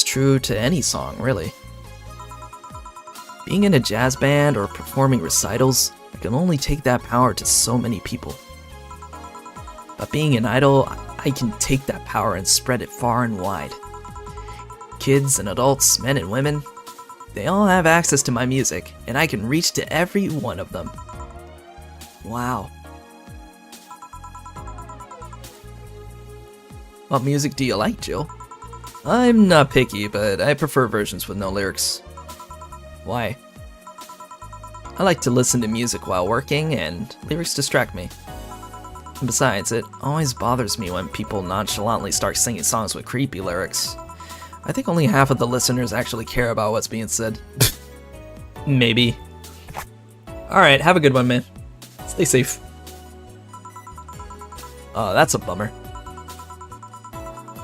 true to any song, really. Being in a jazz band or performing recitals, I can only take that power to so many people. But being an idol, I can take that power and spread it far and wide. Kids and adults, men and women, they all have access to my music, and I can reach to every one of them. Wow. What music do you like, Jill? I'm not picky, but I prefer versions with no lyrics. Why? I like to listen to music while working, and lyrics distract me. And besides, it always bothers me when people nonchalantly start singing songs with creepy lyrics. I think only half of the listeners actually care about what's being said. Maybe. Alright, have a good one, man. Stay safe. Oh, that's a bummer.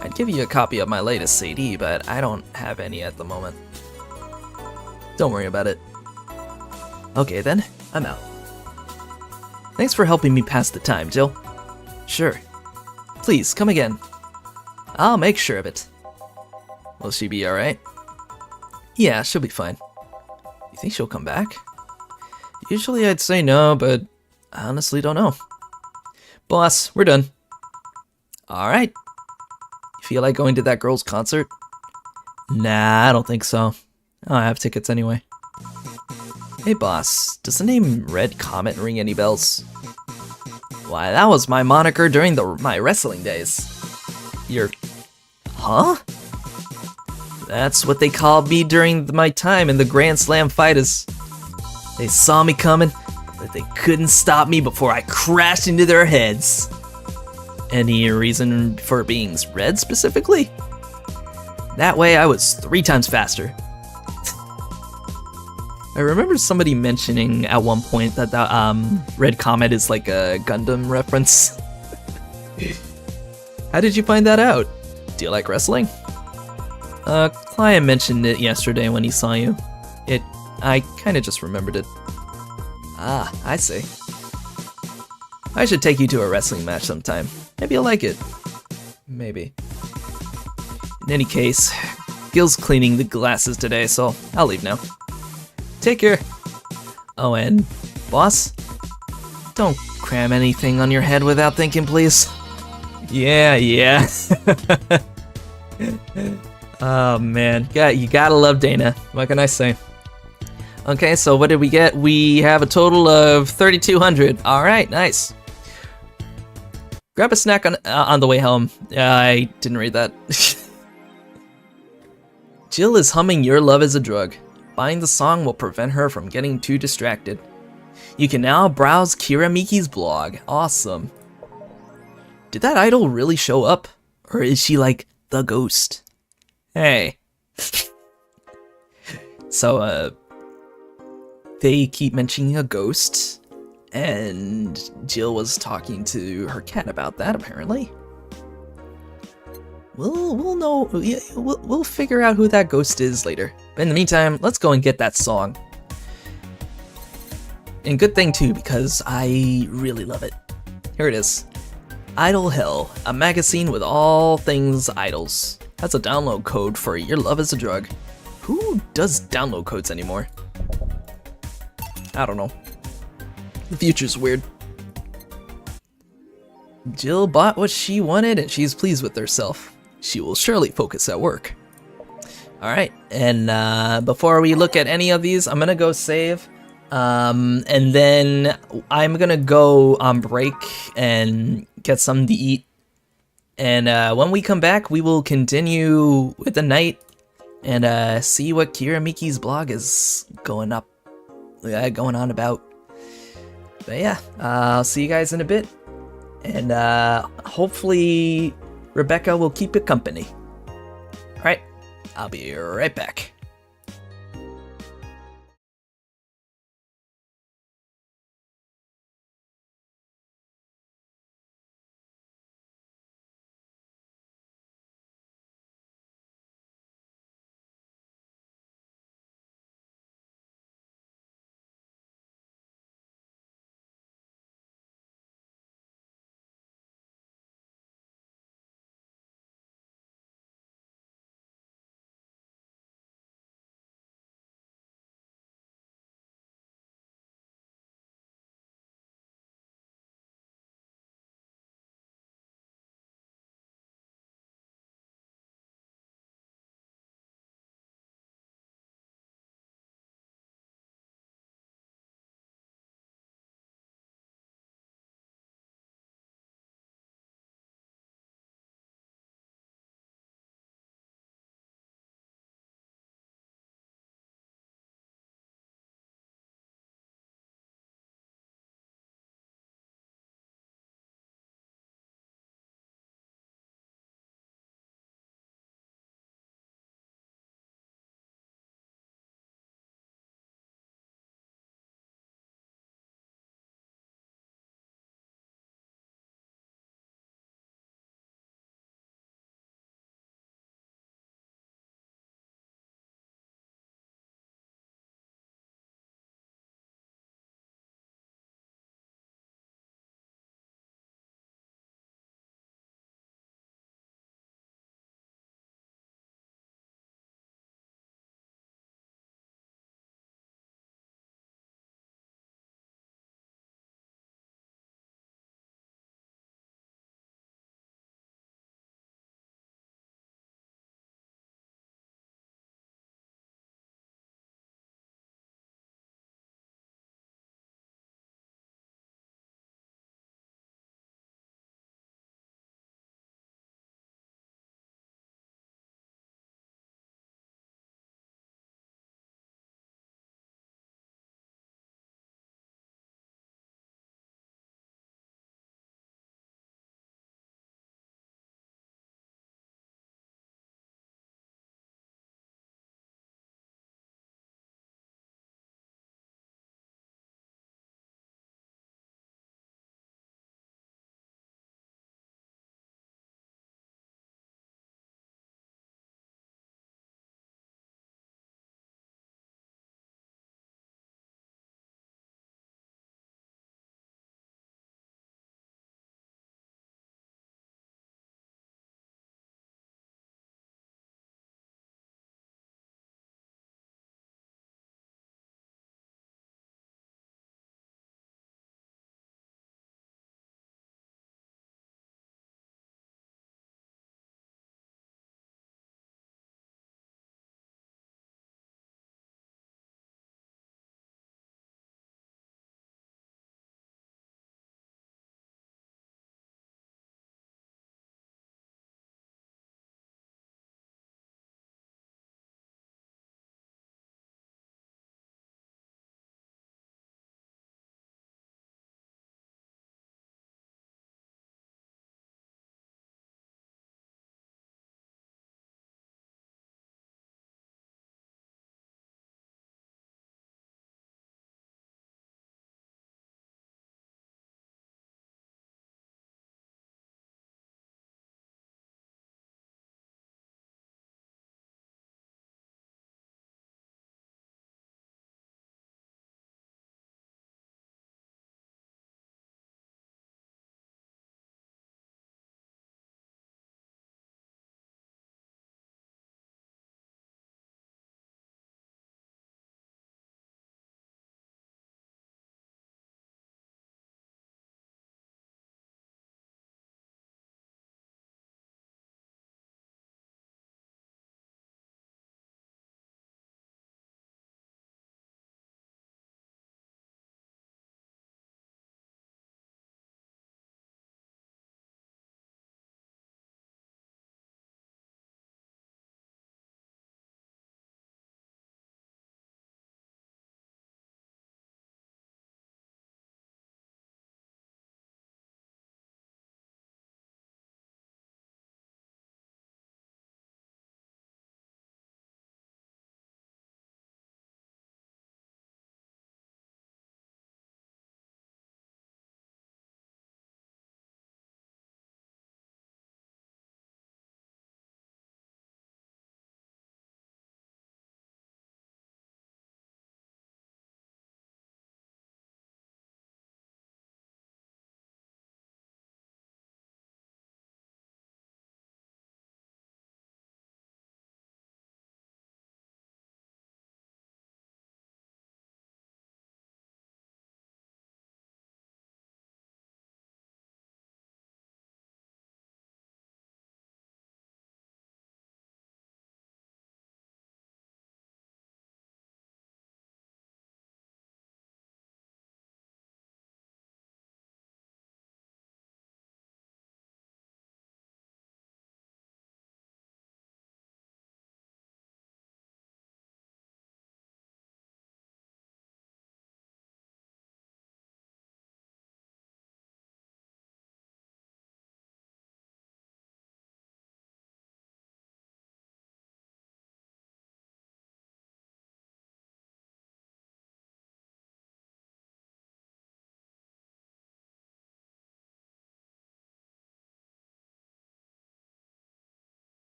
I'd give you a copy of my latest CD, but I don't have any at the moment. Don't worry about it. Okay then, I'm out. Thanks for helping me pass the time, Jill. Sure. Please, come again. I'll make sure of it. Will she be alright? Yeah, she'll be fine. You think she'll come back? Usually I'd say no, but I honestly don't know. Boss, we're done. Alright. You feel like going to that girl's concert? Nah, I don't think so. I have tickets anyway. Hey boss, does the name Red Comet ring any bells? Why, that was my moniker during my wrestling days. Huh? That's what they called me during my time in the Grand Slam fighters. They saw me coming, but they couldn't stop me before I crashed into their heads. Any reason for being red specifically? That way I was 3 times faster. I remember somebody mentioning at one point that the Red Comet is like a Gundam reference. How did you find that out? Do you like wrestling? Client mentioned it yesterday when he saw you. I kinda just remembered it. Ah, I see. I should take you to a wrestling match sometime. Maybe you'll like it. Maybe. In any case, Gil's cleaning the glasses today, so I'll leave now. Take care. Oh, and boss, don't cram anything on your head without thinking, please. Yeah. Oh man, you gotta love Dana. What can I say? Okay, so what did we get? We have a total of 3,200. All right, nice. Grab a snack on the way home. I didn't read that. Jill is humming "Your Love Is a Drug." Buying the song will prevent her from getting too distracted. You can now browse Kira Miki's blog. Awesome. Did that idol really show up? Or is she like the ghost? Hey. So, they keep mentioning a ghost, and Jill was talking to her cat about that, apparently. We'll know, we'll figure out who that ghost is later. But in the meantime, let's go and get that song. And good thing too, because I really love it. Here it is. Idol Hell, a magazine with all things idols. That's a download code for Your Love Is a Drug. Who does download codes anymore? I don't know. The future's weird. Jill bought what she wanted and she's pleased with herself. She will surely focus at work. Alright, and before we look at any of these, I'm gonna go save. And then I'm gonna go on break and get something to eat. And when we come back, we will continue with the night and see what Kira Miki's blog is going up. going on about. But yeah, I'll see you guys in a bit. And hopefully Rebecca will keep you company. Alright, I'll be right back.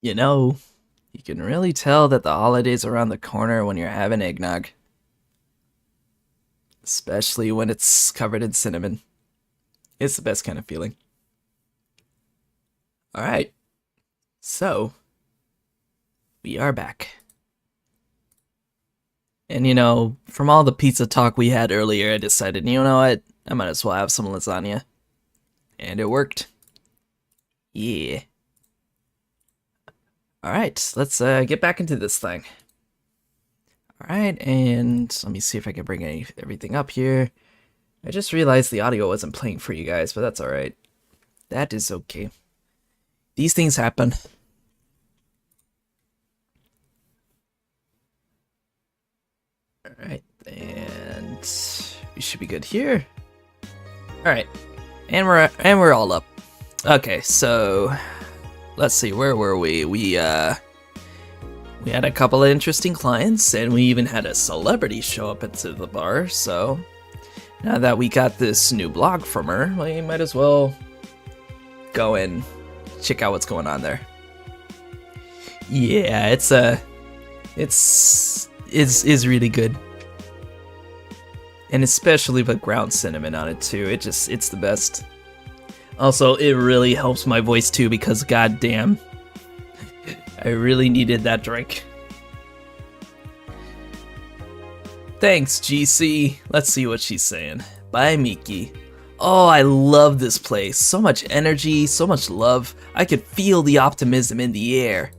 You know, you can really tell that the holidays are around the corner when you're having eggnog. Especially when it's covered in cinnamon. It's the best kind of feeling. Alright, so we are back. And you know, from all the pizza talk we had earlier, I decided, you know what, I might as well have some lasagna. And it worked. Yeah. Alright, let's get back into this thing. Alright, and let me see if I can bring everything up here. I just realized the audio wasn't playing for you guys, but that's alright. That is okay. These things happen. Alright, and we should be good here. Alright, and we're all up. Okay, so let's see, where were we? We had a couple of interesting clients, and we even had a celebrity show up into the bar, so now that we got this new blog from her, we might as well go and check out what's going on there. Yeah, it's really good. And especially with ground cinnamon on it too. It's the best. Also, it really helps my voice too because goddamn, I really needed that drink. Thanks, GC. Let's see what she's saying. Bye, Miki. Oh, I love this place. So much energy, so much love. I could feel the optimism in the air.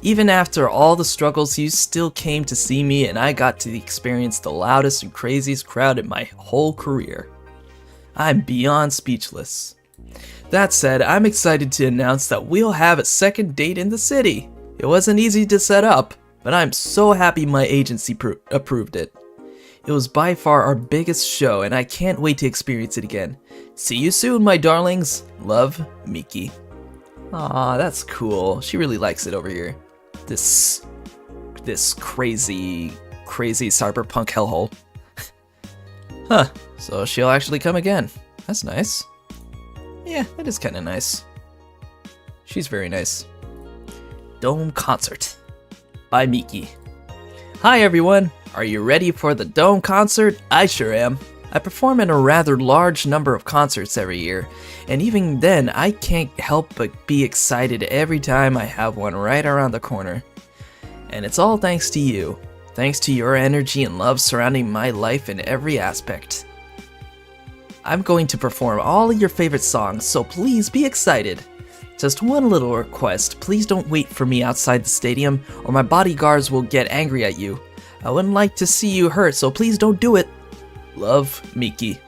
Even after all the struggles, you still came to see me, and I got to experience the loudest and craziest crowd in my whole career. I'm beyond speechless. That said, I'm excited to announce that we'll have a second date in the city. It wasn't easy to set up, but I'm so happy my agency approved it. It was by far our biggest show, and I can't wait to experience it again. See you soon, my darlings. Love, Miki. Aw, that's cool. She really likes it over here. This crazy cyberpunk hellhole. Huh, so she'll actually come again. That's nice. Yeah, that is kinda nice. She's very nice. Dome Concert by Miki. Hi everyone! Are you ready for the Dome Concert? I sure am. I perform in a rather large number of concerts every year, and even then I can't help but be excited every time I have one right around the corner. And it's all thanks to you. Thanks to your energy and love surrounding my life in every aspect. I'm going to perform all of your favorite songs, so please be excited. Just one little request, please don't wait for me outside the stadium or my bodyguards will get angry at you. I wouldn't like to see you hurt, so please don't do it. Love, Miki.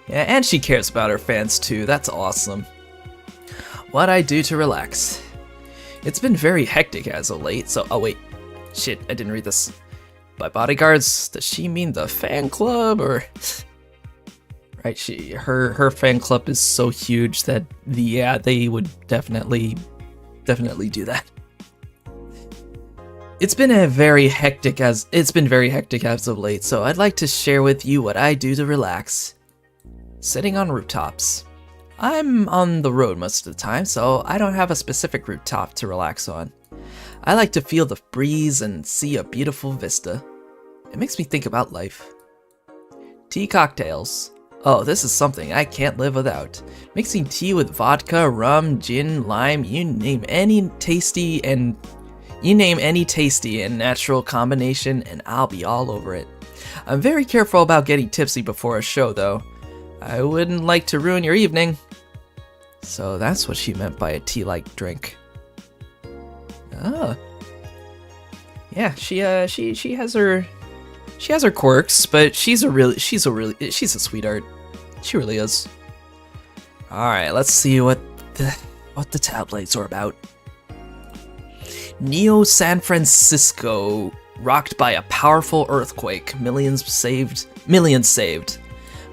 Yeah, and she cares about her fans too, that's awesome. What I do to relax. It's been very hectic as of late, so oh wait, shit, I didn't read this. By bodyguards, does she mean the fan club or... Right, her fan club is so huge that they would definitely do that. It's been very hectic as of late, so I'd like to share with you what I do to relax. Sitting on rooftops. I'm on the road most of the time, so I don't have a specific rooftop to relax on. I like to feel the breeze and see a beautiful vista. It makes me think about life. Tea cocktails. Oh, this is something I can't live without. Mixing tea with vodka, rum, gin, lime, you name any tasty and natural combination and I'll be all over it. I'm very careful about getting tipsy before a show though. I wouldn't like to ruin your evening. So that's what she meant by a tea-like drink. Oh. Yeah, she has her quirks, but she's a sweetheart. She really is. Alright, let's see what the tabloids are about. Neo San Francisco rocked by a powerful earthquake. Millions saved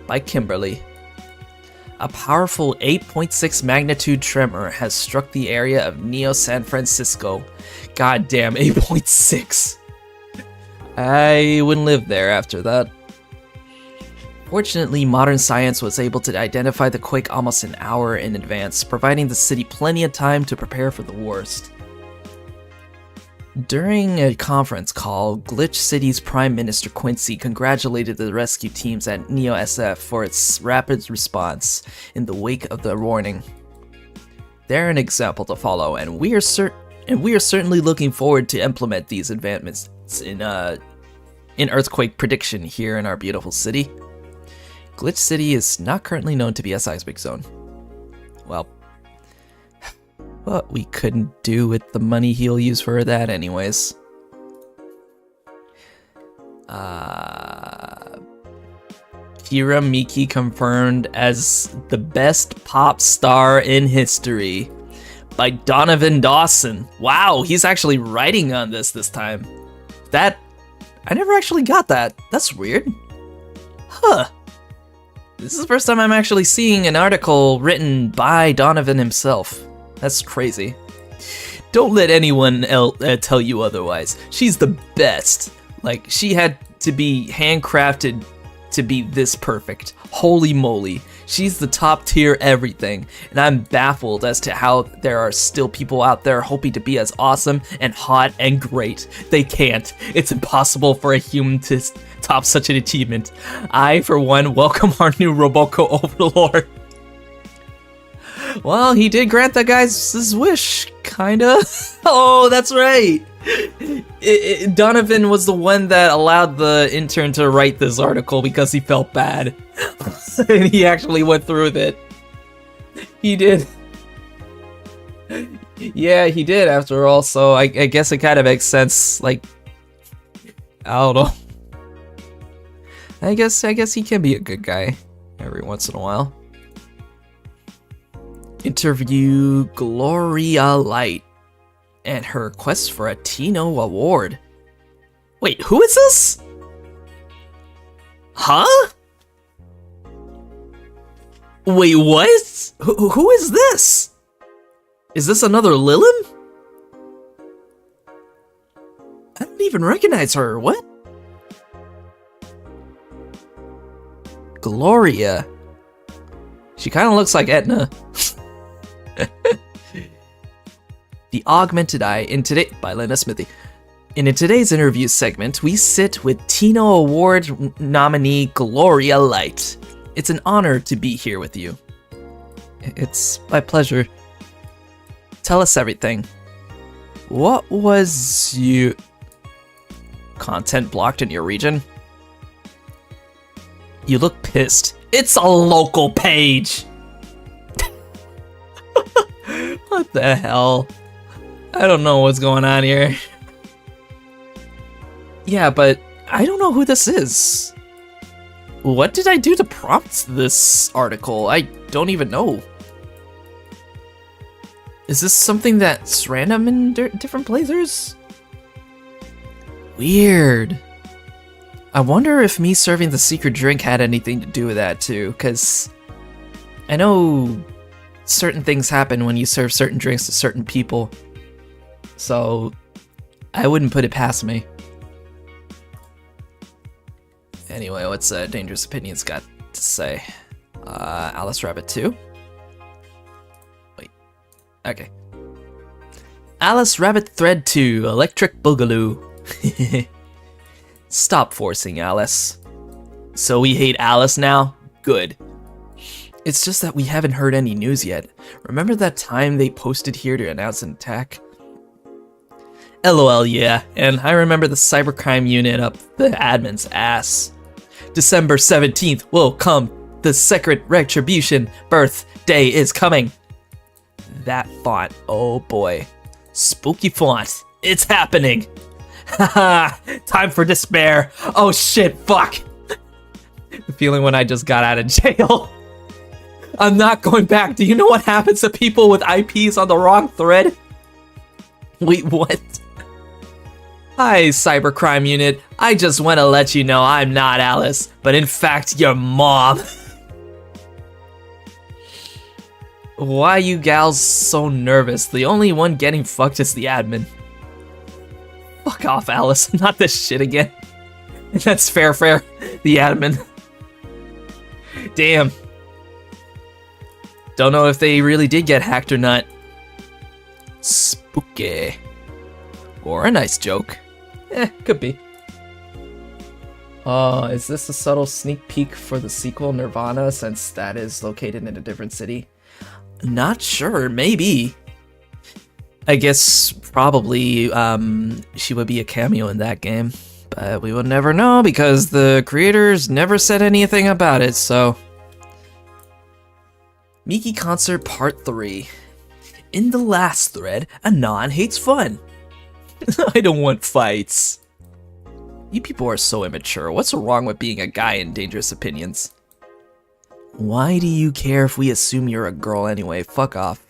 by Kimberly. A powerful 8.6 magnitude tremor has struck the area of Neo San Francisco. Goddamn, 8.6. I wouldn't live there after that. Fortunately, modern science was able to identify the quake almost an hour in advance, providing the city plenty of time to prepare for the worst. During a conference call, Glitch City's Prime Minister Quincy congratulated the rescue teams at Neo SF for its rapid response in the wake of the warning. They're an example to follow, and we are certainly looking forward to implement these advancements in earthquake prediction here in our beautiful city. Glitch City is not currently known to be a seismic zone. Well, what we couldn't do with the money he'll use for that anyways. Kira Miki confirmed as the best pop star in history by Donovan Dawson. Wow, he's actually writing on this time. I never actually got that. That's weird. Huh. This is the first time I'm actually seeing an article written by Donovan himself. That's crazy. Don't let anyone else tell you otherwise. She's the best. Like, she had to be handcrafted to be this perfect. Holy moly. She's the top tier everything. And I'm baffled as to how there are still people out there hoping to be as awesome and hot and great. They can't. It's impossible for a human to top such an achievement. I, for one, welcome our new Roboco Overlord. Well, he did grant that guy's wish, kinda. Oh, that's right. Donovan was the one that allowed the intern to write this article because he felt bad. And he actually went through with it. He did. Yeah, he did after all, so I guess it kind of makes sense. Like, I don't know. I guess he can be a good guy every once in a while. Interview Gloria Light and her quest for a Tino award. Wait, who is this? Huh? Wait, what? Who is this? Is this another Lilum? I don't even recognize her. What? Gloria. She kind of looks like Etna. The Augmented Eye by Lena Smithy. In today's interview segment, we sit with Tino Award nominee Gloria Light. It's an honor to be here with you. It's my pleasure. Tell us everything. What was you... Content blocked in your region? You look pissed. It's a local page! What the hell? I don't know what's going on here. Yeah, but I don't know who this is. What did I do to prompt this article? I don't even know. Is this something that's random in different playthroughs? Weird. I wonder if me serving the secret drink had anything to do with that too, because I know certain things happen when you serve certain drinks to certain people. So I wouldn't put it past me. Anyway, what's Dangerous Opinions got to say? Alice Rabbit 2? Wait. Okay. Alice Rabbit Thread 2, Electric Boogaloo. Stop forcing Alice. So we hate Alice now? Good. It's just that we haven't heard any news yet. Remember that time they posted here to announce an attack? LOL, yeah, and I remember the cybercrime unit up the admin's ass. December 17th will come. The secret retribution birthday is coming. That font, oh boy. Spooky font, it's happening. Haha, time for despair. Oh shit, fuck. The feeling when I just got out of jail. I'm not going back. Do you know what happens to people with IPs on the wrong thread? Wait, what? Hi, cybercrime unit. I just want to let you know I'm not Alice, but in fact, your mom. Why you gals so nervous? The only one getting fucked is the admin. Fuck off, Alice. Not this shit again. That's fair. The admin. Damn. Don't know if they really did get hacked or not. Spooky. Or a nice joke. Could be. Is this a subtle sneak peek for the sequel Nirvana, since that is located in a different city? Not sure, maybe. I guess probably she would be a cameo in that game. But we will never know because the creators never said anything about it, so... Miki Concert Part 3. In the last thread, Anon hates fun. I don't want fights. You people are so immature. What's wrong with being a guy in Dangerous Opinions? Why do you care if we assume you're a girl anyway? Fuck off.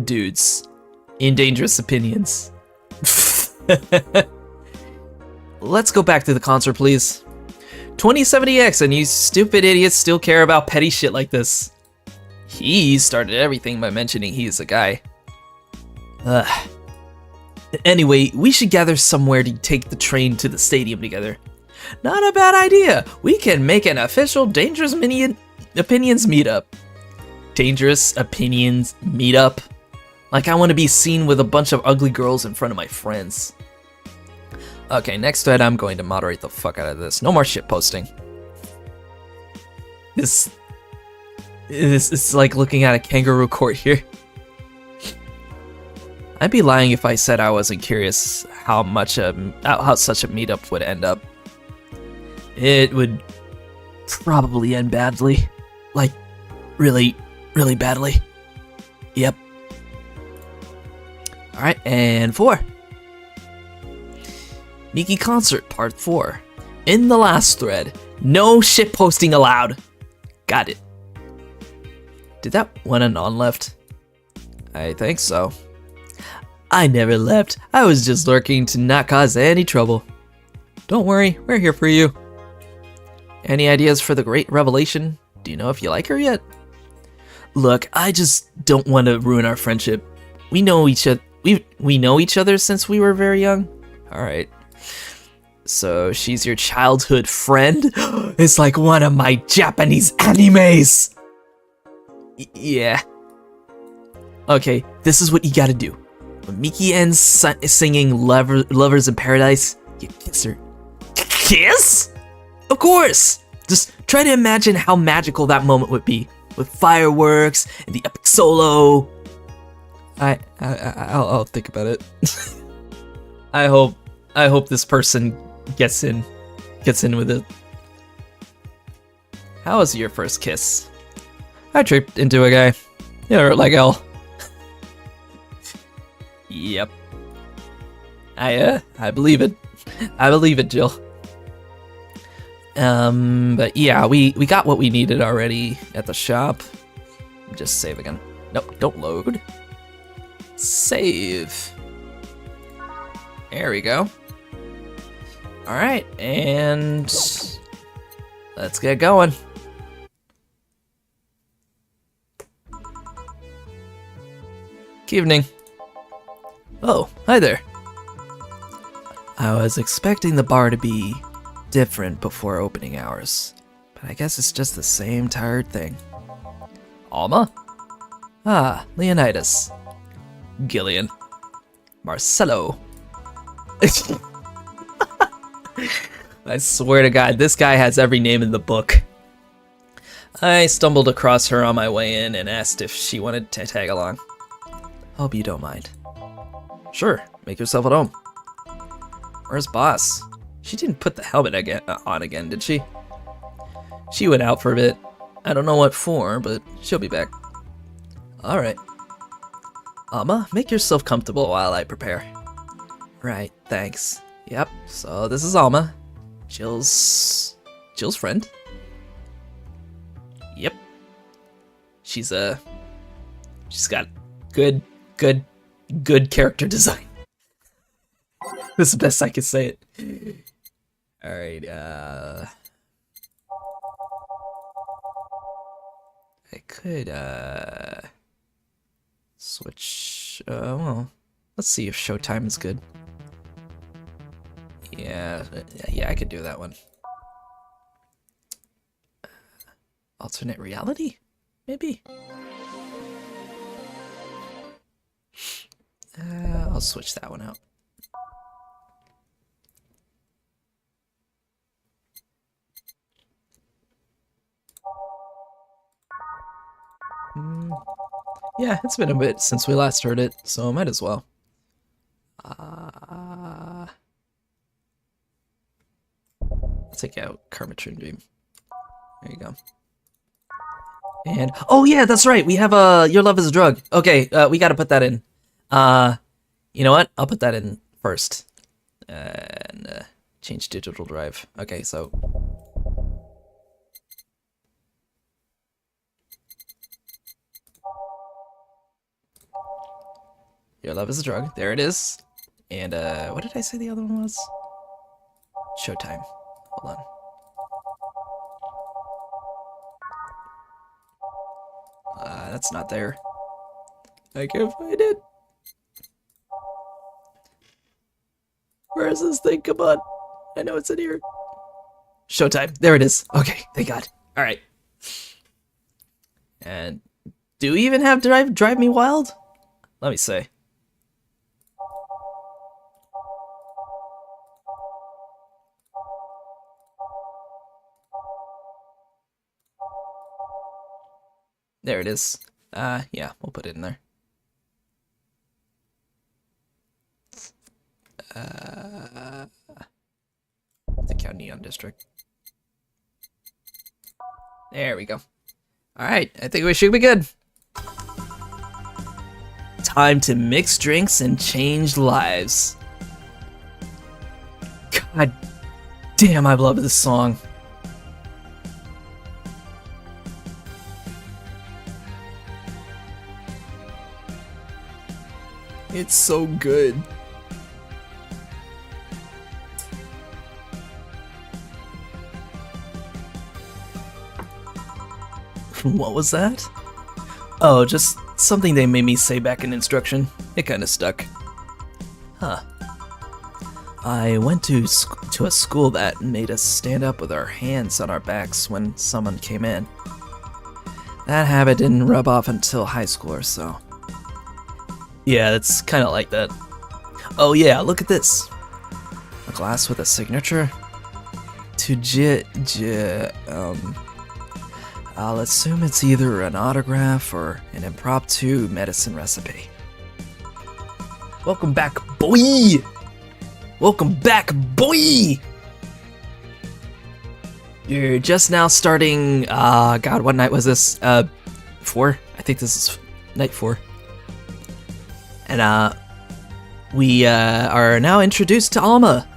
Dudes. In Dangerous Opinions. Let's go back to the concert, please. 2070X, and you stupid idiots still care about petty shit like this. He started everything by mentioning he's a guy. Anyway, we should gather somewhere to take the train to the stadium together. Not a bad idea. We can make an official Dangerous Opinions meetup. Dangerous Opinions meetup? Like I want to be seen with a bunch of ugly girls in front of my friends. Okay, next thread, I'm going to moderate the fuck out of this. No more shit posting. This is like looking at a kangaroo court here. I'd be lying if I said I wasn't curious how such a meetup would end up. It would probably end badly. Like, really, really badly. Yep. Alright, and 4. Miki Concert Part 4. In the last thread, no shit posting allowed. Got it. Did that one Anon left? I think so. I never left. I was just lurking to not cause any trouble. Don't worry, we're here for you. Any ideas for the great revelation? Do you know if you like her yet? Look, I just don't want to ruin our friendship. We know each other. We know each other since we were very young. All right. So she's your childhood friend? It's like one of my Japanese animes. Yeah. Okay, this is what you gotta do. When Miki ends singing Lovers in Paradise, you kiss her. Kiss? Of course! Just try to imagine how magical that moment would be. With fireworks and the epic solo. I'll think about it. I hope this person gets in with it. How was your first kiss? I tripped into a guy. It hurt like hell. Yep. I believe it. I believe it, Jill. But yeah, we got what we needed already at the shop. Just save again. Nope, don't load. Save. There we go. Alright, and let's get going. Good evening. Oh, hi there. I was expecting the bar to be different before opening hours, but I guess it's just the same tired thing. Alma? Ah, Leonidas. Gillian. Marcelo. I swear to God, this guy has every name in the book. I stumbled across her on my way in and asked if she wanted to tag along. Hope you don't mind. Sure, make yourself at home. Where's Boss? She didn't put the helmet on again, did she? She went out for a bit. I don't know what for, but she'll be back. Alright. Alma, make yourself comfortable while I prepare. Right, thanks. Yep, so this is Alma. Jill's friend. Yep. She's got good character design. This is the best I can say it. Alright, I could, switch, well, let's see if Showtime is good. Yeah, I could do that one. Alternate reality? Maybe? I'll switch that one out. Yeah, it's been a bit since we last heard it, so I might as well. I'll take out Carmetry Dream. There you go. And oh yeah, that's right. We have Your Love is a Drug. Okay, we gotta put that in. You know what? I'll put that in first. And change digital drive. Okay, so Your Love is a Drug. There it is. And what did I say the other one was? Showtime. Hold on. That's not there. I can't find it. Where is this thing? Come on. I know it's in here. Showtime. There it is. Okay, thank God. All right. And do we even have Drive Me Wild? Let me see. There it is. Yeah, we'll put it in there. The County Neon District. There we go. Alright, I think we should be good. Time to mix drinks and change lives. God damn, I love this song. It's so good. What was that? Oh, just something they made me say back in instruction. It kinda stuck. Huh. I went to a school that made us stand up with our hands on our backs when someone came in. That habit didn't rub off until high school or so. Yeah, it's kinda like that. Oh yeah, look at this. A glass with a signature? I'll assume it's either an autograph or an impromptu medicine recipe. Welcome back, boy! Welcome back, boy! You're just now starting, God, what night was this? 4? I think this is night 4. And, we, are now introduced to Alma.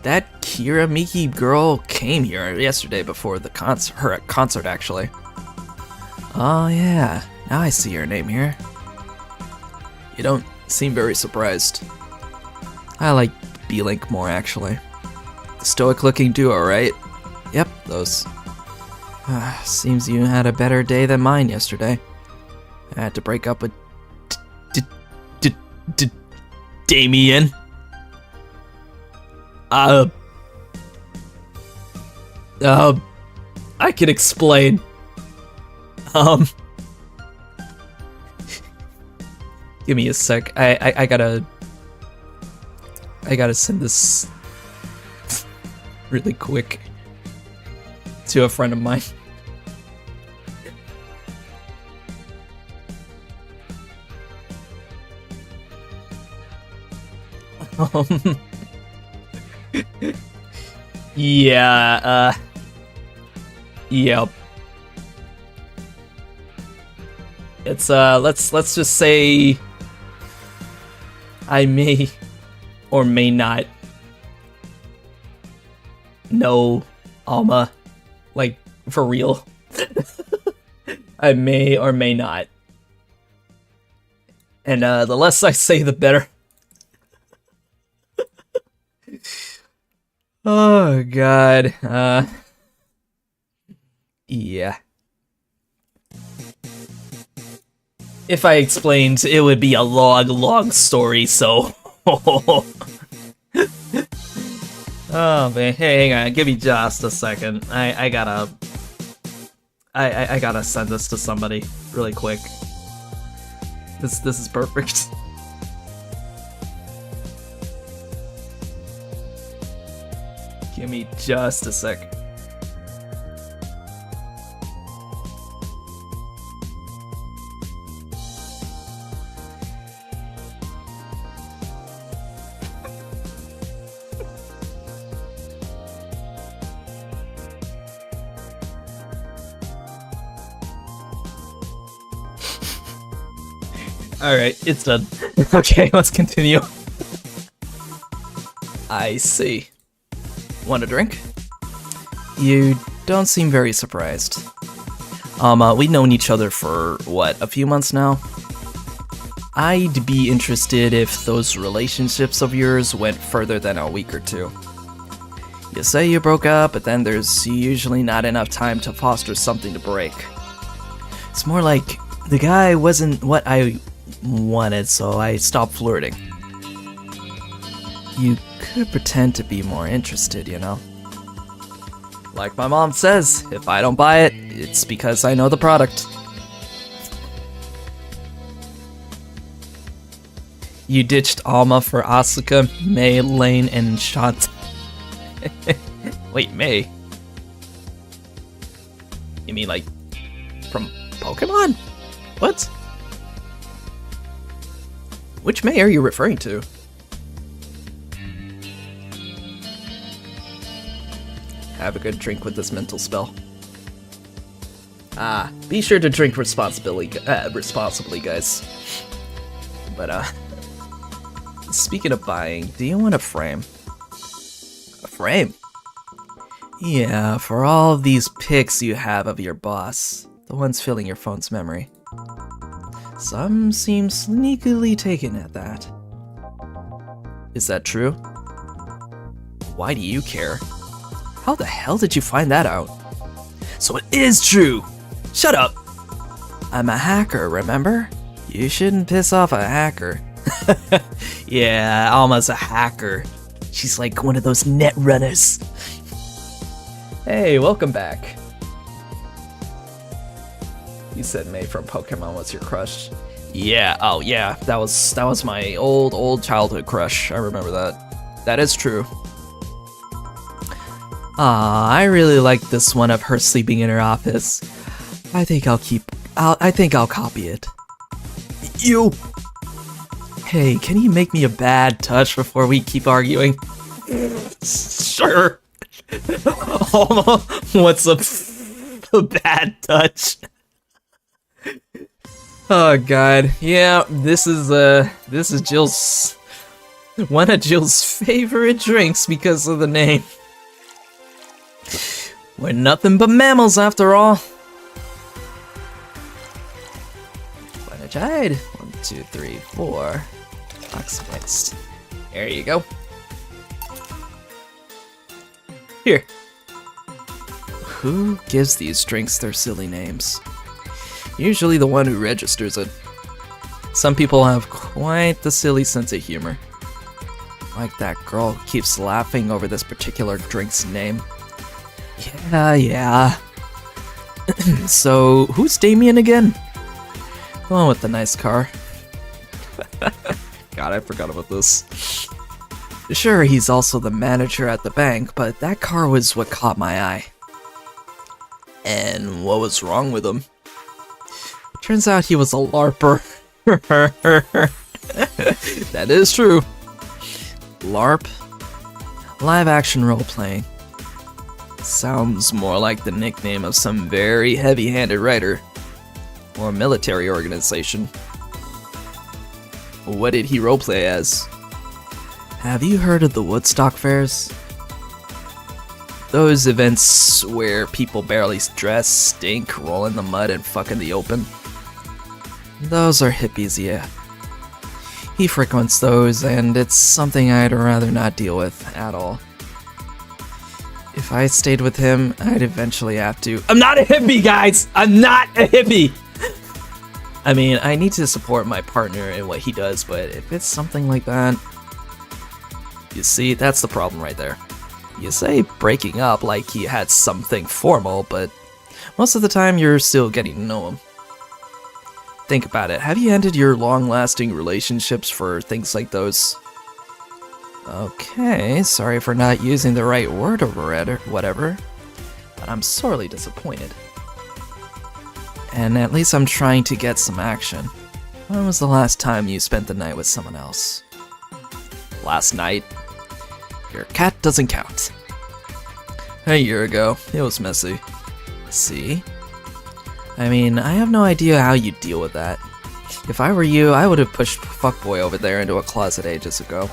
That Kira Miki girl came here yesterday before the concert, actually. Oh yeah, now I see your name here. You don't seem very surprised. I like B-Link more, actually. The stoic-looking duo, right? Yep, those. Seems you had a better day than mine yesterday. I had to break up with Damien. I can explain. Give me a sec. I gotta send this really quick to a friend of mine. Yeah, yep. It's, let's just say I may or may not know Alma, like, for real. I may or may not. And, the less I say, the better. Oh, God. Yeah. If I explained, it would be a long story, so... Oh, man. Hey, hang on. Give me just a second. I gotta send this to somebody really quick. This is perfect. Give me just a sec. Alright, it's done. Okay, let's continue. I see. Want a drink? You don't seem very surprised. We've known each other for, what, a few months now? I'd be interested if those relationships of yours went further than a week or two. You say you broke up, but then there's usually not enough time to foster something to break. It's more like the guy wasn't what I wanted, so I stopped flirting. You could pretend to be more interested, you know? Like my mom says, if I don't buy it, it's because I know the product. You ditched Alma for Asuka, May, Lane, and Shant. Wait, May? You mean like from Pokemon? What? Which May are you referring to? Have a good drink with this mental spell. Be sure to drink responsibly, guys. But, speaking of buying, do you want a frame? A frame? Yeah, for all of these pics you have of your boss. The ones filling your phone's memory. Some seem sneakily taken at that. Is that true? Why do you care? How the hell did you find that out? So it is true! Shut up! I'm a hacker, remember? You shouldn't piss off a hacker. Yeah, Alma's a hacker. She's like one of those net runners. Hey, welcome back. You said May from Pokemon was your crush. Yeah, oh yeah, that was my old childhood crush. I remember that. That is true. I really like this one of her sleeping in her office. I think I'll copy it. You! Hey, can you make me a bad touch before we keep arguing? Sure! What's a bad touch? Oh god, yeah, this is Jill's, one of Jill's favorite drinks because of the name. We're nothing but mammals after all. When I tried. 1, 2, 3, 4. Box mixed. There you go. Here. Who gives these drinks their silly names? Usually the one who registers it. Some people have quite the silly sense of humor. Like that girl who keeps laughing over this particular drink's name. Yeah. So, who's Damien again? The one with the nice car. God, I forgot about this. Sure, he's also the manager at the bank, but that car was what caught my eye. And what was wrong with him? Turns out he was a LARPer. That is true. LARP? Live action role-playing. Sounds more like the nickname of some very heavy-handed writer. Or military organization. What did he roleplay as? Have you heard of the Woodstock fairs? Those events where people barely dress, stink, roll in the mud, and fuck in the open? Those are hippies, yeah. He frequents those, and it's something I'd rather not deal with at all. If I stayed with him, I'd eventually have to— I'm not a hippie, guys! I'm not a hippie! I mean, I need to support my partner in what he does, but if it's something like that— You see, that's the problem right there. You say breaking up like he had something formal, but most of the time you're still getting to know him. Think about it, have you ended your long-lasting relationships for things like those? Okay, sorry for not using the right word or whatever, but I'm sorely disappointed. And at least I'm trying to get some action. When was the last time you spent the night with someone else? Last night? Your cat doesn't count. A year ago, it was messy. See? I mean, I have no idea how you deal with that. If I were you, I would have pushed fuckboy over there into a closet ages ago.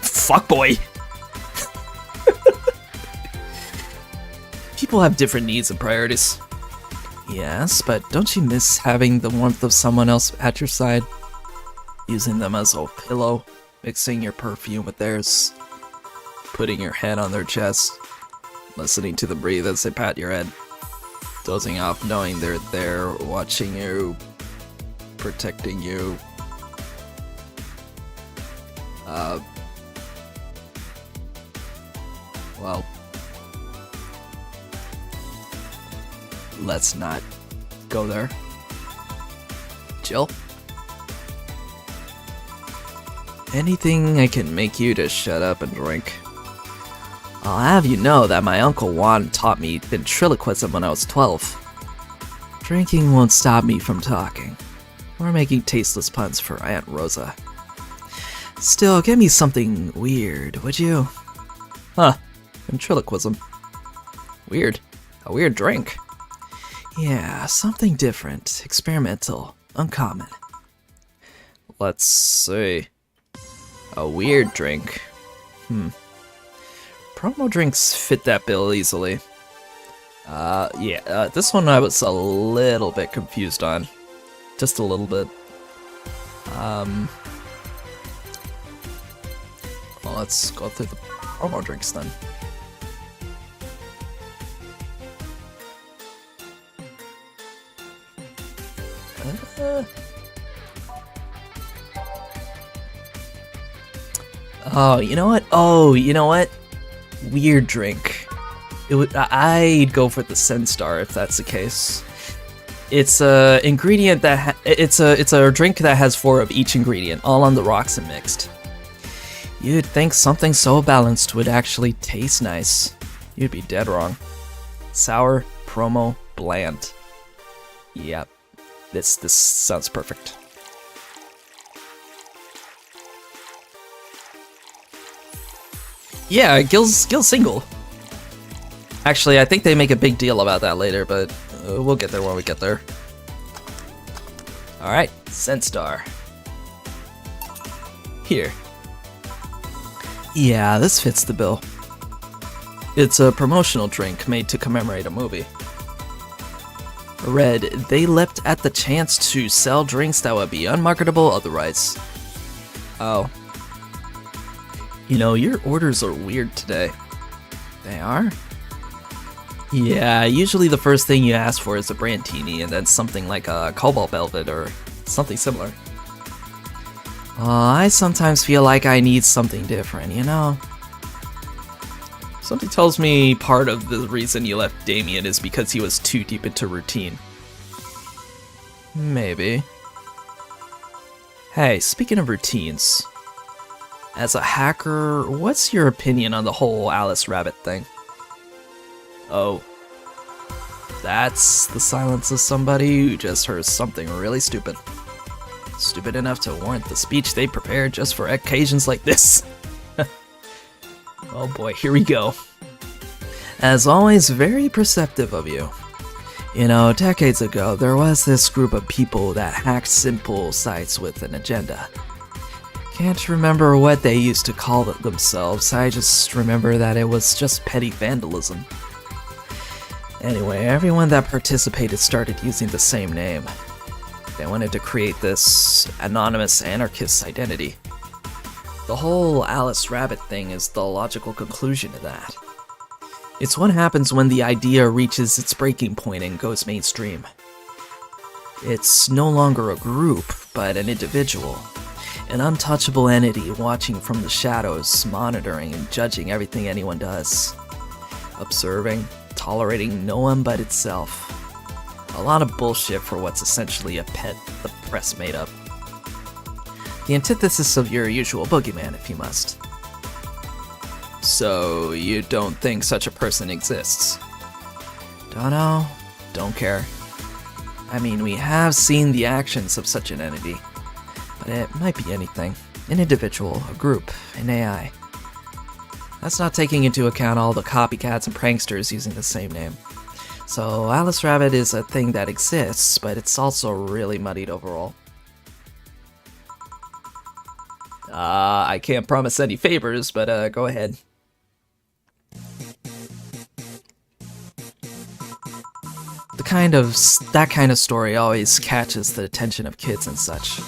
Fuckboy! People have different needs and priorities. Yes, but don't you miss having the warmth of someone else at your side? Using them as a pillow, mixing your perfume with theirs, putting your head on their chest, listening to them breathe as they pat your head, dozing off knowing they're there, watching you, protecting you. Well, let's not go there. Jill? Anything I can make you to shut up and drink. I'll have you know that my Uncle Juan taught me ventriloquism when I was 12. Drinking won't stop me from talking, or making tasteless puns for Aunt Rosa. Still, get me something weird, would you? Huh, ventriloquism. Weird. A weird drink. Yeah, something different, experimental, uncommon. Let's see. A weird drink. Promo drinks fit that bill easily. This one I was a little bit confused on. Just a little bit. Well, let's go through the promo drinks then. Oh, you know what? Weird drink. I'd go for the Senstar if that's the case. It's a ingredient that it's a drink that has 4 of each ingredient, all on the rocks and mixed. You'd think something so balanced would actually taste nice. You'd be dead wrong. Sour, promo, bland. Yep, this sounds perfect. Yeah, Gil's single. Actually, I think they make a big deal about that later, but we'll get there when we get there. Alright, Senstar. Here. Yeah, this fits the bill. It's a promotional drink made to commemorate a movie. Read, they leapt at the chance to sell drinks that would be unmarketable otherwise. Oh. You know, your orders are weird today. They are? Yeah, usually the first thing you ask for is a Brandtini and then something like a Cobalt Velvet or something similar. I sometimes feel like I need something different, you know? Something tells me part of the reason you left Damien is because he was too deep into routine. Maybe. Hey, speaking of routines, as a hacker, what's your opinion on the whole Alice Rabbit thing? Oh. That's the silence of somebody who just heard something really stupid. Stupid enough to warrant the speech they prepared just for occasions like this. Oh boy, here we go. As always, very perceptive of you. You know, decades ago, there was this group of people that hacked simple sites with an agenda. Can't remember what they used to call themselves, I just remember that it was just petty vandalism. Anyway, everyone that participated started using the same name. They wanted to create this anonymous anarchist identity. The whole Alice Rabbit thing is the logical conclusion to that. It's what happens when the idea reaches its breaking point and goes mainstream. It's no longer a group, but an individual. An untouchable entity watching from the shadows, monitoring and judging everything anyone does. Observing, tolerating no one but itself. A lot of bullshit for what's essentially a pet the press made up. The antithesis of your usual boogeyman, if you must. So, you don't think such a person exists? Don't know, don't care. I mean, we have seen the actions of such an entity, but it might be anything. An individual, a group, an AI. That's not taking into account all the copycats and pranksters using the same name. So Alice Rabbit is a thing that exists, but it's also really muddied overall. I can't promise any favors, but go ahead. That kind of story always catches the attention of kids and such.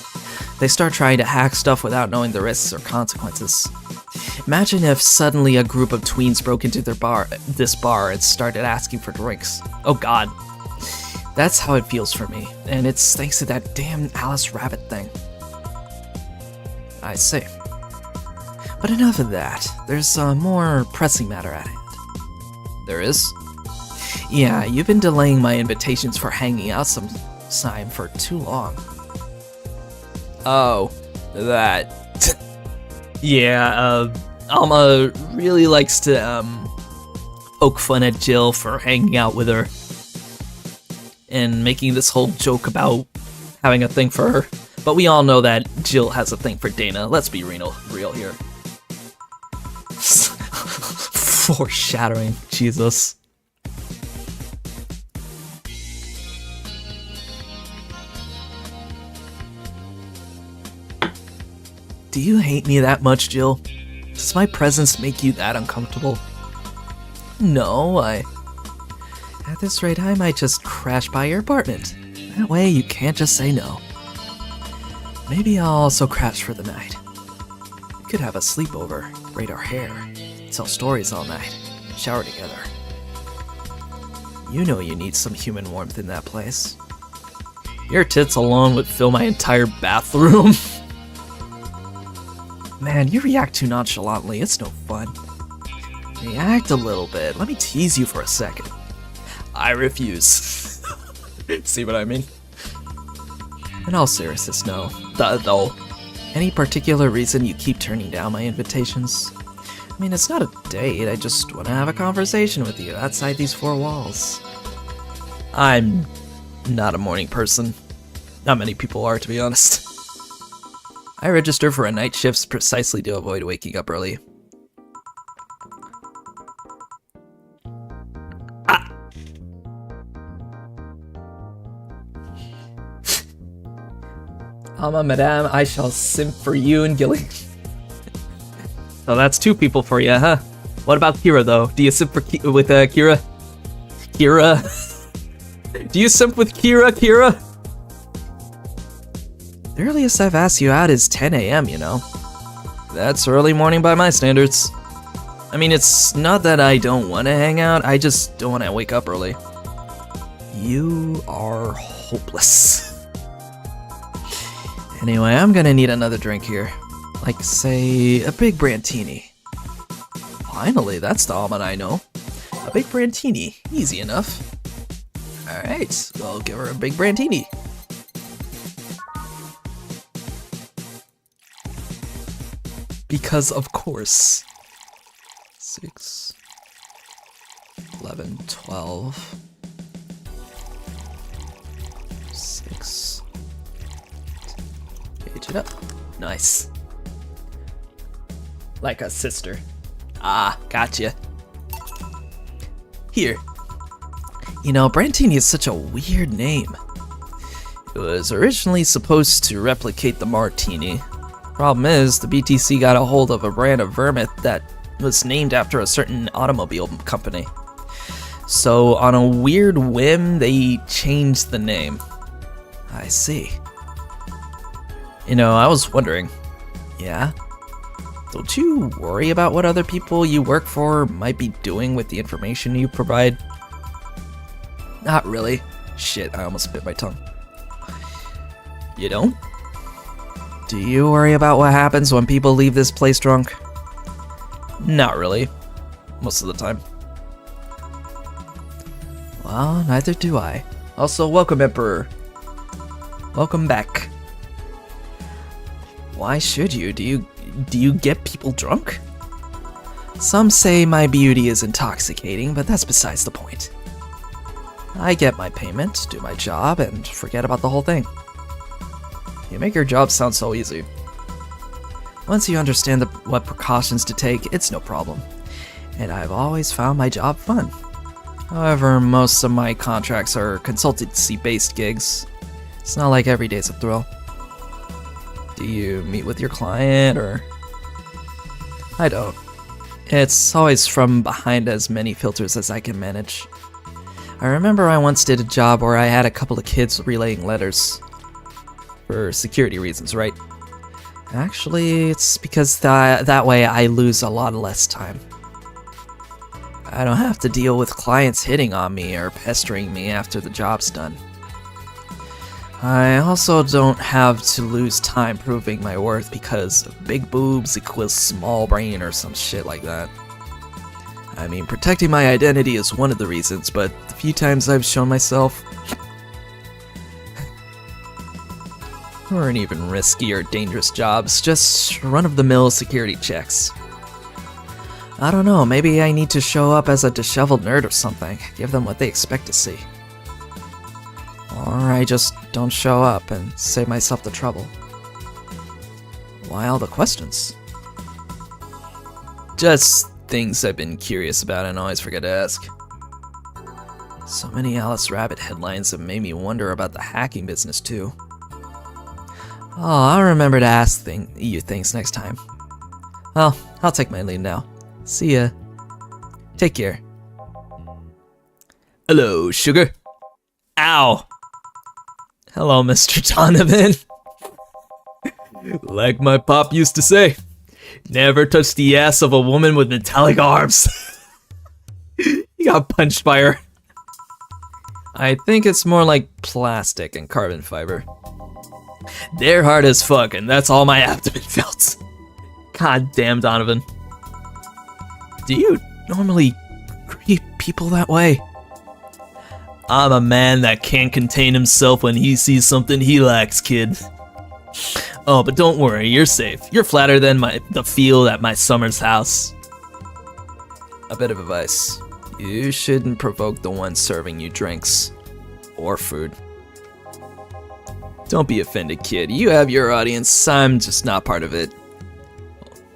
They start trying to hack stuff without knowing the risks or consequences. Imagine if suddenly a group of tweens broke into this bar and started asking for drinks. Oh god. That's how it feels for me, and it's thanks to that damn Alice Rabbit thing. I see. But enough of that. There's a more pressing matter at hand. There is? Yeah, you've been delaying my invitations for hanging out some time for too long. Oh, that. Yeah, Alma really likes to, poke fun at Jill for hanging out with her. And making this whole joke about having a thing for her. But we all know that Jill has a thing for Dana. Let's be real here. Foreshadowing, Jesus. Do you hate me that much, Jill? Does my presence make you that uncomfortable? No, At this rate, I might just crash by your apartment. That way, you can't just say no. Maybe I'll also crash for the night. We could have a sleepover, braid our hair, tell stories all night, shower together. You know you need some human warmth in that place. Your tits alone would fill my entire bathroom. Man, you react too nonchalantly, it's no fun. React a little bit, let me tease you for a second. I refuse. See what I mean? In all seriousness, no. Though. Any particular reason you keep turning down my invitations? I mean, it's not a date, I just want to have a conversation with you outside these four walls. I'm not a morning person. Not many people are, to be honest. I register for a night shift precisely to avoid waking up early. Madame, I shall simp for you and Gilly. So that's two people for you, huh? What about Kira, though? Do you simp with Kira? Kira? Do you simp with Kira? The earliest I've asked you out is 10 a.m., you know. That's early morning by my standards. I mean, it's not that I don't want to hang out, I just don't want to wake up early. You are hopeless. Anyway, I'm gonna need another drink here. Like, say, a big Brantini. Finally, that's the almond I know. A big Brantini. Easy enough. Alright, we'll give her a big Brantini. Because of course. 6, 11, 12. 6. Gauge it up. Nice. Like a sister. Ah, gotcha. Here. You know, Brantini is such a weird name. It was originally supposed to replicate the Martini. Problem is, the BTC got a hold of a brand of vermouth that was named after a certain automobile company. So, on a weird whim, they changed the name. I see. You know, I was wondering. Yeah? Don't you worry about what other people you work for might be doing with the information you provide? Not really. Shit, I almost bit my tongue. You don't? Do you worry about what happens when people leave this place drunk? Not really. Most of the time. Well, neither do I. Also, welcome, Emperor. Welcome back. Why should you? Do you get people drunk? Some say my beauty is intoxicating, but that's besides the point. I get my payment, do my job, and forget about the whole thing. You make your job sound so easy. Once you understand what precautions to take, it's no problem. And I've always found my job fun. However, most of my contracts are consultancy-based gigs. It's not like every day's a thrill. Do you meet with your client, or? I don't. It's always from behind as many filters as I can manage. I remember I once did a job where I had a couple of kids relaying letters. For security reasons, right? Actually, it's because that way I lose a lot less time. I don't have to deal with clients hitting on me or pestering me after the job's done. I also don't have to lose time proving my worth because big boobs equals small brain or some shit like that. I mean, protecting my identity is one of the reasons, but the few times I've shown myself weren't even risky or dangerous jobs, just run-of-the-mill security checks. I don't know, maybe I need to show up as a disheveled nerd or something, give them what they expect to see. Or I just don't show up and save myself the trouble. Why all the questions? Just things I've been curious about and always forget to ask. So many Alice Rabbit headlines have made me wonder about the hacking business too. Oh, I'll remember to ask you things next time. Well, I'll take my leave now. See ya. Take care. Hello, sugar. Ow! Hello, Mr. Donovan. Like my pop used to say, never touch the ass of a woman with metallic arms. He got punched by her. I think it's more like plastic and carbon fiber. They're hard as fuck, and that's all my abdomen felt. God damn, Donovan. Do you normally greet people that way? I'm a man that can't contain himself when he sees something he likes, kid. Oh, but don't worry, you're safe. You're flatter than the field at my summer's house. A bit of advice. You shouldn't provoke the one serving you drinks. Or food. Don't be offended, kid. You have your audience, I'm just not part of it.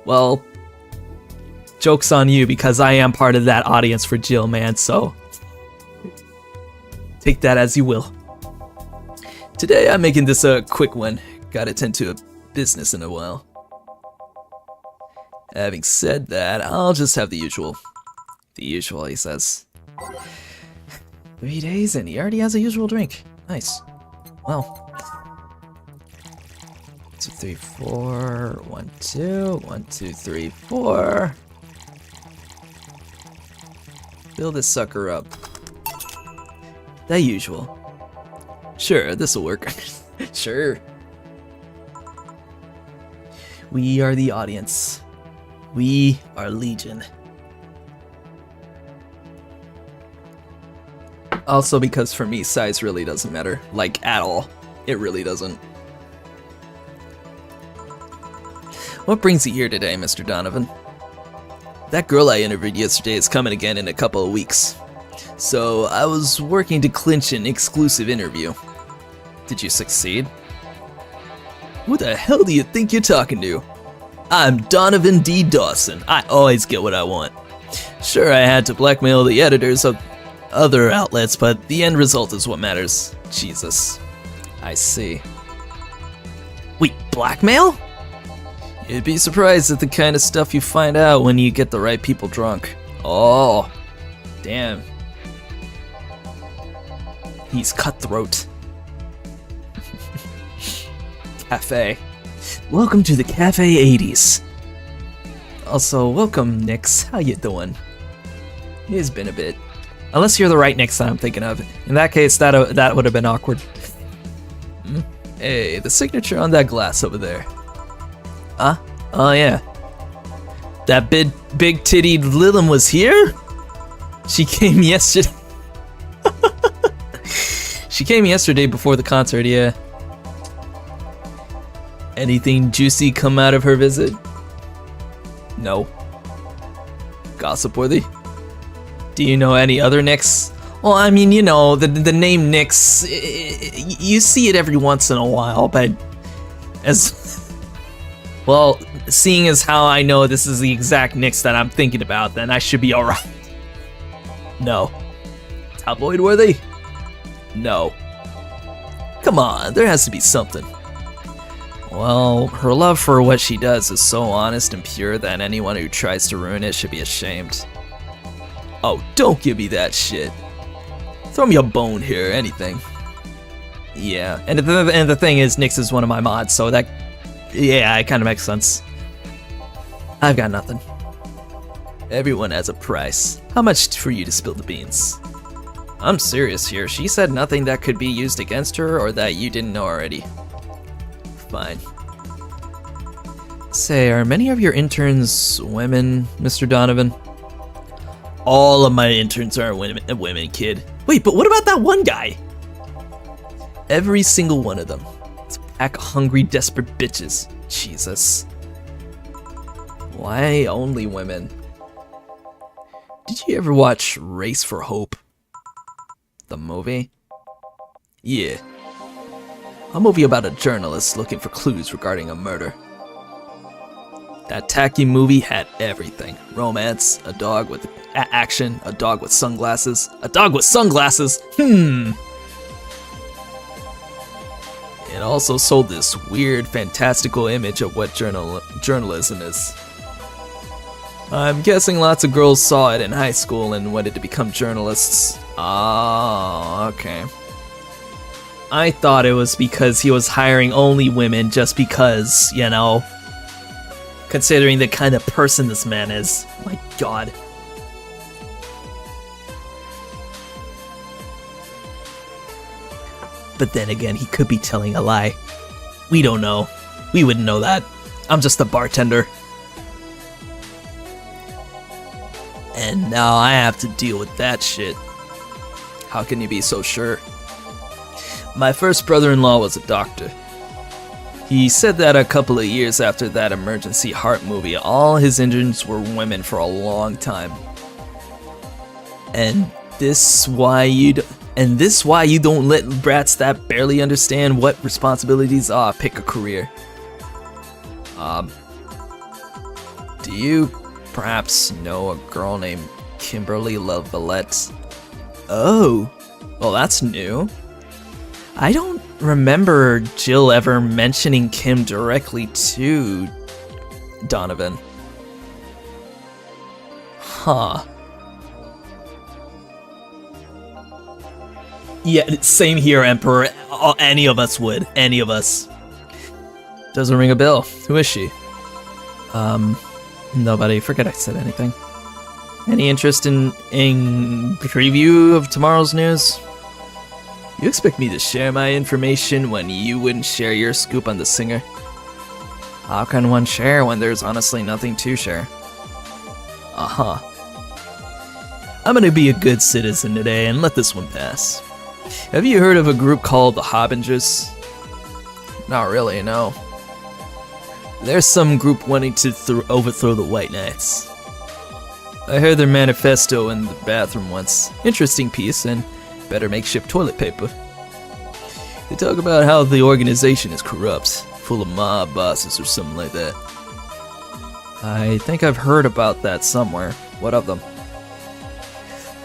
Well, joke's on you because I am part of that audience for Jill, man, so take that as you will. Today I'm making this a quick one. Gotta tend to a business in a while. Having said that, I'll just have the usual. The usual, he says. 3 days and he already has a usual drink. Nice. Well. 2, 3, 4. 1, 2. 1, 2, 3, 4. Fill this sucker up. The usual. Sure, this'll work. Sure. We are the audience. We are Legion. Also because for me, size really doesn't matter. Like, at all. It really doesn't. What brings you here today, Mr. Donovan? That girl I interviewed yesterday is coming again in a couple of weeks. So, I was working to clinch an exclusive interview. Did you succeed? Who the hell do you think you're talking to? I'm Donovan D. Dawson. I always get what I want. Sure, I had to blackmail the editors of other outlets, but the end result is what matters. Jesus. I see. Wait, blackmail? You'd be surprised at the kind of stuff you find out when you get the right people drunk. Oh, damn. He's cutthroat. Cafe. Welcome to the Cafe 80s. Also, welcome, Nix. How you doing? It's been a bit. Unless you're the right Nix that I'm thinking of. In that case, that would have been awkward. Hey, the signature on that glass over there. Huh? Oh yeah. That big-tittied Lilum was here? She came yesterday. She came yesterday before the concert, yeah. Anything juicy come out of her visit? No. Gossip worthy? Do you know any other Nix? Well, I mean, you know, the name Nix, you see it every once in a while, but well, seeing as how I know this is the exact Nix that I'm thinking about, then I should be alright. No. Tabloid worthy? No. Come on, there has to be something. Well, her love for what she does is so honest and pure that anyone who tries to ruin it should be ashamed. Oh, don't give me that shit. Throw me a bone here, anything. Yeah, and the thing is, Nyx is one of my mods, so that, yeah, it kind of makes sense. I've got nothing. Everyone has a price. How much for you to spill the beans? I'm serious here. She said nothing that could be used against her or that you didn't know already. Fine. Say, are many of your interns women, Mr. Donovan? All of my interns are women, kid. Wait, but what about that one guy? Every single one of them. It's a pack of hungry, desperate bitches. Jesus. Why only women? Did you ever watch Race for Hope? The movie? Yeah. A movie about a journalist looking for clues regarding a murder. That tacky movie had everything. Romance, a dog with action, a dog with sunglasses. A dog with sunglasses? It also sold this weird, fantastical image of what journalism is. I'm guessing lots of girls saw it in high school and wanted to become journalists. Oh, okay. I thought it was because he was hiring only women just because, you know, considering the kind of person this man is. My god. But then again, he could be telling a lie. We don't know. We wouldn't know that. I'm just a bartender. And now I have to deal with that shit. How can you be so sure? My first brother-in-law was a doctor. He said that a couple of years after that emergency heart movie, all his interns were women for a long time. And this why you don't let brats that barely understand what responsibilities are pick a career. Do you perhaps know a girl named Kimberly LaVallette? Oh, well that's new. I don't remember Jill ever mentioning Kim directly to Donovan. Huh. Yeah, same here, Emperor. Any of us would. Any of us. Doesn't ring a bell. Who is she? Nobody. Forget I said anything. Any interest in preview of tomorrow's news? You expect me to share my information when you wouldn't share your scoop on the singer? How can one share when there's honestly nothing to share? Uh-huh. I'm gonna be a good citizen today and let this one pass. Have you heard of a group called the Harbingers? Not really, no. There's some group wanting to overthrow the White Knights. I heard their manifesto in the bathroom once. Interesting piece and better makeshift toilet paper. They talk about how the organization is corrupt, full of mob bosses or something like that. I think I've heard about that somewhere. What of them?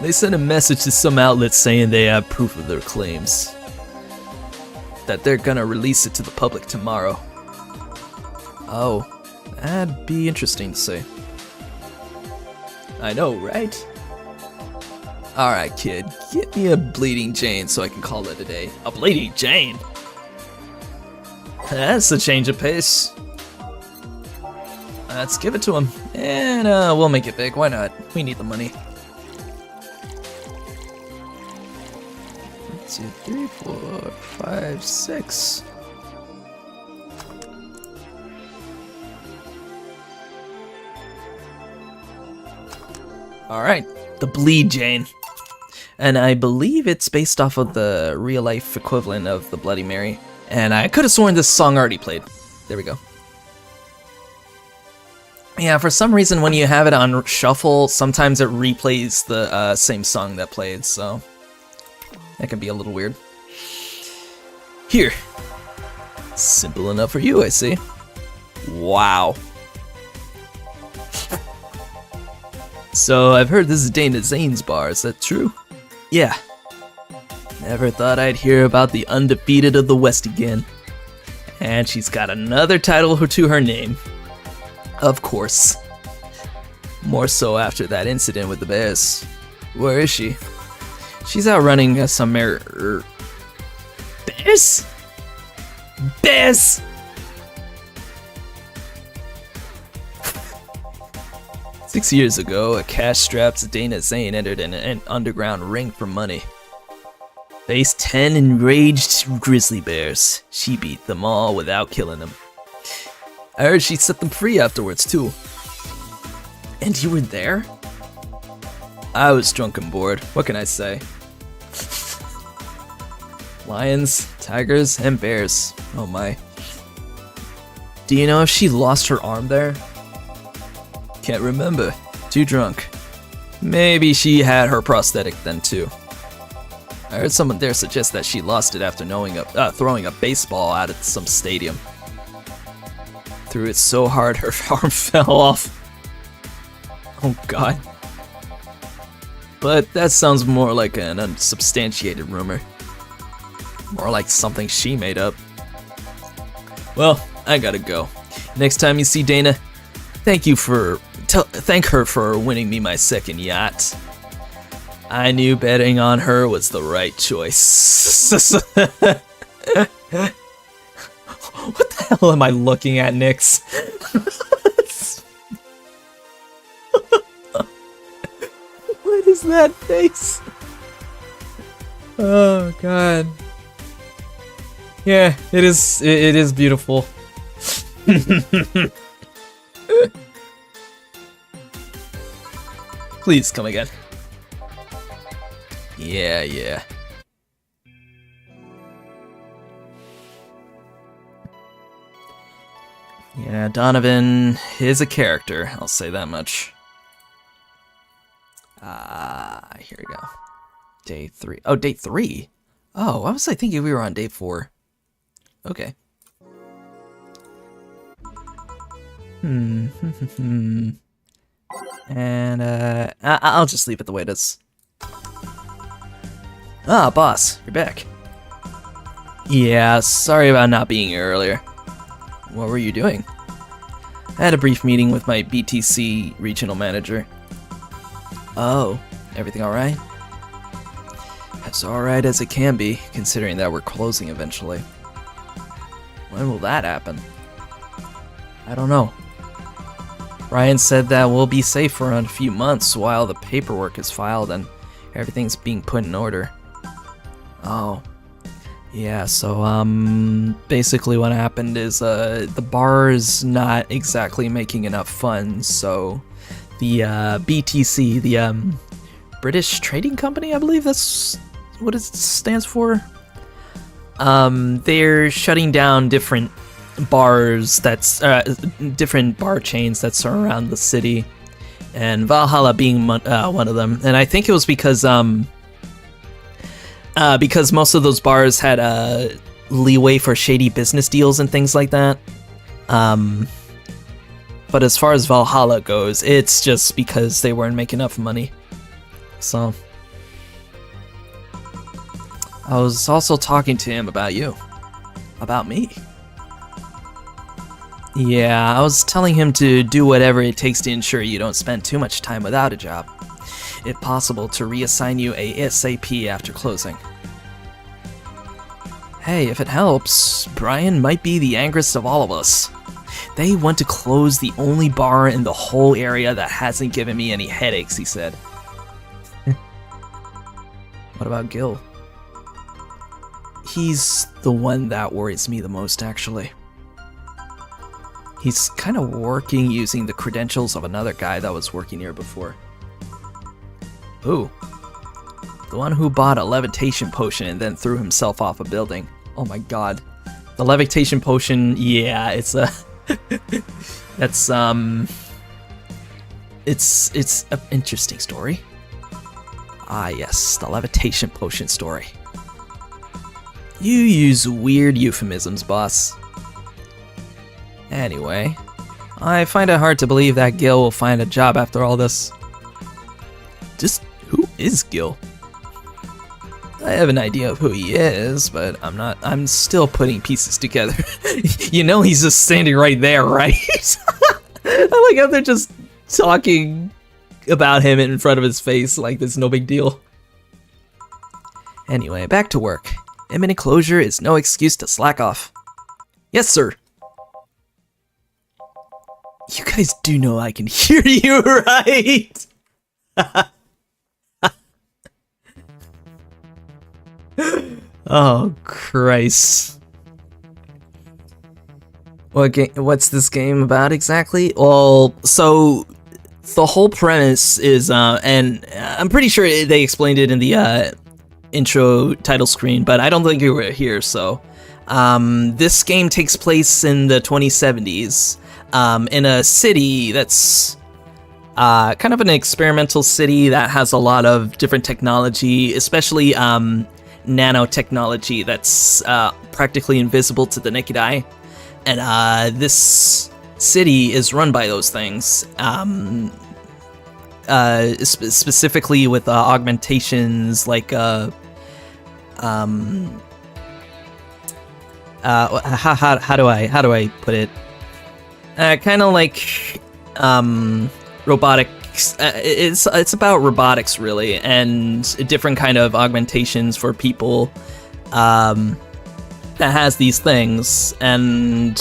They sent a message to some outlets saying they have proof of their claims. That they're gonna release it to the public tomorrow. Oh, that'd be interesting to see. I know, right? Alright, kid, get me a Bleeding Jane so I can call it a day. A Bleeding Jane? That's a change of pace. Let's give it to him, and we'll make it big, why not? We need the money. 1, 2, 3, 4, 5, 6. Alright, the Bleed Jane. And I believe it's based off of the real-life equivalent of the Bloody Mary. And I could have sworn this song already played. There we go. Yeah, for some reason when you have it on shuffle, sometimes it replays the same song that played, so that can be a little weird. Here. Simple enough for you, I see. Wow. So, I've heard this is Dana Zane's bar, is that true? Yeah. Never thought I'd hear about the undefeated of the West again. And she's got another title to her name. Of course. More so after that incident with the bears. Where is she? She's out running some bears? Bears! Six years ago, a cash-strapped Dana Zane entered an underground ring for money. Faced 10 enraged grizzly bears. She beat them all without killing them. I heard she set them free afterwards, too. And you were there? I was drunk and bored. What can I say? Lions, tigers, and bears. Oh my. Do you know if she lost her arm there? Can't remember. Too drunk. Maybe she had her prosthetic then too. I heard someone there suggest that she lost it after throwing a baseball out at some stadium. Threw it so hard her arm fell off. Oh god. But that sounds more like an unsubstantiated rumor. More like something she made up. Well, I gotta go. Next time you see Dana, thank her for winning me my second yacht. I knew betting on her was the right choice. What the hell am I looking at, Nix? What is that face? Oh god. Yeah, it is beautiful. Please come again. Yeah. Yeah, Donovan is a character, I'll say that much. Here we go. Day 3. Oh, day 3? Oh, why was I thinking we were on day 4? Okay. And, I'll just leave it the way it is. Ah, boss, you're back. Yeah, sorry about not being here earlier. What were you doing? I had a brief meeting with my BTC regional manager. Oh, everything alright? As alright as it can be, considering that we're closing eventually. When will that happen? I don't know. Ryan said that we'll be safe for a few months while the paperwork is filed and everything's being put in order. Oh. Yeah, so, basically what happened is, the bar is not exactly making enough funds, so the, BTC, the, British Trading Company, I believe that's what it stands for? They're shutting down different bars different bar chains that surround the city, and Valhalla being one of them. And I think it was because most of those bars had leeway for shady business deals and things like that. But as far as Valhalla goes, it's just because they weren't making enough money. So I was also talking to him about you. About me. Yeah, I was telling him to do whatever it takes to ensure you don't spend too much time without a job. If possible, to reassign you ASAP after closing. Hey, if it helps, Brian might be the angriest of all of us. They want to close the only bar in the whole area that hasn't given me any headaches, he said. What about Gil? He's the one that worries me the most, actually. He's kind of working using the credentials of another guy that was working here before. Who? The one who bought a levitation potion and then threw himself off a building. Oh my god. The levitation potion, yeah, it's a... That's, It's an interesting story. Ah yes, the levitation potion story. You use weird euphemisms, boss. Anyway, I find it hard to believe that Gil will find a job after all this. Just who is Gil? I have an idea of who he is, but I'm still putting pieces together. You know he's just standing right there, right? I like how they're just talking about him in front of his face like there's no big deal. Anyway, back to work. Imminent closure is no excuse to slack off. Yes, sir. You guys do know I can hear you, right? Oh, Christ. What's this game about exactly? Well, so the whole premise is, and I'm pretty sure they explained it in the intro title screen, but I don't think you were here, so. This game takes place in the 2070s, in a city that's kind of an experimental city that has a lot of different technology, especially nanotechnology that's practically invisible to the naked eye. And this city is run by those things, specifically with augmentations like how do I put it? Kind of like robotics. It's about robotics really, and different kind of augmentations for people that has these things. And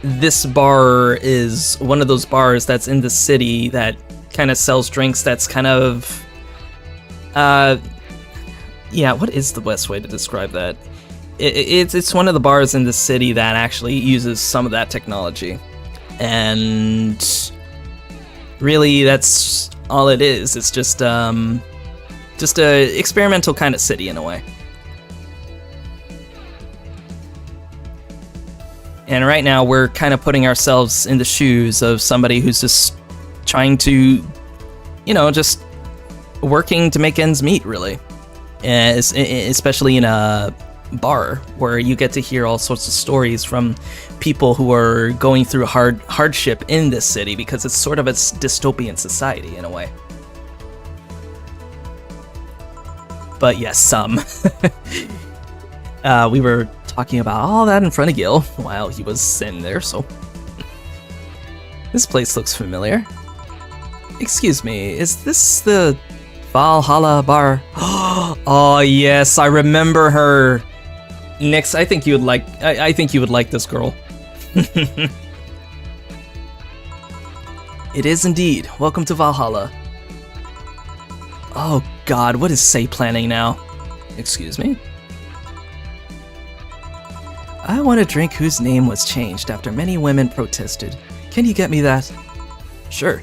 this bar is one of those bars that's in the city that kind of sells drinks. That's kind of yeah. What is the best way to describe that? It's one of the bars in the city that actually uses some of that technology, and really that's all it is. It's just a experimental kind of city in a way. And right now we're kind of putting ourselves in the shoes of somebody who's just trying to, you know, just working to make ends meet, really, especially in a bar where you get to hear all sorts of stories from people who are going through hardship in this city, because it's sort of a dystopian society in a way. But yes, we were talking about all that in front of Gil while he was sitting there, so this place looks familiar. Excuse me, is this the Valhalla bar? Oh yes, I remember her. Nix, I think you would like. I think you would like this girl. It is indeed. Welcome to Valhalla. Oh God, what is Say planning now? Excuse me. I want a drink whose name was changed after many women protested. Can you get me that? Sure.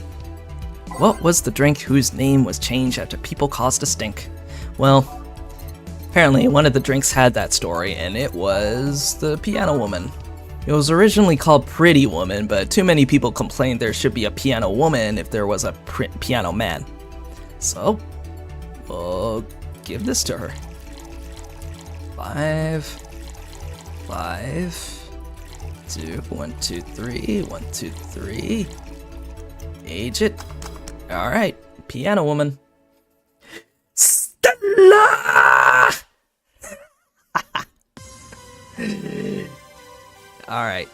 What was the drink whose name was changed after people caused a stink? Well, apparently one of the drinks had that story, and it was the Piano Woman. It was originally called Pretty Woman, but too many people complained there should be a Piano Woman if there was a Piano Man. So, we'll give this to her. 5, 2, 1, 2, 3, 1, 2, 3. Age it. Alright, Piano Woman. Stella! Alright,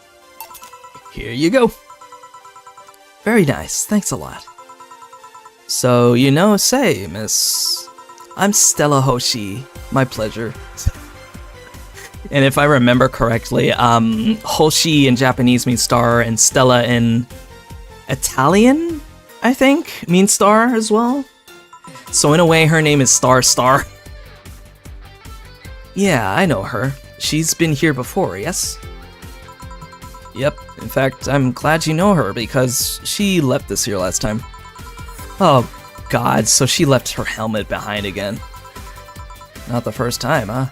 here you go. Very nice, thanks a lot. So, you know, say, miss, I'm Stella Hoshi. My pleasure. And if I remember correctly, Hoshi in Japanese means star, and Stella in Italian, I think, means star as well. So in a way, her name is Star Star. Yeah, I know her. She's been here before, yes? Yep, in fact, I'm glad you know her, because she left this here last time. Oh God, so she left her helmet behind again. Not the first time, huh?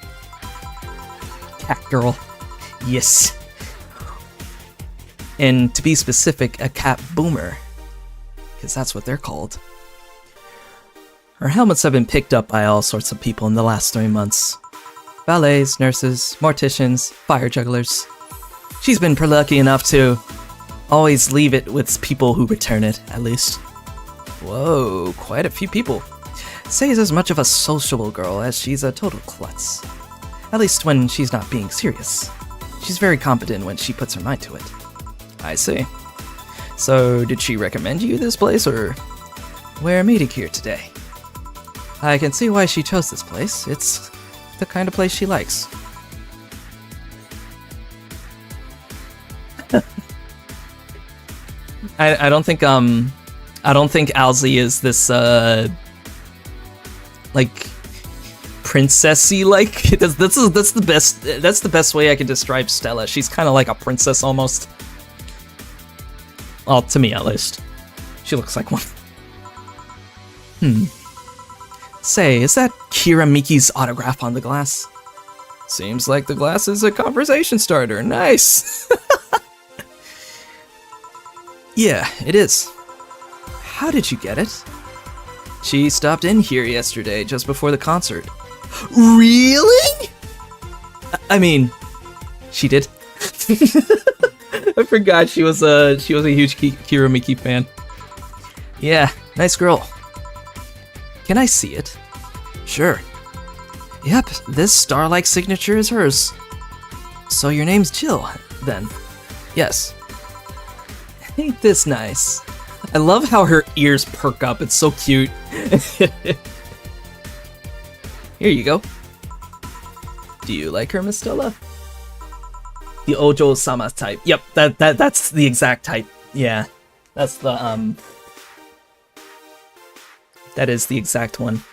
Cat girl. Yes. And to be specific, a cat boomer. Because that's what they're called. Her helmets have been picked up by all sorts of people in the last 3 months. Valets, nurses, morticians, fire jugglers. She's been lucky enough to always leave it with people who return it, at least. Whoa, quite a few people. Say is as much of a sociable girl as she's a total klutz. At least when she's not being serious. She's very competent when she puts her mind to it. I see. So, did she recommend you this place, or... We're meeting here today. I can see why she chose this place. It's the kind of place she likes. I don't think Alzi is this like princessy like. That's the best way I can describe Stella. She's kind of like a princess almost. Well, to me at least. She looks like one. Say, is that Kira Miki's autograph on the glass? Seems like the glass is a conversation starter. Nice. Yeah, it is. How did you get it? She stopped in here yesterday, just before the concert. Really? I mean, she did. I forgot she was a huge Kira Miki fan. Yeah, nice girl. Can I see it? Sure. Yep, this star-like signature is hers. So your name's Jill, then? Yes. Ain't this nice? I love how her ears perk up, it's so cute. Here you go. Do you like her, Miss Stella? The Ojo-sama type. Yep, that's the exact type. Yeah, that's the, that is the exact one.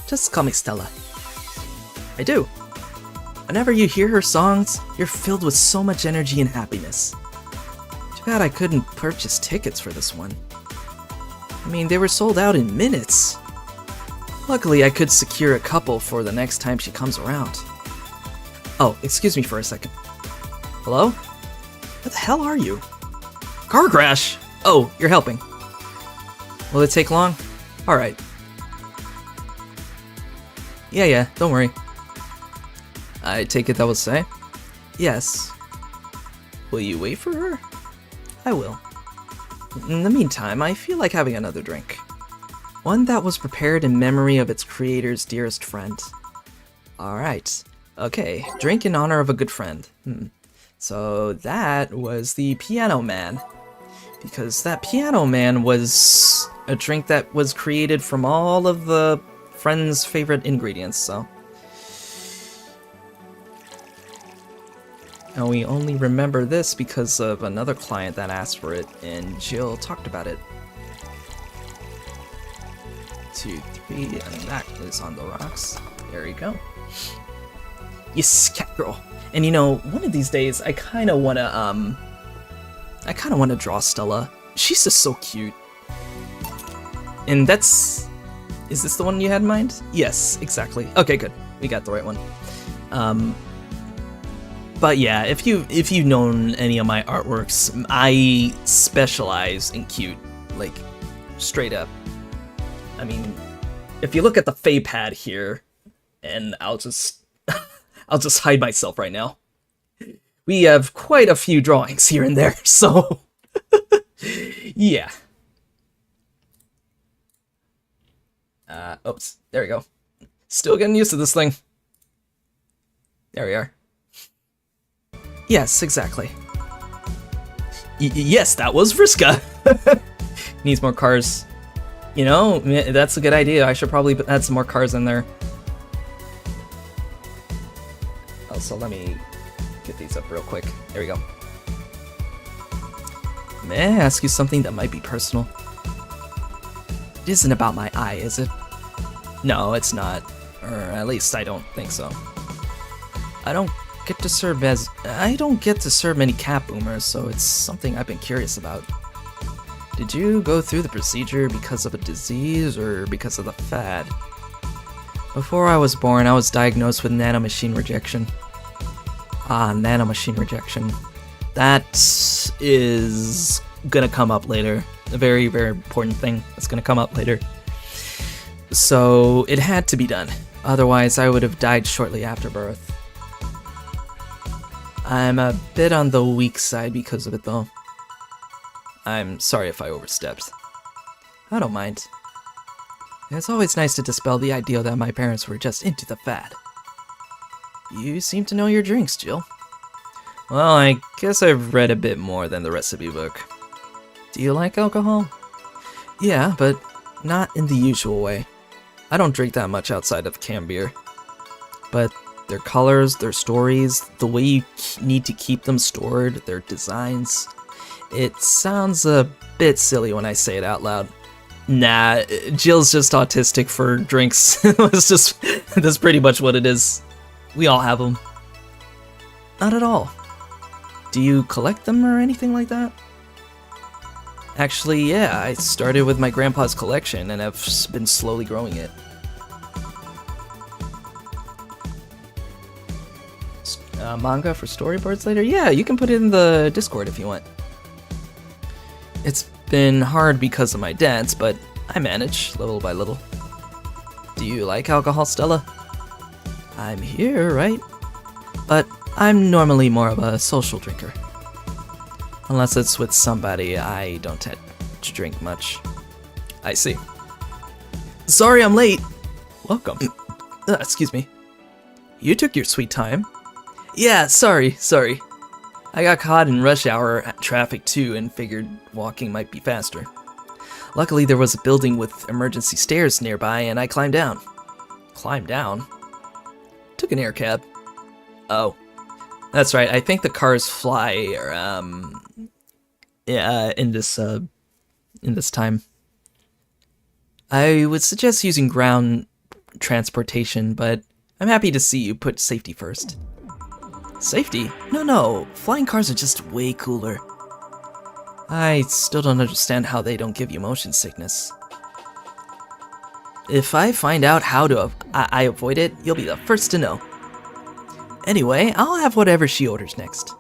Just call me Stella. I do. Whenever you hear her songs, you're filled with so much energy and happiness. Too bad I couldn't purchase tickets for this one. I mean, they were sold out in minutes. Luckily, I could secure a couple for the next time she comes around. Oh, excuse me for a second. Hello? What the hell are you? Car crash! Oh, you're helping. Will it take long? Alright. Yeah, don't worry. I take it that will say? Yes. Will you wait for her? I will. In the meantime, I feel like having another drink. One that was prepared in memory of its creator's dearest friend. Alright. Okay, drink in honor of a good friend. So that was the Piano Man. Because that Piano Man was a drink that was created from all of the friend's favorite ingredients, so. And we only remember this because of another client that asked for it, and Jill talked about it. 2, 3, and that is on the rocks. There you go. Yes, cat girl. And you know, one of these days, I kind of want to draw Stella. She's just so cute. And that's... Is this the one you had in mind? Yes, exactly. Okay, good. We got the right one. But yeah, if you've known any of my artworks, I specialize in cute. Like, straight up. I mean, if you look at the Fey pad here, and I'll just hide myself right now. We have quite a few drawings here and there, so yeah. Oops, there we go. Still getting used to this thing. There we are. Yes, exactly. Yes, that was Vriska. Needs more cars. You know, that's a good idea. I should probably add some more cars in there. Also, let me get these up real quick. There we go. May I ask you something that might be personal? It isn't about my eye, is it? No, it's not. Or at least I don't think so. I don't get to serve many cat boomers, so it's something I've been curious about. Did you go through the procedure because of a disease or because of the fad? Before I was born, I was diagnosed with nanomachine rejection. Nanomachine rejection. That is gonna come up later. A very, very important thing that's gonna come up later. So it had to be done. Otherwise, I would have died shortly after birth. I'm a bit on the weak side because of it, though. I'm sorry if I overstepped. I don't mind. It's always nice to dispel the idea that my parents were just into the fad. You seem to know your drinks, Jill. Well, I guess I've read a bit more than the recipe book. Do you like alcohol? Yeah, but not in the usual way. I don't drink that much outside of canned beer. But their colors, their stories, the way you need to keep them stored, their designs. It sounds a bit silly when I say it out loud. Nah, Jill's just autistic for drinks. That's pretty much what it is. We all have them. Not at all. Do you collect them or anything like that? Actually, yeah, I started with my grandpa's collection and have been slowly growing it. Manga for storyboards later? Yeah, you can put it in the Discord if you want. It's been hard because of my dance, but I manage little by little. Do you like alcohol, Stella? I'm here, right? But I'm normally more of a social drinker. Unless it's with somebody, I don't tend to drink much. I see. Sorry I'm late. Welcome. Excuse me. You took your sweet time. Yeah, sorry. I got caught in rush hour traffic too and figured walking might be faster. Luckily there was a building with emergency stairs nearby and I climbed down. Climbed down? Took an air cab. Oh. That's right, I think the cars fly in this time. I would suggest using ground transportation, but I'm happy to see you put safety first. Safety? No, flying cars are just way cooler. I still don't understand how they don't give you motion sickness. If I find out how to I avoid it, you'll be the first to know. Anyway, I'll have whatever she orders next.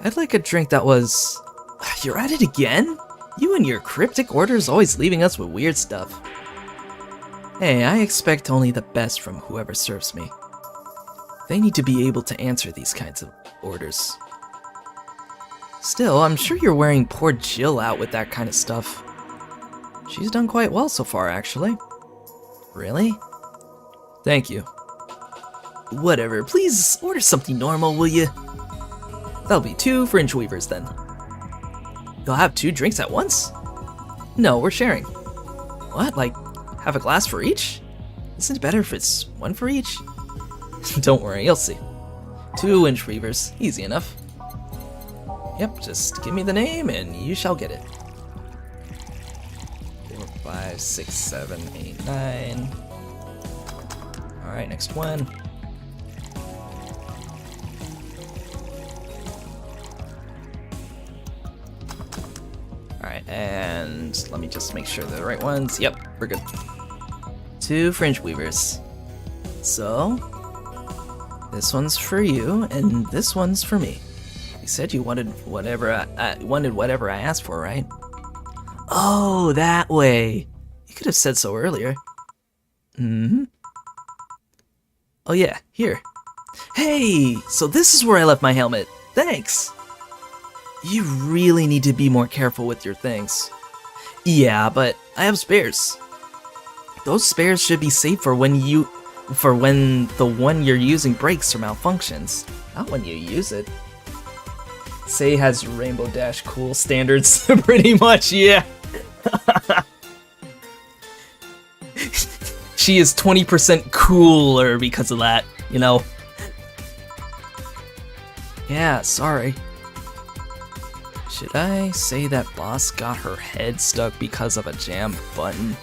I'd like a drink that was... You're at it again? You and your cryptic orders always leaving us with weird stuff. Hey, I expect only the best from whoever serves me. They need to be able to answer these kinds of orders. Still, I'm sure you're wearing poor Jill out with that kind of stuff. She's done quite well so far, actually. Really? Thank you. Whatever, please order something normal, will you? That'll be 2 fringe weavers then. You'll have 2 drinks at once? No, we're sharing. What, like, have a glass for each? Isn't it better if it's 1 for each? Don't worry, you'll see. 2 inch weavers, easy enough. Yep, just give me the name and you shall get it. 4, 5, 6, 7, 8, 9. Alright, next one. Alright, and let me just make sure they're the right ones. Yep, we're good. 2 fringe weavers. So, this one's for you, and this one's for me. You said you wanted whatever I asked for, right? Oh, that way. You could have said so earlier. Mm-hmm. Oh yeah, here. Hey, so this is where I left my helmet. Thanks. You really need to be more careful with your things. Yeah, but I have spares. Those spares should be saved for when the one you're using breaks or malfunctions, not when you use it. Say has Rainbow Dash cool standards, pretty much, yeah. She is 20% cooler because of that, you know. Yeah, sorry. Should I say that boss got her head stuck because of a jammed button?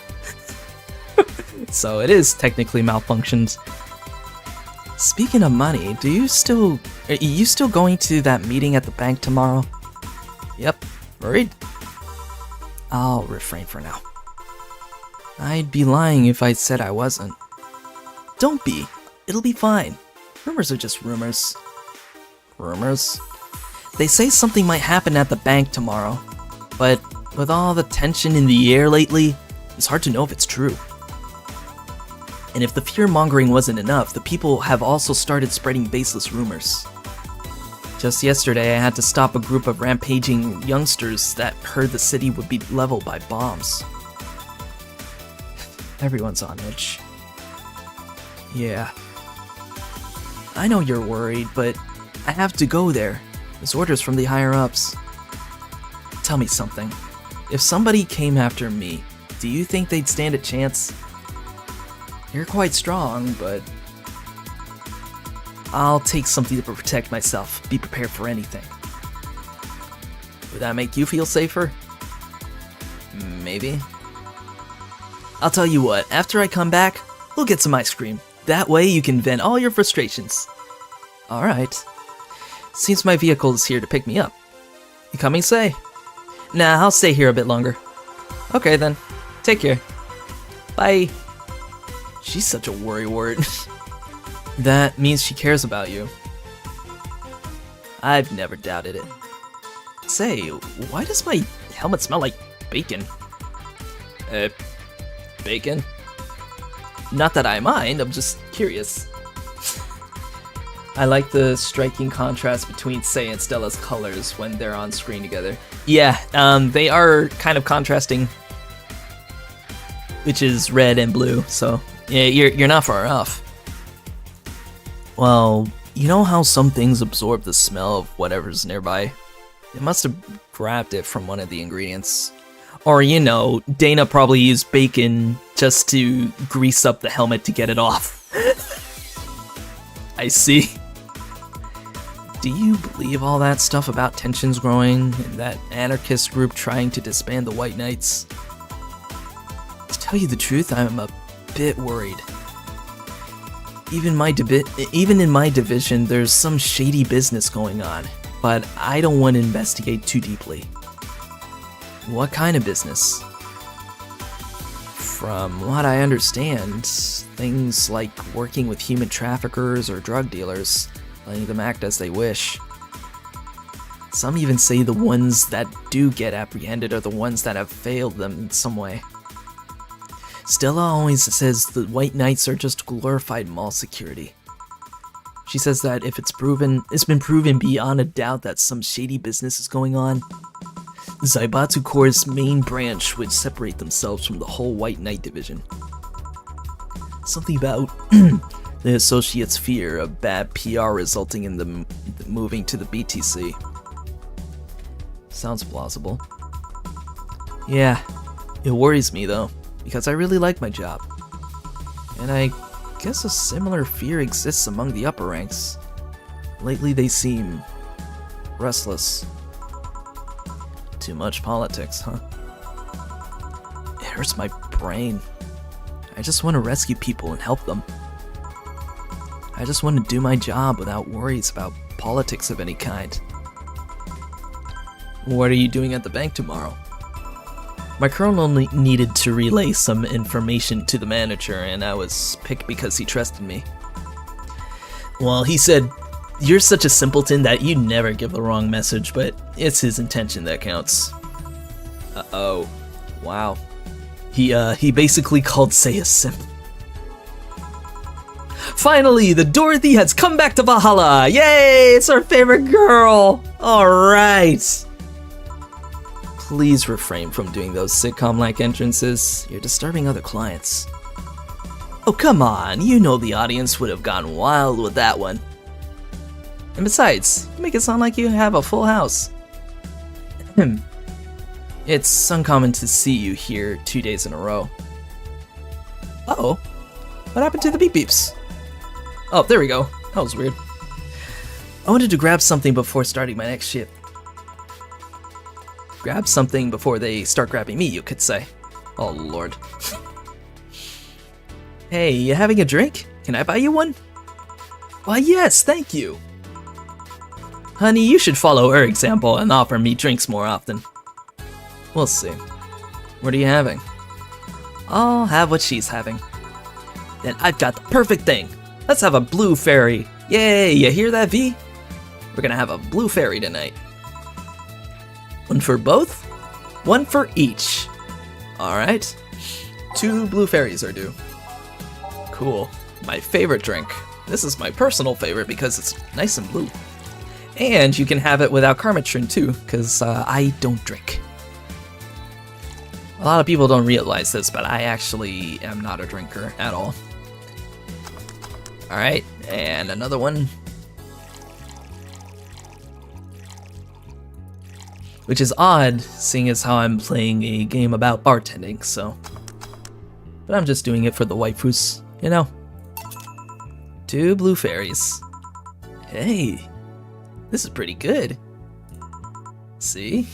So it is technically malfunctioned. Speaking of money, are you still going to that meeting at the bank tomorrow? Yep. Worried? I'll refrain for now. I'd be lying if I said I wasn't. Don't be. It'll be fine. Rumors are just rumors. Rumors? They say something might happen at the bank tomorrow, but with all the tension in the air lately, it's hard to know if it's true. And if the fear-mongering wasn't enough, the people have also started spreading baseless rumors. Just yesterday, I had to stop a group of rampaging youngsters that heard the city would be leveled by bombs. Everyone's on edge. Yeah. I know you're worried, but I have to go there. There's orders from the higher-ups. Tell me something. If somebody came after me, do you think they'd stand a chance? You're quite strong, but I'll take something to protect myself. Be prepared for anything. Would that make you feel safer? Maybe. I'll tell you what, after I come back, we'll get some ice cream. That way you can vent all your frustrations. Alright. Seems my vehicle is here to pick me up. You coming, Say? Nah, I'll stay here a bit longer. Okay then. Take care. Bye. She's such a worrywart. That means she cares about you. I've never doubted it. Say, why does my helmet smell like bacon? Bacon? Not that I mind, I'm just curious. I like the striking contrast between Sei and Stella's colors when they're on screen together. Yeah, they are kind of contrasting, which is red and blue, so yeah, you're not far off. Well, you know how some things absorb the smell of whatever's nearby? It must have grabbed it from one of the ingredients. Or, you know, Dana probably used bacon just to grease up the helmet to get it off. I see. Do you believe all that stuff about tensions growing and that anarchist group trying to disband the White Knights? To tell you the truth, I'm a bit worried. Even in my division, there's some shady business going on, but I don't want to investigate too deeply. What kind of business? From what I understand, things like working with human traffickers or drug dealers, letting them act as they wish. Some even say the ones that do get apprehended are the ones that have failed them in some way. Stella always says the White Knights are just glorified mall security. She says that if it's been proven beyond a doubt that some shady business is going on, Zaibatsu Corps' main branch would separate themselves from the whole White Knight division. Something about the associates' fear of bad PR resulting in them moving to the BTC. Sounds plausible. Yeah, it worries me though, because I really like my job. And I guess a similar fear exists among the upper ranks. Lately they seem restless. Too much politics, huh? It hurts my brain. I just want to rescue people and help them. I just want to do my job without worries about politics of any kind. What are you doing at the bank tomorrow? My colonel needed to relay some information to the manager, and I was picked because he trusted me. Well, he said, "You're such a simpleton that you never give the wrong message, but it's his intention that counts." Uh-oh. Wow. He basically called Sei a simp. Finally, the Dorothy has come back to Valhalla! Yay! It's our favorite girl! Alright! Please refrain from doing those sitcom-like entrances. You're disturbing other clients. Oh, come on. You know the audience would have gone wild with that one. And besides, you make it sound like you have a full house. It's uncommon to see you here 2 days in a row. Uh-oh. What happened to the beep beeps? Oh, there we go. That was weird. I wanted to grab something before starting my next shift. Grab something before they start grabbing me, you could say. Oh, Lord. Hey, you having a drink? Can I buy you one? Why, yes, thank you. Honey, you should follow her example and offer me drinks more often. We'll see. What are you having? I'll have what she's having. Then I've got the perfect thing. Let's have a blue fairy. Yay, you hear that, V? We're gonna have a blue fairy tonight. One for both? One for each. Alright. 2 blue fairies are due. Cool. My favorite drink. This is my personal favorite because it's nice and blue. And you can have it without Karmatrin too, because I don't drink. A lot of people don't realize this, but I actually am not a drinker at all. Alright, and another one. Which is odd, seeing as how I'm playing a game about bartending, so. But I'm just doing it for the waifus, you know? 2 blue fairies. Hey, this is pretty good. See?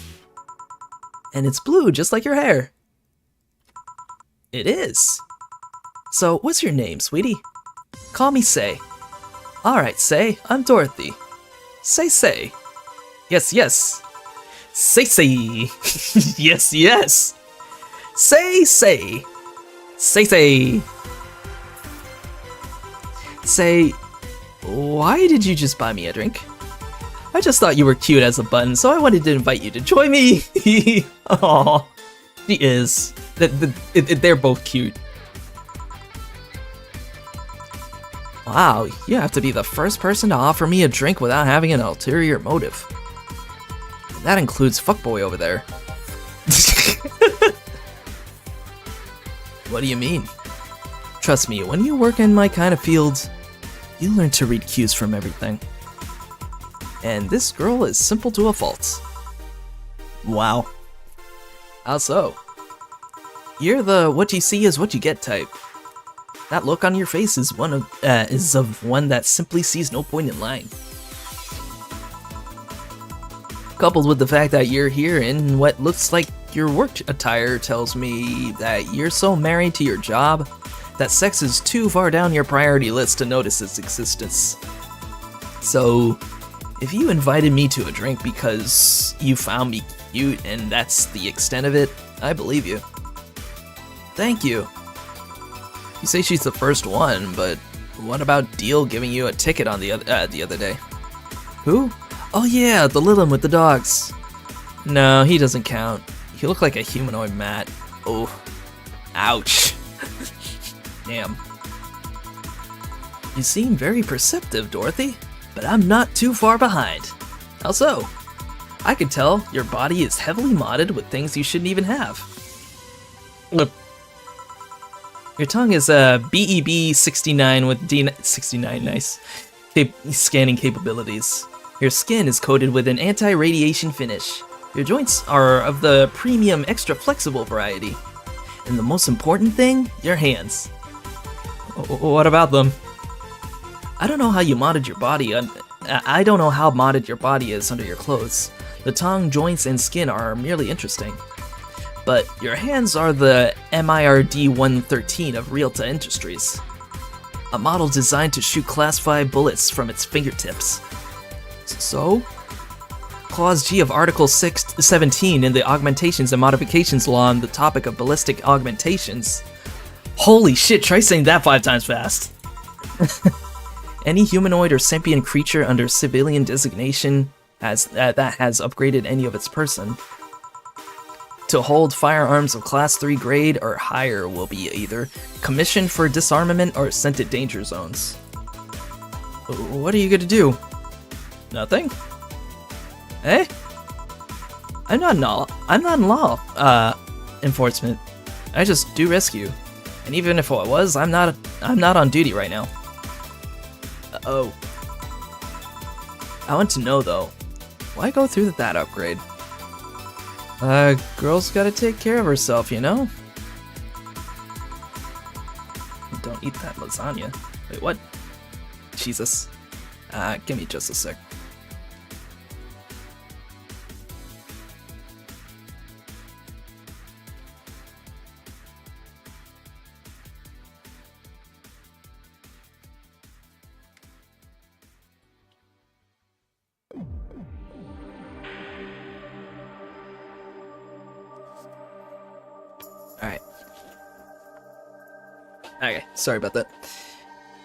And it's blue, just like your hair. It is. So, what's your name, sweetie? Call me Say. Alright, Say, I'm Dorothy. Say. Yes, yes. Say. Yes, yes. Say. Say, why did you just buy me a drink? I just thought you were cute as a button, so I wanted to invite you to join me. Aww. She is. They're both cute. Wow, you have to be the first person to offer me a drink without having an ulterior motive. And that includes fuckboy over there. What do you mean? Trust me, when you work in my kind of field, you learn to read cues from everything. And this girl is simple to a fault. Wow. How so? You're the what you see is what you get type. That look on your face is one of one that simply sees no point in lying. Coupled with the fact that you're here in what looks like your work attire tells me that you're so married to your job that sex is too far down your priority list to notice its existence. So, if you invited me to a drink because you found me cute and that's the extent of it, I believe you. Thank you. You say she's the first one, but what about Deal giving you a ticket on the other day? Who? Oh yeah, the little one with the dogs. No, he doesn't count. He looked like a humanoid mat. Oh, ouch. Damn. You seem very perceptive, Dorothy, but I'm not too far behind. How so? I can tell your body is heavily modded with things you shouldn't even have. Look. Your tongue is a BEB69 with D69, nice, scanning capabilities. Your skin is coated with an anti-radiation finish. Your joints are of the premium extra flexible variety. And the most important thing, your hands. What about them? I don't know how you modded your body. I don't know how modded your body is under your clothes. The tongue, joints, and skin are merely interesting. But your hands are the MIRD-113 of Realta Industries. A model designed to shoot Class 5 bullets from its fingertips. So? Clause G of Article 17 in the Augmentations and Modifications Law on the topic of ballistic augmentations. Holy shit, try saying that 5 times fast. Any humanoid or sentient creature under civilian designation that has upgraded any of its person to hold firearms of Class 3 grade or higher will be either commissioned for disarmament or sent to danger zones. What are you gonna do? Nothing? Eh? I'm not in law enforcement. I just do rescue. And even if I was, I'm not on duty right now. Oh. I want to know though, why go through that upgrade? Girl's gotta take care of herself, you know? Don't eat that lasagna. Wait, what? Jesus. Give me just a sec. Alright. Okay, sorry about that.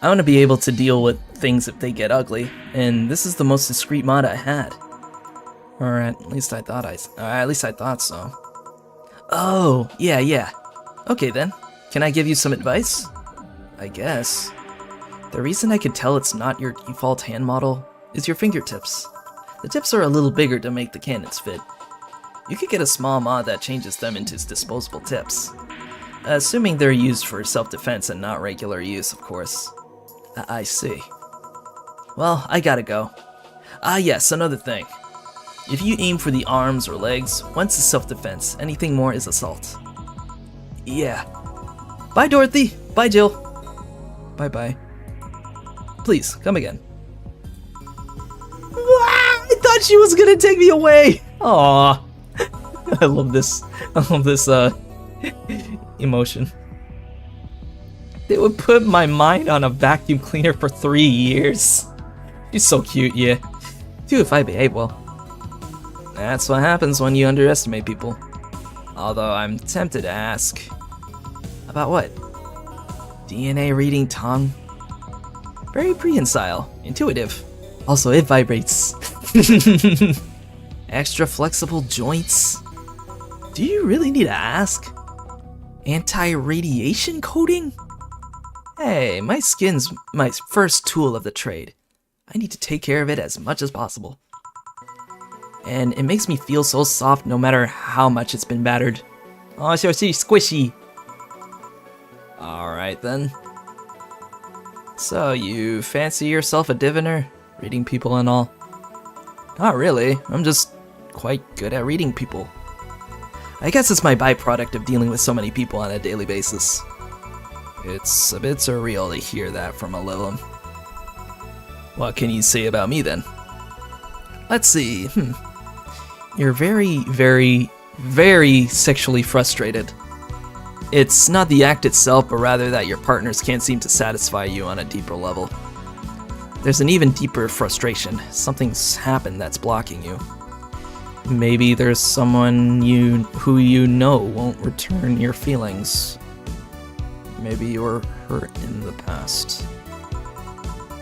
I want to be able to deal with things if they get ugly, and this is the most discreet mod I had. Or at least I thought so. Oh, yeah. Okay then, can I give you some advice? I guess. The reason I could tell it's not your default hand model is your fingertips. The tips are a little bigger to make the cannons fit. You could get a small mod that changes them into disposable tips. Assuming they're used for self-defense and not regular use, of course. I see. Well, I gotta go. Ah yes, another thing. If you aim for the arms or legs, once is self-defense, anything more is assault. Yeah. Bye, Dorothy! Bye, Jill! Bye-bye. Please, come again. I thought she was gonna take me away! Aww. I love this. Emotion. They would put my mind on a vacuum cleaner for 3 years. She's so cute, yeah. Too if I behave well. That's what happens when you underestimate people. Although I'm tempted to ask. About what? DNA reading tongue? Very prehensile, intuitive. Also, it vibrates. Extra flexible joints? Do you really need to ask? Anti-radiation coating? Hey, my skin's my first tool of the trade. I need to take care of it as much as possible. And it makes me feel so soft no matter how much it's been battered. Oh, so squishy. Alright then. So, you fancy yourself a diviner? Reading people and all? Not really, I'm just quite good at reading people. I guess it's my byproduct of dealing with so many people on a daily basis. It's a bit surreal to hear that from a Livum. What can you say about me then? Let's see, You're very, very, very sexually frustrated. It's not the act itself, but rather that your partners can't seem to satisfy you on a deeper level. There's an even deeper frustration. Something's happened that's blocking you. Maybe there's someone who you know won't return your feelings. Maybe you were hurt in the past.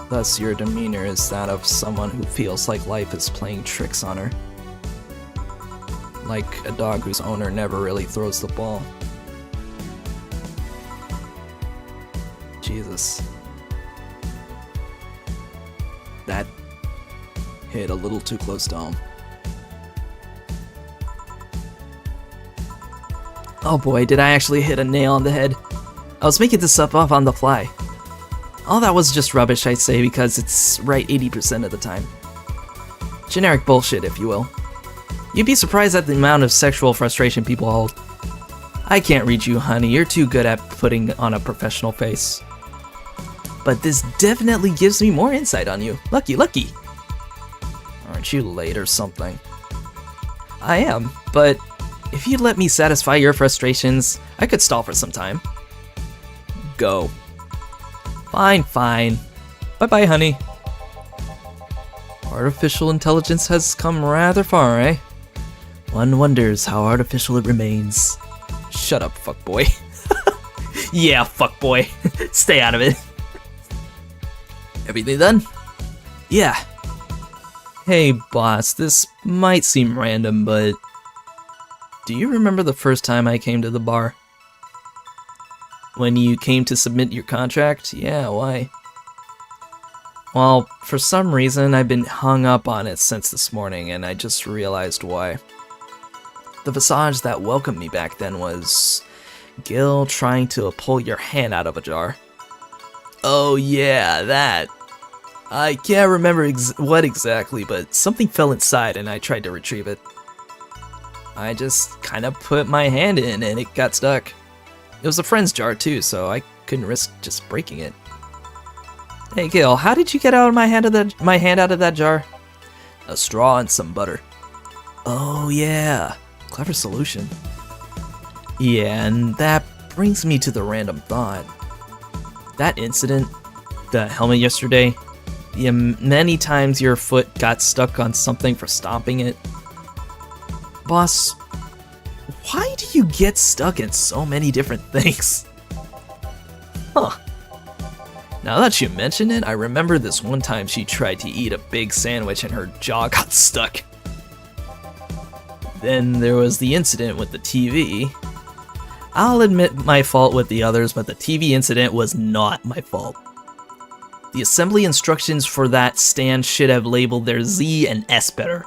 Thus your demeanor is that of someone who feels like life is playing tricks on her. Like a dog whose owner never really throws the ball. Jesus. That hit a little too close to home. Oh boy, did I actually hit a nail on the head. I was making this up off on the fly. All that was just rubbish, I'd say, because it's right 80% of the time. Generic bullshit, if you will. You'd be surprised at the amount of sexual frustration people hold. I can't read you, honey, you're too good at putting on a professional face. But this definitely gives me more insight on you. Lucky, lucky. Aren't you late or something? I am, but if you'd let me satisfy your frustrations, I could stall for some time. Go. Fine, fine. Bye-bye, honey. Artificial intelligence has come rather far, eh? One wonders how artificial it remains. Shut up, fuckboy. Yeah, fuckboy. Stay out of it. Everything done? Yeah. Hey, boss, this might seem random, but do you remember the first time I came to the bar? When you came to submit your contract? Yeah, why? Well, for some reason, I've been hung up on it since this morning, and I just realized why. The visage that welcomed me back then was Gil trying to pull your hand out of a jar. Oh yeah, that. I can't remember what exactly, but something fell inside and I tried to retrieve it. I just kind of put my hand in and it got stuck. It was a friend's jar too, so I couldn't risk just breaking it. Hey Gil, how did you get out of my hand out of that jar? A straw and some butter. Oh yeah, clever solution. Yeah, and that brings me to the random thought. That incident, the helmet yesterday, the many times your foot got stuck on something for stomping it. Boss, why do you get stuck in so many different things? Huh. Now that you mention it, I remember this one time she tried to eat a big sandwich and her jaw got stuck. Then there was the incident with the TV. I'll admit my fault with the others, but the TV incident was not my fault. The assembly instructions for that stand should have labeled their Z and S better.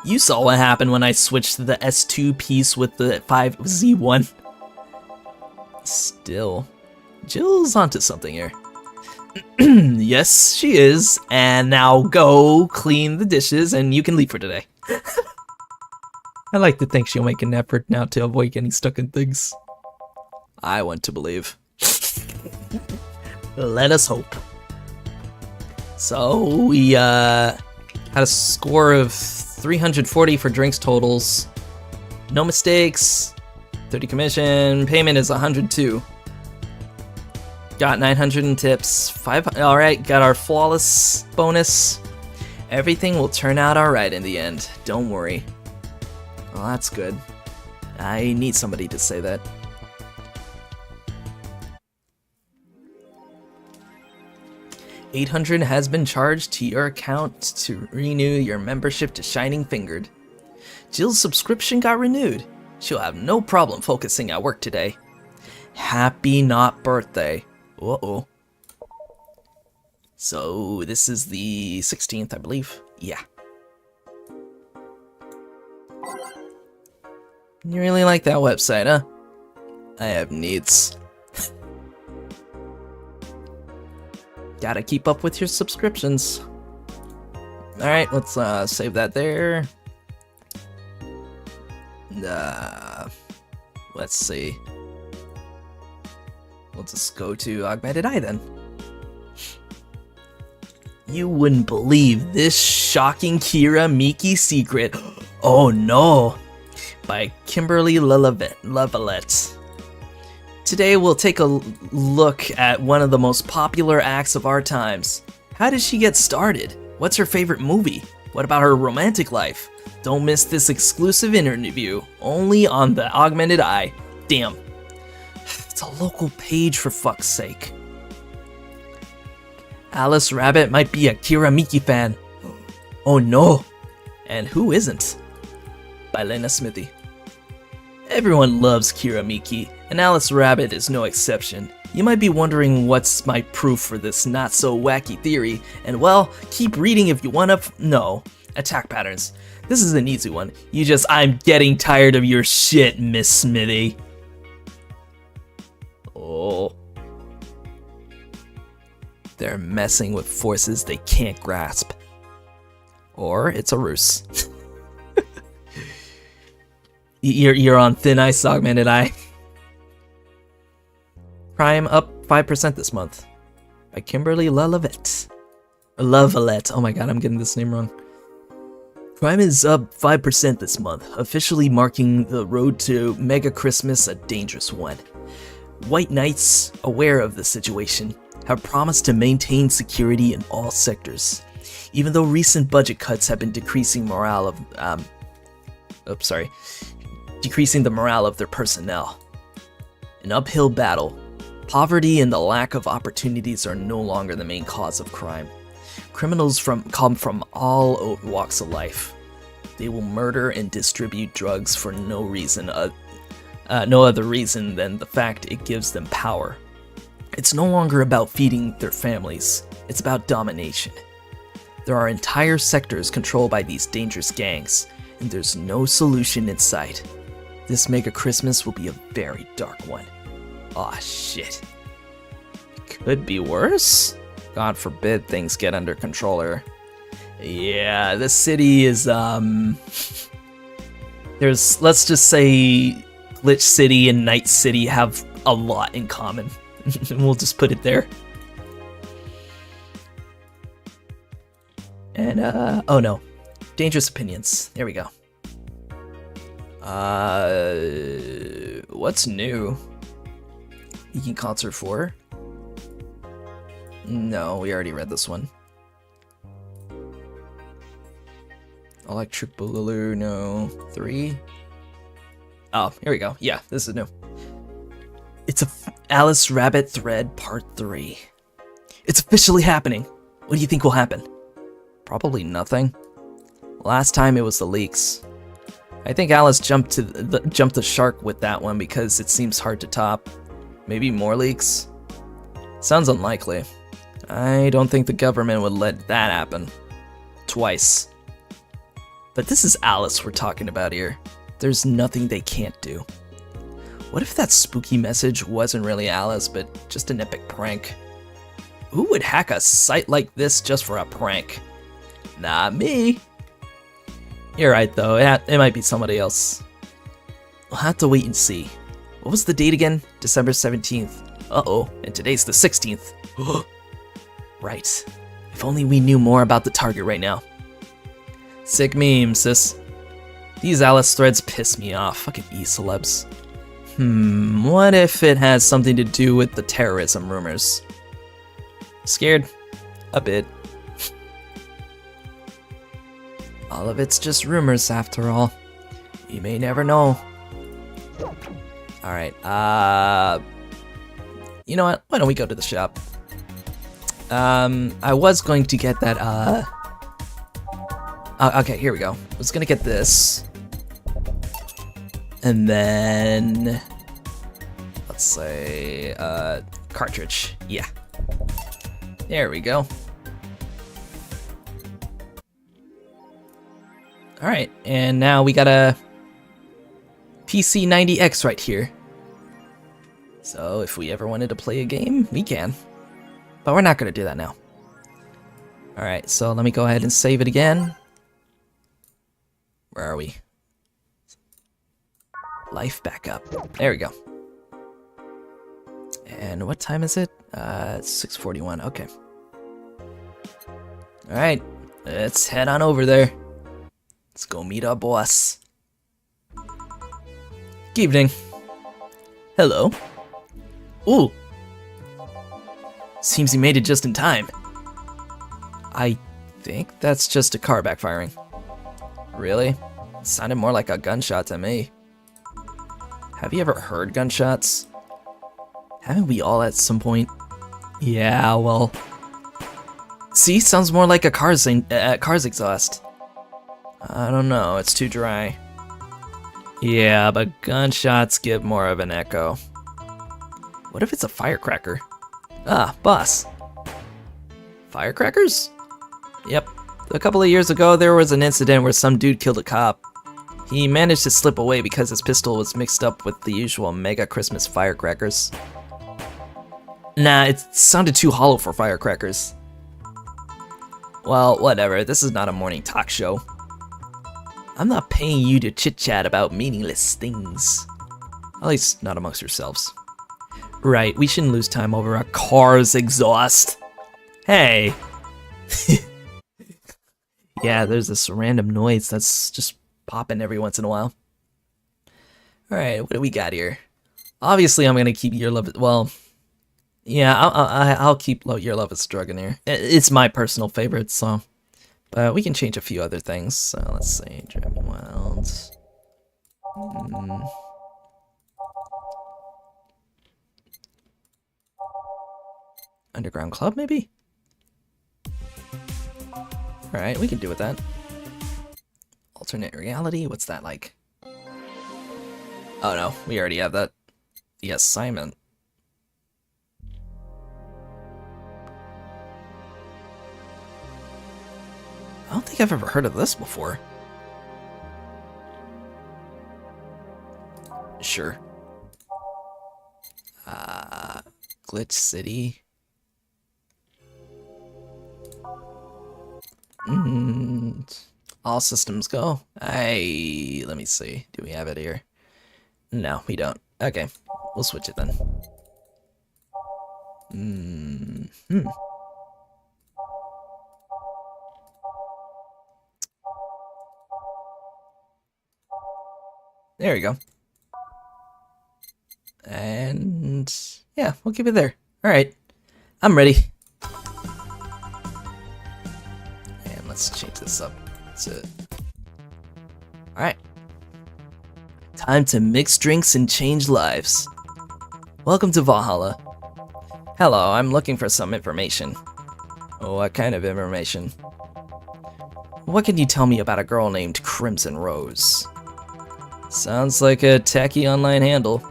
You saw what happened when I switched to the S2 piece with the 5Z1. Still, Jill's onto something here. Yes, she is. And now go clean the dishes and you can leave for today. I like to think she'll make an effort now to avoid getting stuck in things. I want to believe. Let us hope. So we had a score of 340 for drinks totals. No mistakes. 30 commission. Payment is 102. Got 900 in tips. Alright, got our flawless bonus. Everything will turn out alright in the end. Don't worry. Well, that's good. I need somebody to say that. $800 has been charged to your account to renew your membership to Shining Fingered. Jill's subscription got renewed. She'll have no problem focusing at work today. Happy not birthday. Uh-oh. So this is the 16th, I believe. Yeah. You really like that website, huh? I have needs. Gotta keep up with your subscriptions. Alright, let's save that there. Let's see. We'll just go to Augmented Eye then. You wouldn't believe this shocking Kira Miki secret. Oh no! By Kimberly Lavalette. Today we'll take a look at one of the most popular acts of our times. How did she get started? What's her favorite movie? What about her romantic life? Don't miss this exclusive interview, only on the Augmented Eye. Damn. It's a local page for fuck's sake. Alice Rabbit might be a Kira Miki fan. Oh no. And who isn't? By Lena Smithy. Everyone loves Kira Miki, and Alice Rabbit is no exception. You might be wondering what's my proof for this not-so-wacky theory, and well, keep reading if you wanna know. Attack patterns. This is an easy one. I'm getting tired of your shit, Miss Smithy. Oh. They're messing with forces they can't grasp. Or it's a ruse. You're on thin ice, Augmented Eye. Crime up 5% this month. By Kimberly Lavalette. Oh my god, I'm getting this name wrong. Crime is up 5% this month, officially marking the road to Mega Christmas a dangerous one. White Knights, aware of the situation, have promised to maintain security in all sectors. Even though recent budget cuts have been decreasing the morale of their personnel. An uphill battle. Poverty and the lack of opportunities are no longer the main cause of crime. Criminals come from all walks of life. They will murder and distribute drugs for no other reason than the fact it gives them power. It's no longer about feeding their families, it's about domination. There are entire sectors controlled by these dangerous gangs, and there's no solution in sight. This Mega Christmas will be a very dark one. Aw, shit. It could be worse? God forbid things get under control here. Yeah, this city is, let's just say Glitch City and Night City have a lot in common. We'll just put it there. And, oh no. Dangerous opinions. There we go. What's new? Eking Concert 4? No, we already read this one. Electric Boogaloo, no. 3? Oh, here we go. Yeah, this is new. It's a Alice Rabbit Thread Part 3. It's officially happening. What do you think will happen? Probably nothing. Last time it was the leaks. I think Alice jumped the shark with that one because it seems hard to top. Maybe more leaks? Sounds unlikely. I don't think the government would let that happen. Twice. But this is Alice we're talking about here. There's nothing they can't do. What if that spooky message wasn't really Alice, but just an epic prank? Who would hack a site like this just for a prank? Not me. You're right, though. It might be somebody else. We'll have to wait and see. What was the date again? December 17th. Uh-oh, and today's the 16th. Right. If only we knew more about the target right now. Sick meme, sis. These Alice threads piss me off. Fucking e-celebs. What if it has something to do with the terrorism rumors? Scared? A bit. All of it's just rumors after all. You may never know. Alright, you know what? Why don't we go to the shop? I was going to get that, okay, here we go. I was gonna get this. And then... let's say, cartridge. Yeah. There we go. Alright, and now we got a PC90X right here. So if we ever wanted to play a game, we can. But we're not going to do that now. Alright, so let me go ahead and save it again. Where are we? Life backup. There we go. And what time is it? It's 6:41. Okay. Alright, let's head on over there. Let's go meet our boss. Good evening. Hello. Ooh. Seems you made it just in time. I think that's just a car backfiring. Really? It sounded more like a gunshot to me. Have you ever heard gunshots? Haven't we all at some point? Yeah, well... see, sounds more like a car's exhaust. I don't know, it's too dry. Yeah, but gunshots give more of an echo. What if it's a firecracker? Ah, boss. Firecrackers? Yep. A couple of years ago, there was an incident where some dude killed a cop. He managed to slip away because his pistol was mixed up with the usual mega Christmas firecrackers. Nah, it sounded too hollow for firecrackers. Well, whatever, this is not a morning talk show. I'm not paying you to chit-chat about meaningless things. At least, not amongst yourselves. Right, we shouldn't lose time over a car's exhaust. Hey! Yeah, there's this random noise that's just popping every once in a while. Alright, what do we got here? Obviously, I'm gonna keep Your Love... well... yeah, I'll keep Your Love Is Drug in here. It's my personal favorite, so... but we can change a few other things. So let's see, Driving Wild. Underground Club, maybe? Alright, we can do with that. Alternate reality, what's that like? Oh no, we already have that. The assignment. I don't think I've ever heard of this before. Sure. Glitch City. All systems go. Let me see. Do we have it here? No, we don't. Okay, we'll switch it then. There we go. And yeah, we'll keep it there. Alright, I'm ready. And let's change this up to... alright. Time to mix drinks and change lives. Welcome to Valhalla. Hello, I'm looking for some information. What kind of information? What can you tell me about a girl named Crimson Rose? Sounds like a tacky online handle.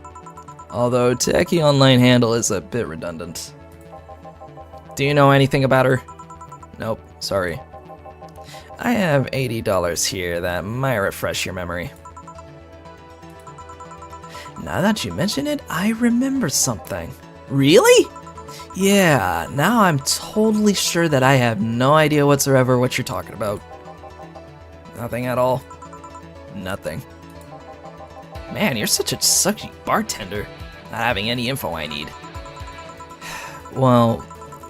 Although tacky online handle is a bit redundant. Do you know anything about her? Nope, sorry. I have $80 here that might refresh your memory. Now that you mention it, I remember something. Really? Yeah, now I'm totally sure that I have no idea whatsoever what you're talking about. Nothing at all. Nothing. Man, you're such a sucky bartender, not having any info I need. Well,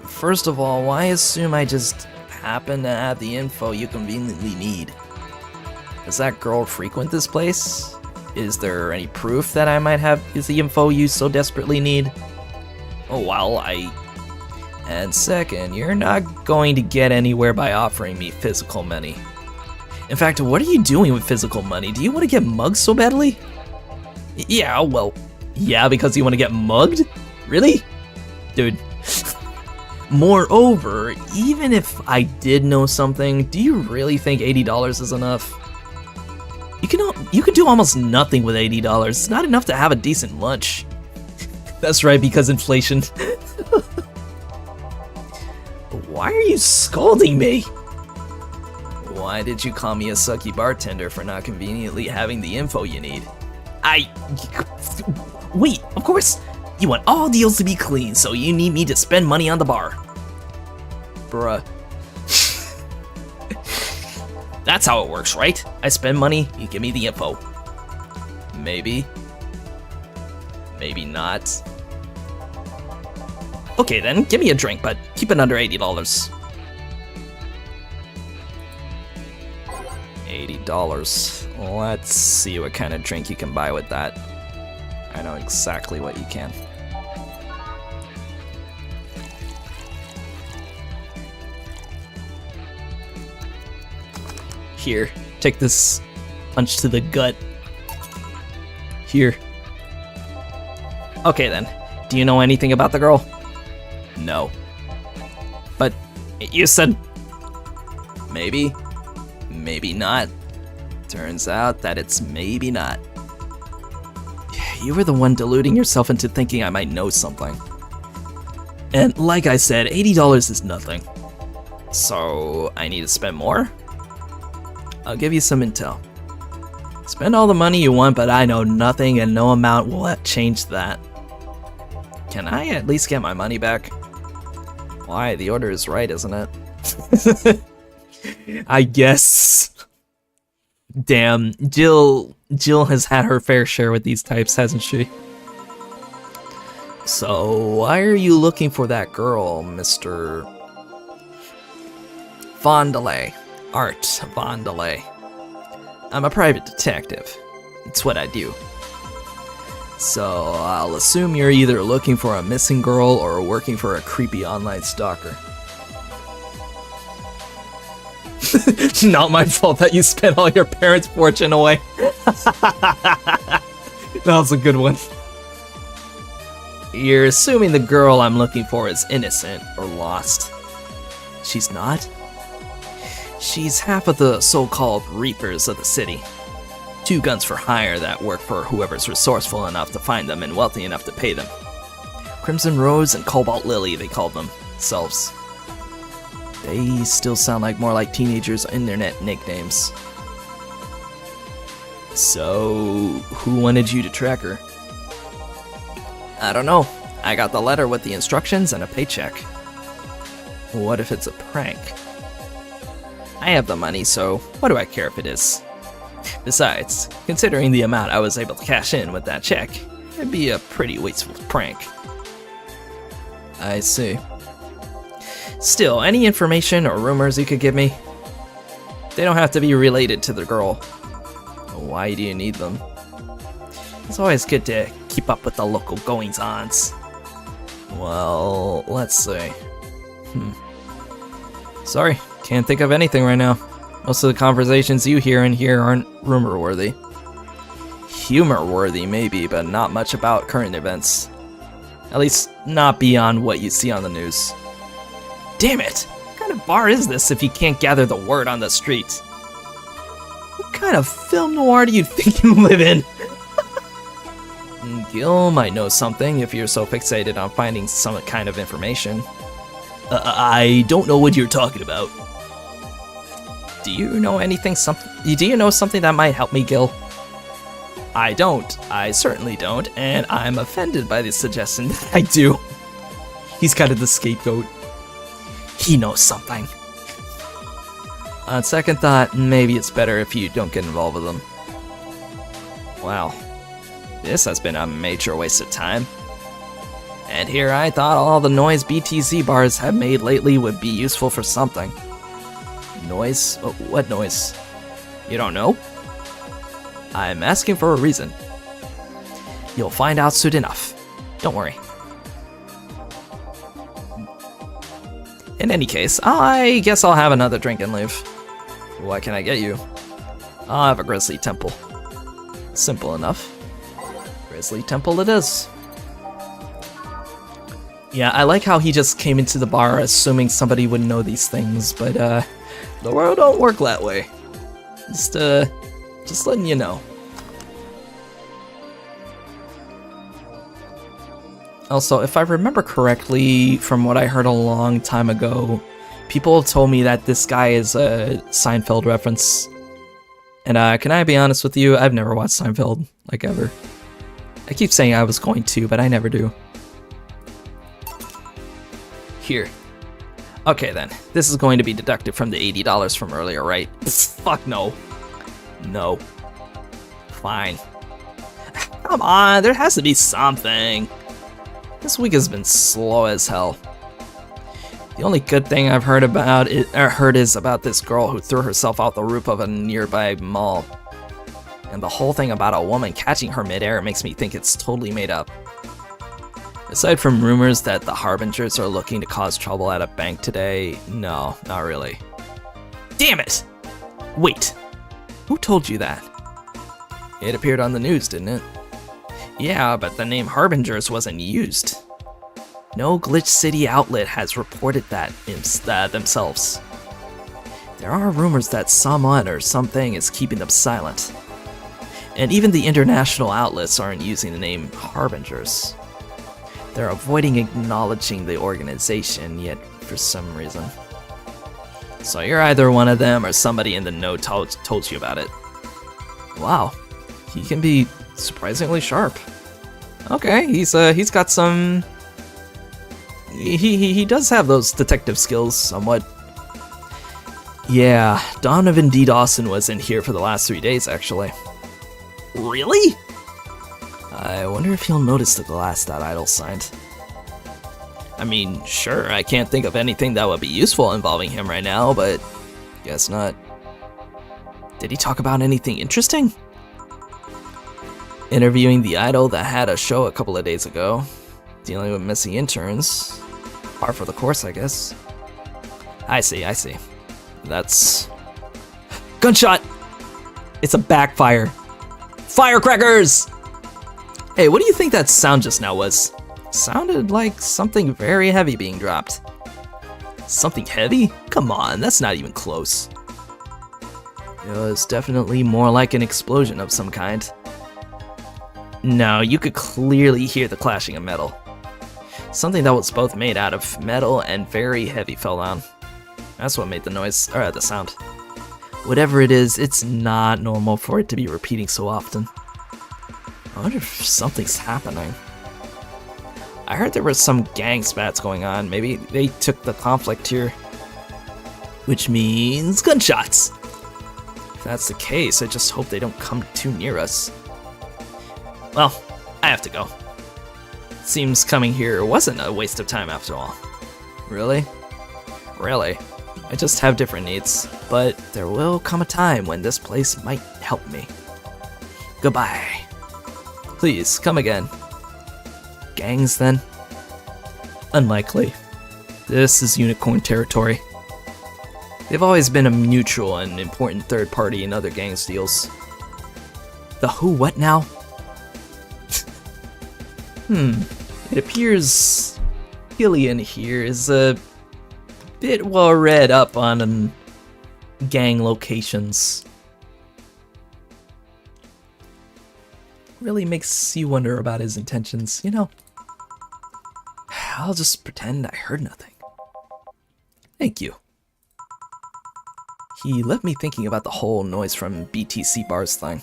first of all, why assume I just happen to have the info you conveniently need? Does that girl frequent this place? Is there any proof that I might have the info you so desperately need? Oh, well, And second, you're not going to get anywhere by offering me physical money. In fact, what are you doing with physical money? Do you want to get mugged so badly? Yeah, well, yeah, because you want to get mugged? Really? Dude. Moreover, even if I did know something, do you really think $80 is enough? You could do almost nothing with $80. It's not enough to have a decent lunch. That's right, because inflation. Why are you scolding me? Why did you call me a sucky bartender for not conveniently having the info you need? Wait, of course! You want all deals to be clean, so you need me to spend money on the bar. Bruh. That's how it works, right? I spend money, you give me the info. Maybe. Maybe not. Okay then, give me a drink, but keep it under $80. $80. Let's see what kind of drink you can buy with that. I know exactly what you can. Here, take this punch to the gut. Here. Okay then, do you know anything about the girl? No. But you said maybe, maybe not. Turns out that it's maybe not. You were the one deluding yourself into thinking I might know something. And like I said, $80 is nothing. So I need to spend more? I'll give you some intel. Spend all the money you want, but I know nothing and no amount will change that. Can I at least get my money back? Why, the order is right, isn't it? I guess. Damn, Jill has had her fair share with these types, hasn't she? So, why are you looking for that girl, Mr. Vondelay? Art Vondelay. I'm a private detective. It's what I do. So, I'll assume you're either looking for a missing girl or working for a creepy online stalker. Not my fault that you spent all your parents' fortune away. That was a good one. You're assuming the girl I'm looking for is innocent or lost. She's not? She's half of the so-called Reapers of the city. 2 guns for hire that work for whoever's resourceful enough to find them and wealthy enough to pay them. Crimson Rose and Cobalt Lily, they call themselves. They still sound like more like teenagers' internet nicknames. So, who wanted you to track her? I don't know. I got the letter with the instructions and a paycheck. What if it's a prank? I have the money, so what do I care if it is? Besides, considering the amount I was able to cash in with that check, it'd be a pretty wasteful prank. I see. Still, any information or rumors you could give me? They don't have to be related to the girl. Why do you need them? It's always good to keep up with the local goings-ons. Well, let's see. Sorry, can't think of anything right now. Most of the conversations you hear in here aren't rumor-worthy. Humor-worthy, maybe, but not much about current events. At least, not beyond what you see on the news. Damn it! What kind of bar is this if you can't gather the word on the streets? What kind of film noir do you think you live in? Gil might know something if you're so fixated on finding some kind of information. I don't know what you're talking about. Do you know something that might help me, Gil? I don't. I certainly don't, and I'm offended by the suggestion that I do. He's kind of the scapegoat. He knows something. On second thought, maybe it's better if you don't get involved with them. Wow. This has been a major waste of time. And here I thought all the noise BTZ bars have made lately would be useful for something. Noise? What noise? You don't know? I'm asking for a reason. You'll find out soon enough. Don't worry. In any case, I guess I'll have another drink and leave. What can I get you? I'll have a Grizzly Temple. Simple enough. Grizzly Temple it is. Yeah, I like how he just came into the bar assuming somebody would know these things, but the world don't work that way. Just letting you know. Also, if I remember correctly from what I heard a long time ago, people have told me that this guy is a Seinfeld reference. And can I be honest with you? I've never watched Seinfeld, like ever. I keep saying I was going to, but I never do. Here. Okay then, this is going to be deducted from the $80 from earlier, right? Fuck no. No. Fine. Come on, there has to be something. This week has been slow as hell. The only good thing I've heard is about this girl who threw herself out the roof of a nearby mall. And the whole thing about a woman catching her midair makes me think it's totally made up. Aside from rumors that the Harbingers are looking to cause trouble at a bank today, no, not really. Damn it! Wait, who told you that? It appeared on the news, didn't it? Yeah, but the name Harbingers wasn't used. No Glitch City outlet has reported that themselves. There are rumors that someone or something is keeping them silent. And even the international outlets aren't using the name Harbingers. They're avoiding acknowledging the organization, yet for some reason. So you're either one of them or somebody in the know told you about it. Wow, he can be surprisingly sharp. Okay, he's got some... He does have those detective skills, somewhat. Yeah, Donovan D. Dawson was in here for the last 3 days, actually. Really? I wonder if he'll notice the glass that Idol signed. I mean, sure, I can't think of anything that would be useful involving him right now, but guess not. Did he talk about anything interesting? Interviewing the Idol that had a show a couple of days ago. Dealing with missing interns. Par for the course, I guess. I see. That's... Gunshot! It's a backfire. Firecrackers! Hey, what do you think that sound just now was? Sounded like something very heavy being dropped. Something heavy? Come on, that's not even close. It was definitely more like an explosion of some kind. No, you could clearly hear the clashing of metal. Something that was both made out of metal and very heavy fell down. That's what made the noise, or the sound. Whatever it is, it's not normal for it to be repeating so often. I wonder if something's happening. I heard there was some gang spats going on. Maybe they took the conflict here. Which means gunshots! If that's the case, I just hope they don't come too near us. Well, I have to go. Seems coming here wasn't a waste of time after all. Really? Really. I just have different needs, but there will come a time when this place might help me. Goodbye. Please, come again. Gangs, then? Unlikely. This is unicorn territory. They've always been a mutual and important third party in other gangs deals. The who what now? It appears Killian here is a bit well read up on gang locations. Really makes you wonder about his intentions, you know. I'll just pretend I heard nothing. Thank you. He left me thinking about the whole noise from BTC bars thing.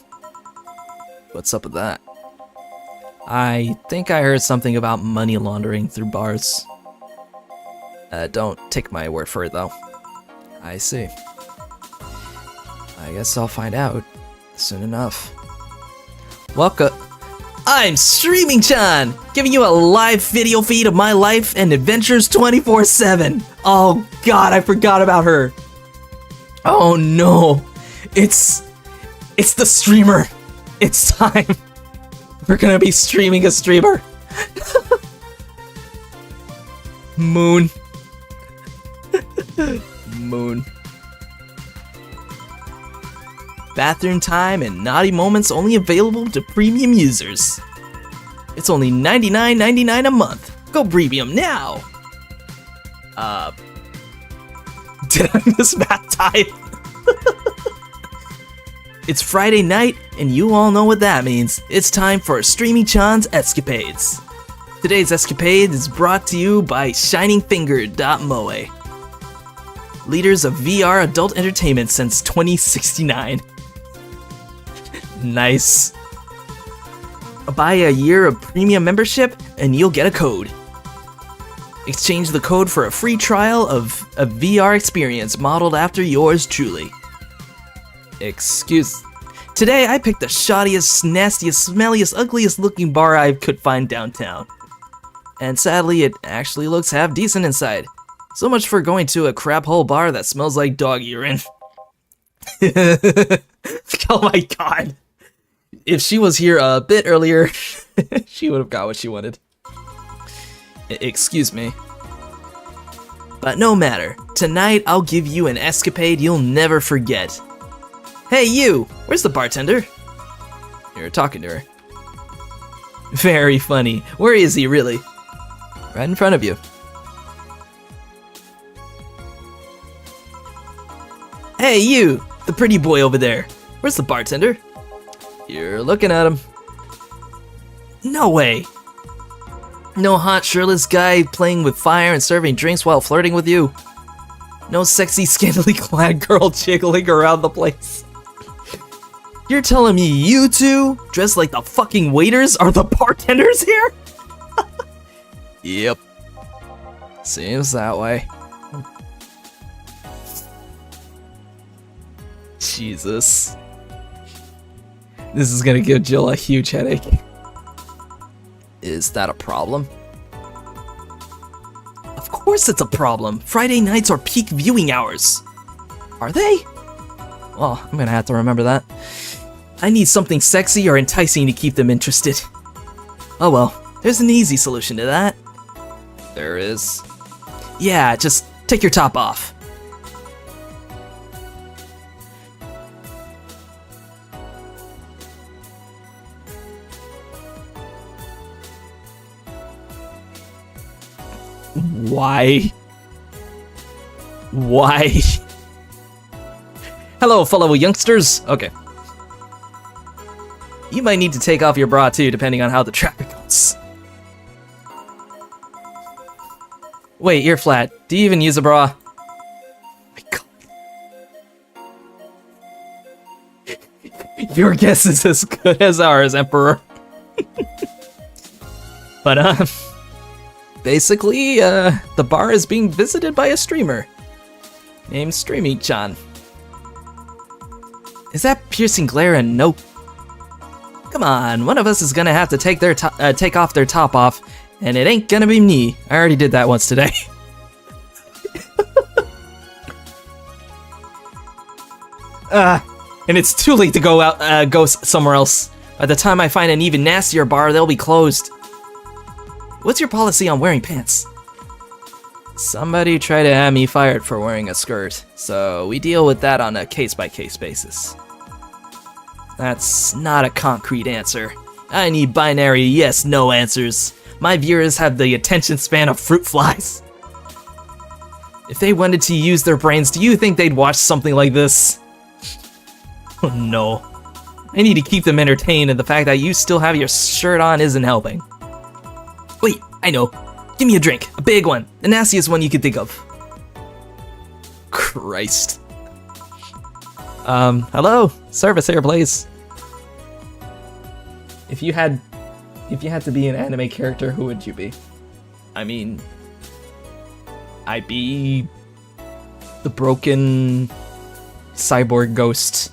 What's up with that? I think I heard something about money laundering through bars. Don't take my word for it, though. I see. I guess I'll find out soon enough. Welcome. I'm Streaming-chan, giving you a live video feed of my life and adventures 24/7. Oh god, I forgot about her. Oh no, it's the streamer. It's time. We're gonna be streaming a streamer. Moon. Moon. Bathroom time and naughty moments only available to premium users. It's only $99.99 a month. Go premium now. Did I miss math time? It's Friday night, and you all know what that means. It's time for Streaming-chan's Escapades. Today's escapade is brought to you by ShiningFinger.moe, leaders of VR adult entertainment since 2069. Nice. Buy a year of premium membership, and you'll get a code. Exchange the code for a free trial of a VR experience modeled after yours truly. Today I picked the shoddiest, nastiest, smelliest, ugliest looking bar I could find downtown. And sadly, it actually looks half decent inside. So much for going to a crap hole bar that smells like dog urine. Oh my god. If she was here a bit earlier, she would have got what she wanted. Excuse me. But no matter, tonight I'll give you an escapade you'll never forget. Hey you, where's the bartender? You're talking to her. Very funny. Where is he really? Right in front of you. Hey you, the pretty boy over there. Where's the bartender? You're looking at him. No way. No hot shirtless guy playing with fire and serving drinks while flirting with you. No sexy scantily clad girl jiggling around the place. You're telling me you two, dressed like the fucking waiters, are the bartenders here? Yep. Seems that way. Jesus. This is gonna give Jill a huge headache. Is that a problem? Of course it's a problem. Friday nights are peak viewing hours. Are they? Well, I'm gonna have to remember that. I need something sexy or enticing to keep them interested. Oh well, there's an easy solution to that. There is? Yeah, just take your top off. Why? Why? Hello, fellow youngsters. Okay. You might need to take off your bra too, depending on how the traffic goes. Wait, you're flat. Do you even use a bra? My god. Your guess is as good as ours, Emperor. But, basically, the bar is being visited by a streamer named Streaming-chan. Is that piercing glare a nope? Come on, one of us is gonna have to take off their top off, and it ain't gonna be me. I already did that once today. And it's too late to go somewhere else. By the time I find an even nastier bar, they'll be closed. What's your policy on wearing pants? Somebody tried to have me fired for wearing a skirt, so we deal with that on a case-by-case basis. That's not a concrete answer. I need binary yes-no answers. My viewers have the attention span of fruit flies. If they wanted to use their brains, do you think they'd watch something like this? Oh no. I need to keep them entertained, and the fact that you still have your shirt on isn't helping. Wait, I know. Give me a drink. A big one. The nastiest one you could think of. Christ. Hello? Service here, please. If you had to be an anime character, who would you be? I mean, I'd be the broken cyborg ghost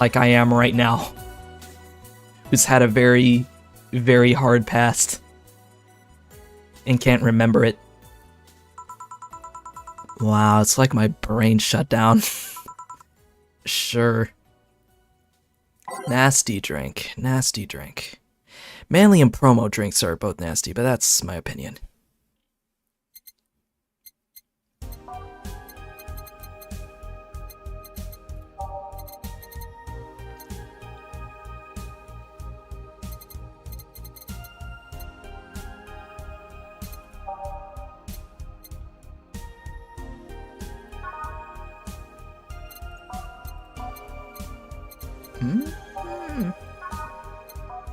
like I am right now, who's had a very, very hard past and can't remember it. Wow, it's like my brain shut down. Sure. Nasty drink, nasty drink. Manly and promo drinks are both nasty, but that's my opinion.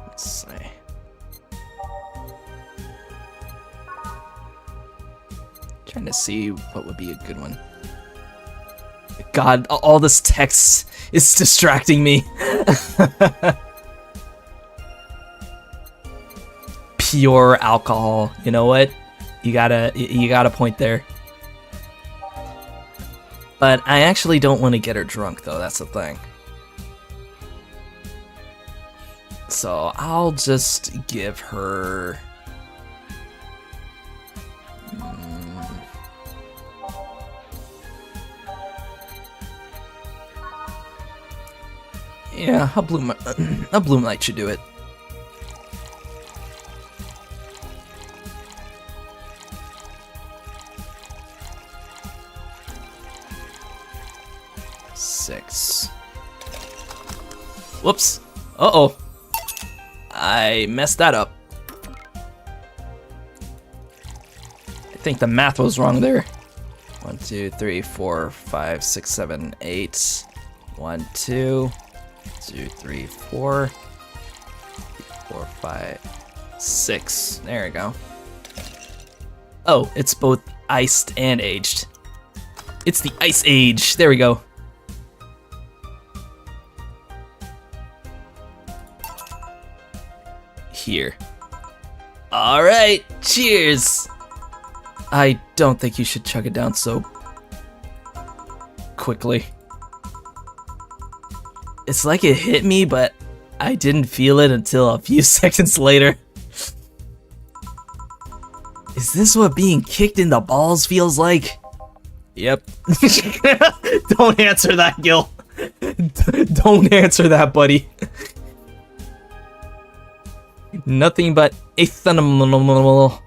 Let's see. Trying to see what would be a good one. God, all this text is distracting me. Pure alcohol. You know what? You got a point there. But I actually don't want to get her drunk, though. That's the thing. So I'll just give her... Yeah, a Bloom Light should do it. Six. Whoops. Uh-oh. I messed that up. I think the math was wrong there. 1, 2, 3, 4, 5, 6, 7, 8. 1, 2, 3, 4, 4, 5, 6. There we go. Oh, it's both iced and aged. It's the ice age. There we go. Here. All right, cheers. I don't think you should chug it down so quickly. It's like it hit me, but I didn't feel it until a few seconds later. Is this what being kicked in the balls feels like? Yep. Don't answer that, Gil. Don't answer that, buddy. Nothing but ethanol,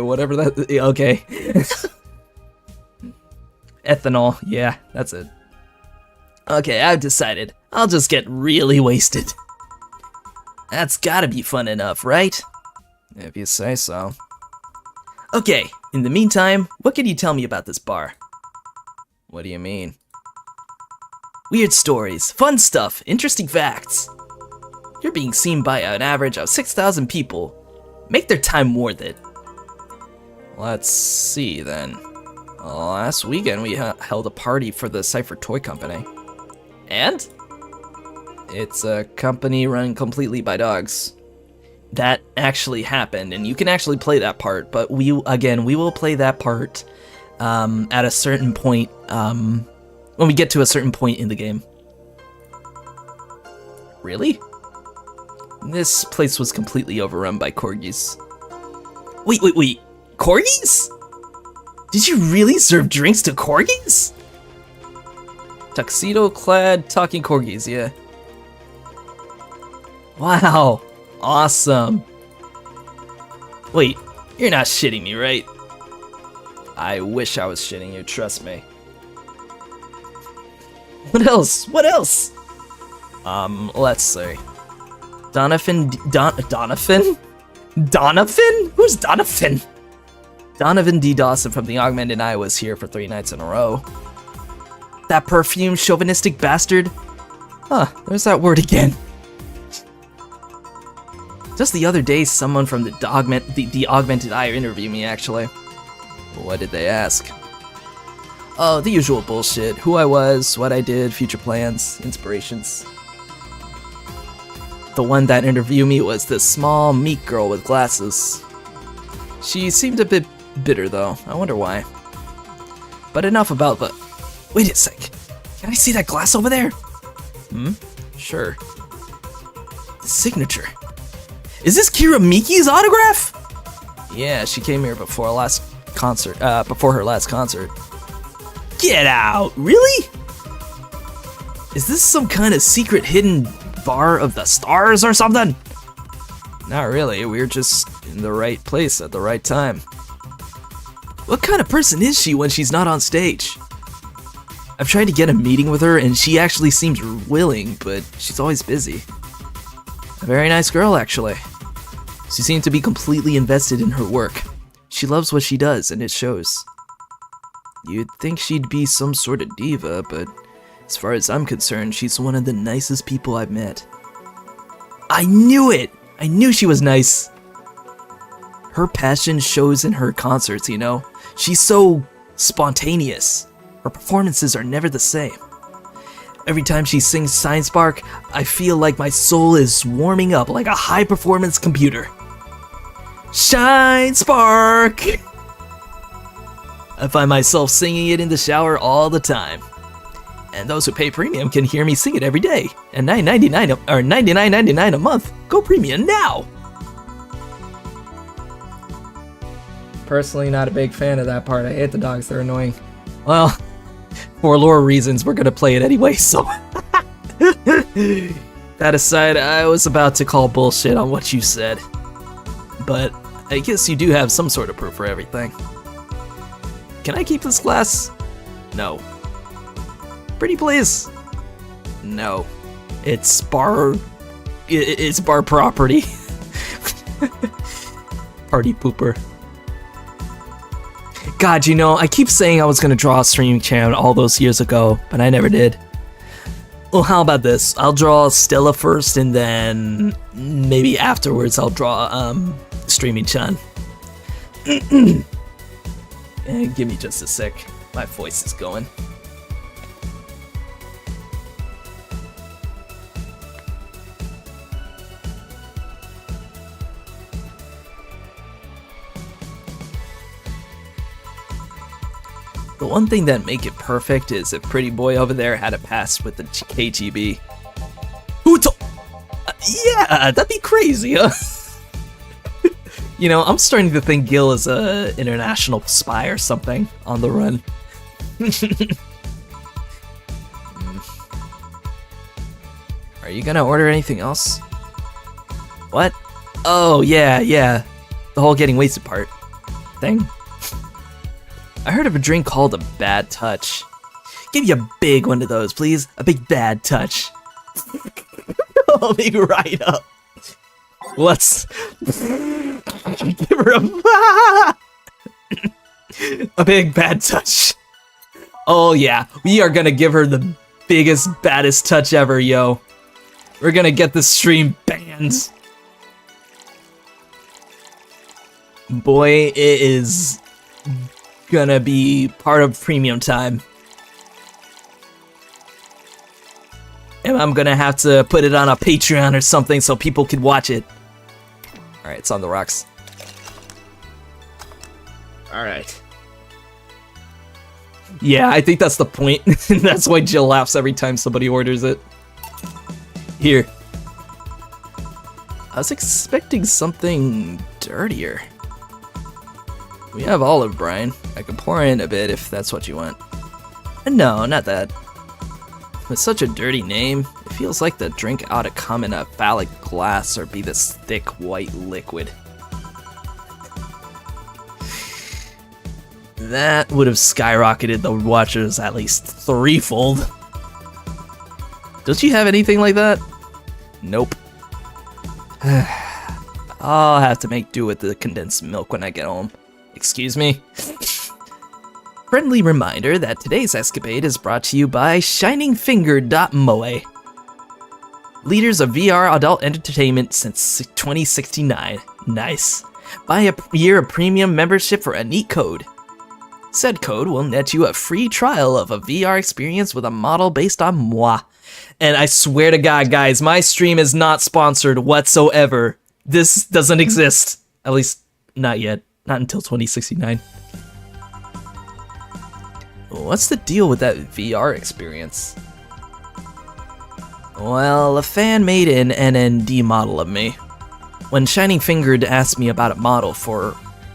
whatever that. Okay. Ethanol. Yeah, that's it. Okay, I've decided. I'll just get really wasted. That's gotta be fun enough, right? If you say so. Okay, in the meantime, what can you tell me about this bar? What do you mean? Weird stories, fun stuff, interesting facts. You're being seen by an average of 6,000 people. Make their time worth it. Let's see then. Last weekend we held a party for the Cypher Toy Company. And? It's a company run completely by dogs. That actually happened, and you can actually play that part, but we will play that part at a certain point, when we get to a certain point in the game. Really? This place was completely overrun by corgis. Wait. Corgis? Did you really serve drinks to corgis? Tuxedo-clad talking corgis, yeah. Wow, awesome. Wait, you're not shitting me, right? I wish I was shitting you, trust me. What else? Let's see. Donovan? Who's Donovan? Donovan D. Dawson from the Augment and I was here for 3 nights in a row. That perfumed chauvinistic bastard? Huh, there's that word again. Just the other day, someone from the Augmented Eye interviewed me, actually. What did they ask? Oh, the usual bullshit. Who I was, what I did, future plans, inspirations. The one that interviewed me was this small, meek girl with glasses. She seemed a bit bitter though, I wonder why. But enough about the... Wait a sec, can I see that glass over there? Sure. The signature. Is this Kira Miki's autograph? Yeah, she came here before her last concert. Get out, really? Is this some kind of secret hidden bar of the stars or something? Not really, we're just in the right place at the right time. What kind of person is she when she's not on stage? I've tried to get a meeting with her and she actually seems willing, but she's always busy. A very nice girl, actually. She seemed to be completely invested in her work. She loves what she does, and it shows. You'd think she'd be some sort of diva, but as far as I'm concerned, she's one of the nicest people I've met. I knew it! I knew she was nice! Her passion shows in her concerts, you know? She's so spontaneous. Her performances are never the same. Every time she sings Science Spark, I feel like my soul is warming up like a high-performance computer. Shine Spark! I find myself singing it in the shower all the time. And those who pay premium can hear me sing it every day. And $99.99 a month. Go premium now! Personally, not a big fan of that part. I hate the dogs, they're annoying. Well, for lore reasons, we're gonna play it anyway, so... That aside, I was about to call bullshit on what you said. But I guess you do have some sort of proof for everything. Can I keep this glass? No. Pretty please? No. It's bar property. Party pooper. God, you know, I keep saying I was gonna draw a streaming channel all those years ago, but I never did. Well, how about this? I'll draw Stella first, and then maybe afterwards I'll draw streaming Chan. And give me just a sec. My voice is going. The one thing that make it perfect is if Pretty Boy over there had a pass with the KGB. Who told? Yeah, that'd be crazy, huh? You know, I'm starting to think Gil is a international spy or something on the run. Are you gonna order anything else? What? Oh, yeah. The whole getting wasted part thing. I heard of a drink called a Bad Touch. Give me a big one of those, please. A big bad touch. I'll be right up. Let's give her a big bad touch. Oh yeah, we are gonna give her the biggest, baddest touch ever, yo. We're gonna get this stream banned. Boy, it is gonna be part of premium time. And I'm gonna have to put it on a Patreon or something so people can watch it. Alright, it's on the rocks. Alright. Yeah, I think that's the point. That's why Jill laughs every time somebody orders it. Here. I was expecting something dirtier. We have olive brine. I can pour in a bit if that's what you want. No, not that. With such a dirty name, it feels like the drink ought to come in a phallic glass or be this thick white liquid. That would have skyrocketed the watchers at least threefold. Don't you have anything like that? Nope. I'll have to make do with the condensed milk when I get home. Excuse me? Friendly reminder that today's escapade is brought to you by ShiningFinger.moe. Leaders of VR adult entertainment since 2069. Nice. Buy a year of premium membership for a neat code. Said code will net you a free trial of a VR experience with a model based on moi. And I swear to God, guys, my stream is not sponsored whatsoever. This doesn't exist. At least, not yet. Not until 2069. What's the deal with that VR experience? Well, a fan made an NND model of me. When Shining Fingered asked me about a model for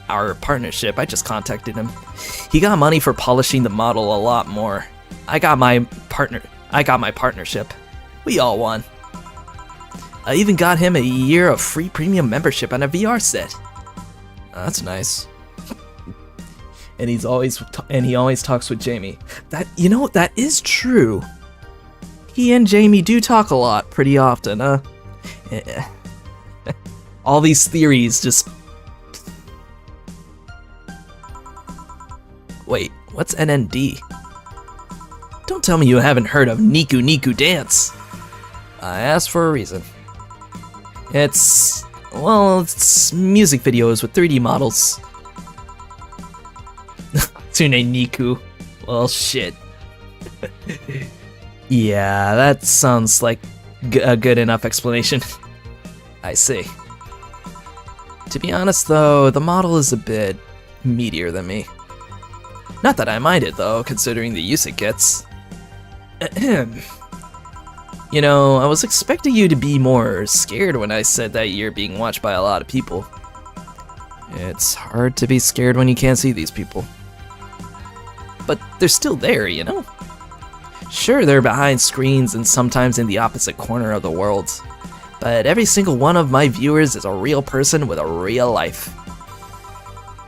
our partnership, I just contacted him. He got money for polishing the model a lot more. I got my partnership. We all won. I even got him a year of free premium membership on a VR set. That's nice. And he always talks with Jamie. That is true. He and Jamie do talk a lot pretty often, huh? All these theories just... Wait, what's NND? Don't tell me you haven't heard of Niku Niku Dance. I asked for a reason. It's music videos with 3D models. Tsune Niku. Well, shit. Yeah, that sounds like a good enough explanation. I see. To be honest though, the model is a bit meatier than me. Not that I mind it though, considering the use it gets. You know, I was expecting you to be more scared when I said that you're being watched by a lot of people. It's hard to be scared when you can't see these people. But they're still there, you know? Sure, they're behind screens and sometimes in the opposite corner of the world. But every single one of my viewers is a real person with a real life.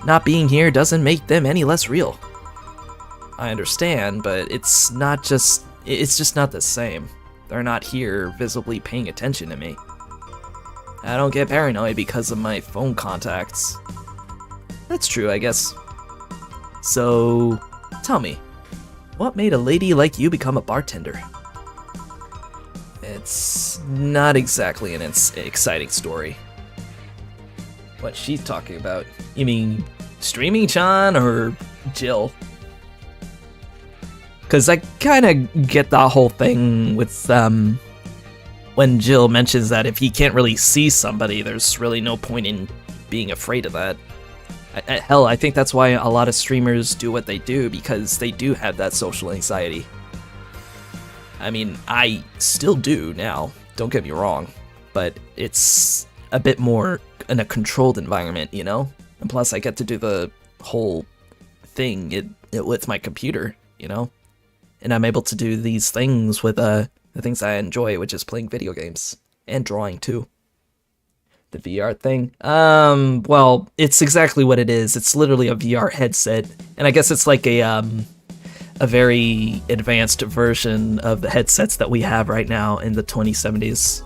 Not being here doesn't make them any less real. I understand, but it's just not the same. They're not here visibly paying attention to me. I don't get paranoid because of my phone contacts. That's true, I guess. So, tell me, what made a lady like you become a bartender? It's not exactly an exciting story. What she's talking about? You mean Streaming-chan or Jill? Because I kind of get the whole thing with when Jill mentions that if he can't really see somebody, there's really no point in being afraid of that. Hell, I think that's why a lot of streamers do what they do, because they do have that social anxiety. I mean, I still do now, don't get me wrong, but it's a bit more in a controlled environment, you know? And plus, I get to do the whole thing with my computer, you know? And I'm able to do these things with the things I enjoy, which is playing video games and drawing too. The VR thing? Well, it's exactly what it is. It's literally a VR headset, and I guess it's like a very advanced version of the headsets that we have right now in the 2070s.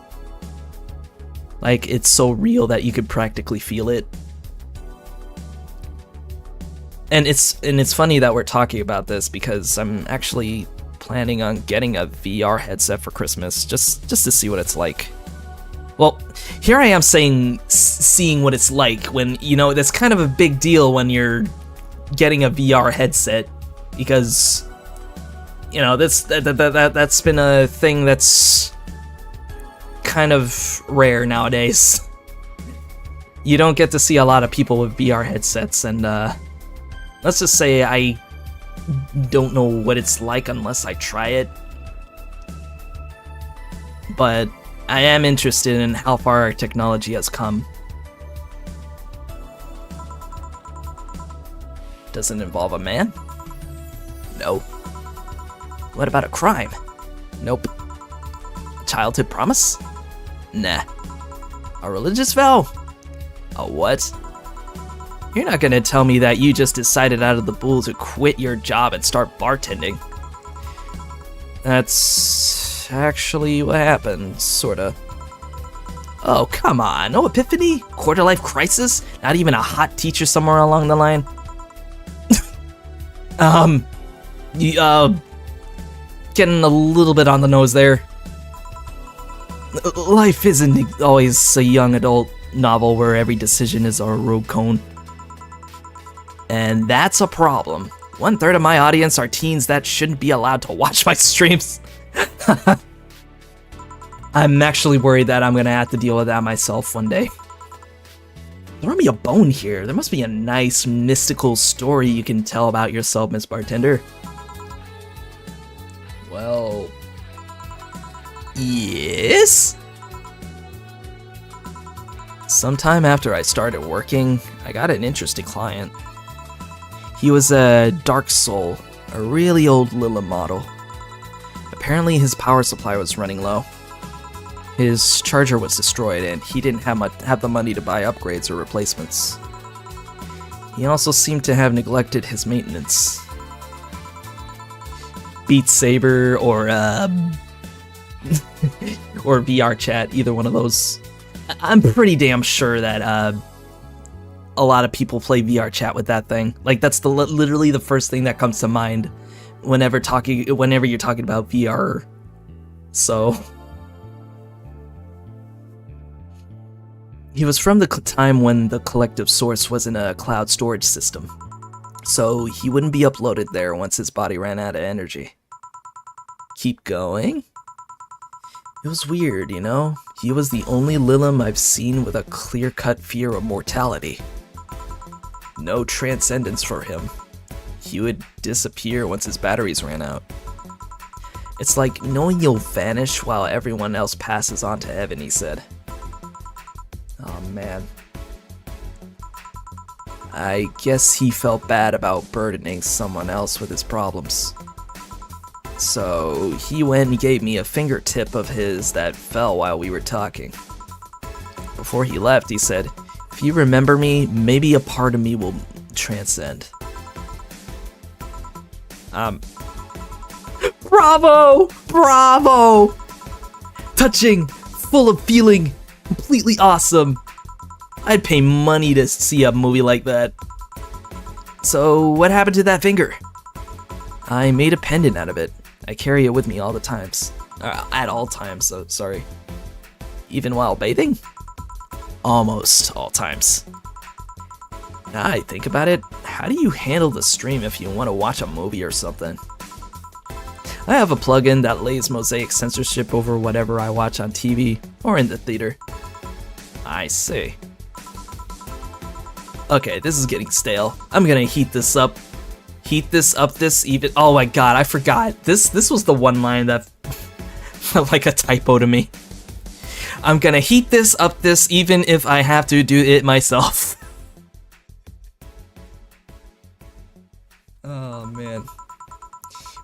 Like, it's so real that you could practically feel it. And it's funny that we're talking about this because I'm actually planning on getting a VR headset for Christmas just to see what it's like. Well, here I am seeing what it's like when, you know, that's kind of a big deal when you're getting a VR headset because, you know, that's been a thing that's kind of rare nowadays. You don't get to see a lot of people with VR headsets, and let's just say I don't know what it's like unless I try it. But I am interested in how far our technology has come. Does it involve a man? No. What about a crime? Nope. Childhood promise? Nah. A religious vow? A what? You're not gonna tell me that you just decided out of the blue to quit your job and start bartending. That's actually what happened, sorta. Oh, come on, no epiphany? Quarter-life crisis? Not even a hot teacher somewhere along the line? Getting a little bit on the nose there. Life isn't always a young adult novel where every decision is a road cone. And that's a problem. 1/3 of my audience are teens that shouldn't be allowed to watch my streams. I'm actually worried that I'm gonna have to deal with that myself one day. Throw me a bone here. There must be a nice mystical story you can tell about yourself, Miss Bartender. Well, yes? Sometime after I started working, I got an interesting client. He was a dark soul, a really old Lila model. Apparently his power supply was running low. His charger was destroyed and he didn't have the money to buy upgrades or replacements. He also seemed to have neglected his maintenance. Beat Saber or or VR chat, either one of those. I'm pretty damn sure that a lot of people play VR chat with that thing. Like that's literally the first thing that comes to mind whenever you're talking about VR. So he was from the time when the collective source was in a cloud storage system, so he wouldn't be uploaded there once his body ran out of energy. Keep going? It was weird, you know? He was the only Lilim I've seen with a clear-cut fear of mortality. No transcendence for him. He would disappear once his batteries ran out. It's like knowing you'll vanish while everyone else passes on to heaven, he said. Oh man. I guess he felt bad about burdening someone else with his problems. So he went and gave me a fingertip of his that fell while we were talking. Before he left, he said, "If you remember me, maybe a part of me will transcend." Bravo! Bravo! Touching, full of feeling, completely awesome. I'd pay money to see a movie like that. So, what happened to that finger? I made a pendant out of it. I carry it with me all the times. At all times, so sorry. Even while bathing? Almost all times. Now I think about it, how do you handle the stream if you want to watch a movie or something? I have a plugin that lays mosaic censorship over whatever I watch on TV or in the theater. I see. Okay, this is getting stale. I'm gonna heat this up. Heat this up this even. Oh my god, I forgot. This was the one line that felt like a typo to me. I'm gonna heat this up this even if I have to do it myself. Oh man.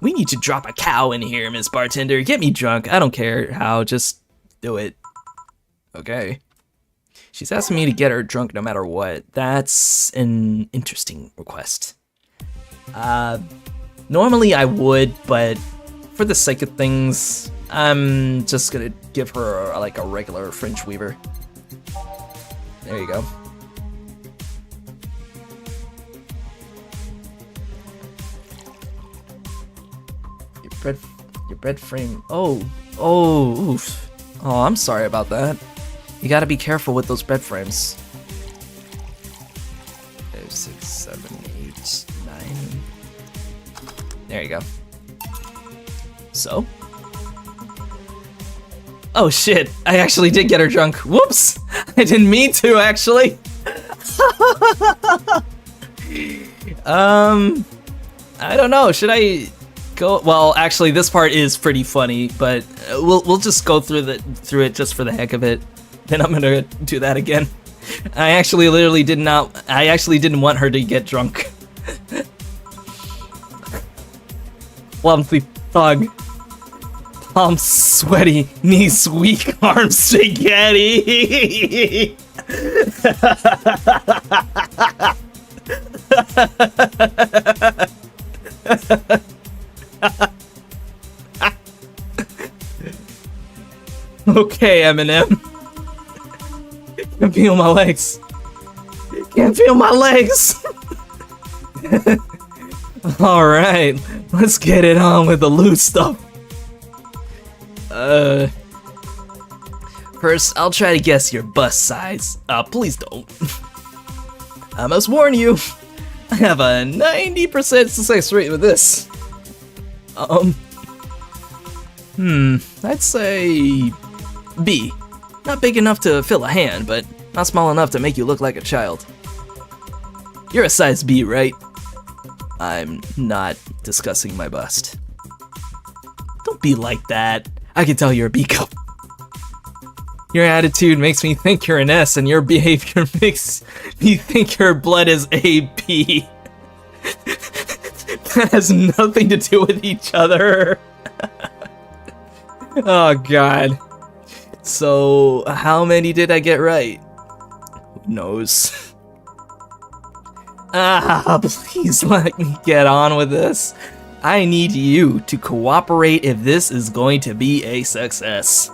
We need to drop a cow in here, Miss Bartender. Get me drunk. I don't care how, just do it. Okay. She's asking me to get her drunk no matter what. That's an interesting request. Normally I would, but for the sake of things, I'm just gonna give her like a regular French weaver. There you go. Your bread frame. Oh, oof. Oh, I'm sorry about that. You gotta be careful with those bread frames. 5, 6, 7, 8, 9. There you go. So? Oh shit, I actually did get her drunk. Whoops! I didn't mean to, actually. I don't know, should I go? Well, actually, this part is pretty funny, but we'll just go through it just for the heck of it. Then I'm gonna do that again. I actually didn't want her to get drunk. Clumsy thug. Palms sweaty, knees weak, arms spaghetti. Okay, Eminem. Can't feel my legs. Can't feel my legs. Alright, let's get it on with the loose stuff. First, I'll try to guess your bust size. Please don't. I must warn you, I have a 90% success rate with this. I'd say B. Not big enough to fill a hand, but not small enough to make you look like a child. You're a size B, right? I'm not discussing my bust. Don't be like that. I can tell you're a B cup. Your attitude makes me think you're an S, and your behavior makes me think your blood is AB. That has nothing to do with each other. Oh god. So, how many did I get right? Who knows? Please let me get on with this. I need you to cooperate if this is going to be a success.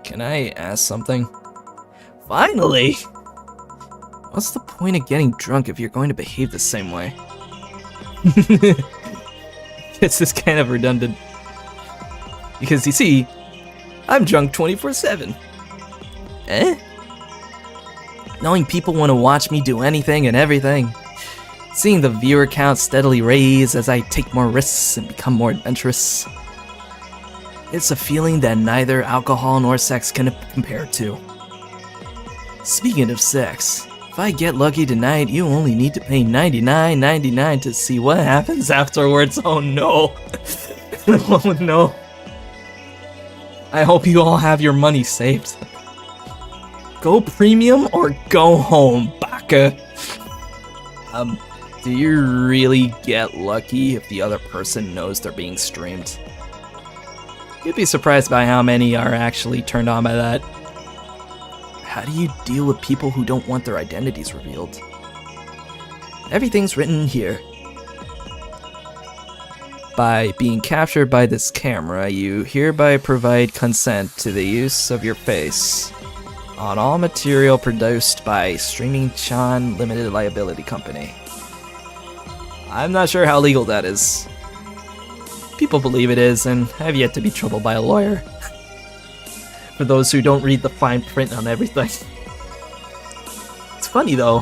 Can I ask something? Finally! What's the point of getting drunk if you're going to behave the same way? This is kind of redundant. Because you see, I'm drunk 24/7. Eh? Knowing people want to watch me do anything and everything. Seeing the viewer count steadily raise as I take more risks and become more adventurous. It's a feeling that neither alcohol nor sex can compare to. Speaking of sex, if I get lucky tonight, you only need to pay $99.99 to see what happens afterwards. Oh no. Oh no. I hope you all have your money saved. Go premium or go home, baka. Do you really get lucky if the other person knows they're being streamed? You'd be surprised by how many are actually turned on by that. How do you deal with people who don't want their identities revealed? Everything's written here. By being captured by this camera, you hereby provide consent to the use of your face on all material produced by Streaming Chan Limited Liability Company. I'm not sure how legal that is. People believe it is, and have yet to be troubled by a lawyer. For those who don't read the fine print on everything. It's funny though,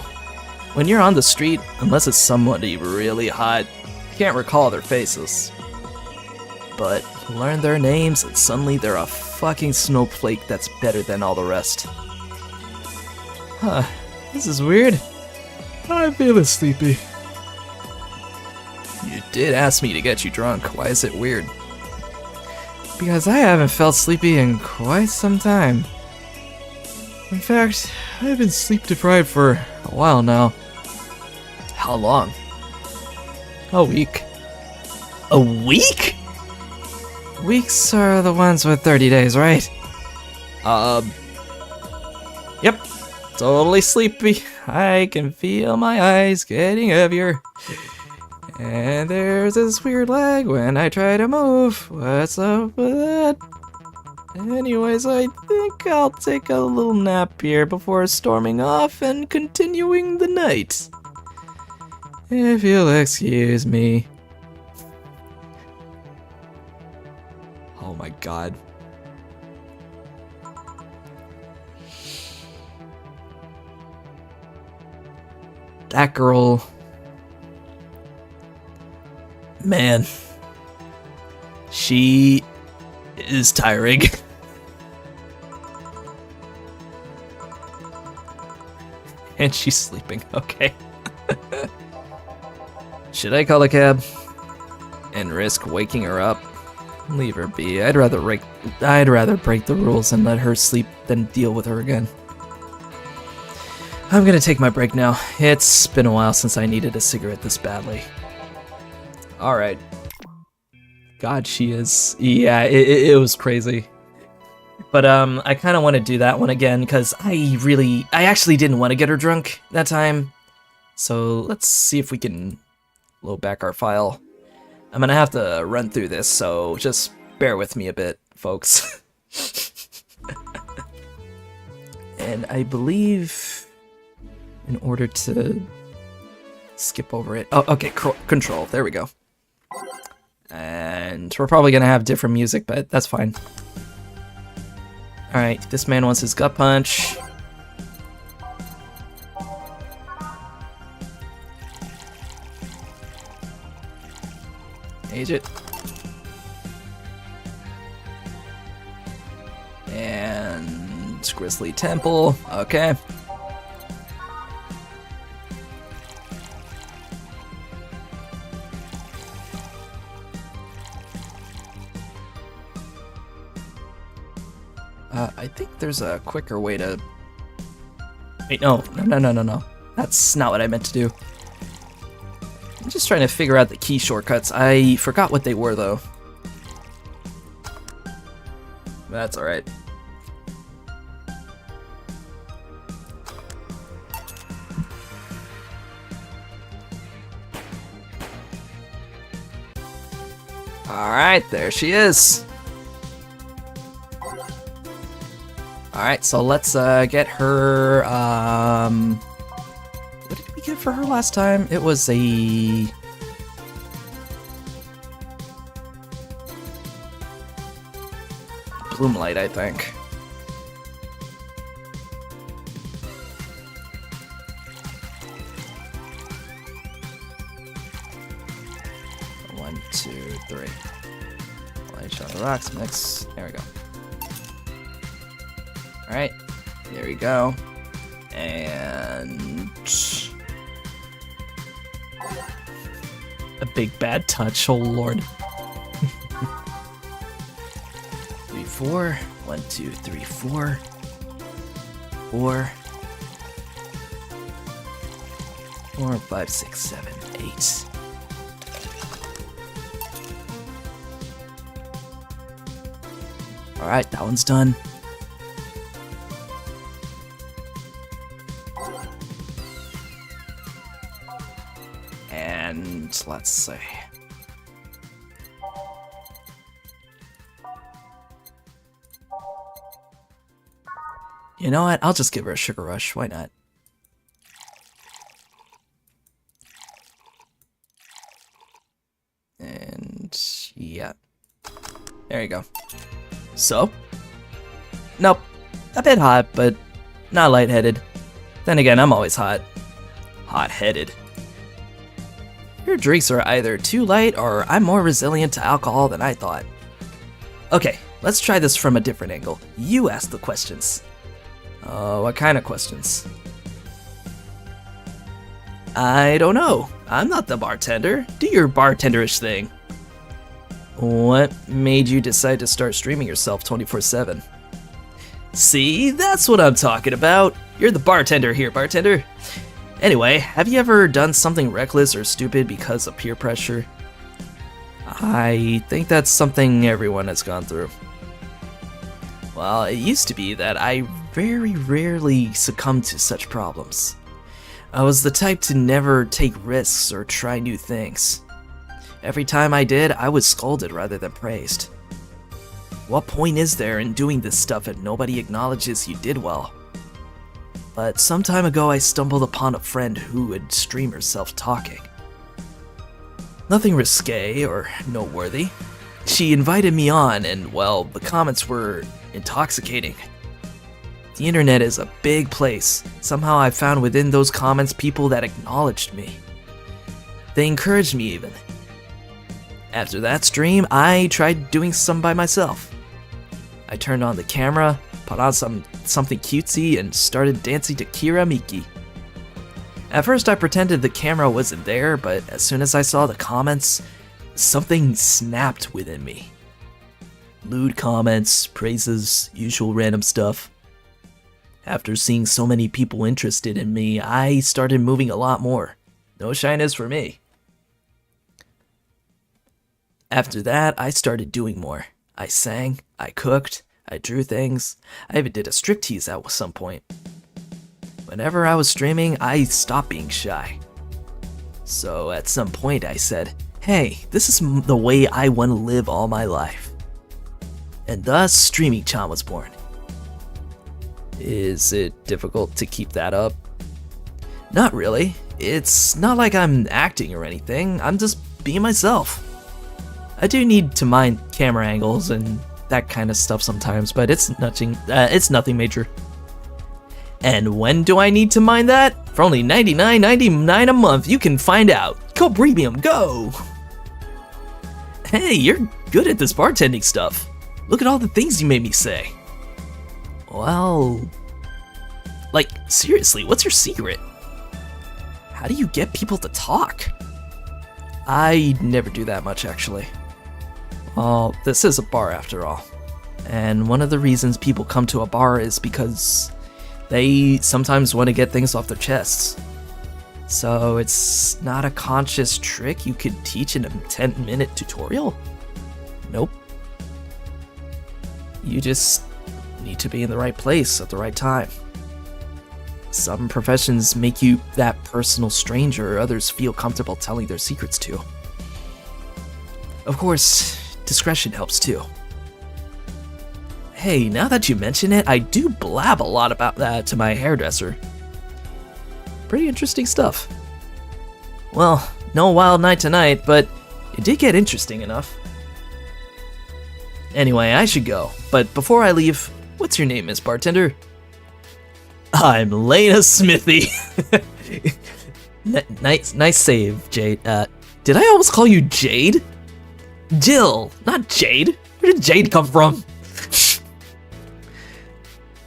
when you're on the street, unless it's somebody really hot, you can't recall their faces. But learn their names and suddenly they're a fucking snowflake that's better than all the rest. Huh, this is weird. I'm feeling sleepy. You did ask me to get you drunk. Why is it weird? Because I haven't felt sleepy in quite some time. In fact, I've been sleep deprived for a while now. How long? A week. A week? Weeks are the ones with 30 days, right? Yep. Totally sleepy. I can feel my eyes getting heavier. And there's this weird lag when I try to move. What's up with that? Anyways, I think I'll take a little nap here before storming off and continuing the night. If you'll excuse me. Oh my god. That girl... Man, she is tiring. And she's sleeping, okay. Should I call a cab and risk waking her up? Leave her be. I'd rather break the rules and let her sleep than deal with her again. I'm gonna take my break now. It's been a while since I needed a cigarette this badly. Alright. God, she is... Yeah, it was crazy. But, I kind of want to do that one again, because I actually didn't want to get her drunk that time. So, let's see if we can load back our file. I'm gonna have to run through this, so just bear with me a bit, folks. And I believe... in order to skip over it... Oh, okay, control, there we go. And we're probably gonna have different music, but that's fine. Alright, this man wants his gut punch. Age it. And Grizzly Temple. Okay. I think there's a quicker way to... Wait, no. That's not what I meant to do. I'm just trying to figure out the key shortcuts. I forgot what they were, though. That's alright. Alright, there she is. Alright, so let's get her, what did we get for her last time? It was a... Bloomlight, I think. One, two, three. Light on the rocks mix. There we go. Alright, there we go. And... a big bad touch, oh lord. 3, 4. 1, 2, 3, 4. 4. 4, 5, 6, 7, 8. Alright, that one's done. And let's see. You know what? I'll just give her a sugar rush. Why not? And yeah. There you go. So? Nope. A bit hot, but not lightheaded. Then again, I'm always hot. Hot-headed. Your drinks are either too light or I'm more resilient to alcohol than I thought. Okay, let's try this from a different angle. You ask the questions. What kind of questions? I don't know. I'm not the bartender. Do your bartenderish thing. What made you decide to start streaming yourself 24/7? See, that's what I'm talking about. You're the bartender here, bartender. Anyway, have you ever done something reckless or stupid because of peer pressure? I think that's something everyone has gone through. Well, it used to be that I very rarely succumbed to such problems. I was the type to never take risks or try new things. Every time I did, I was scolded rather than praised. What point is there in doing this stuff if nobody acknowledges you did well? But some time ago I stumbled upon a friend who would stream herself talking. Nothing risque or noteworthy. She invited me on and, well, the comments were intoxicating. The internet is a big place. Somehow I found within those comments people that acknowledged me. They encouraged me even. After that stream, I tried doing some by myself. I turned on the camera, put on something cutesy, and started dancing to Kira Miki. At first I pretended the camera wasn't there, but as soon as I saw the comments, something snapped within me. Lewd comments, praises, usual random stuff. After seeing so many people interested in me, I started moving a lot more. No shyness for me. After that, I started doing more. I sang, I cooked, I drew things, I even did a striptease at some point. Whenever I was streaming, I stopped being shy. So at some point I said, hey, this is the way I want to live all my life. And thus, Streaming-chan was born. Is it difficult to keep that up? Not really. It's not like I'm acting or anything, I'm just being myself. I do need to mind camera angles and that kind of stuff sometimes, but it's nothing major. And when do I need to mind that? For only $99.99 a month, you can find out. Go premium, go! Hey, you're good at this bartending stuff. Look at all the things you made me say. Well, Like, seriously, what's your secret? How do you get people to talk? I never do that much, actually. Well, this is a bar after all. And one of the reasons people come to a bar is because they sometimes want to get things off their chests. So it's not a conscious trick you could teach in a 10-minute tutorial? Nope. You just need to be in the right place at the right time. Some professions make you that personal stranger others feel comfortable telling their secrets to. Of course, discretion helps too. Hey, now that you mention it, I do blab a lot about that to my hairdresser. Pretty interesting stuff. Well, no wild night tonight, but it did get interesting enough. Anyway, I should go, but before I leave, what's your name, Miss Bartender? I'm Lena Smithy. Nice save, Jade. Did I almost call you Jade? Jill, not Jade. Where did Jade come from?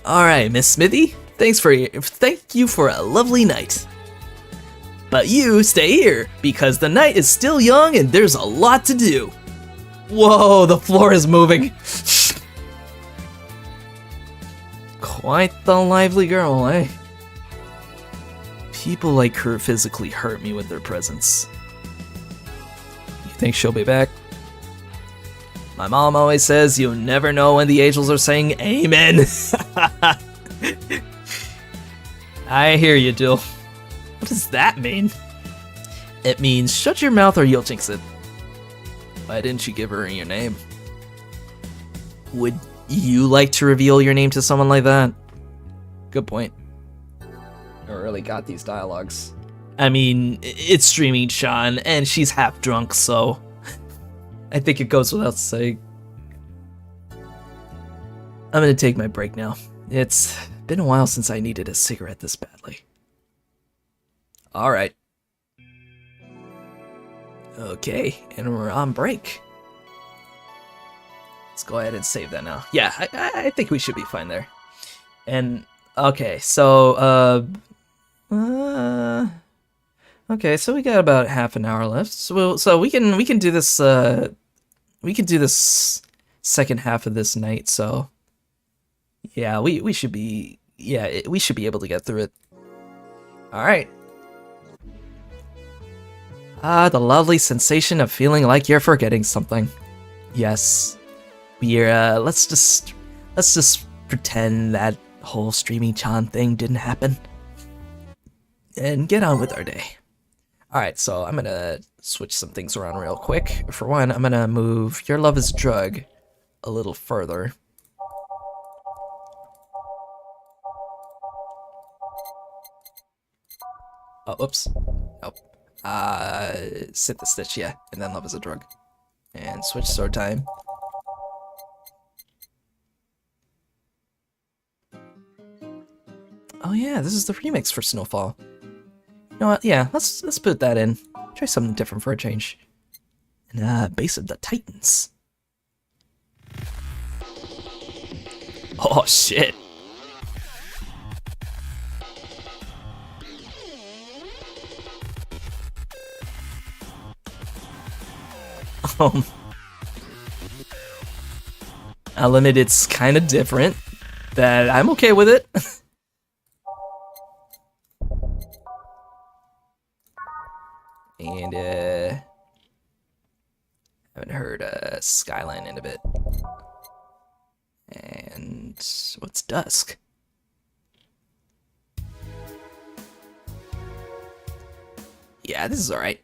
Alright, Miss Smithy, thank you for a lovely night. But you stay here, because the night is still young and there's a lot to do. Whoa, the floor is moving. Quite the lively girl, eh? People like her physically hurt me with their presence. You think she'll be back? My mom always says you never know when the angels are saying amen. I hear you, Jill. What does that mean? It means shut your mouth or you'll jinx it. Why didn't you give her your name? Would you like to reveal your name to someone like that? Good point. I really got these dialogues. I mean, it's streaming Sean, and she's half drunk, so I think it goes without saying. I'm gonna take my break now. It's been a while since I needed a cigarette this badly. Alright. Okay, and we're on break. Let's go ahead and save that now. Yeah, I think we should be fine there. And, okay, so, okay, so we got about half an hour left. So we can do this, we can do this second half of this night, so yeah, we should be, yeah, we should be able to get through it. Alright. Ah, the lovely sensation of feeling like you're forgetting something. Yes. We're, let's just pretend that whole streaming Chan thing didn't happen. And get on with our day. Alright, so I'm gonna switch some things around real quick. For one, I'm gonna move Your Love is a Drug a little further. Oh, oops. Nope. Sit the stitch, yeah, and then Love is a Drug. And switch sword time. Oh yeah, this is the remix for Snowfall. You know what, yeah, let's put that in. Try something different for a change. And Base of the Titans. Oh shit. Unlimited's kind of different. That I'm okay with it. And haven't heard Skyline in a bit. And what's Dusk? Yeah, this is alright.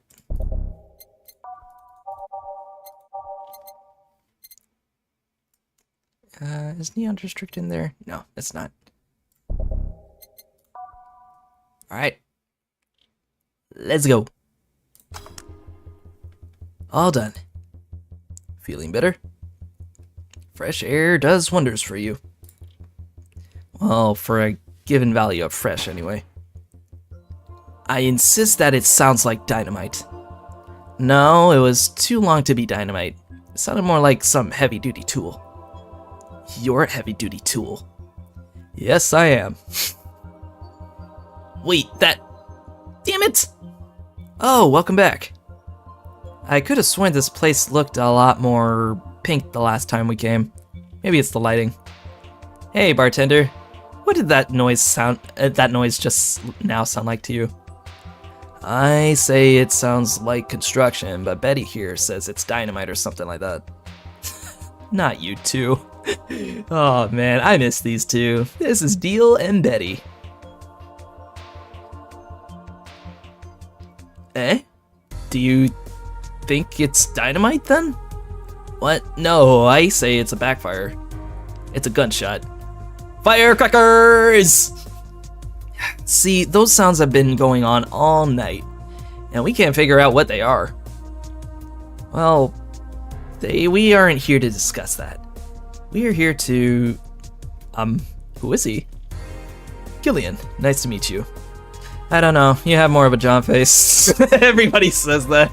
Is Neon District in there? No, it's not. Alright. Let's go. All done. Feeling better? Fresh air does wonders for you. Well, for a given value of fresh, anyway. I insist that it sounds like dynamite. No, it was too long to be dynamite. It sounded more like some heavy-duty tool. You're a heavy-duty tool. Yes, I am. Wait, that... Damn it! Oh, welcome back. I could have sworn this place looked a lot more pink the last time we came. Maybe it's the lighting. Hey, bartender. What did that noise just now sound like to you? I say it sounds like construction, but Betty here says it's dynamite or something like that. Not you two. Oh man, I miss these two. This is Deal and Betty. Eh? Do you think it's dynamite then? What? No, I say it's a backfire. It's a gunshot. Firecrackers! See, those sounds have been going on all night, and we can't figure out what they are. Well, we aren't here to discuss that. We are here to... who is he? Gillian, nice to meet you. I don't know, you have more of a John face. Everybody says that.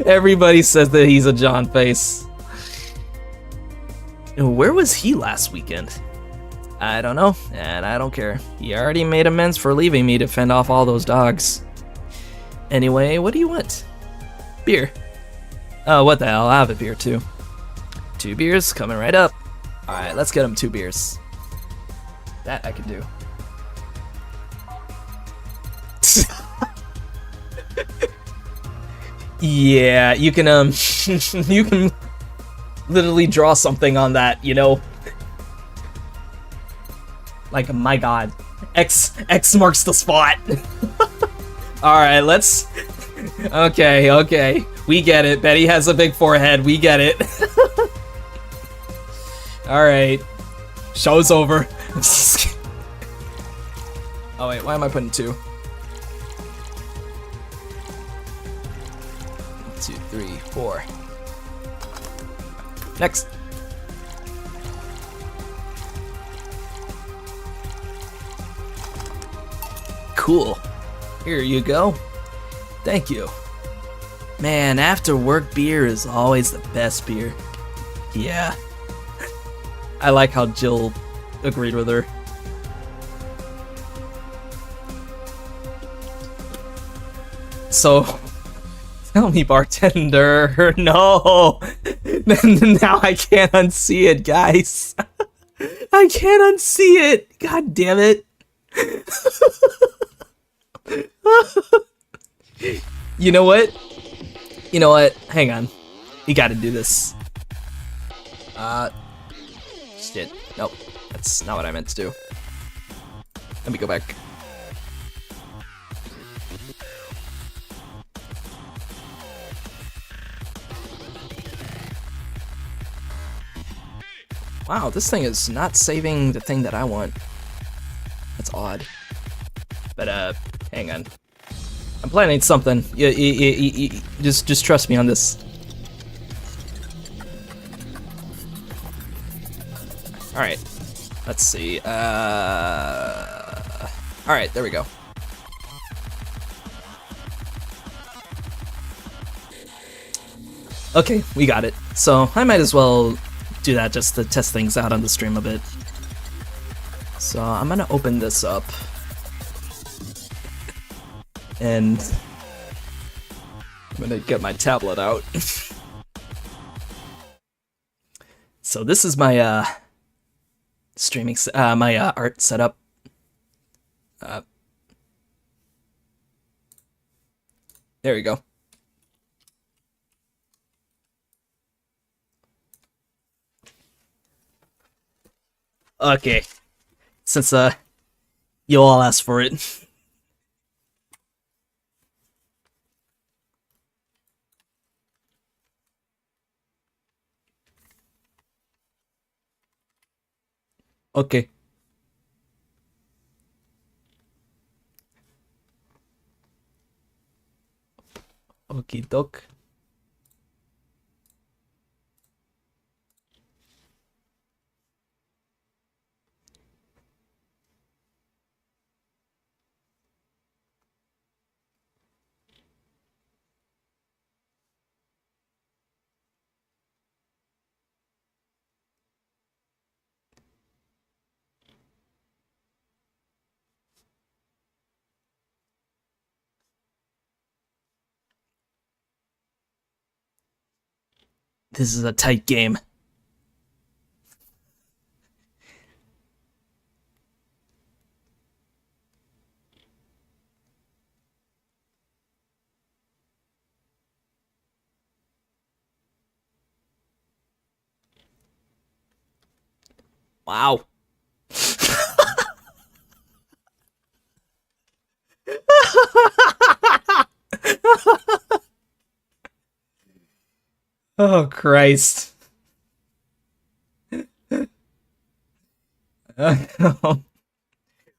Everybody says that he's a John face. Where was he last weekend? I don't know, and I don't care. He already made amends for leaving me to fend off all those dogs. Anyway, what do you want? Beer. Oh, what the hell, I'll have a beer too. 2 beers, coming right up. Alright, let's get him 2 beers. That I can do. Yeah, you can, you can literally draw something on that, you know? Like, my god. X marks the spot. Alright, let's... Okay. We get it. Betty has a big forehead. We get it. Alright. Show's over. Oh wait, why am I putting 2? 2, 3, 4. Next. Cool. Here you go. Thank you. Man, after work beer is always the best beer. Yeah. I like how Jill agreed with her. So, tell me, bartender. No. Now I can't unsee it, guys. I can't unsee it. God damn it. You know what? You know what? Hang on. You gotta do this. Shit. Nope. That's not what I meant to do. Let me go back. Wow, this thing is not saving the thing that I want. That's odd. But, hang on. I'm planning something. Just trust me on this. Alright. Let's see. Alright, there we go. Okay, we got it. So, I might as well do that just to test things out on the stream a bit. So, I'm gonna open this up. And I'm gonna get my tablet out. So this is my streaming, my art setup. There we go. Okay, since you all asked for it. Okay. Okie doke. This is a tight game. Wow. Oh, Christ.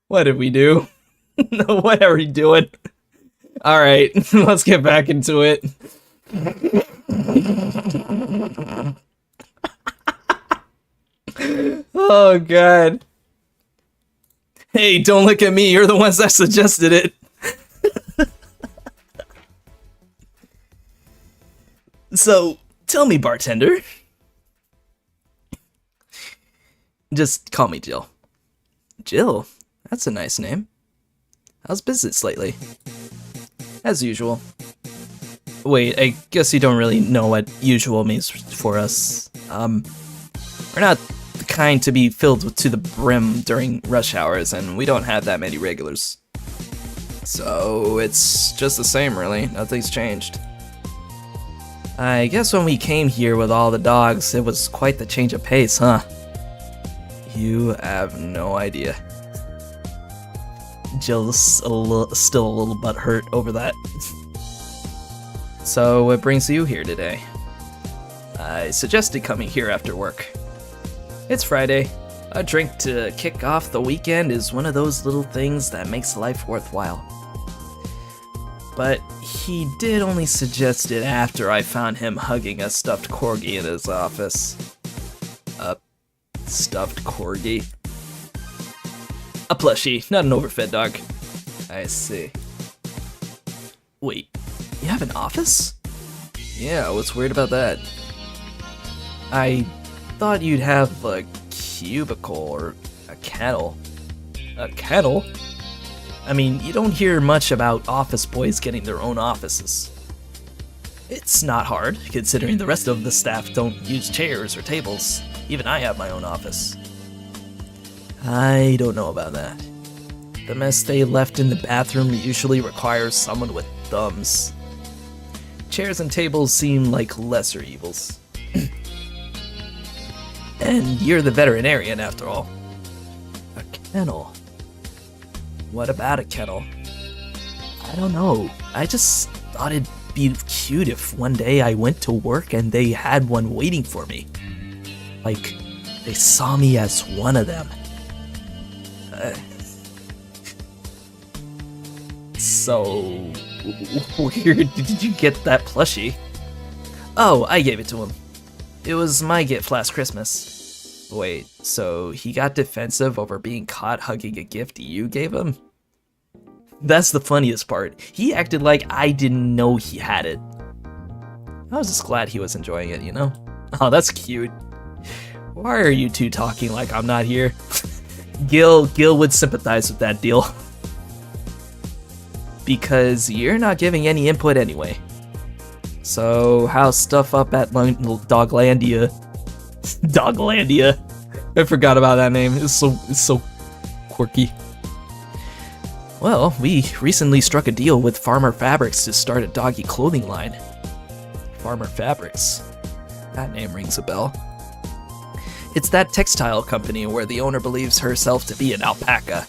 What did we do? What are we doing? Alright, let's get back into it. Oh, God. Hey, don't look at me. You're the ones that suggested it. So, tell me, bartender. Just call me Jill. Jill? That's a nice name. How's business lately? As usual. Wait, I guess you don't really know what usual means for us. We're not the kind to be filled to the brim during rush hours, and we don't have that many regulars. So, it's just the same, really. Nothing's changed. I guess when we came here with all the dogs, it was quite the change of pace, huh? You have no idea. Jill's still a little butthurt over that. So, what brings you here today? I suggested coming here after work. It's Friday. A drink to kick off the weekend is one of those little things that makes life worthwhile. But he did only suggest it after I found him hugging a stuffed corgi in his office. A stuffed corgi? A plushie, not an overfed dog. I see. Wait, you have an office? Yeah, what's weird about that? I thought you'd have a cubicle or a kennel. A kennel? I mean, you don't hear much about office boys getting their own offices. It's not hard, considering the rest of the staff don't use chairs or tables. Even I have my own office. I don't know about that. The mess they left in the bathroom usually requires someone with thumbs. Chairs and tables seem like lesser evils. And you're the veterinarian, after all. A kennel? What about a kennel? I don't know. I just thought it'd be cute if one day I went to work and they had one waiting for me. Like, they saw me as one of them. So, where did you get that plushie? Oh, I gave it to him. It was my gift last Christmas. Wait, so he got defensive over being caught hugging a gift you gave him? That's the funniest part. He acted like I didn't know he had it. I was just glad he was enjoying it, you know? Oh, that's cute. Why are you two talking like I'm not here? Gil would sympathize with that deal. Because you're not giving any input anyway. So, how's stuff up at Doglandia? Doglandia. I forgot about that name. It's so quirky. Well, we recently struck a deal with Farmer Fabrics to start a doggy clothing line. Farmer Fabrics. That name rings a bell. It's that textile company where the owner believes herself to be an alpaca.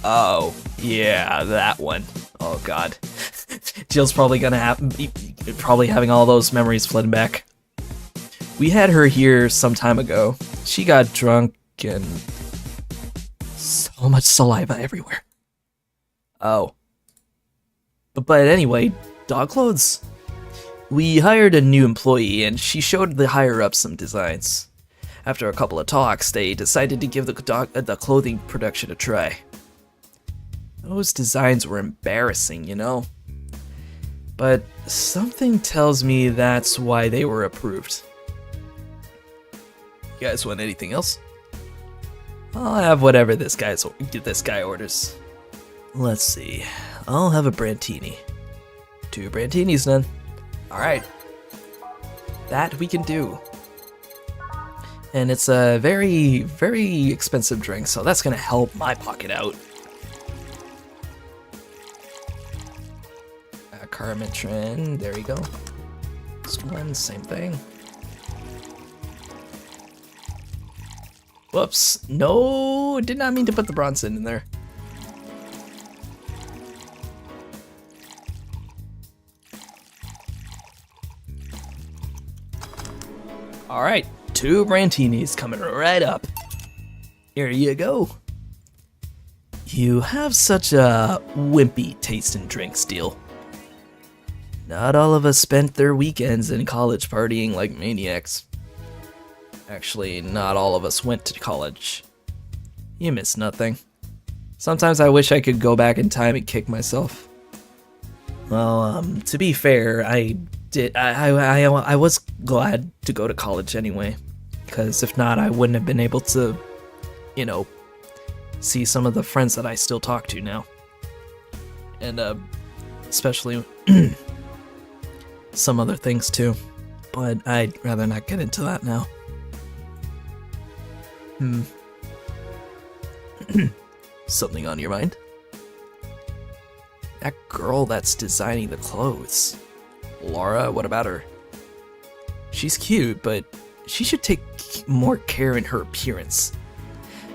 Oh, yeah, that one. Oh god. Jill's probably gonna having all those memories flooding back. We had her here some time ago. She got drunk and so much saliva everywhere. Oh. But anyway, dog clothes. We hired a new employee and she showed the higher-ups some designs. After a couple of talks, they decided to give the clothing production a try. Those designs were embarrassing, you know? But something tells me that's why they were approved. You guys want anything else? I'll have whatever this guy orders. Let's see. I'll have a Brantini. 2 Brantinis then. Alright. That we can do. And it's a very, very expensive drink, so that's gonna help my pocket out. Carmitrin, there you go. This one, same thing. Whoops, no, did not mean to put the Bronson in there. Alright, 2 Brantinis coming right up. Here you go. You have such a wimpy taste in drinks, Deal. Not all of us spent their weekends in college partying like maniacs. Actually, not all of us went to college. You miss nothing. Sometimes I wish I could go back in time and kick myself. Well, to be fair, I was glad to go to college anyway, because if not, I wouldn't have been able to, you know, see some of the friends that I still talk to now. And, especially some other things too. But I'd rather not get into that now. Something on your mind? That girl that's designing the clothes. Laura, what about her? She's cute, but she should take more care in her appearance.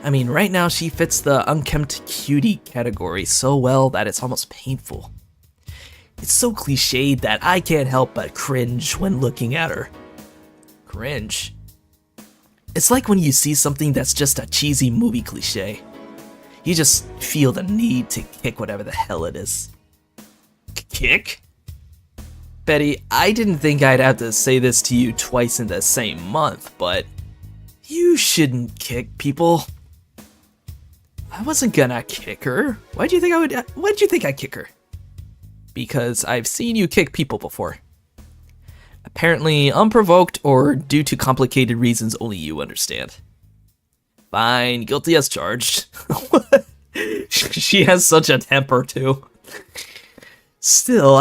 I mean, right now she fits the unkempt cutie category so well that it's almost painful. It's so cliched that I can't help but cringe when looking at her. Cringe? It's like when you see something that's just a cheesy movie cliche. You just feel the need to kick whatever the hell it is. Kick? Betty, I didn't think I'd have to say this to you twice in the same month, but you shouldn't kick people. I wasn't gonna kick her. Why'd you think I'd kick her? Because I've seen you kick people before. Apparently unprovoked or due to complicated reasons only you understand. Fine, guilty as charged. She has such a temper too. Still,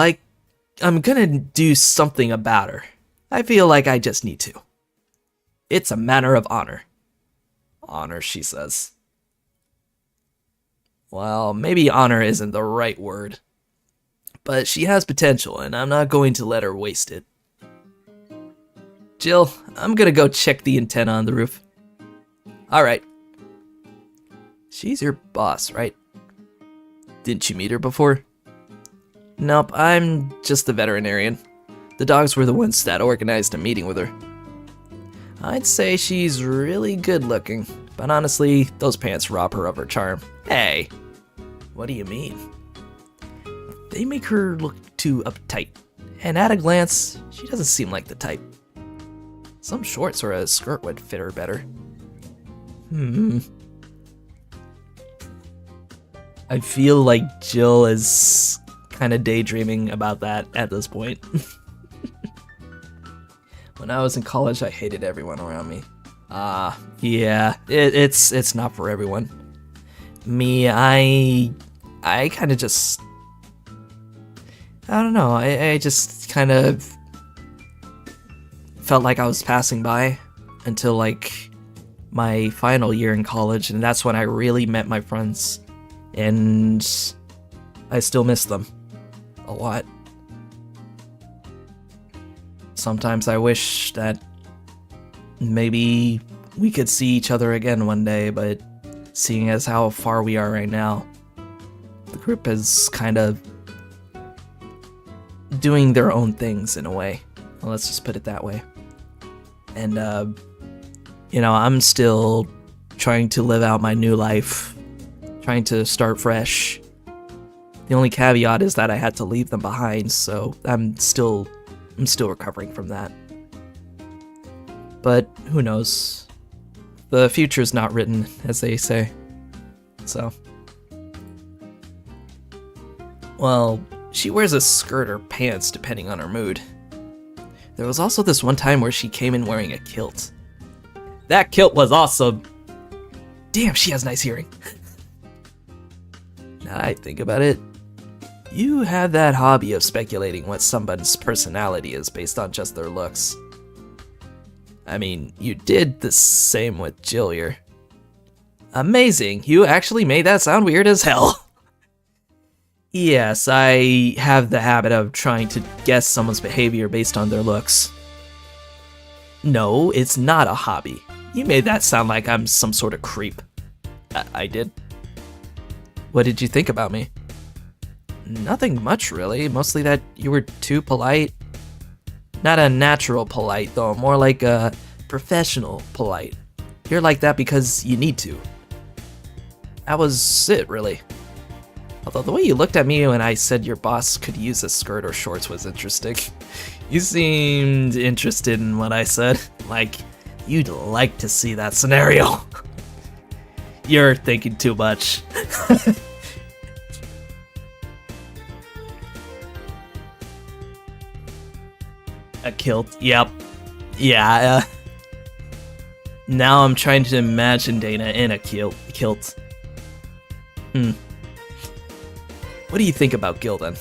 I'm gonna do something about her. I feel like I just need to. It's a matter of honor. Honor, she says. Well, maybe honor isn't the right word. But she has potential, and I'm not going to let her waste it. Jill, I'm gonna go check the antenna on the roof. Alright. She's your boss, right? Didn't you meet her before? Nope, I'm just the veterinarian. The dogs were the ones that organized a meeting with her. I'd say she's really good looking, but honestly, those pants rob her of her charm. Hey! What do you mean? They make her look too uptight, and at a glance, she doesn't seem like the type. Some shorts or a skirt would fit her better. I feel like Jill is kind of daydreaming about that at this point. When I was in college, I hated everyone around me. Yeah, it's not for everyone. Me, I kind of just... I don't know, I just kind of felt like I was passing by until like my final year in college, and that's when I really met my friends, and I still miss them a lot. Sometimes I wish that maybe we could see each other again one day, but seeing as how far we are right now, the group is kind of doing their own things in a way. Well, let's just put it that way. And, you know, I'm still trying to live out my new life, trying to start fresh. The only caveat is that I had to leave them behind, so I'm still recovering from that. But who knows? The future's not written, as they say. So. Well, she wears a skirt or pants depending on her mood. There was also this one time where she came in wearing a kilt. That kilt was awesome! Damn, she has nice hearing. Now I think about it, you have that hobby of speculating what somebody's personality is based on just their looks. I mean, you did the same with Jillier. Amazing, you actually made that sound weird as hell. Yes, I have the habit of trying to guess someone's behavior based on their looks. No, it's not a hobby. You made that sound like I'm some sort of creep. I did. What did you think about me? Nothing much, really. Mostly that you were too polite. Not a natural polite, though. More like a professional polite. You're like that because you need to. That was it, really. Although the way you looked at me when I said your boss could use a skirt or shorts was interesting. You seemed interested in what I said. Like, you'd like to see that scenario. You're thinking too much. A kilt, yep. Yeah, now I'm trying to imagine Dana in a kilt. What do you think about Gil, then?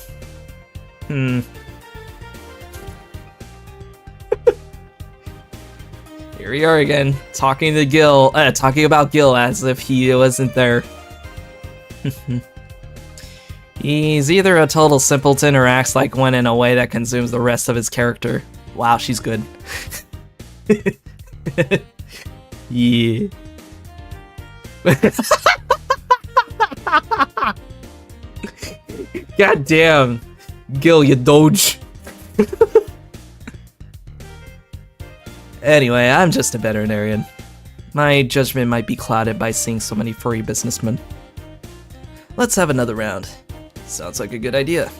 Here we are again, talking about Gil as if he wasn't there. He's either a total simpleton or acts like one in a way that consumes the rest of his character. Wow, she's good. Yeah. God damn. Gil, you doge. Anyway, I'm just a veterinarian. My judgment might be clouded by seeing so many furry businessmen. Let's have another round. Sounds like a good idea.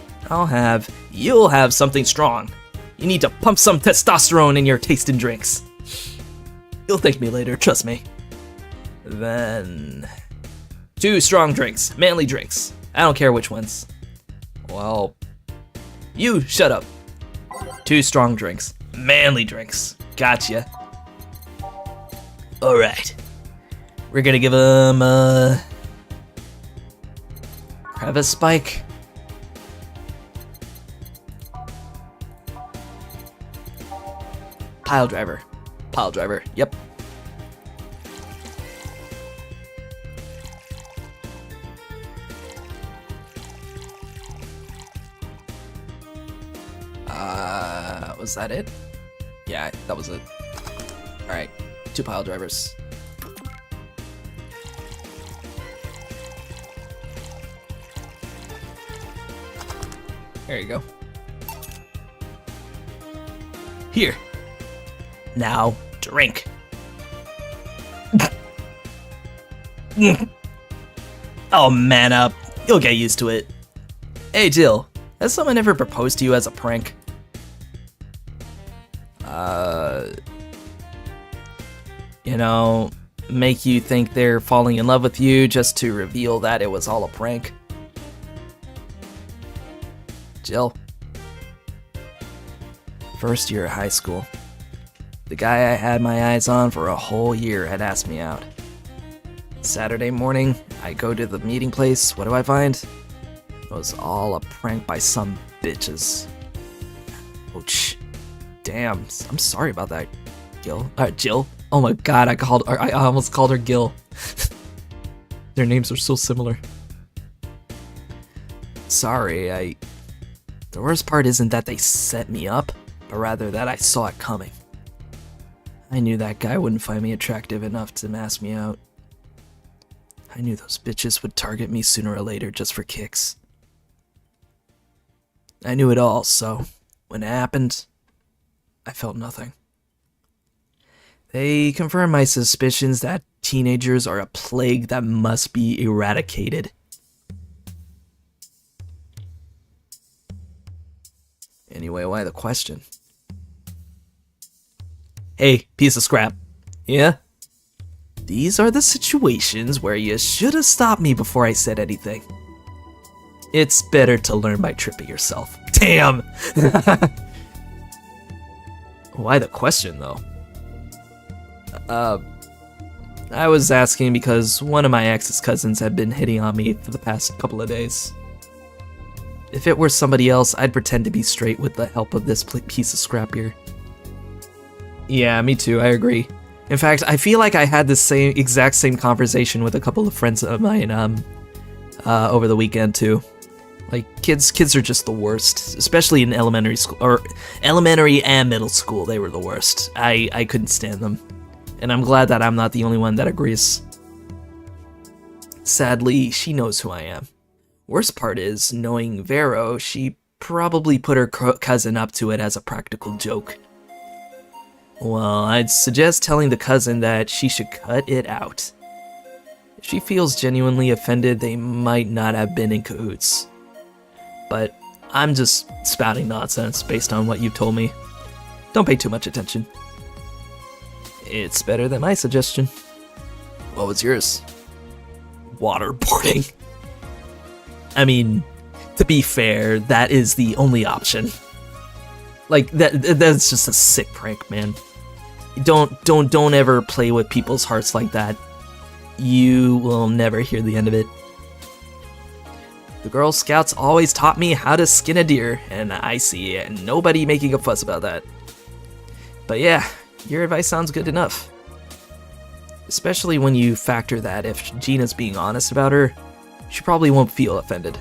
You'll have something strong. You need to pump some testosterone in your tasting drinks. You'll thank me later, trust me. Then... 2 strong drinks, manly drinks. I don't care which ones. Well... You, shut up. 2 strong drinks, manly drinks. Gotcha. Alright. We're gonna give him a... crevice spike. Pile driver, yep. Was that it? Yeah, that was it. Alright, 2 pile drivers. There you go. Here. Now, drink. Oh, man up. You'll get used to it. Hey, Jill. Has someone ever proposed to you as a prank? You know, make you think they're falling in love with you just to reveal that it was all a prank? Jill. First year of high school. The guy I had my eyes on for a whole year had asked me out. Saturday morning, I go to the meeting place. What do I find? It was all a prank by some bitches. Ouch. Damn, I'm sorry about that, Jill. Oh my god, I almost called her Gil. Their names are so similar. Sorry, the worst part isn't that they set me up, but rather that I saw it coming. I knew that guy wouldn't find me attractive enough to ask me out. I knew those bitches would target me sooner or later just for kicks. I knew it all, so when it happened, I felt nothing. They confirmed my suspicions that teenagers are a plague that must be eradicated. Anyway, why the question? Hey, piece of scrap. Yeah? These are the situations where you should have stopped me before I said anything. It's better to learn by tripping yourself. Damn! Why the question, though? I was asking because one of my ex's cousins had been hitting on me for the past couple of days. If it were somebody else, I'd pretend to be straight with the help of this piece of scrap here. Yeah, me too. I agree. In fact, I feel like I had the exact same conversation with a couple of friends of mine over the weekend too. Like kids are just the worst, especially in elementary school or elementary and middle school. They were the worst. I couldn't stand them, and I'm glad that I'm not the only one that agrees. Sadly, she knows who I am. Worst part is, knowing Vero, she probably put her cousin up to it as a practical joke. Well, I'd suggest telling the cousin that she should cut it out. If she feels genuinely offended, they might not have been in cahoots. But I'm just spouting nonsense based on what you've told me. Don't pay too much attention. It's better than my suggestion. What was yours? Waterboarding. I mean, to be fair, that is the only option. Like that's just a sick prank, man. Don't ever play with people's hearts like that. You will never hear the end of it. The Girl Scouts always taught me how to skin a deer, and I see nobody making a fuss about that. But yeah, your advice sounds good enough. Especially when you factor that if Gina's being honest about her, she probably won't feel offended.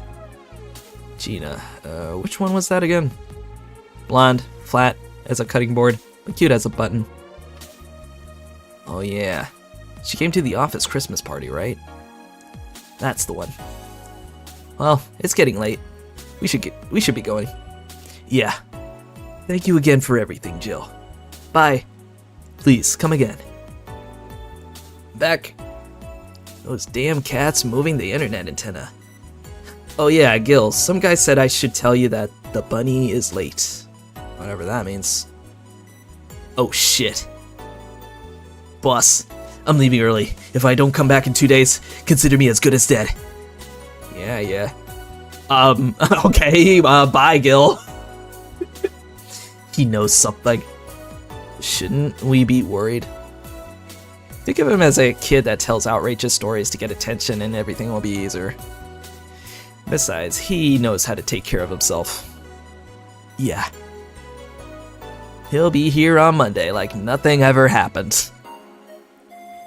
Gina, which one was that again? Blonde, flat as a cutting board, but cute as a button. Oh yeah, she came to the office Christmas party, right? That's the one. Well, it's getting late. We should be going. Yeah. Thank you again for everything, Jill. Bye. Please, come again. Back. Those damn cats moving the internet antenna. Oh yeah, Gil, some guy said I should tell you that the bunny is late. Whatever that means. Oh shit. Boss, I'm leaving early. If I don't come back in 2 days, consider me as good as dead. Yeah. Okay, bye, Gil. He knows something. Shouldn't we be worried? Think of him as a kid that tells outrageous stories to get attention and everything will be easier. Besides, he knows how to take care of himself. Yeah. He'll be here on Monday like nothing ever happened.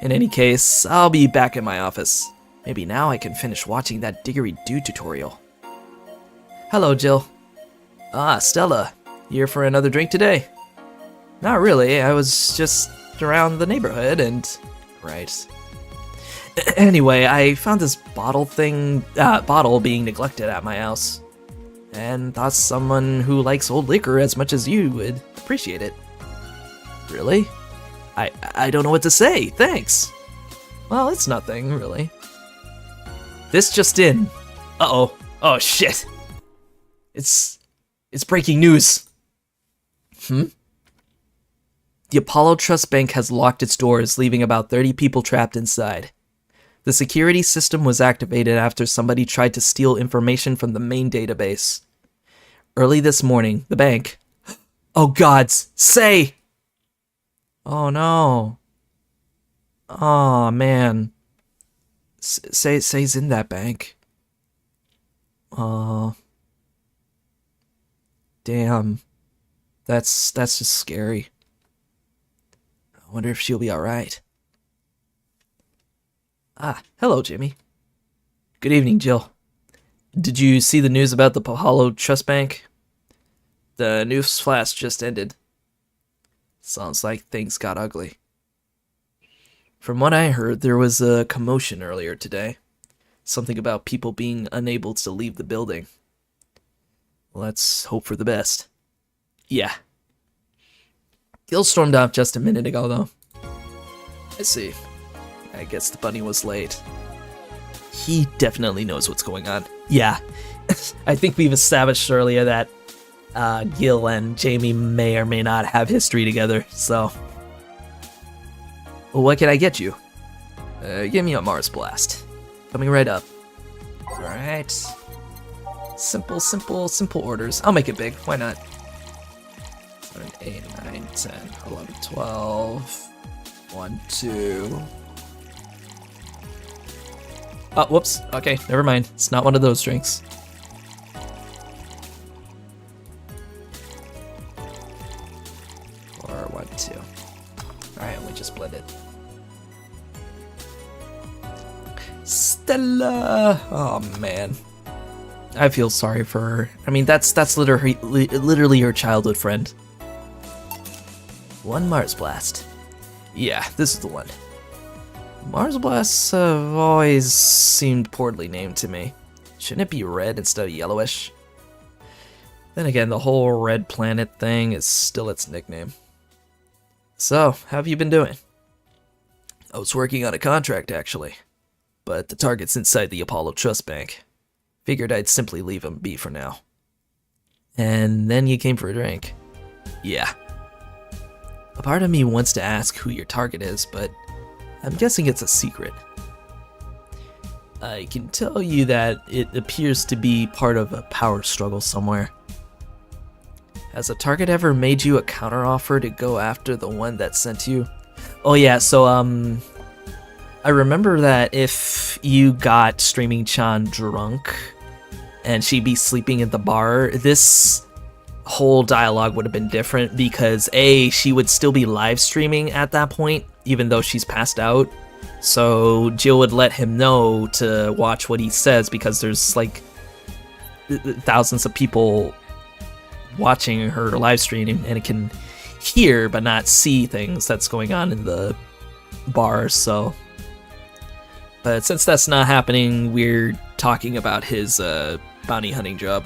In any case, I'll be back in my office. Maybe now I can finish watching that Diggery-Doo tutorial. Hello, Jill. Ah, Stella. Here for another drink today? Not really, I was just around the neighborhood and... Right. Anyway, I found this bottle being neglected at my house. And thought someone who likes old liquor as much as you would appreciate it. Really? I don't know what to say, thanks. Well, it's nothing, really. This just in. Uh-oh. Oh, shit. It's breaking news. The Apollo Trust Bank has locked its doors, leaving about 30 people trapped inside. The security system was activated after somebody tried to steal information from the main database. Early this morning, the bank... Oh gods, say! Oh no. Oh man. Say's in that bank. Damn. That's just scary. I wonder if she'll be alright. Ah, hello, Jimmy. Good evening, Jill. Did you see the news about the Apollo Trust Bank? The news flash just ended. Sounds like things got ugly. From what I heard, there was a commotion earlier today. Something about people being unable to leave the building. Let's hope for the best. Yeah. Gil stormed off just a minute ago, though. I see. I guess the bunny was late. He definitely knows what's going on. Yeah. I think we've established earlier that Gil and Jamie may or may not have history together, so... Well, what can I get you? Give me a Mars Blast. Coming right up. Alright. Simple orders. I'll make it big. Why not? 7, 8, 9, 10, 11, 12. 1, 2. Oh, whoops. Okay, never mind. It's not one of those drinks. Or 1, 2. Stella! Oh man. I feel sorry for her. I mean, that's literally her childhood friend. One Mars Blast. Yeah, this is the one. Mars Blasts have always seemed poorly named to me. Shouldn't it be red instead of yellowish? Then again, the whole red planet thing is still its nickname. So, how have you been doing? I was working on a contract, actually. But the target's inside the Apollo Trust Bank. Figured I'd simply leave him be for now. And then you came for a drink. Yeah. A part of me wants to ask who your target is, but I'm guessing it's a secret. I can tell you that it appears to be part of a power struggle somewhere. Has a target ever made you a counteroffer to go after the one that sent you? Oh yeah, so I remember that if you got Streaming Chan drunk and she'd be sleeping at the bar, this whole dialogue would have been different because A, she would still be live streaming at that point, even though she's passed out. So Jill would let him know to watch what he says because there's like thousands of people watching her live stream and it can hear but not see things that's going on in the bar. So, but since that's not happening, we're talking about his bounty hunting job.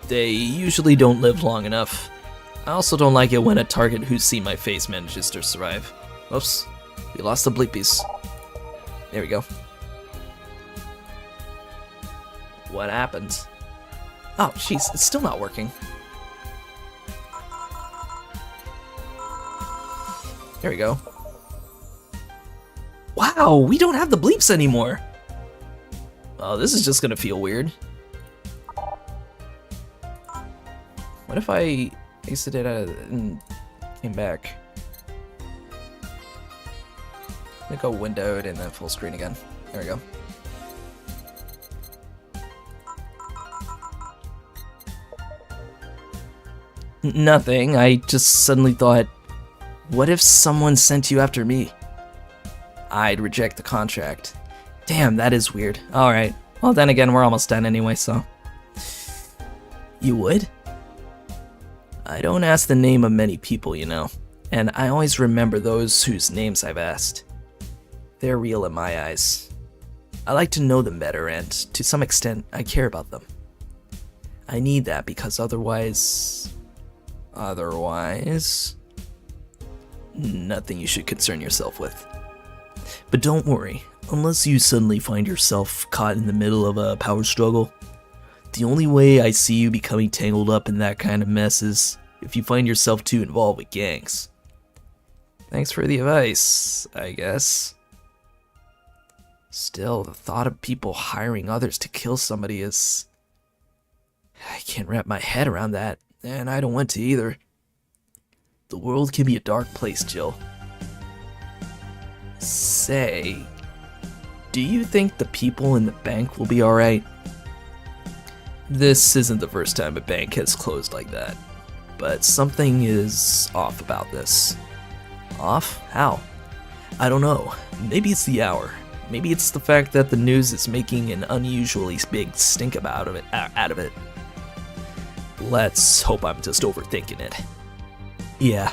They usually don't live long enough. I also don't like it when a target who's seen my face manages to survive. Oops, we lost the bleepies. There we go. What happened? Oh, jeez, it's still not working. There we go. Wow, we don't have the bleeps anymore. Oh, this is just gonna feel weird. What if I exited out and came back? I'm gonna go windowed and then full screen again. There we go. Nothing, I just suddenly thought, what if someone sent you after me? I'd reject the contract. Damn, that is weird. Alright, well then again, we're almost done anyway, so. You would? I don't ask the name of many people, you know, and I always remember those whose names I've asked. They're real in my eyes. I like to know them better, and to some extent, I care about them. I need that because otherwise, nothing you should concern yourself with. But don't worry, unless you suddenly find yourself caught in the middle of a power struggle, the only way I see you becoming tangled up in that kind of mess is if you find yourself too involved with gangs. Thanks for the advice, I guess. Still, the thought of people hiring others to kill somebody is... I can't wrap my head around that, and I don't want to either. The world can be a dark place, Jill. Say, do you think the people in the bank will be alright? This isn't the first time a bank has closed like that, but something is off about this. Off? How? I don't know. Maybe it's the hour. Maybe it's the fact that the news is making an unusually big stink out of it. Let's hope I'm just overthinking it. Yeah.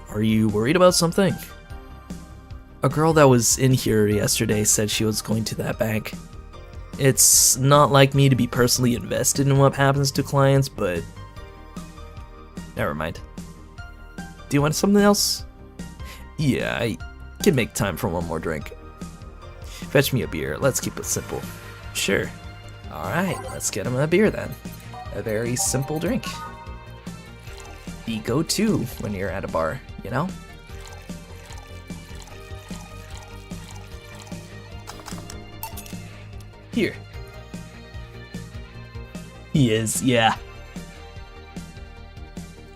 Are you worried about something? A girl that was in here yesterday said she was going to that bank. It's not like me to be personally invested in what happens to clients, but... Never mind. Do you want something else? Yeah, I can make time for one more drink. Fetch me a beer. Let's keep it simple. Sure. Alright, let's get him a beer then. A very simple drink. The go-to when you're at a bar, you know? Here. He is, yeah.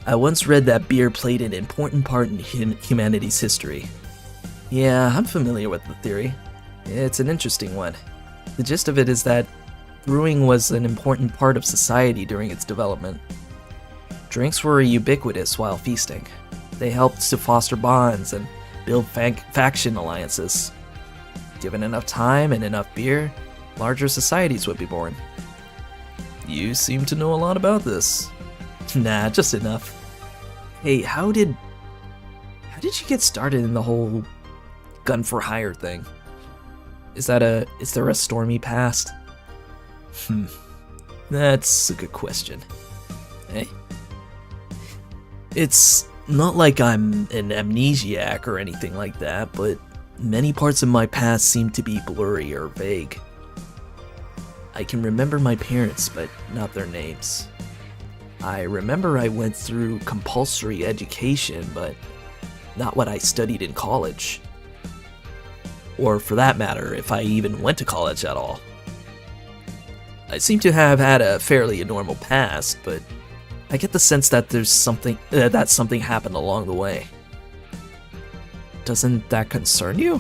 I once read that beer played an important part in humanity's history. Yeah, I'm familiar with the theory. It's an interesting one. The gist of it is that brewing was an important part of society during its development. Drinks were ubiquitous while feasting. They helped to foster bonds and build faction alliances. Given enough time and enough beer, larger societies would be born. You seem to know a lot about this. Nah, just enough. Hey, how did you get started in the whole gun for hire thing? Is there a stormy past? That's a good question. Hey? It's not like I'm an amnesiac or anything like that, but many parts of my past seem to be blurry or vague. I can remember my parents, but not their names. I remember I went through compulsory education, but not what I studied in college. Or for that matter, if I even went to college at all. I seem to have had a fairly normal past, but I get the sense that there's something happened along the way. Doesn't that concern you?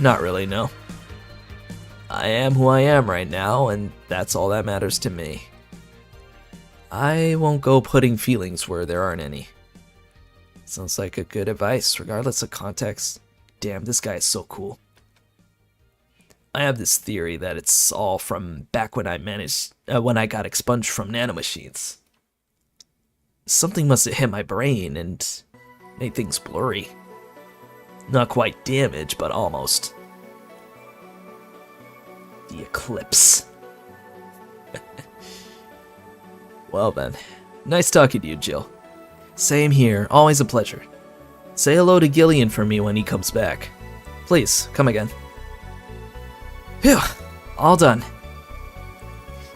Not really, no. I am who I am right now, and that's all that matters to me. I won't go putting feelings where there aren't any. Sounds like a good advice, regardless of context. Damn, this guy is so cool. I have this theory that it's all from back when I got expunged from nanomachines. Something must have hit my brain and made things blurry. Not quite damaged, but almost. The eclipse. Well then, nice talking to you, Jill. Same here, always a pleasure. Say hello to Gillian for me when he comes back. Please, come again. Phew, all done.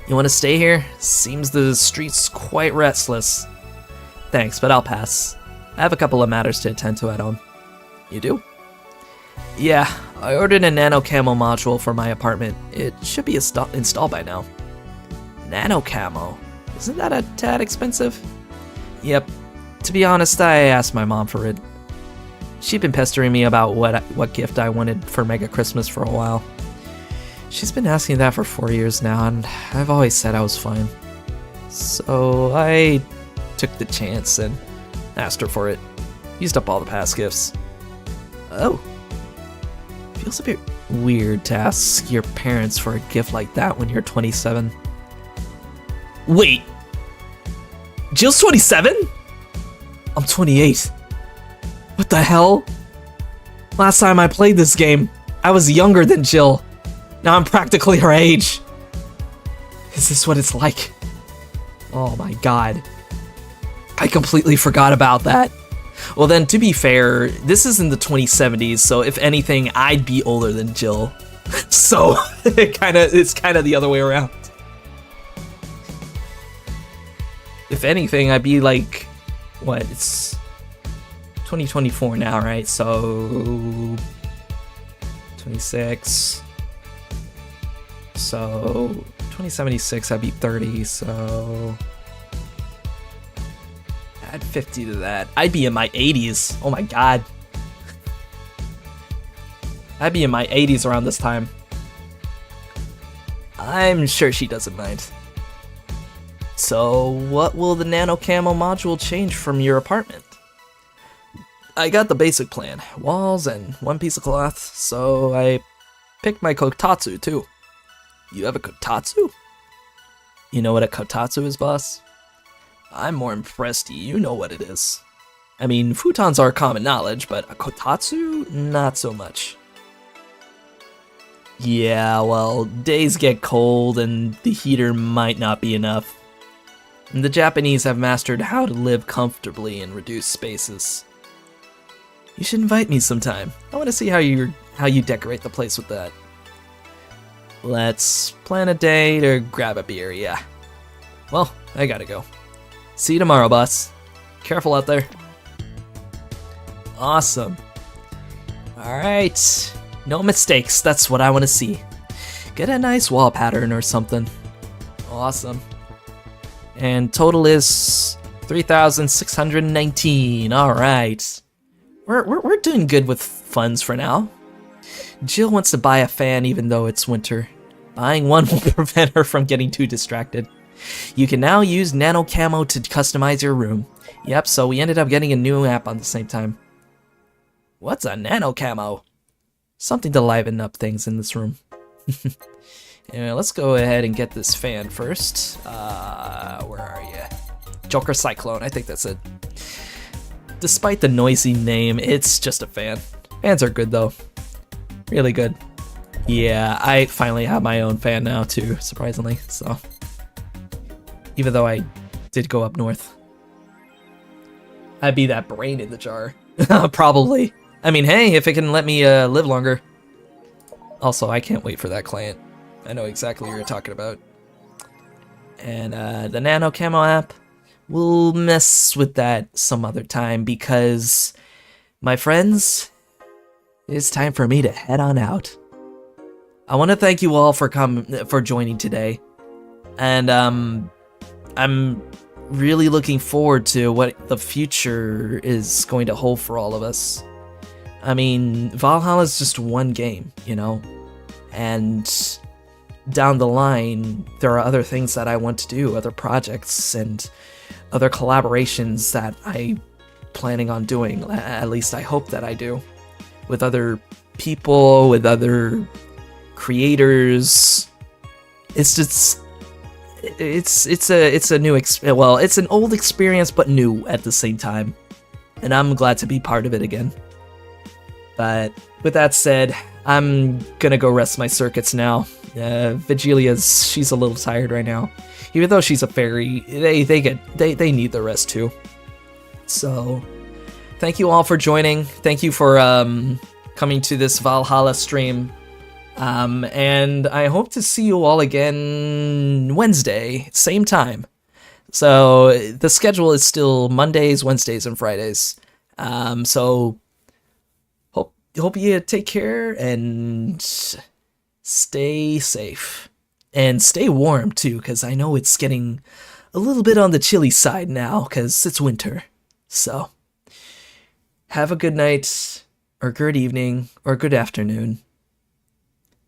You want to stay here? Seems the street's quite restless. Thanks, but I'll pass. I have a couple of matters to attend to at home. You do? Yeah, I ordered a nano camo module for my apartment. It should be installed by now. Nano camo? Isn't that a tad expensive? Yep. To be honest, I asked my mom for it. She'd been pestering me about what gift I wanted for Mega Christmas for a while. She's been asking that for 4 years now, and I've always said I was fine. So I took the chance and asked her for it. Used up all the past gifts. Oh. Feels a bit weird to ask your parents for a gift like that when you're 27. Wait. Jill's 27? I'm 28. What the hell? Last time I played this game, I was younger than Jill. Now I'm practically her age. Is this what it's like? Oh my god. I completely forgot about that. Well then, to be fair, this is in the 2070s, so if anything, I'd be older than Jill. So, it's kind of the other way around. If anything, I'd be like, what, it's 2024 now, right? So, 26. So, 2076, I'd be 30, so... add 50 to that. I'd be in my 80s. Oh my god. I'd be in my 80s around this time. I'm sure she doesn't mind. So, what will the nano camo module change from your apartment? I got the basic plan. Walls and one piece of cloth, so I picked my kotatsu too. You have a kotatsu? You know what a kotatsu is, boss? I'm more impressed you know what it is. I mean, futons are common knowledge, but a kotatsu? Not so much. Yeah, well, days get cold and the heater might not be enough. The Japanese have mastered how to live comfortably in reduced spaces. You should invite me sometime. I want to see how you decorate the place with that. Let's plan a day to grab a beer, yeah. Well, I gotta go. See you tomorrow, boss. Careful out there. Awesome. Alright. No mistakes, that's what I want to see. Get a nice wall pattern or something. Awesome. And total is 3,619. Alright. We're doing good with funds for now. Jill wants to buy a fan even though it's winter. Buying one will prevent her from getting too distracted. You can now use nano camo to customize your room. Yep, so we ended up getting a new app on the same time. What's a nano camo? Something to liven up things in this room. Anyway, let's go ahead and get this fan first. Where are you? Joker Cyclone, I think that's it. Despite the noisy name, it's just a fan. Fans are good though. Really good. Yeah, I finally have my own fan now too, surprisingly, so. Even though I did go up north. I'd be that brain in the jar. Probably. I mean, hey, if it can let me live longer. Also, I can't wait for that client. I know exactly what you're talking about. And the Nano Camo app, we'll mess with that some other time because, my friends, it's time for me to head on out. I want to thank you all for joining today. And I'm really looking forward to what the future is going to hold for all of us. I mean, Valhalla is just one game, you know? And down the line, there are other things that I want to do, other projects and other collaborations that I'm planning on doing. At least I hope that I do. With other people, with other creators. It's just... It's a new well, it's an old experience but new at the same time, and I'm glad to be part of it again. But with that said, I'm gonna go rest my circuits now. Vigilia's, she's a little tired right now, even though she's a fairy. They need the rest too. So thank you all for joining. Thank you for coming to this Valhalla stream. And I hope to see you all again Wednesday, same time. So the schedule is still Mondays, Wednesdays, and Fridays. So hope you take care and stay safe and stay warm too, because I know it's getting a little bit on the chilly side now because it's winter. So have a good night or good evening or good afternoon.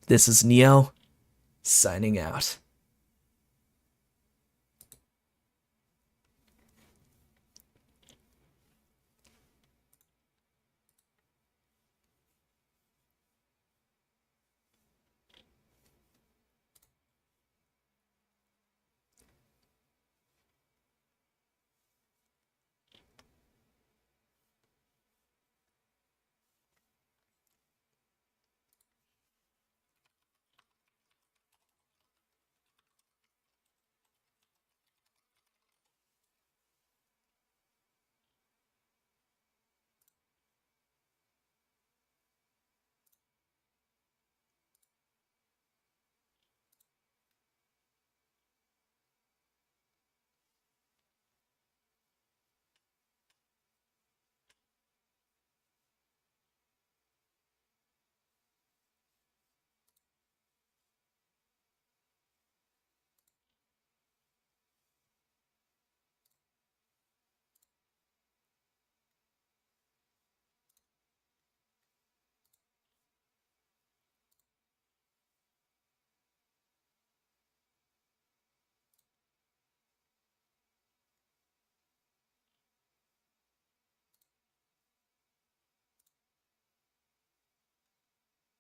This is Neo, signing out.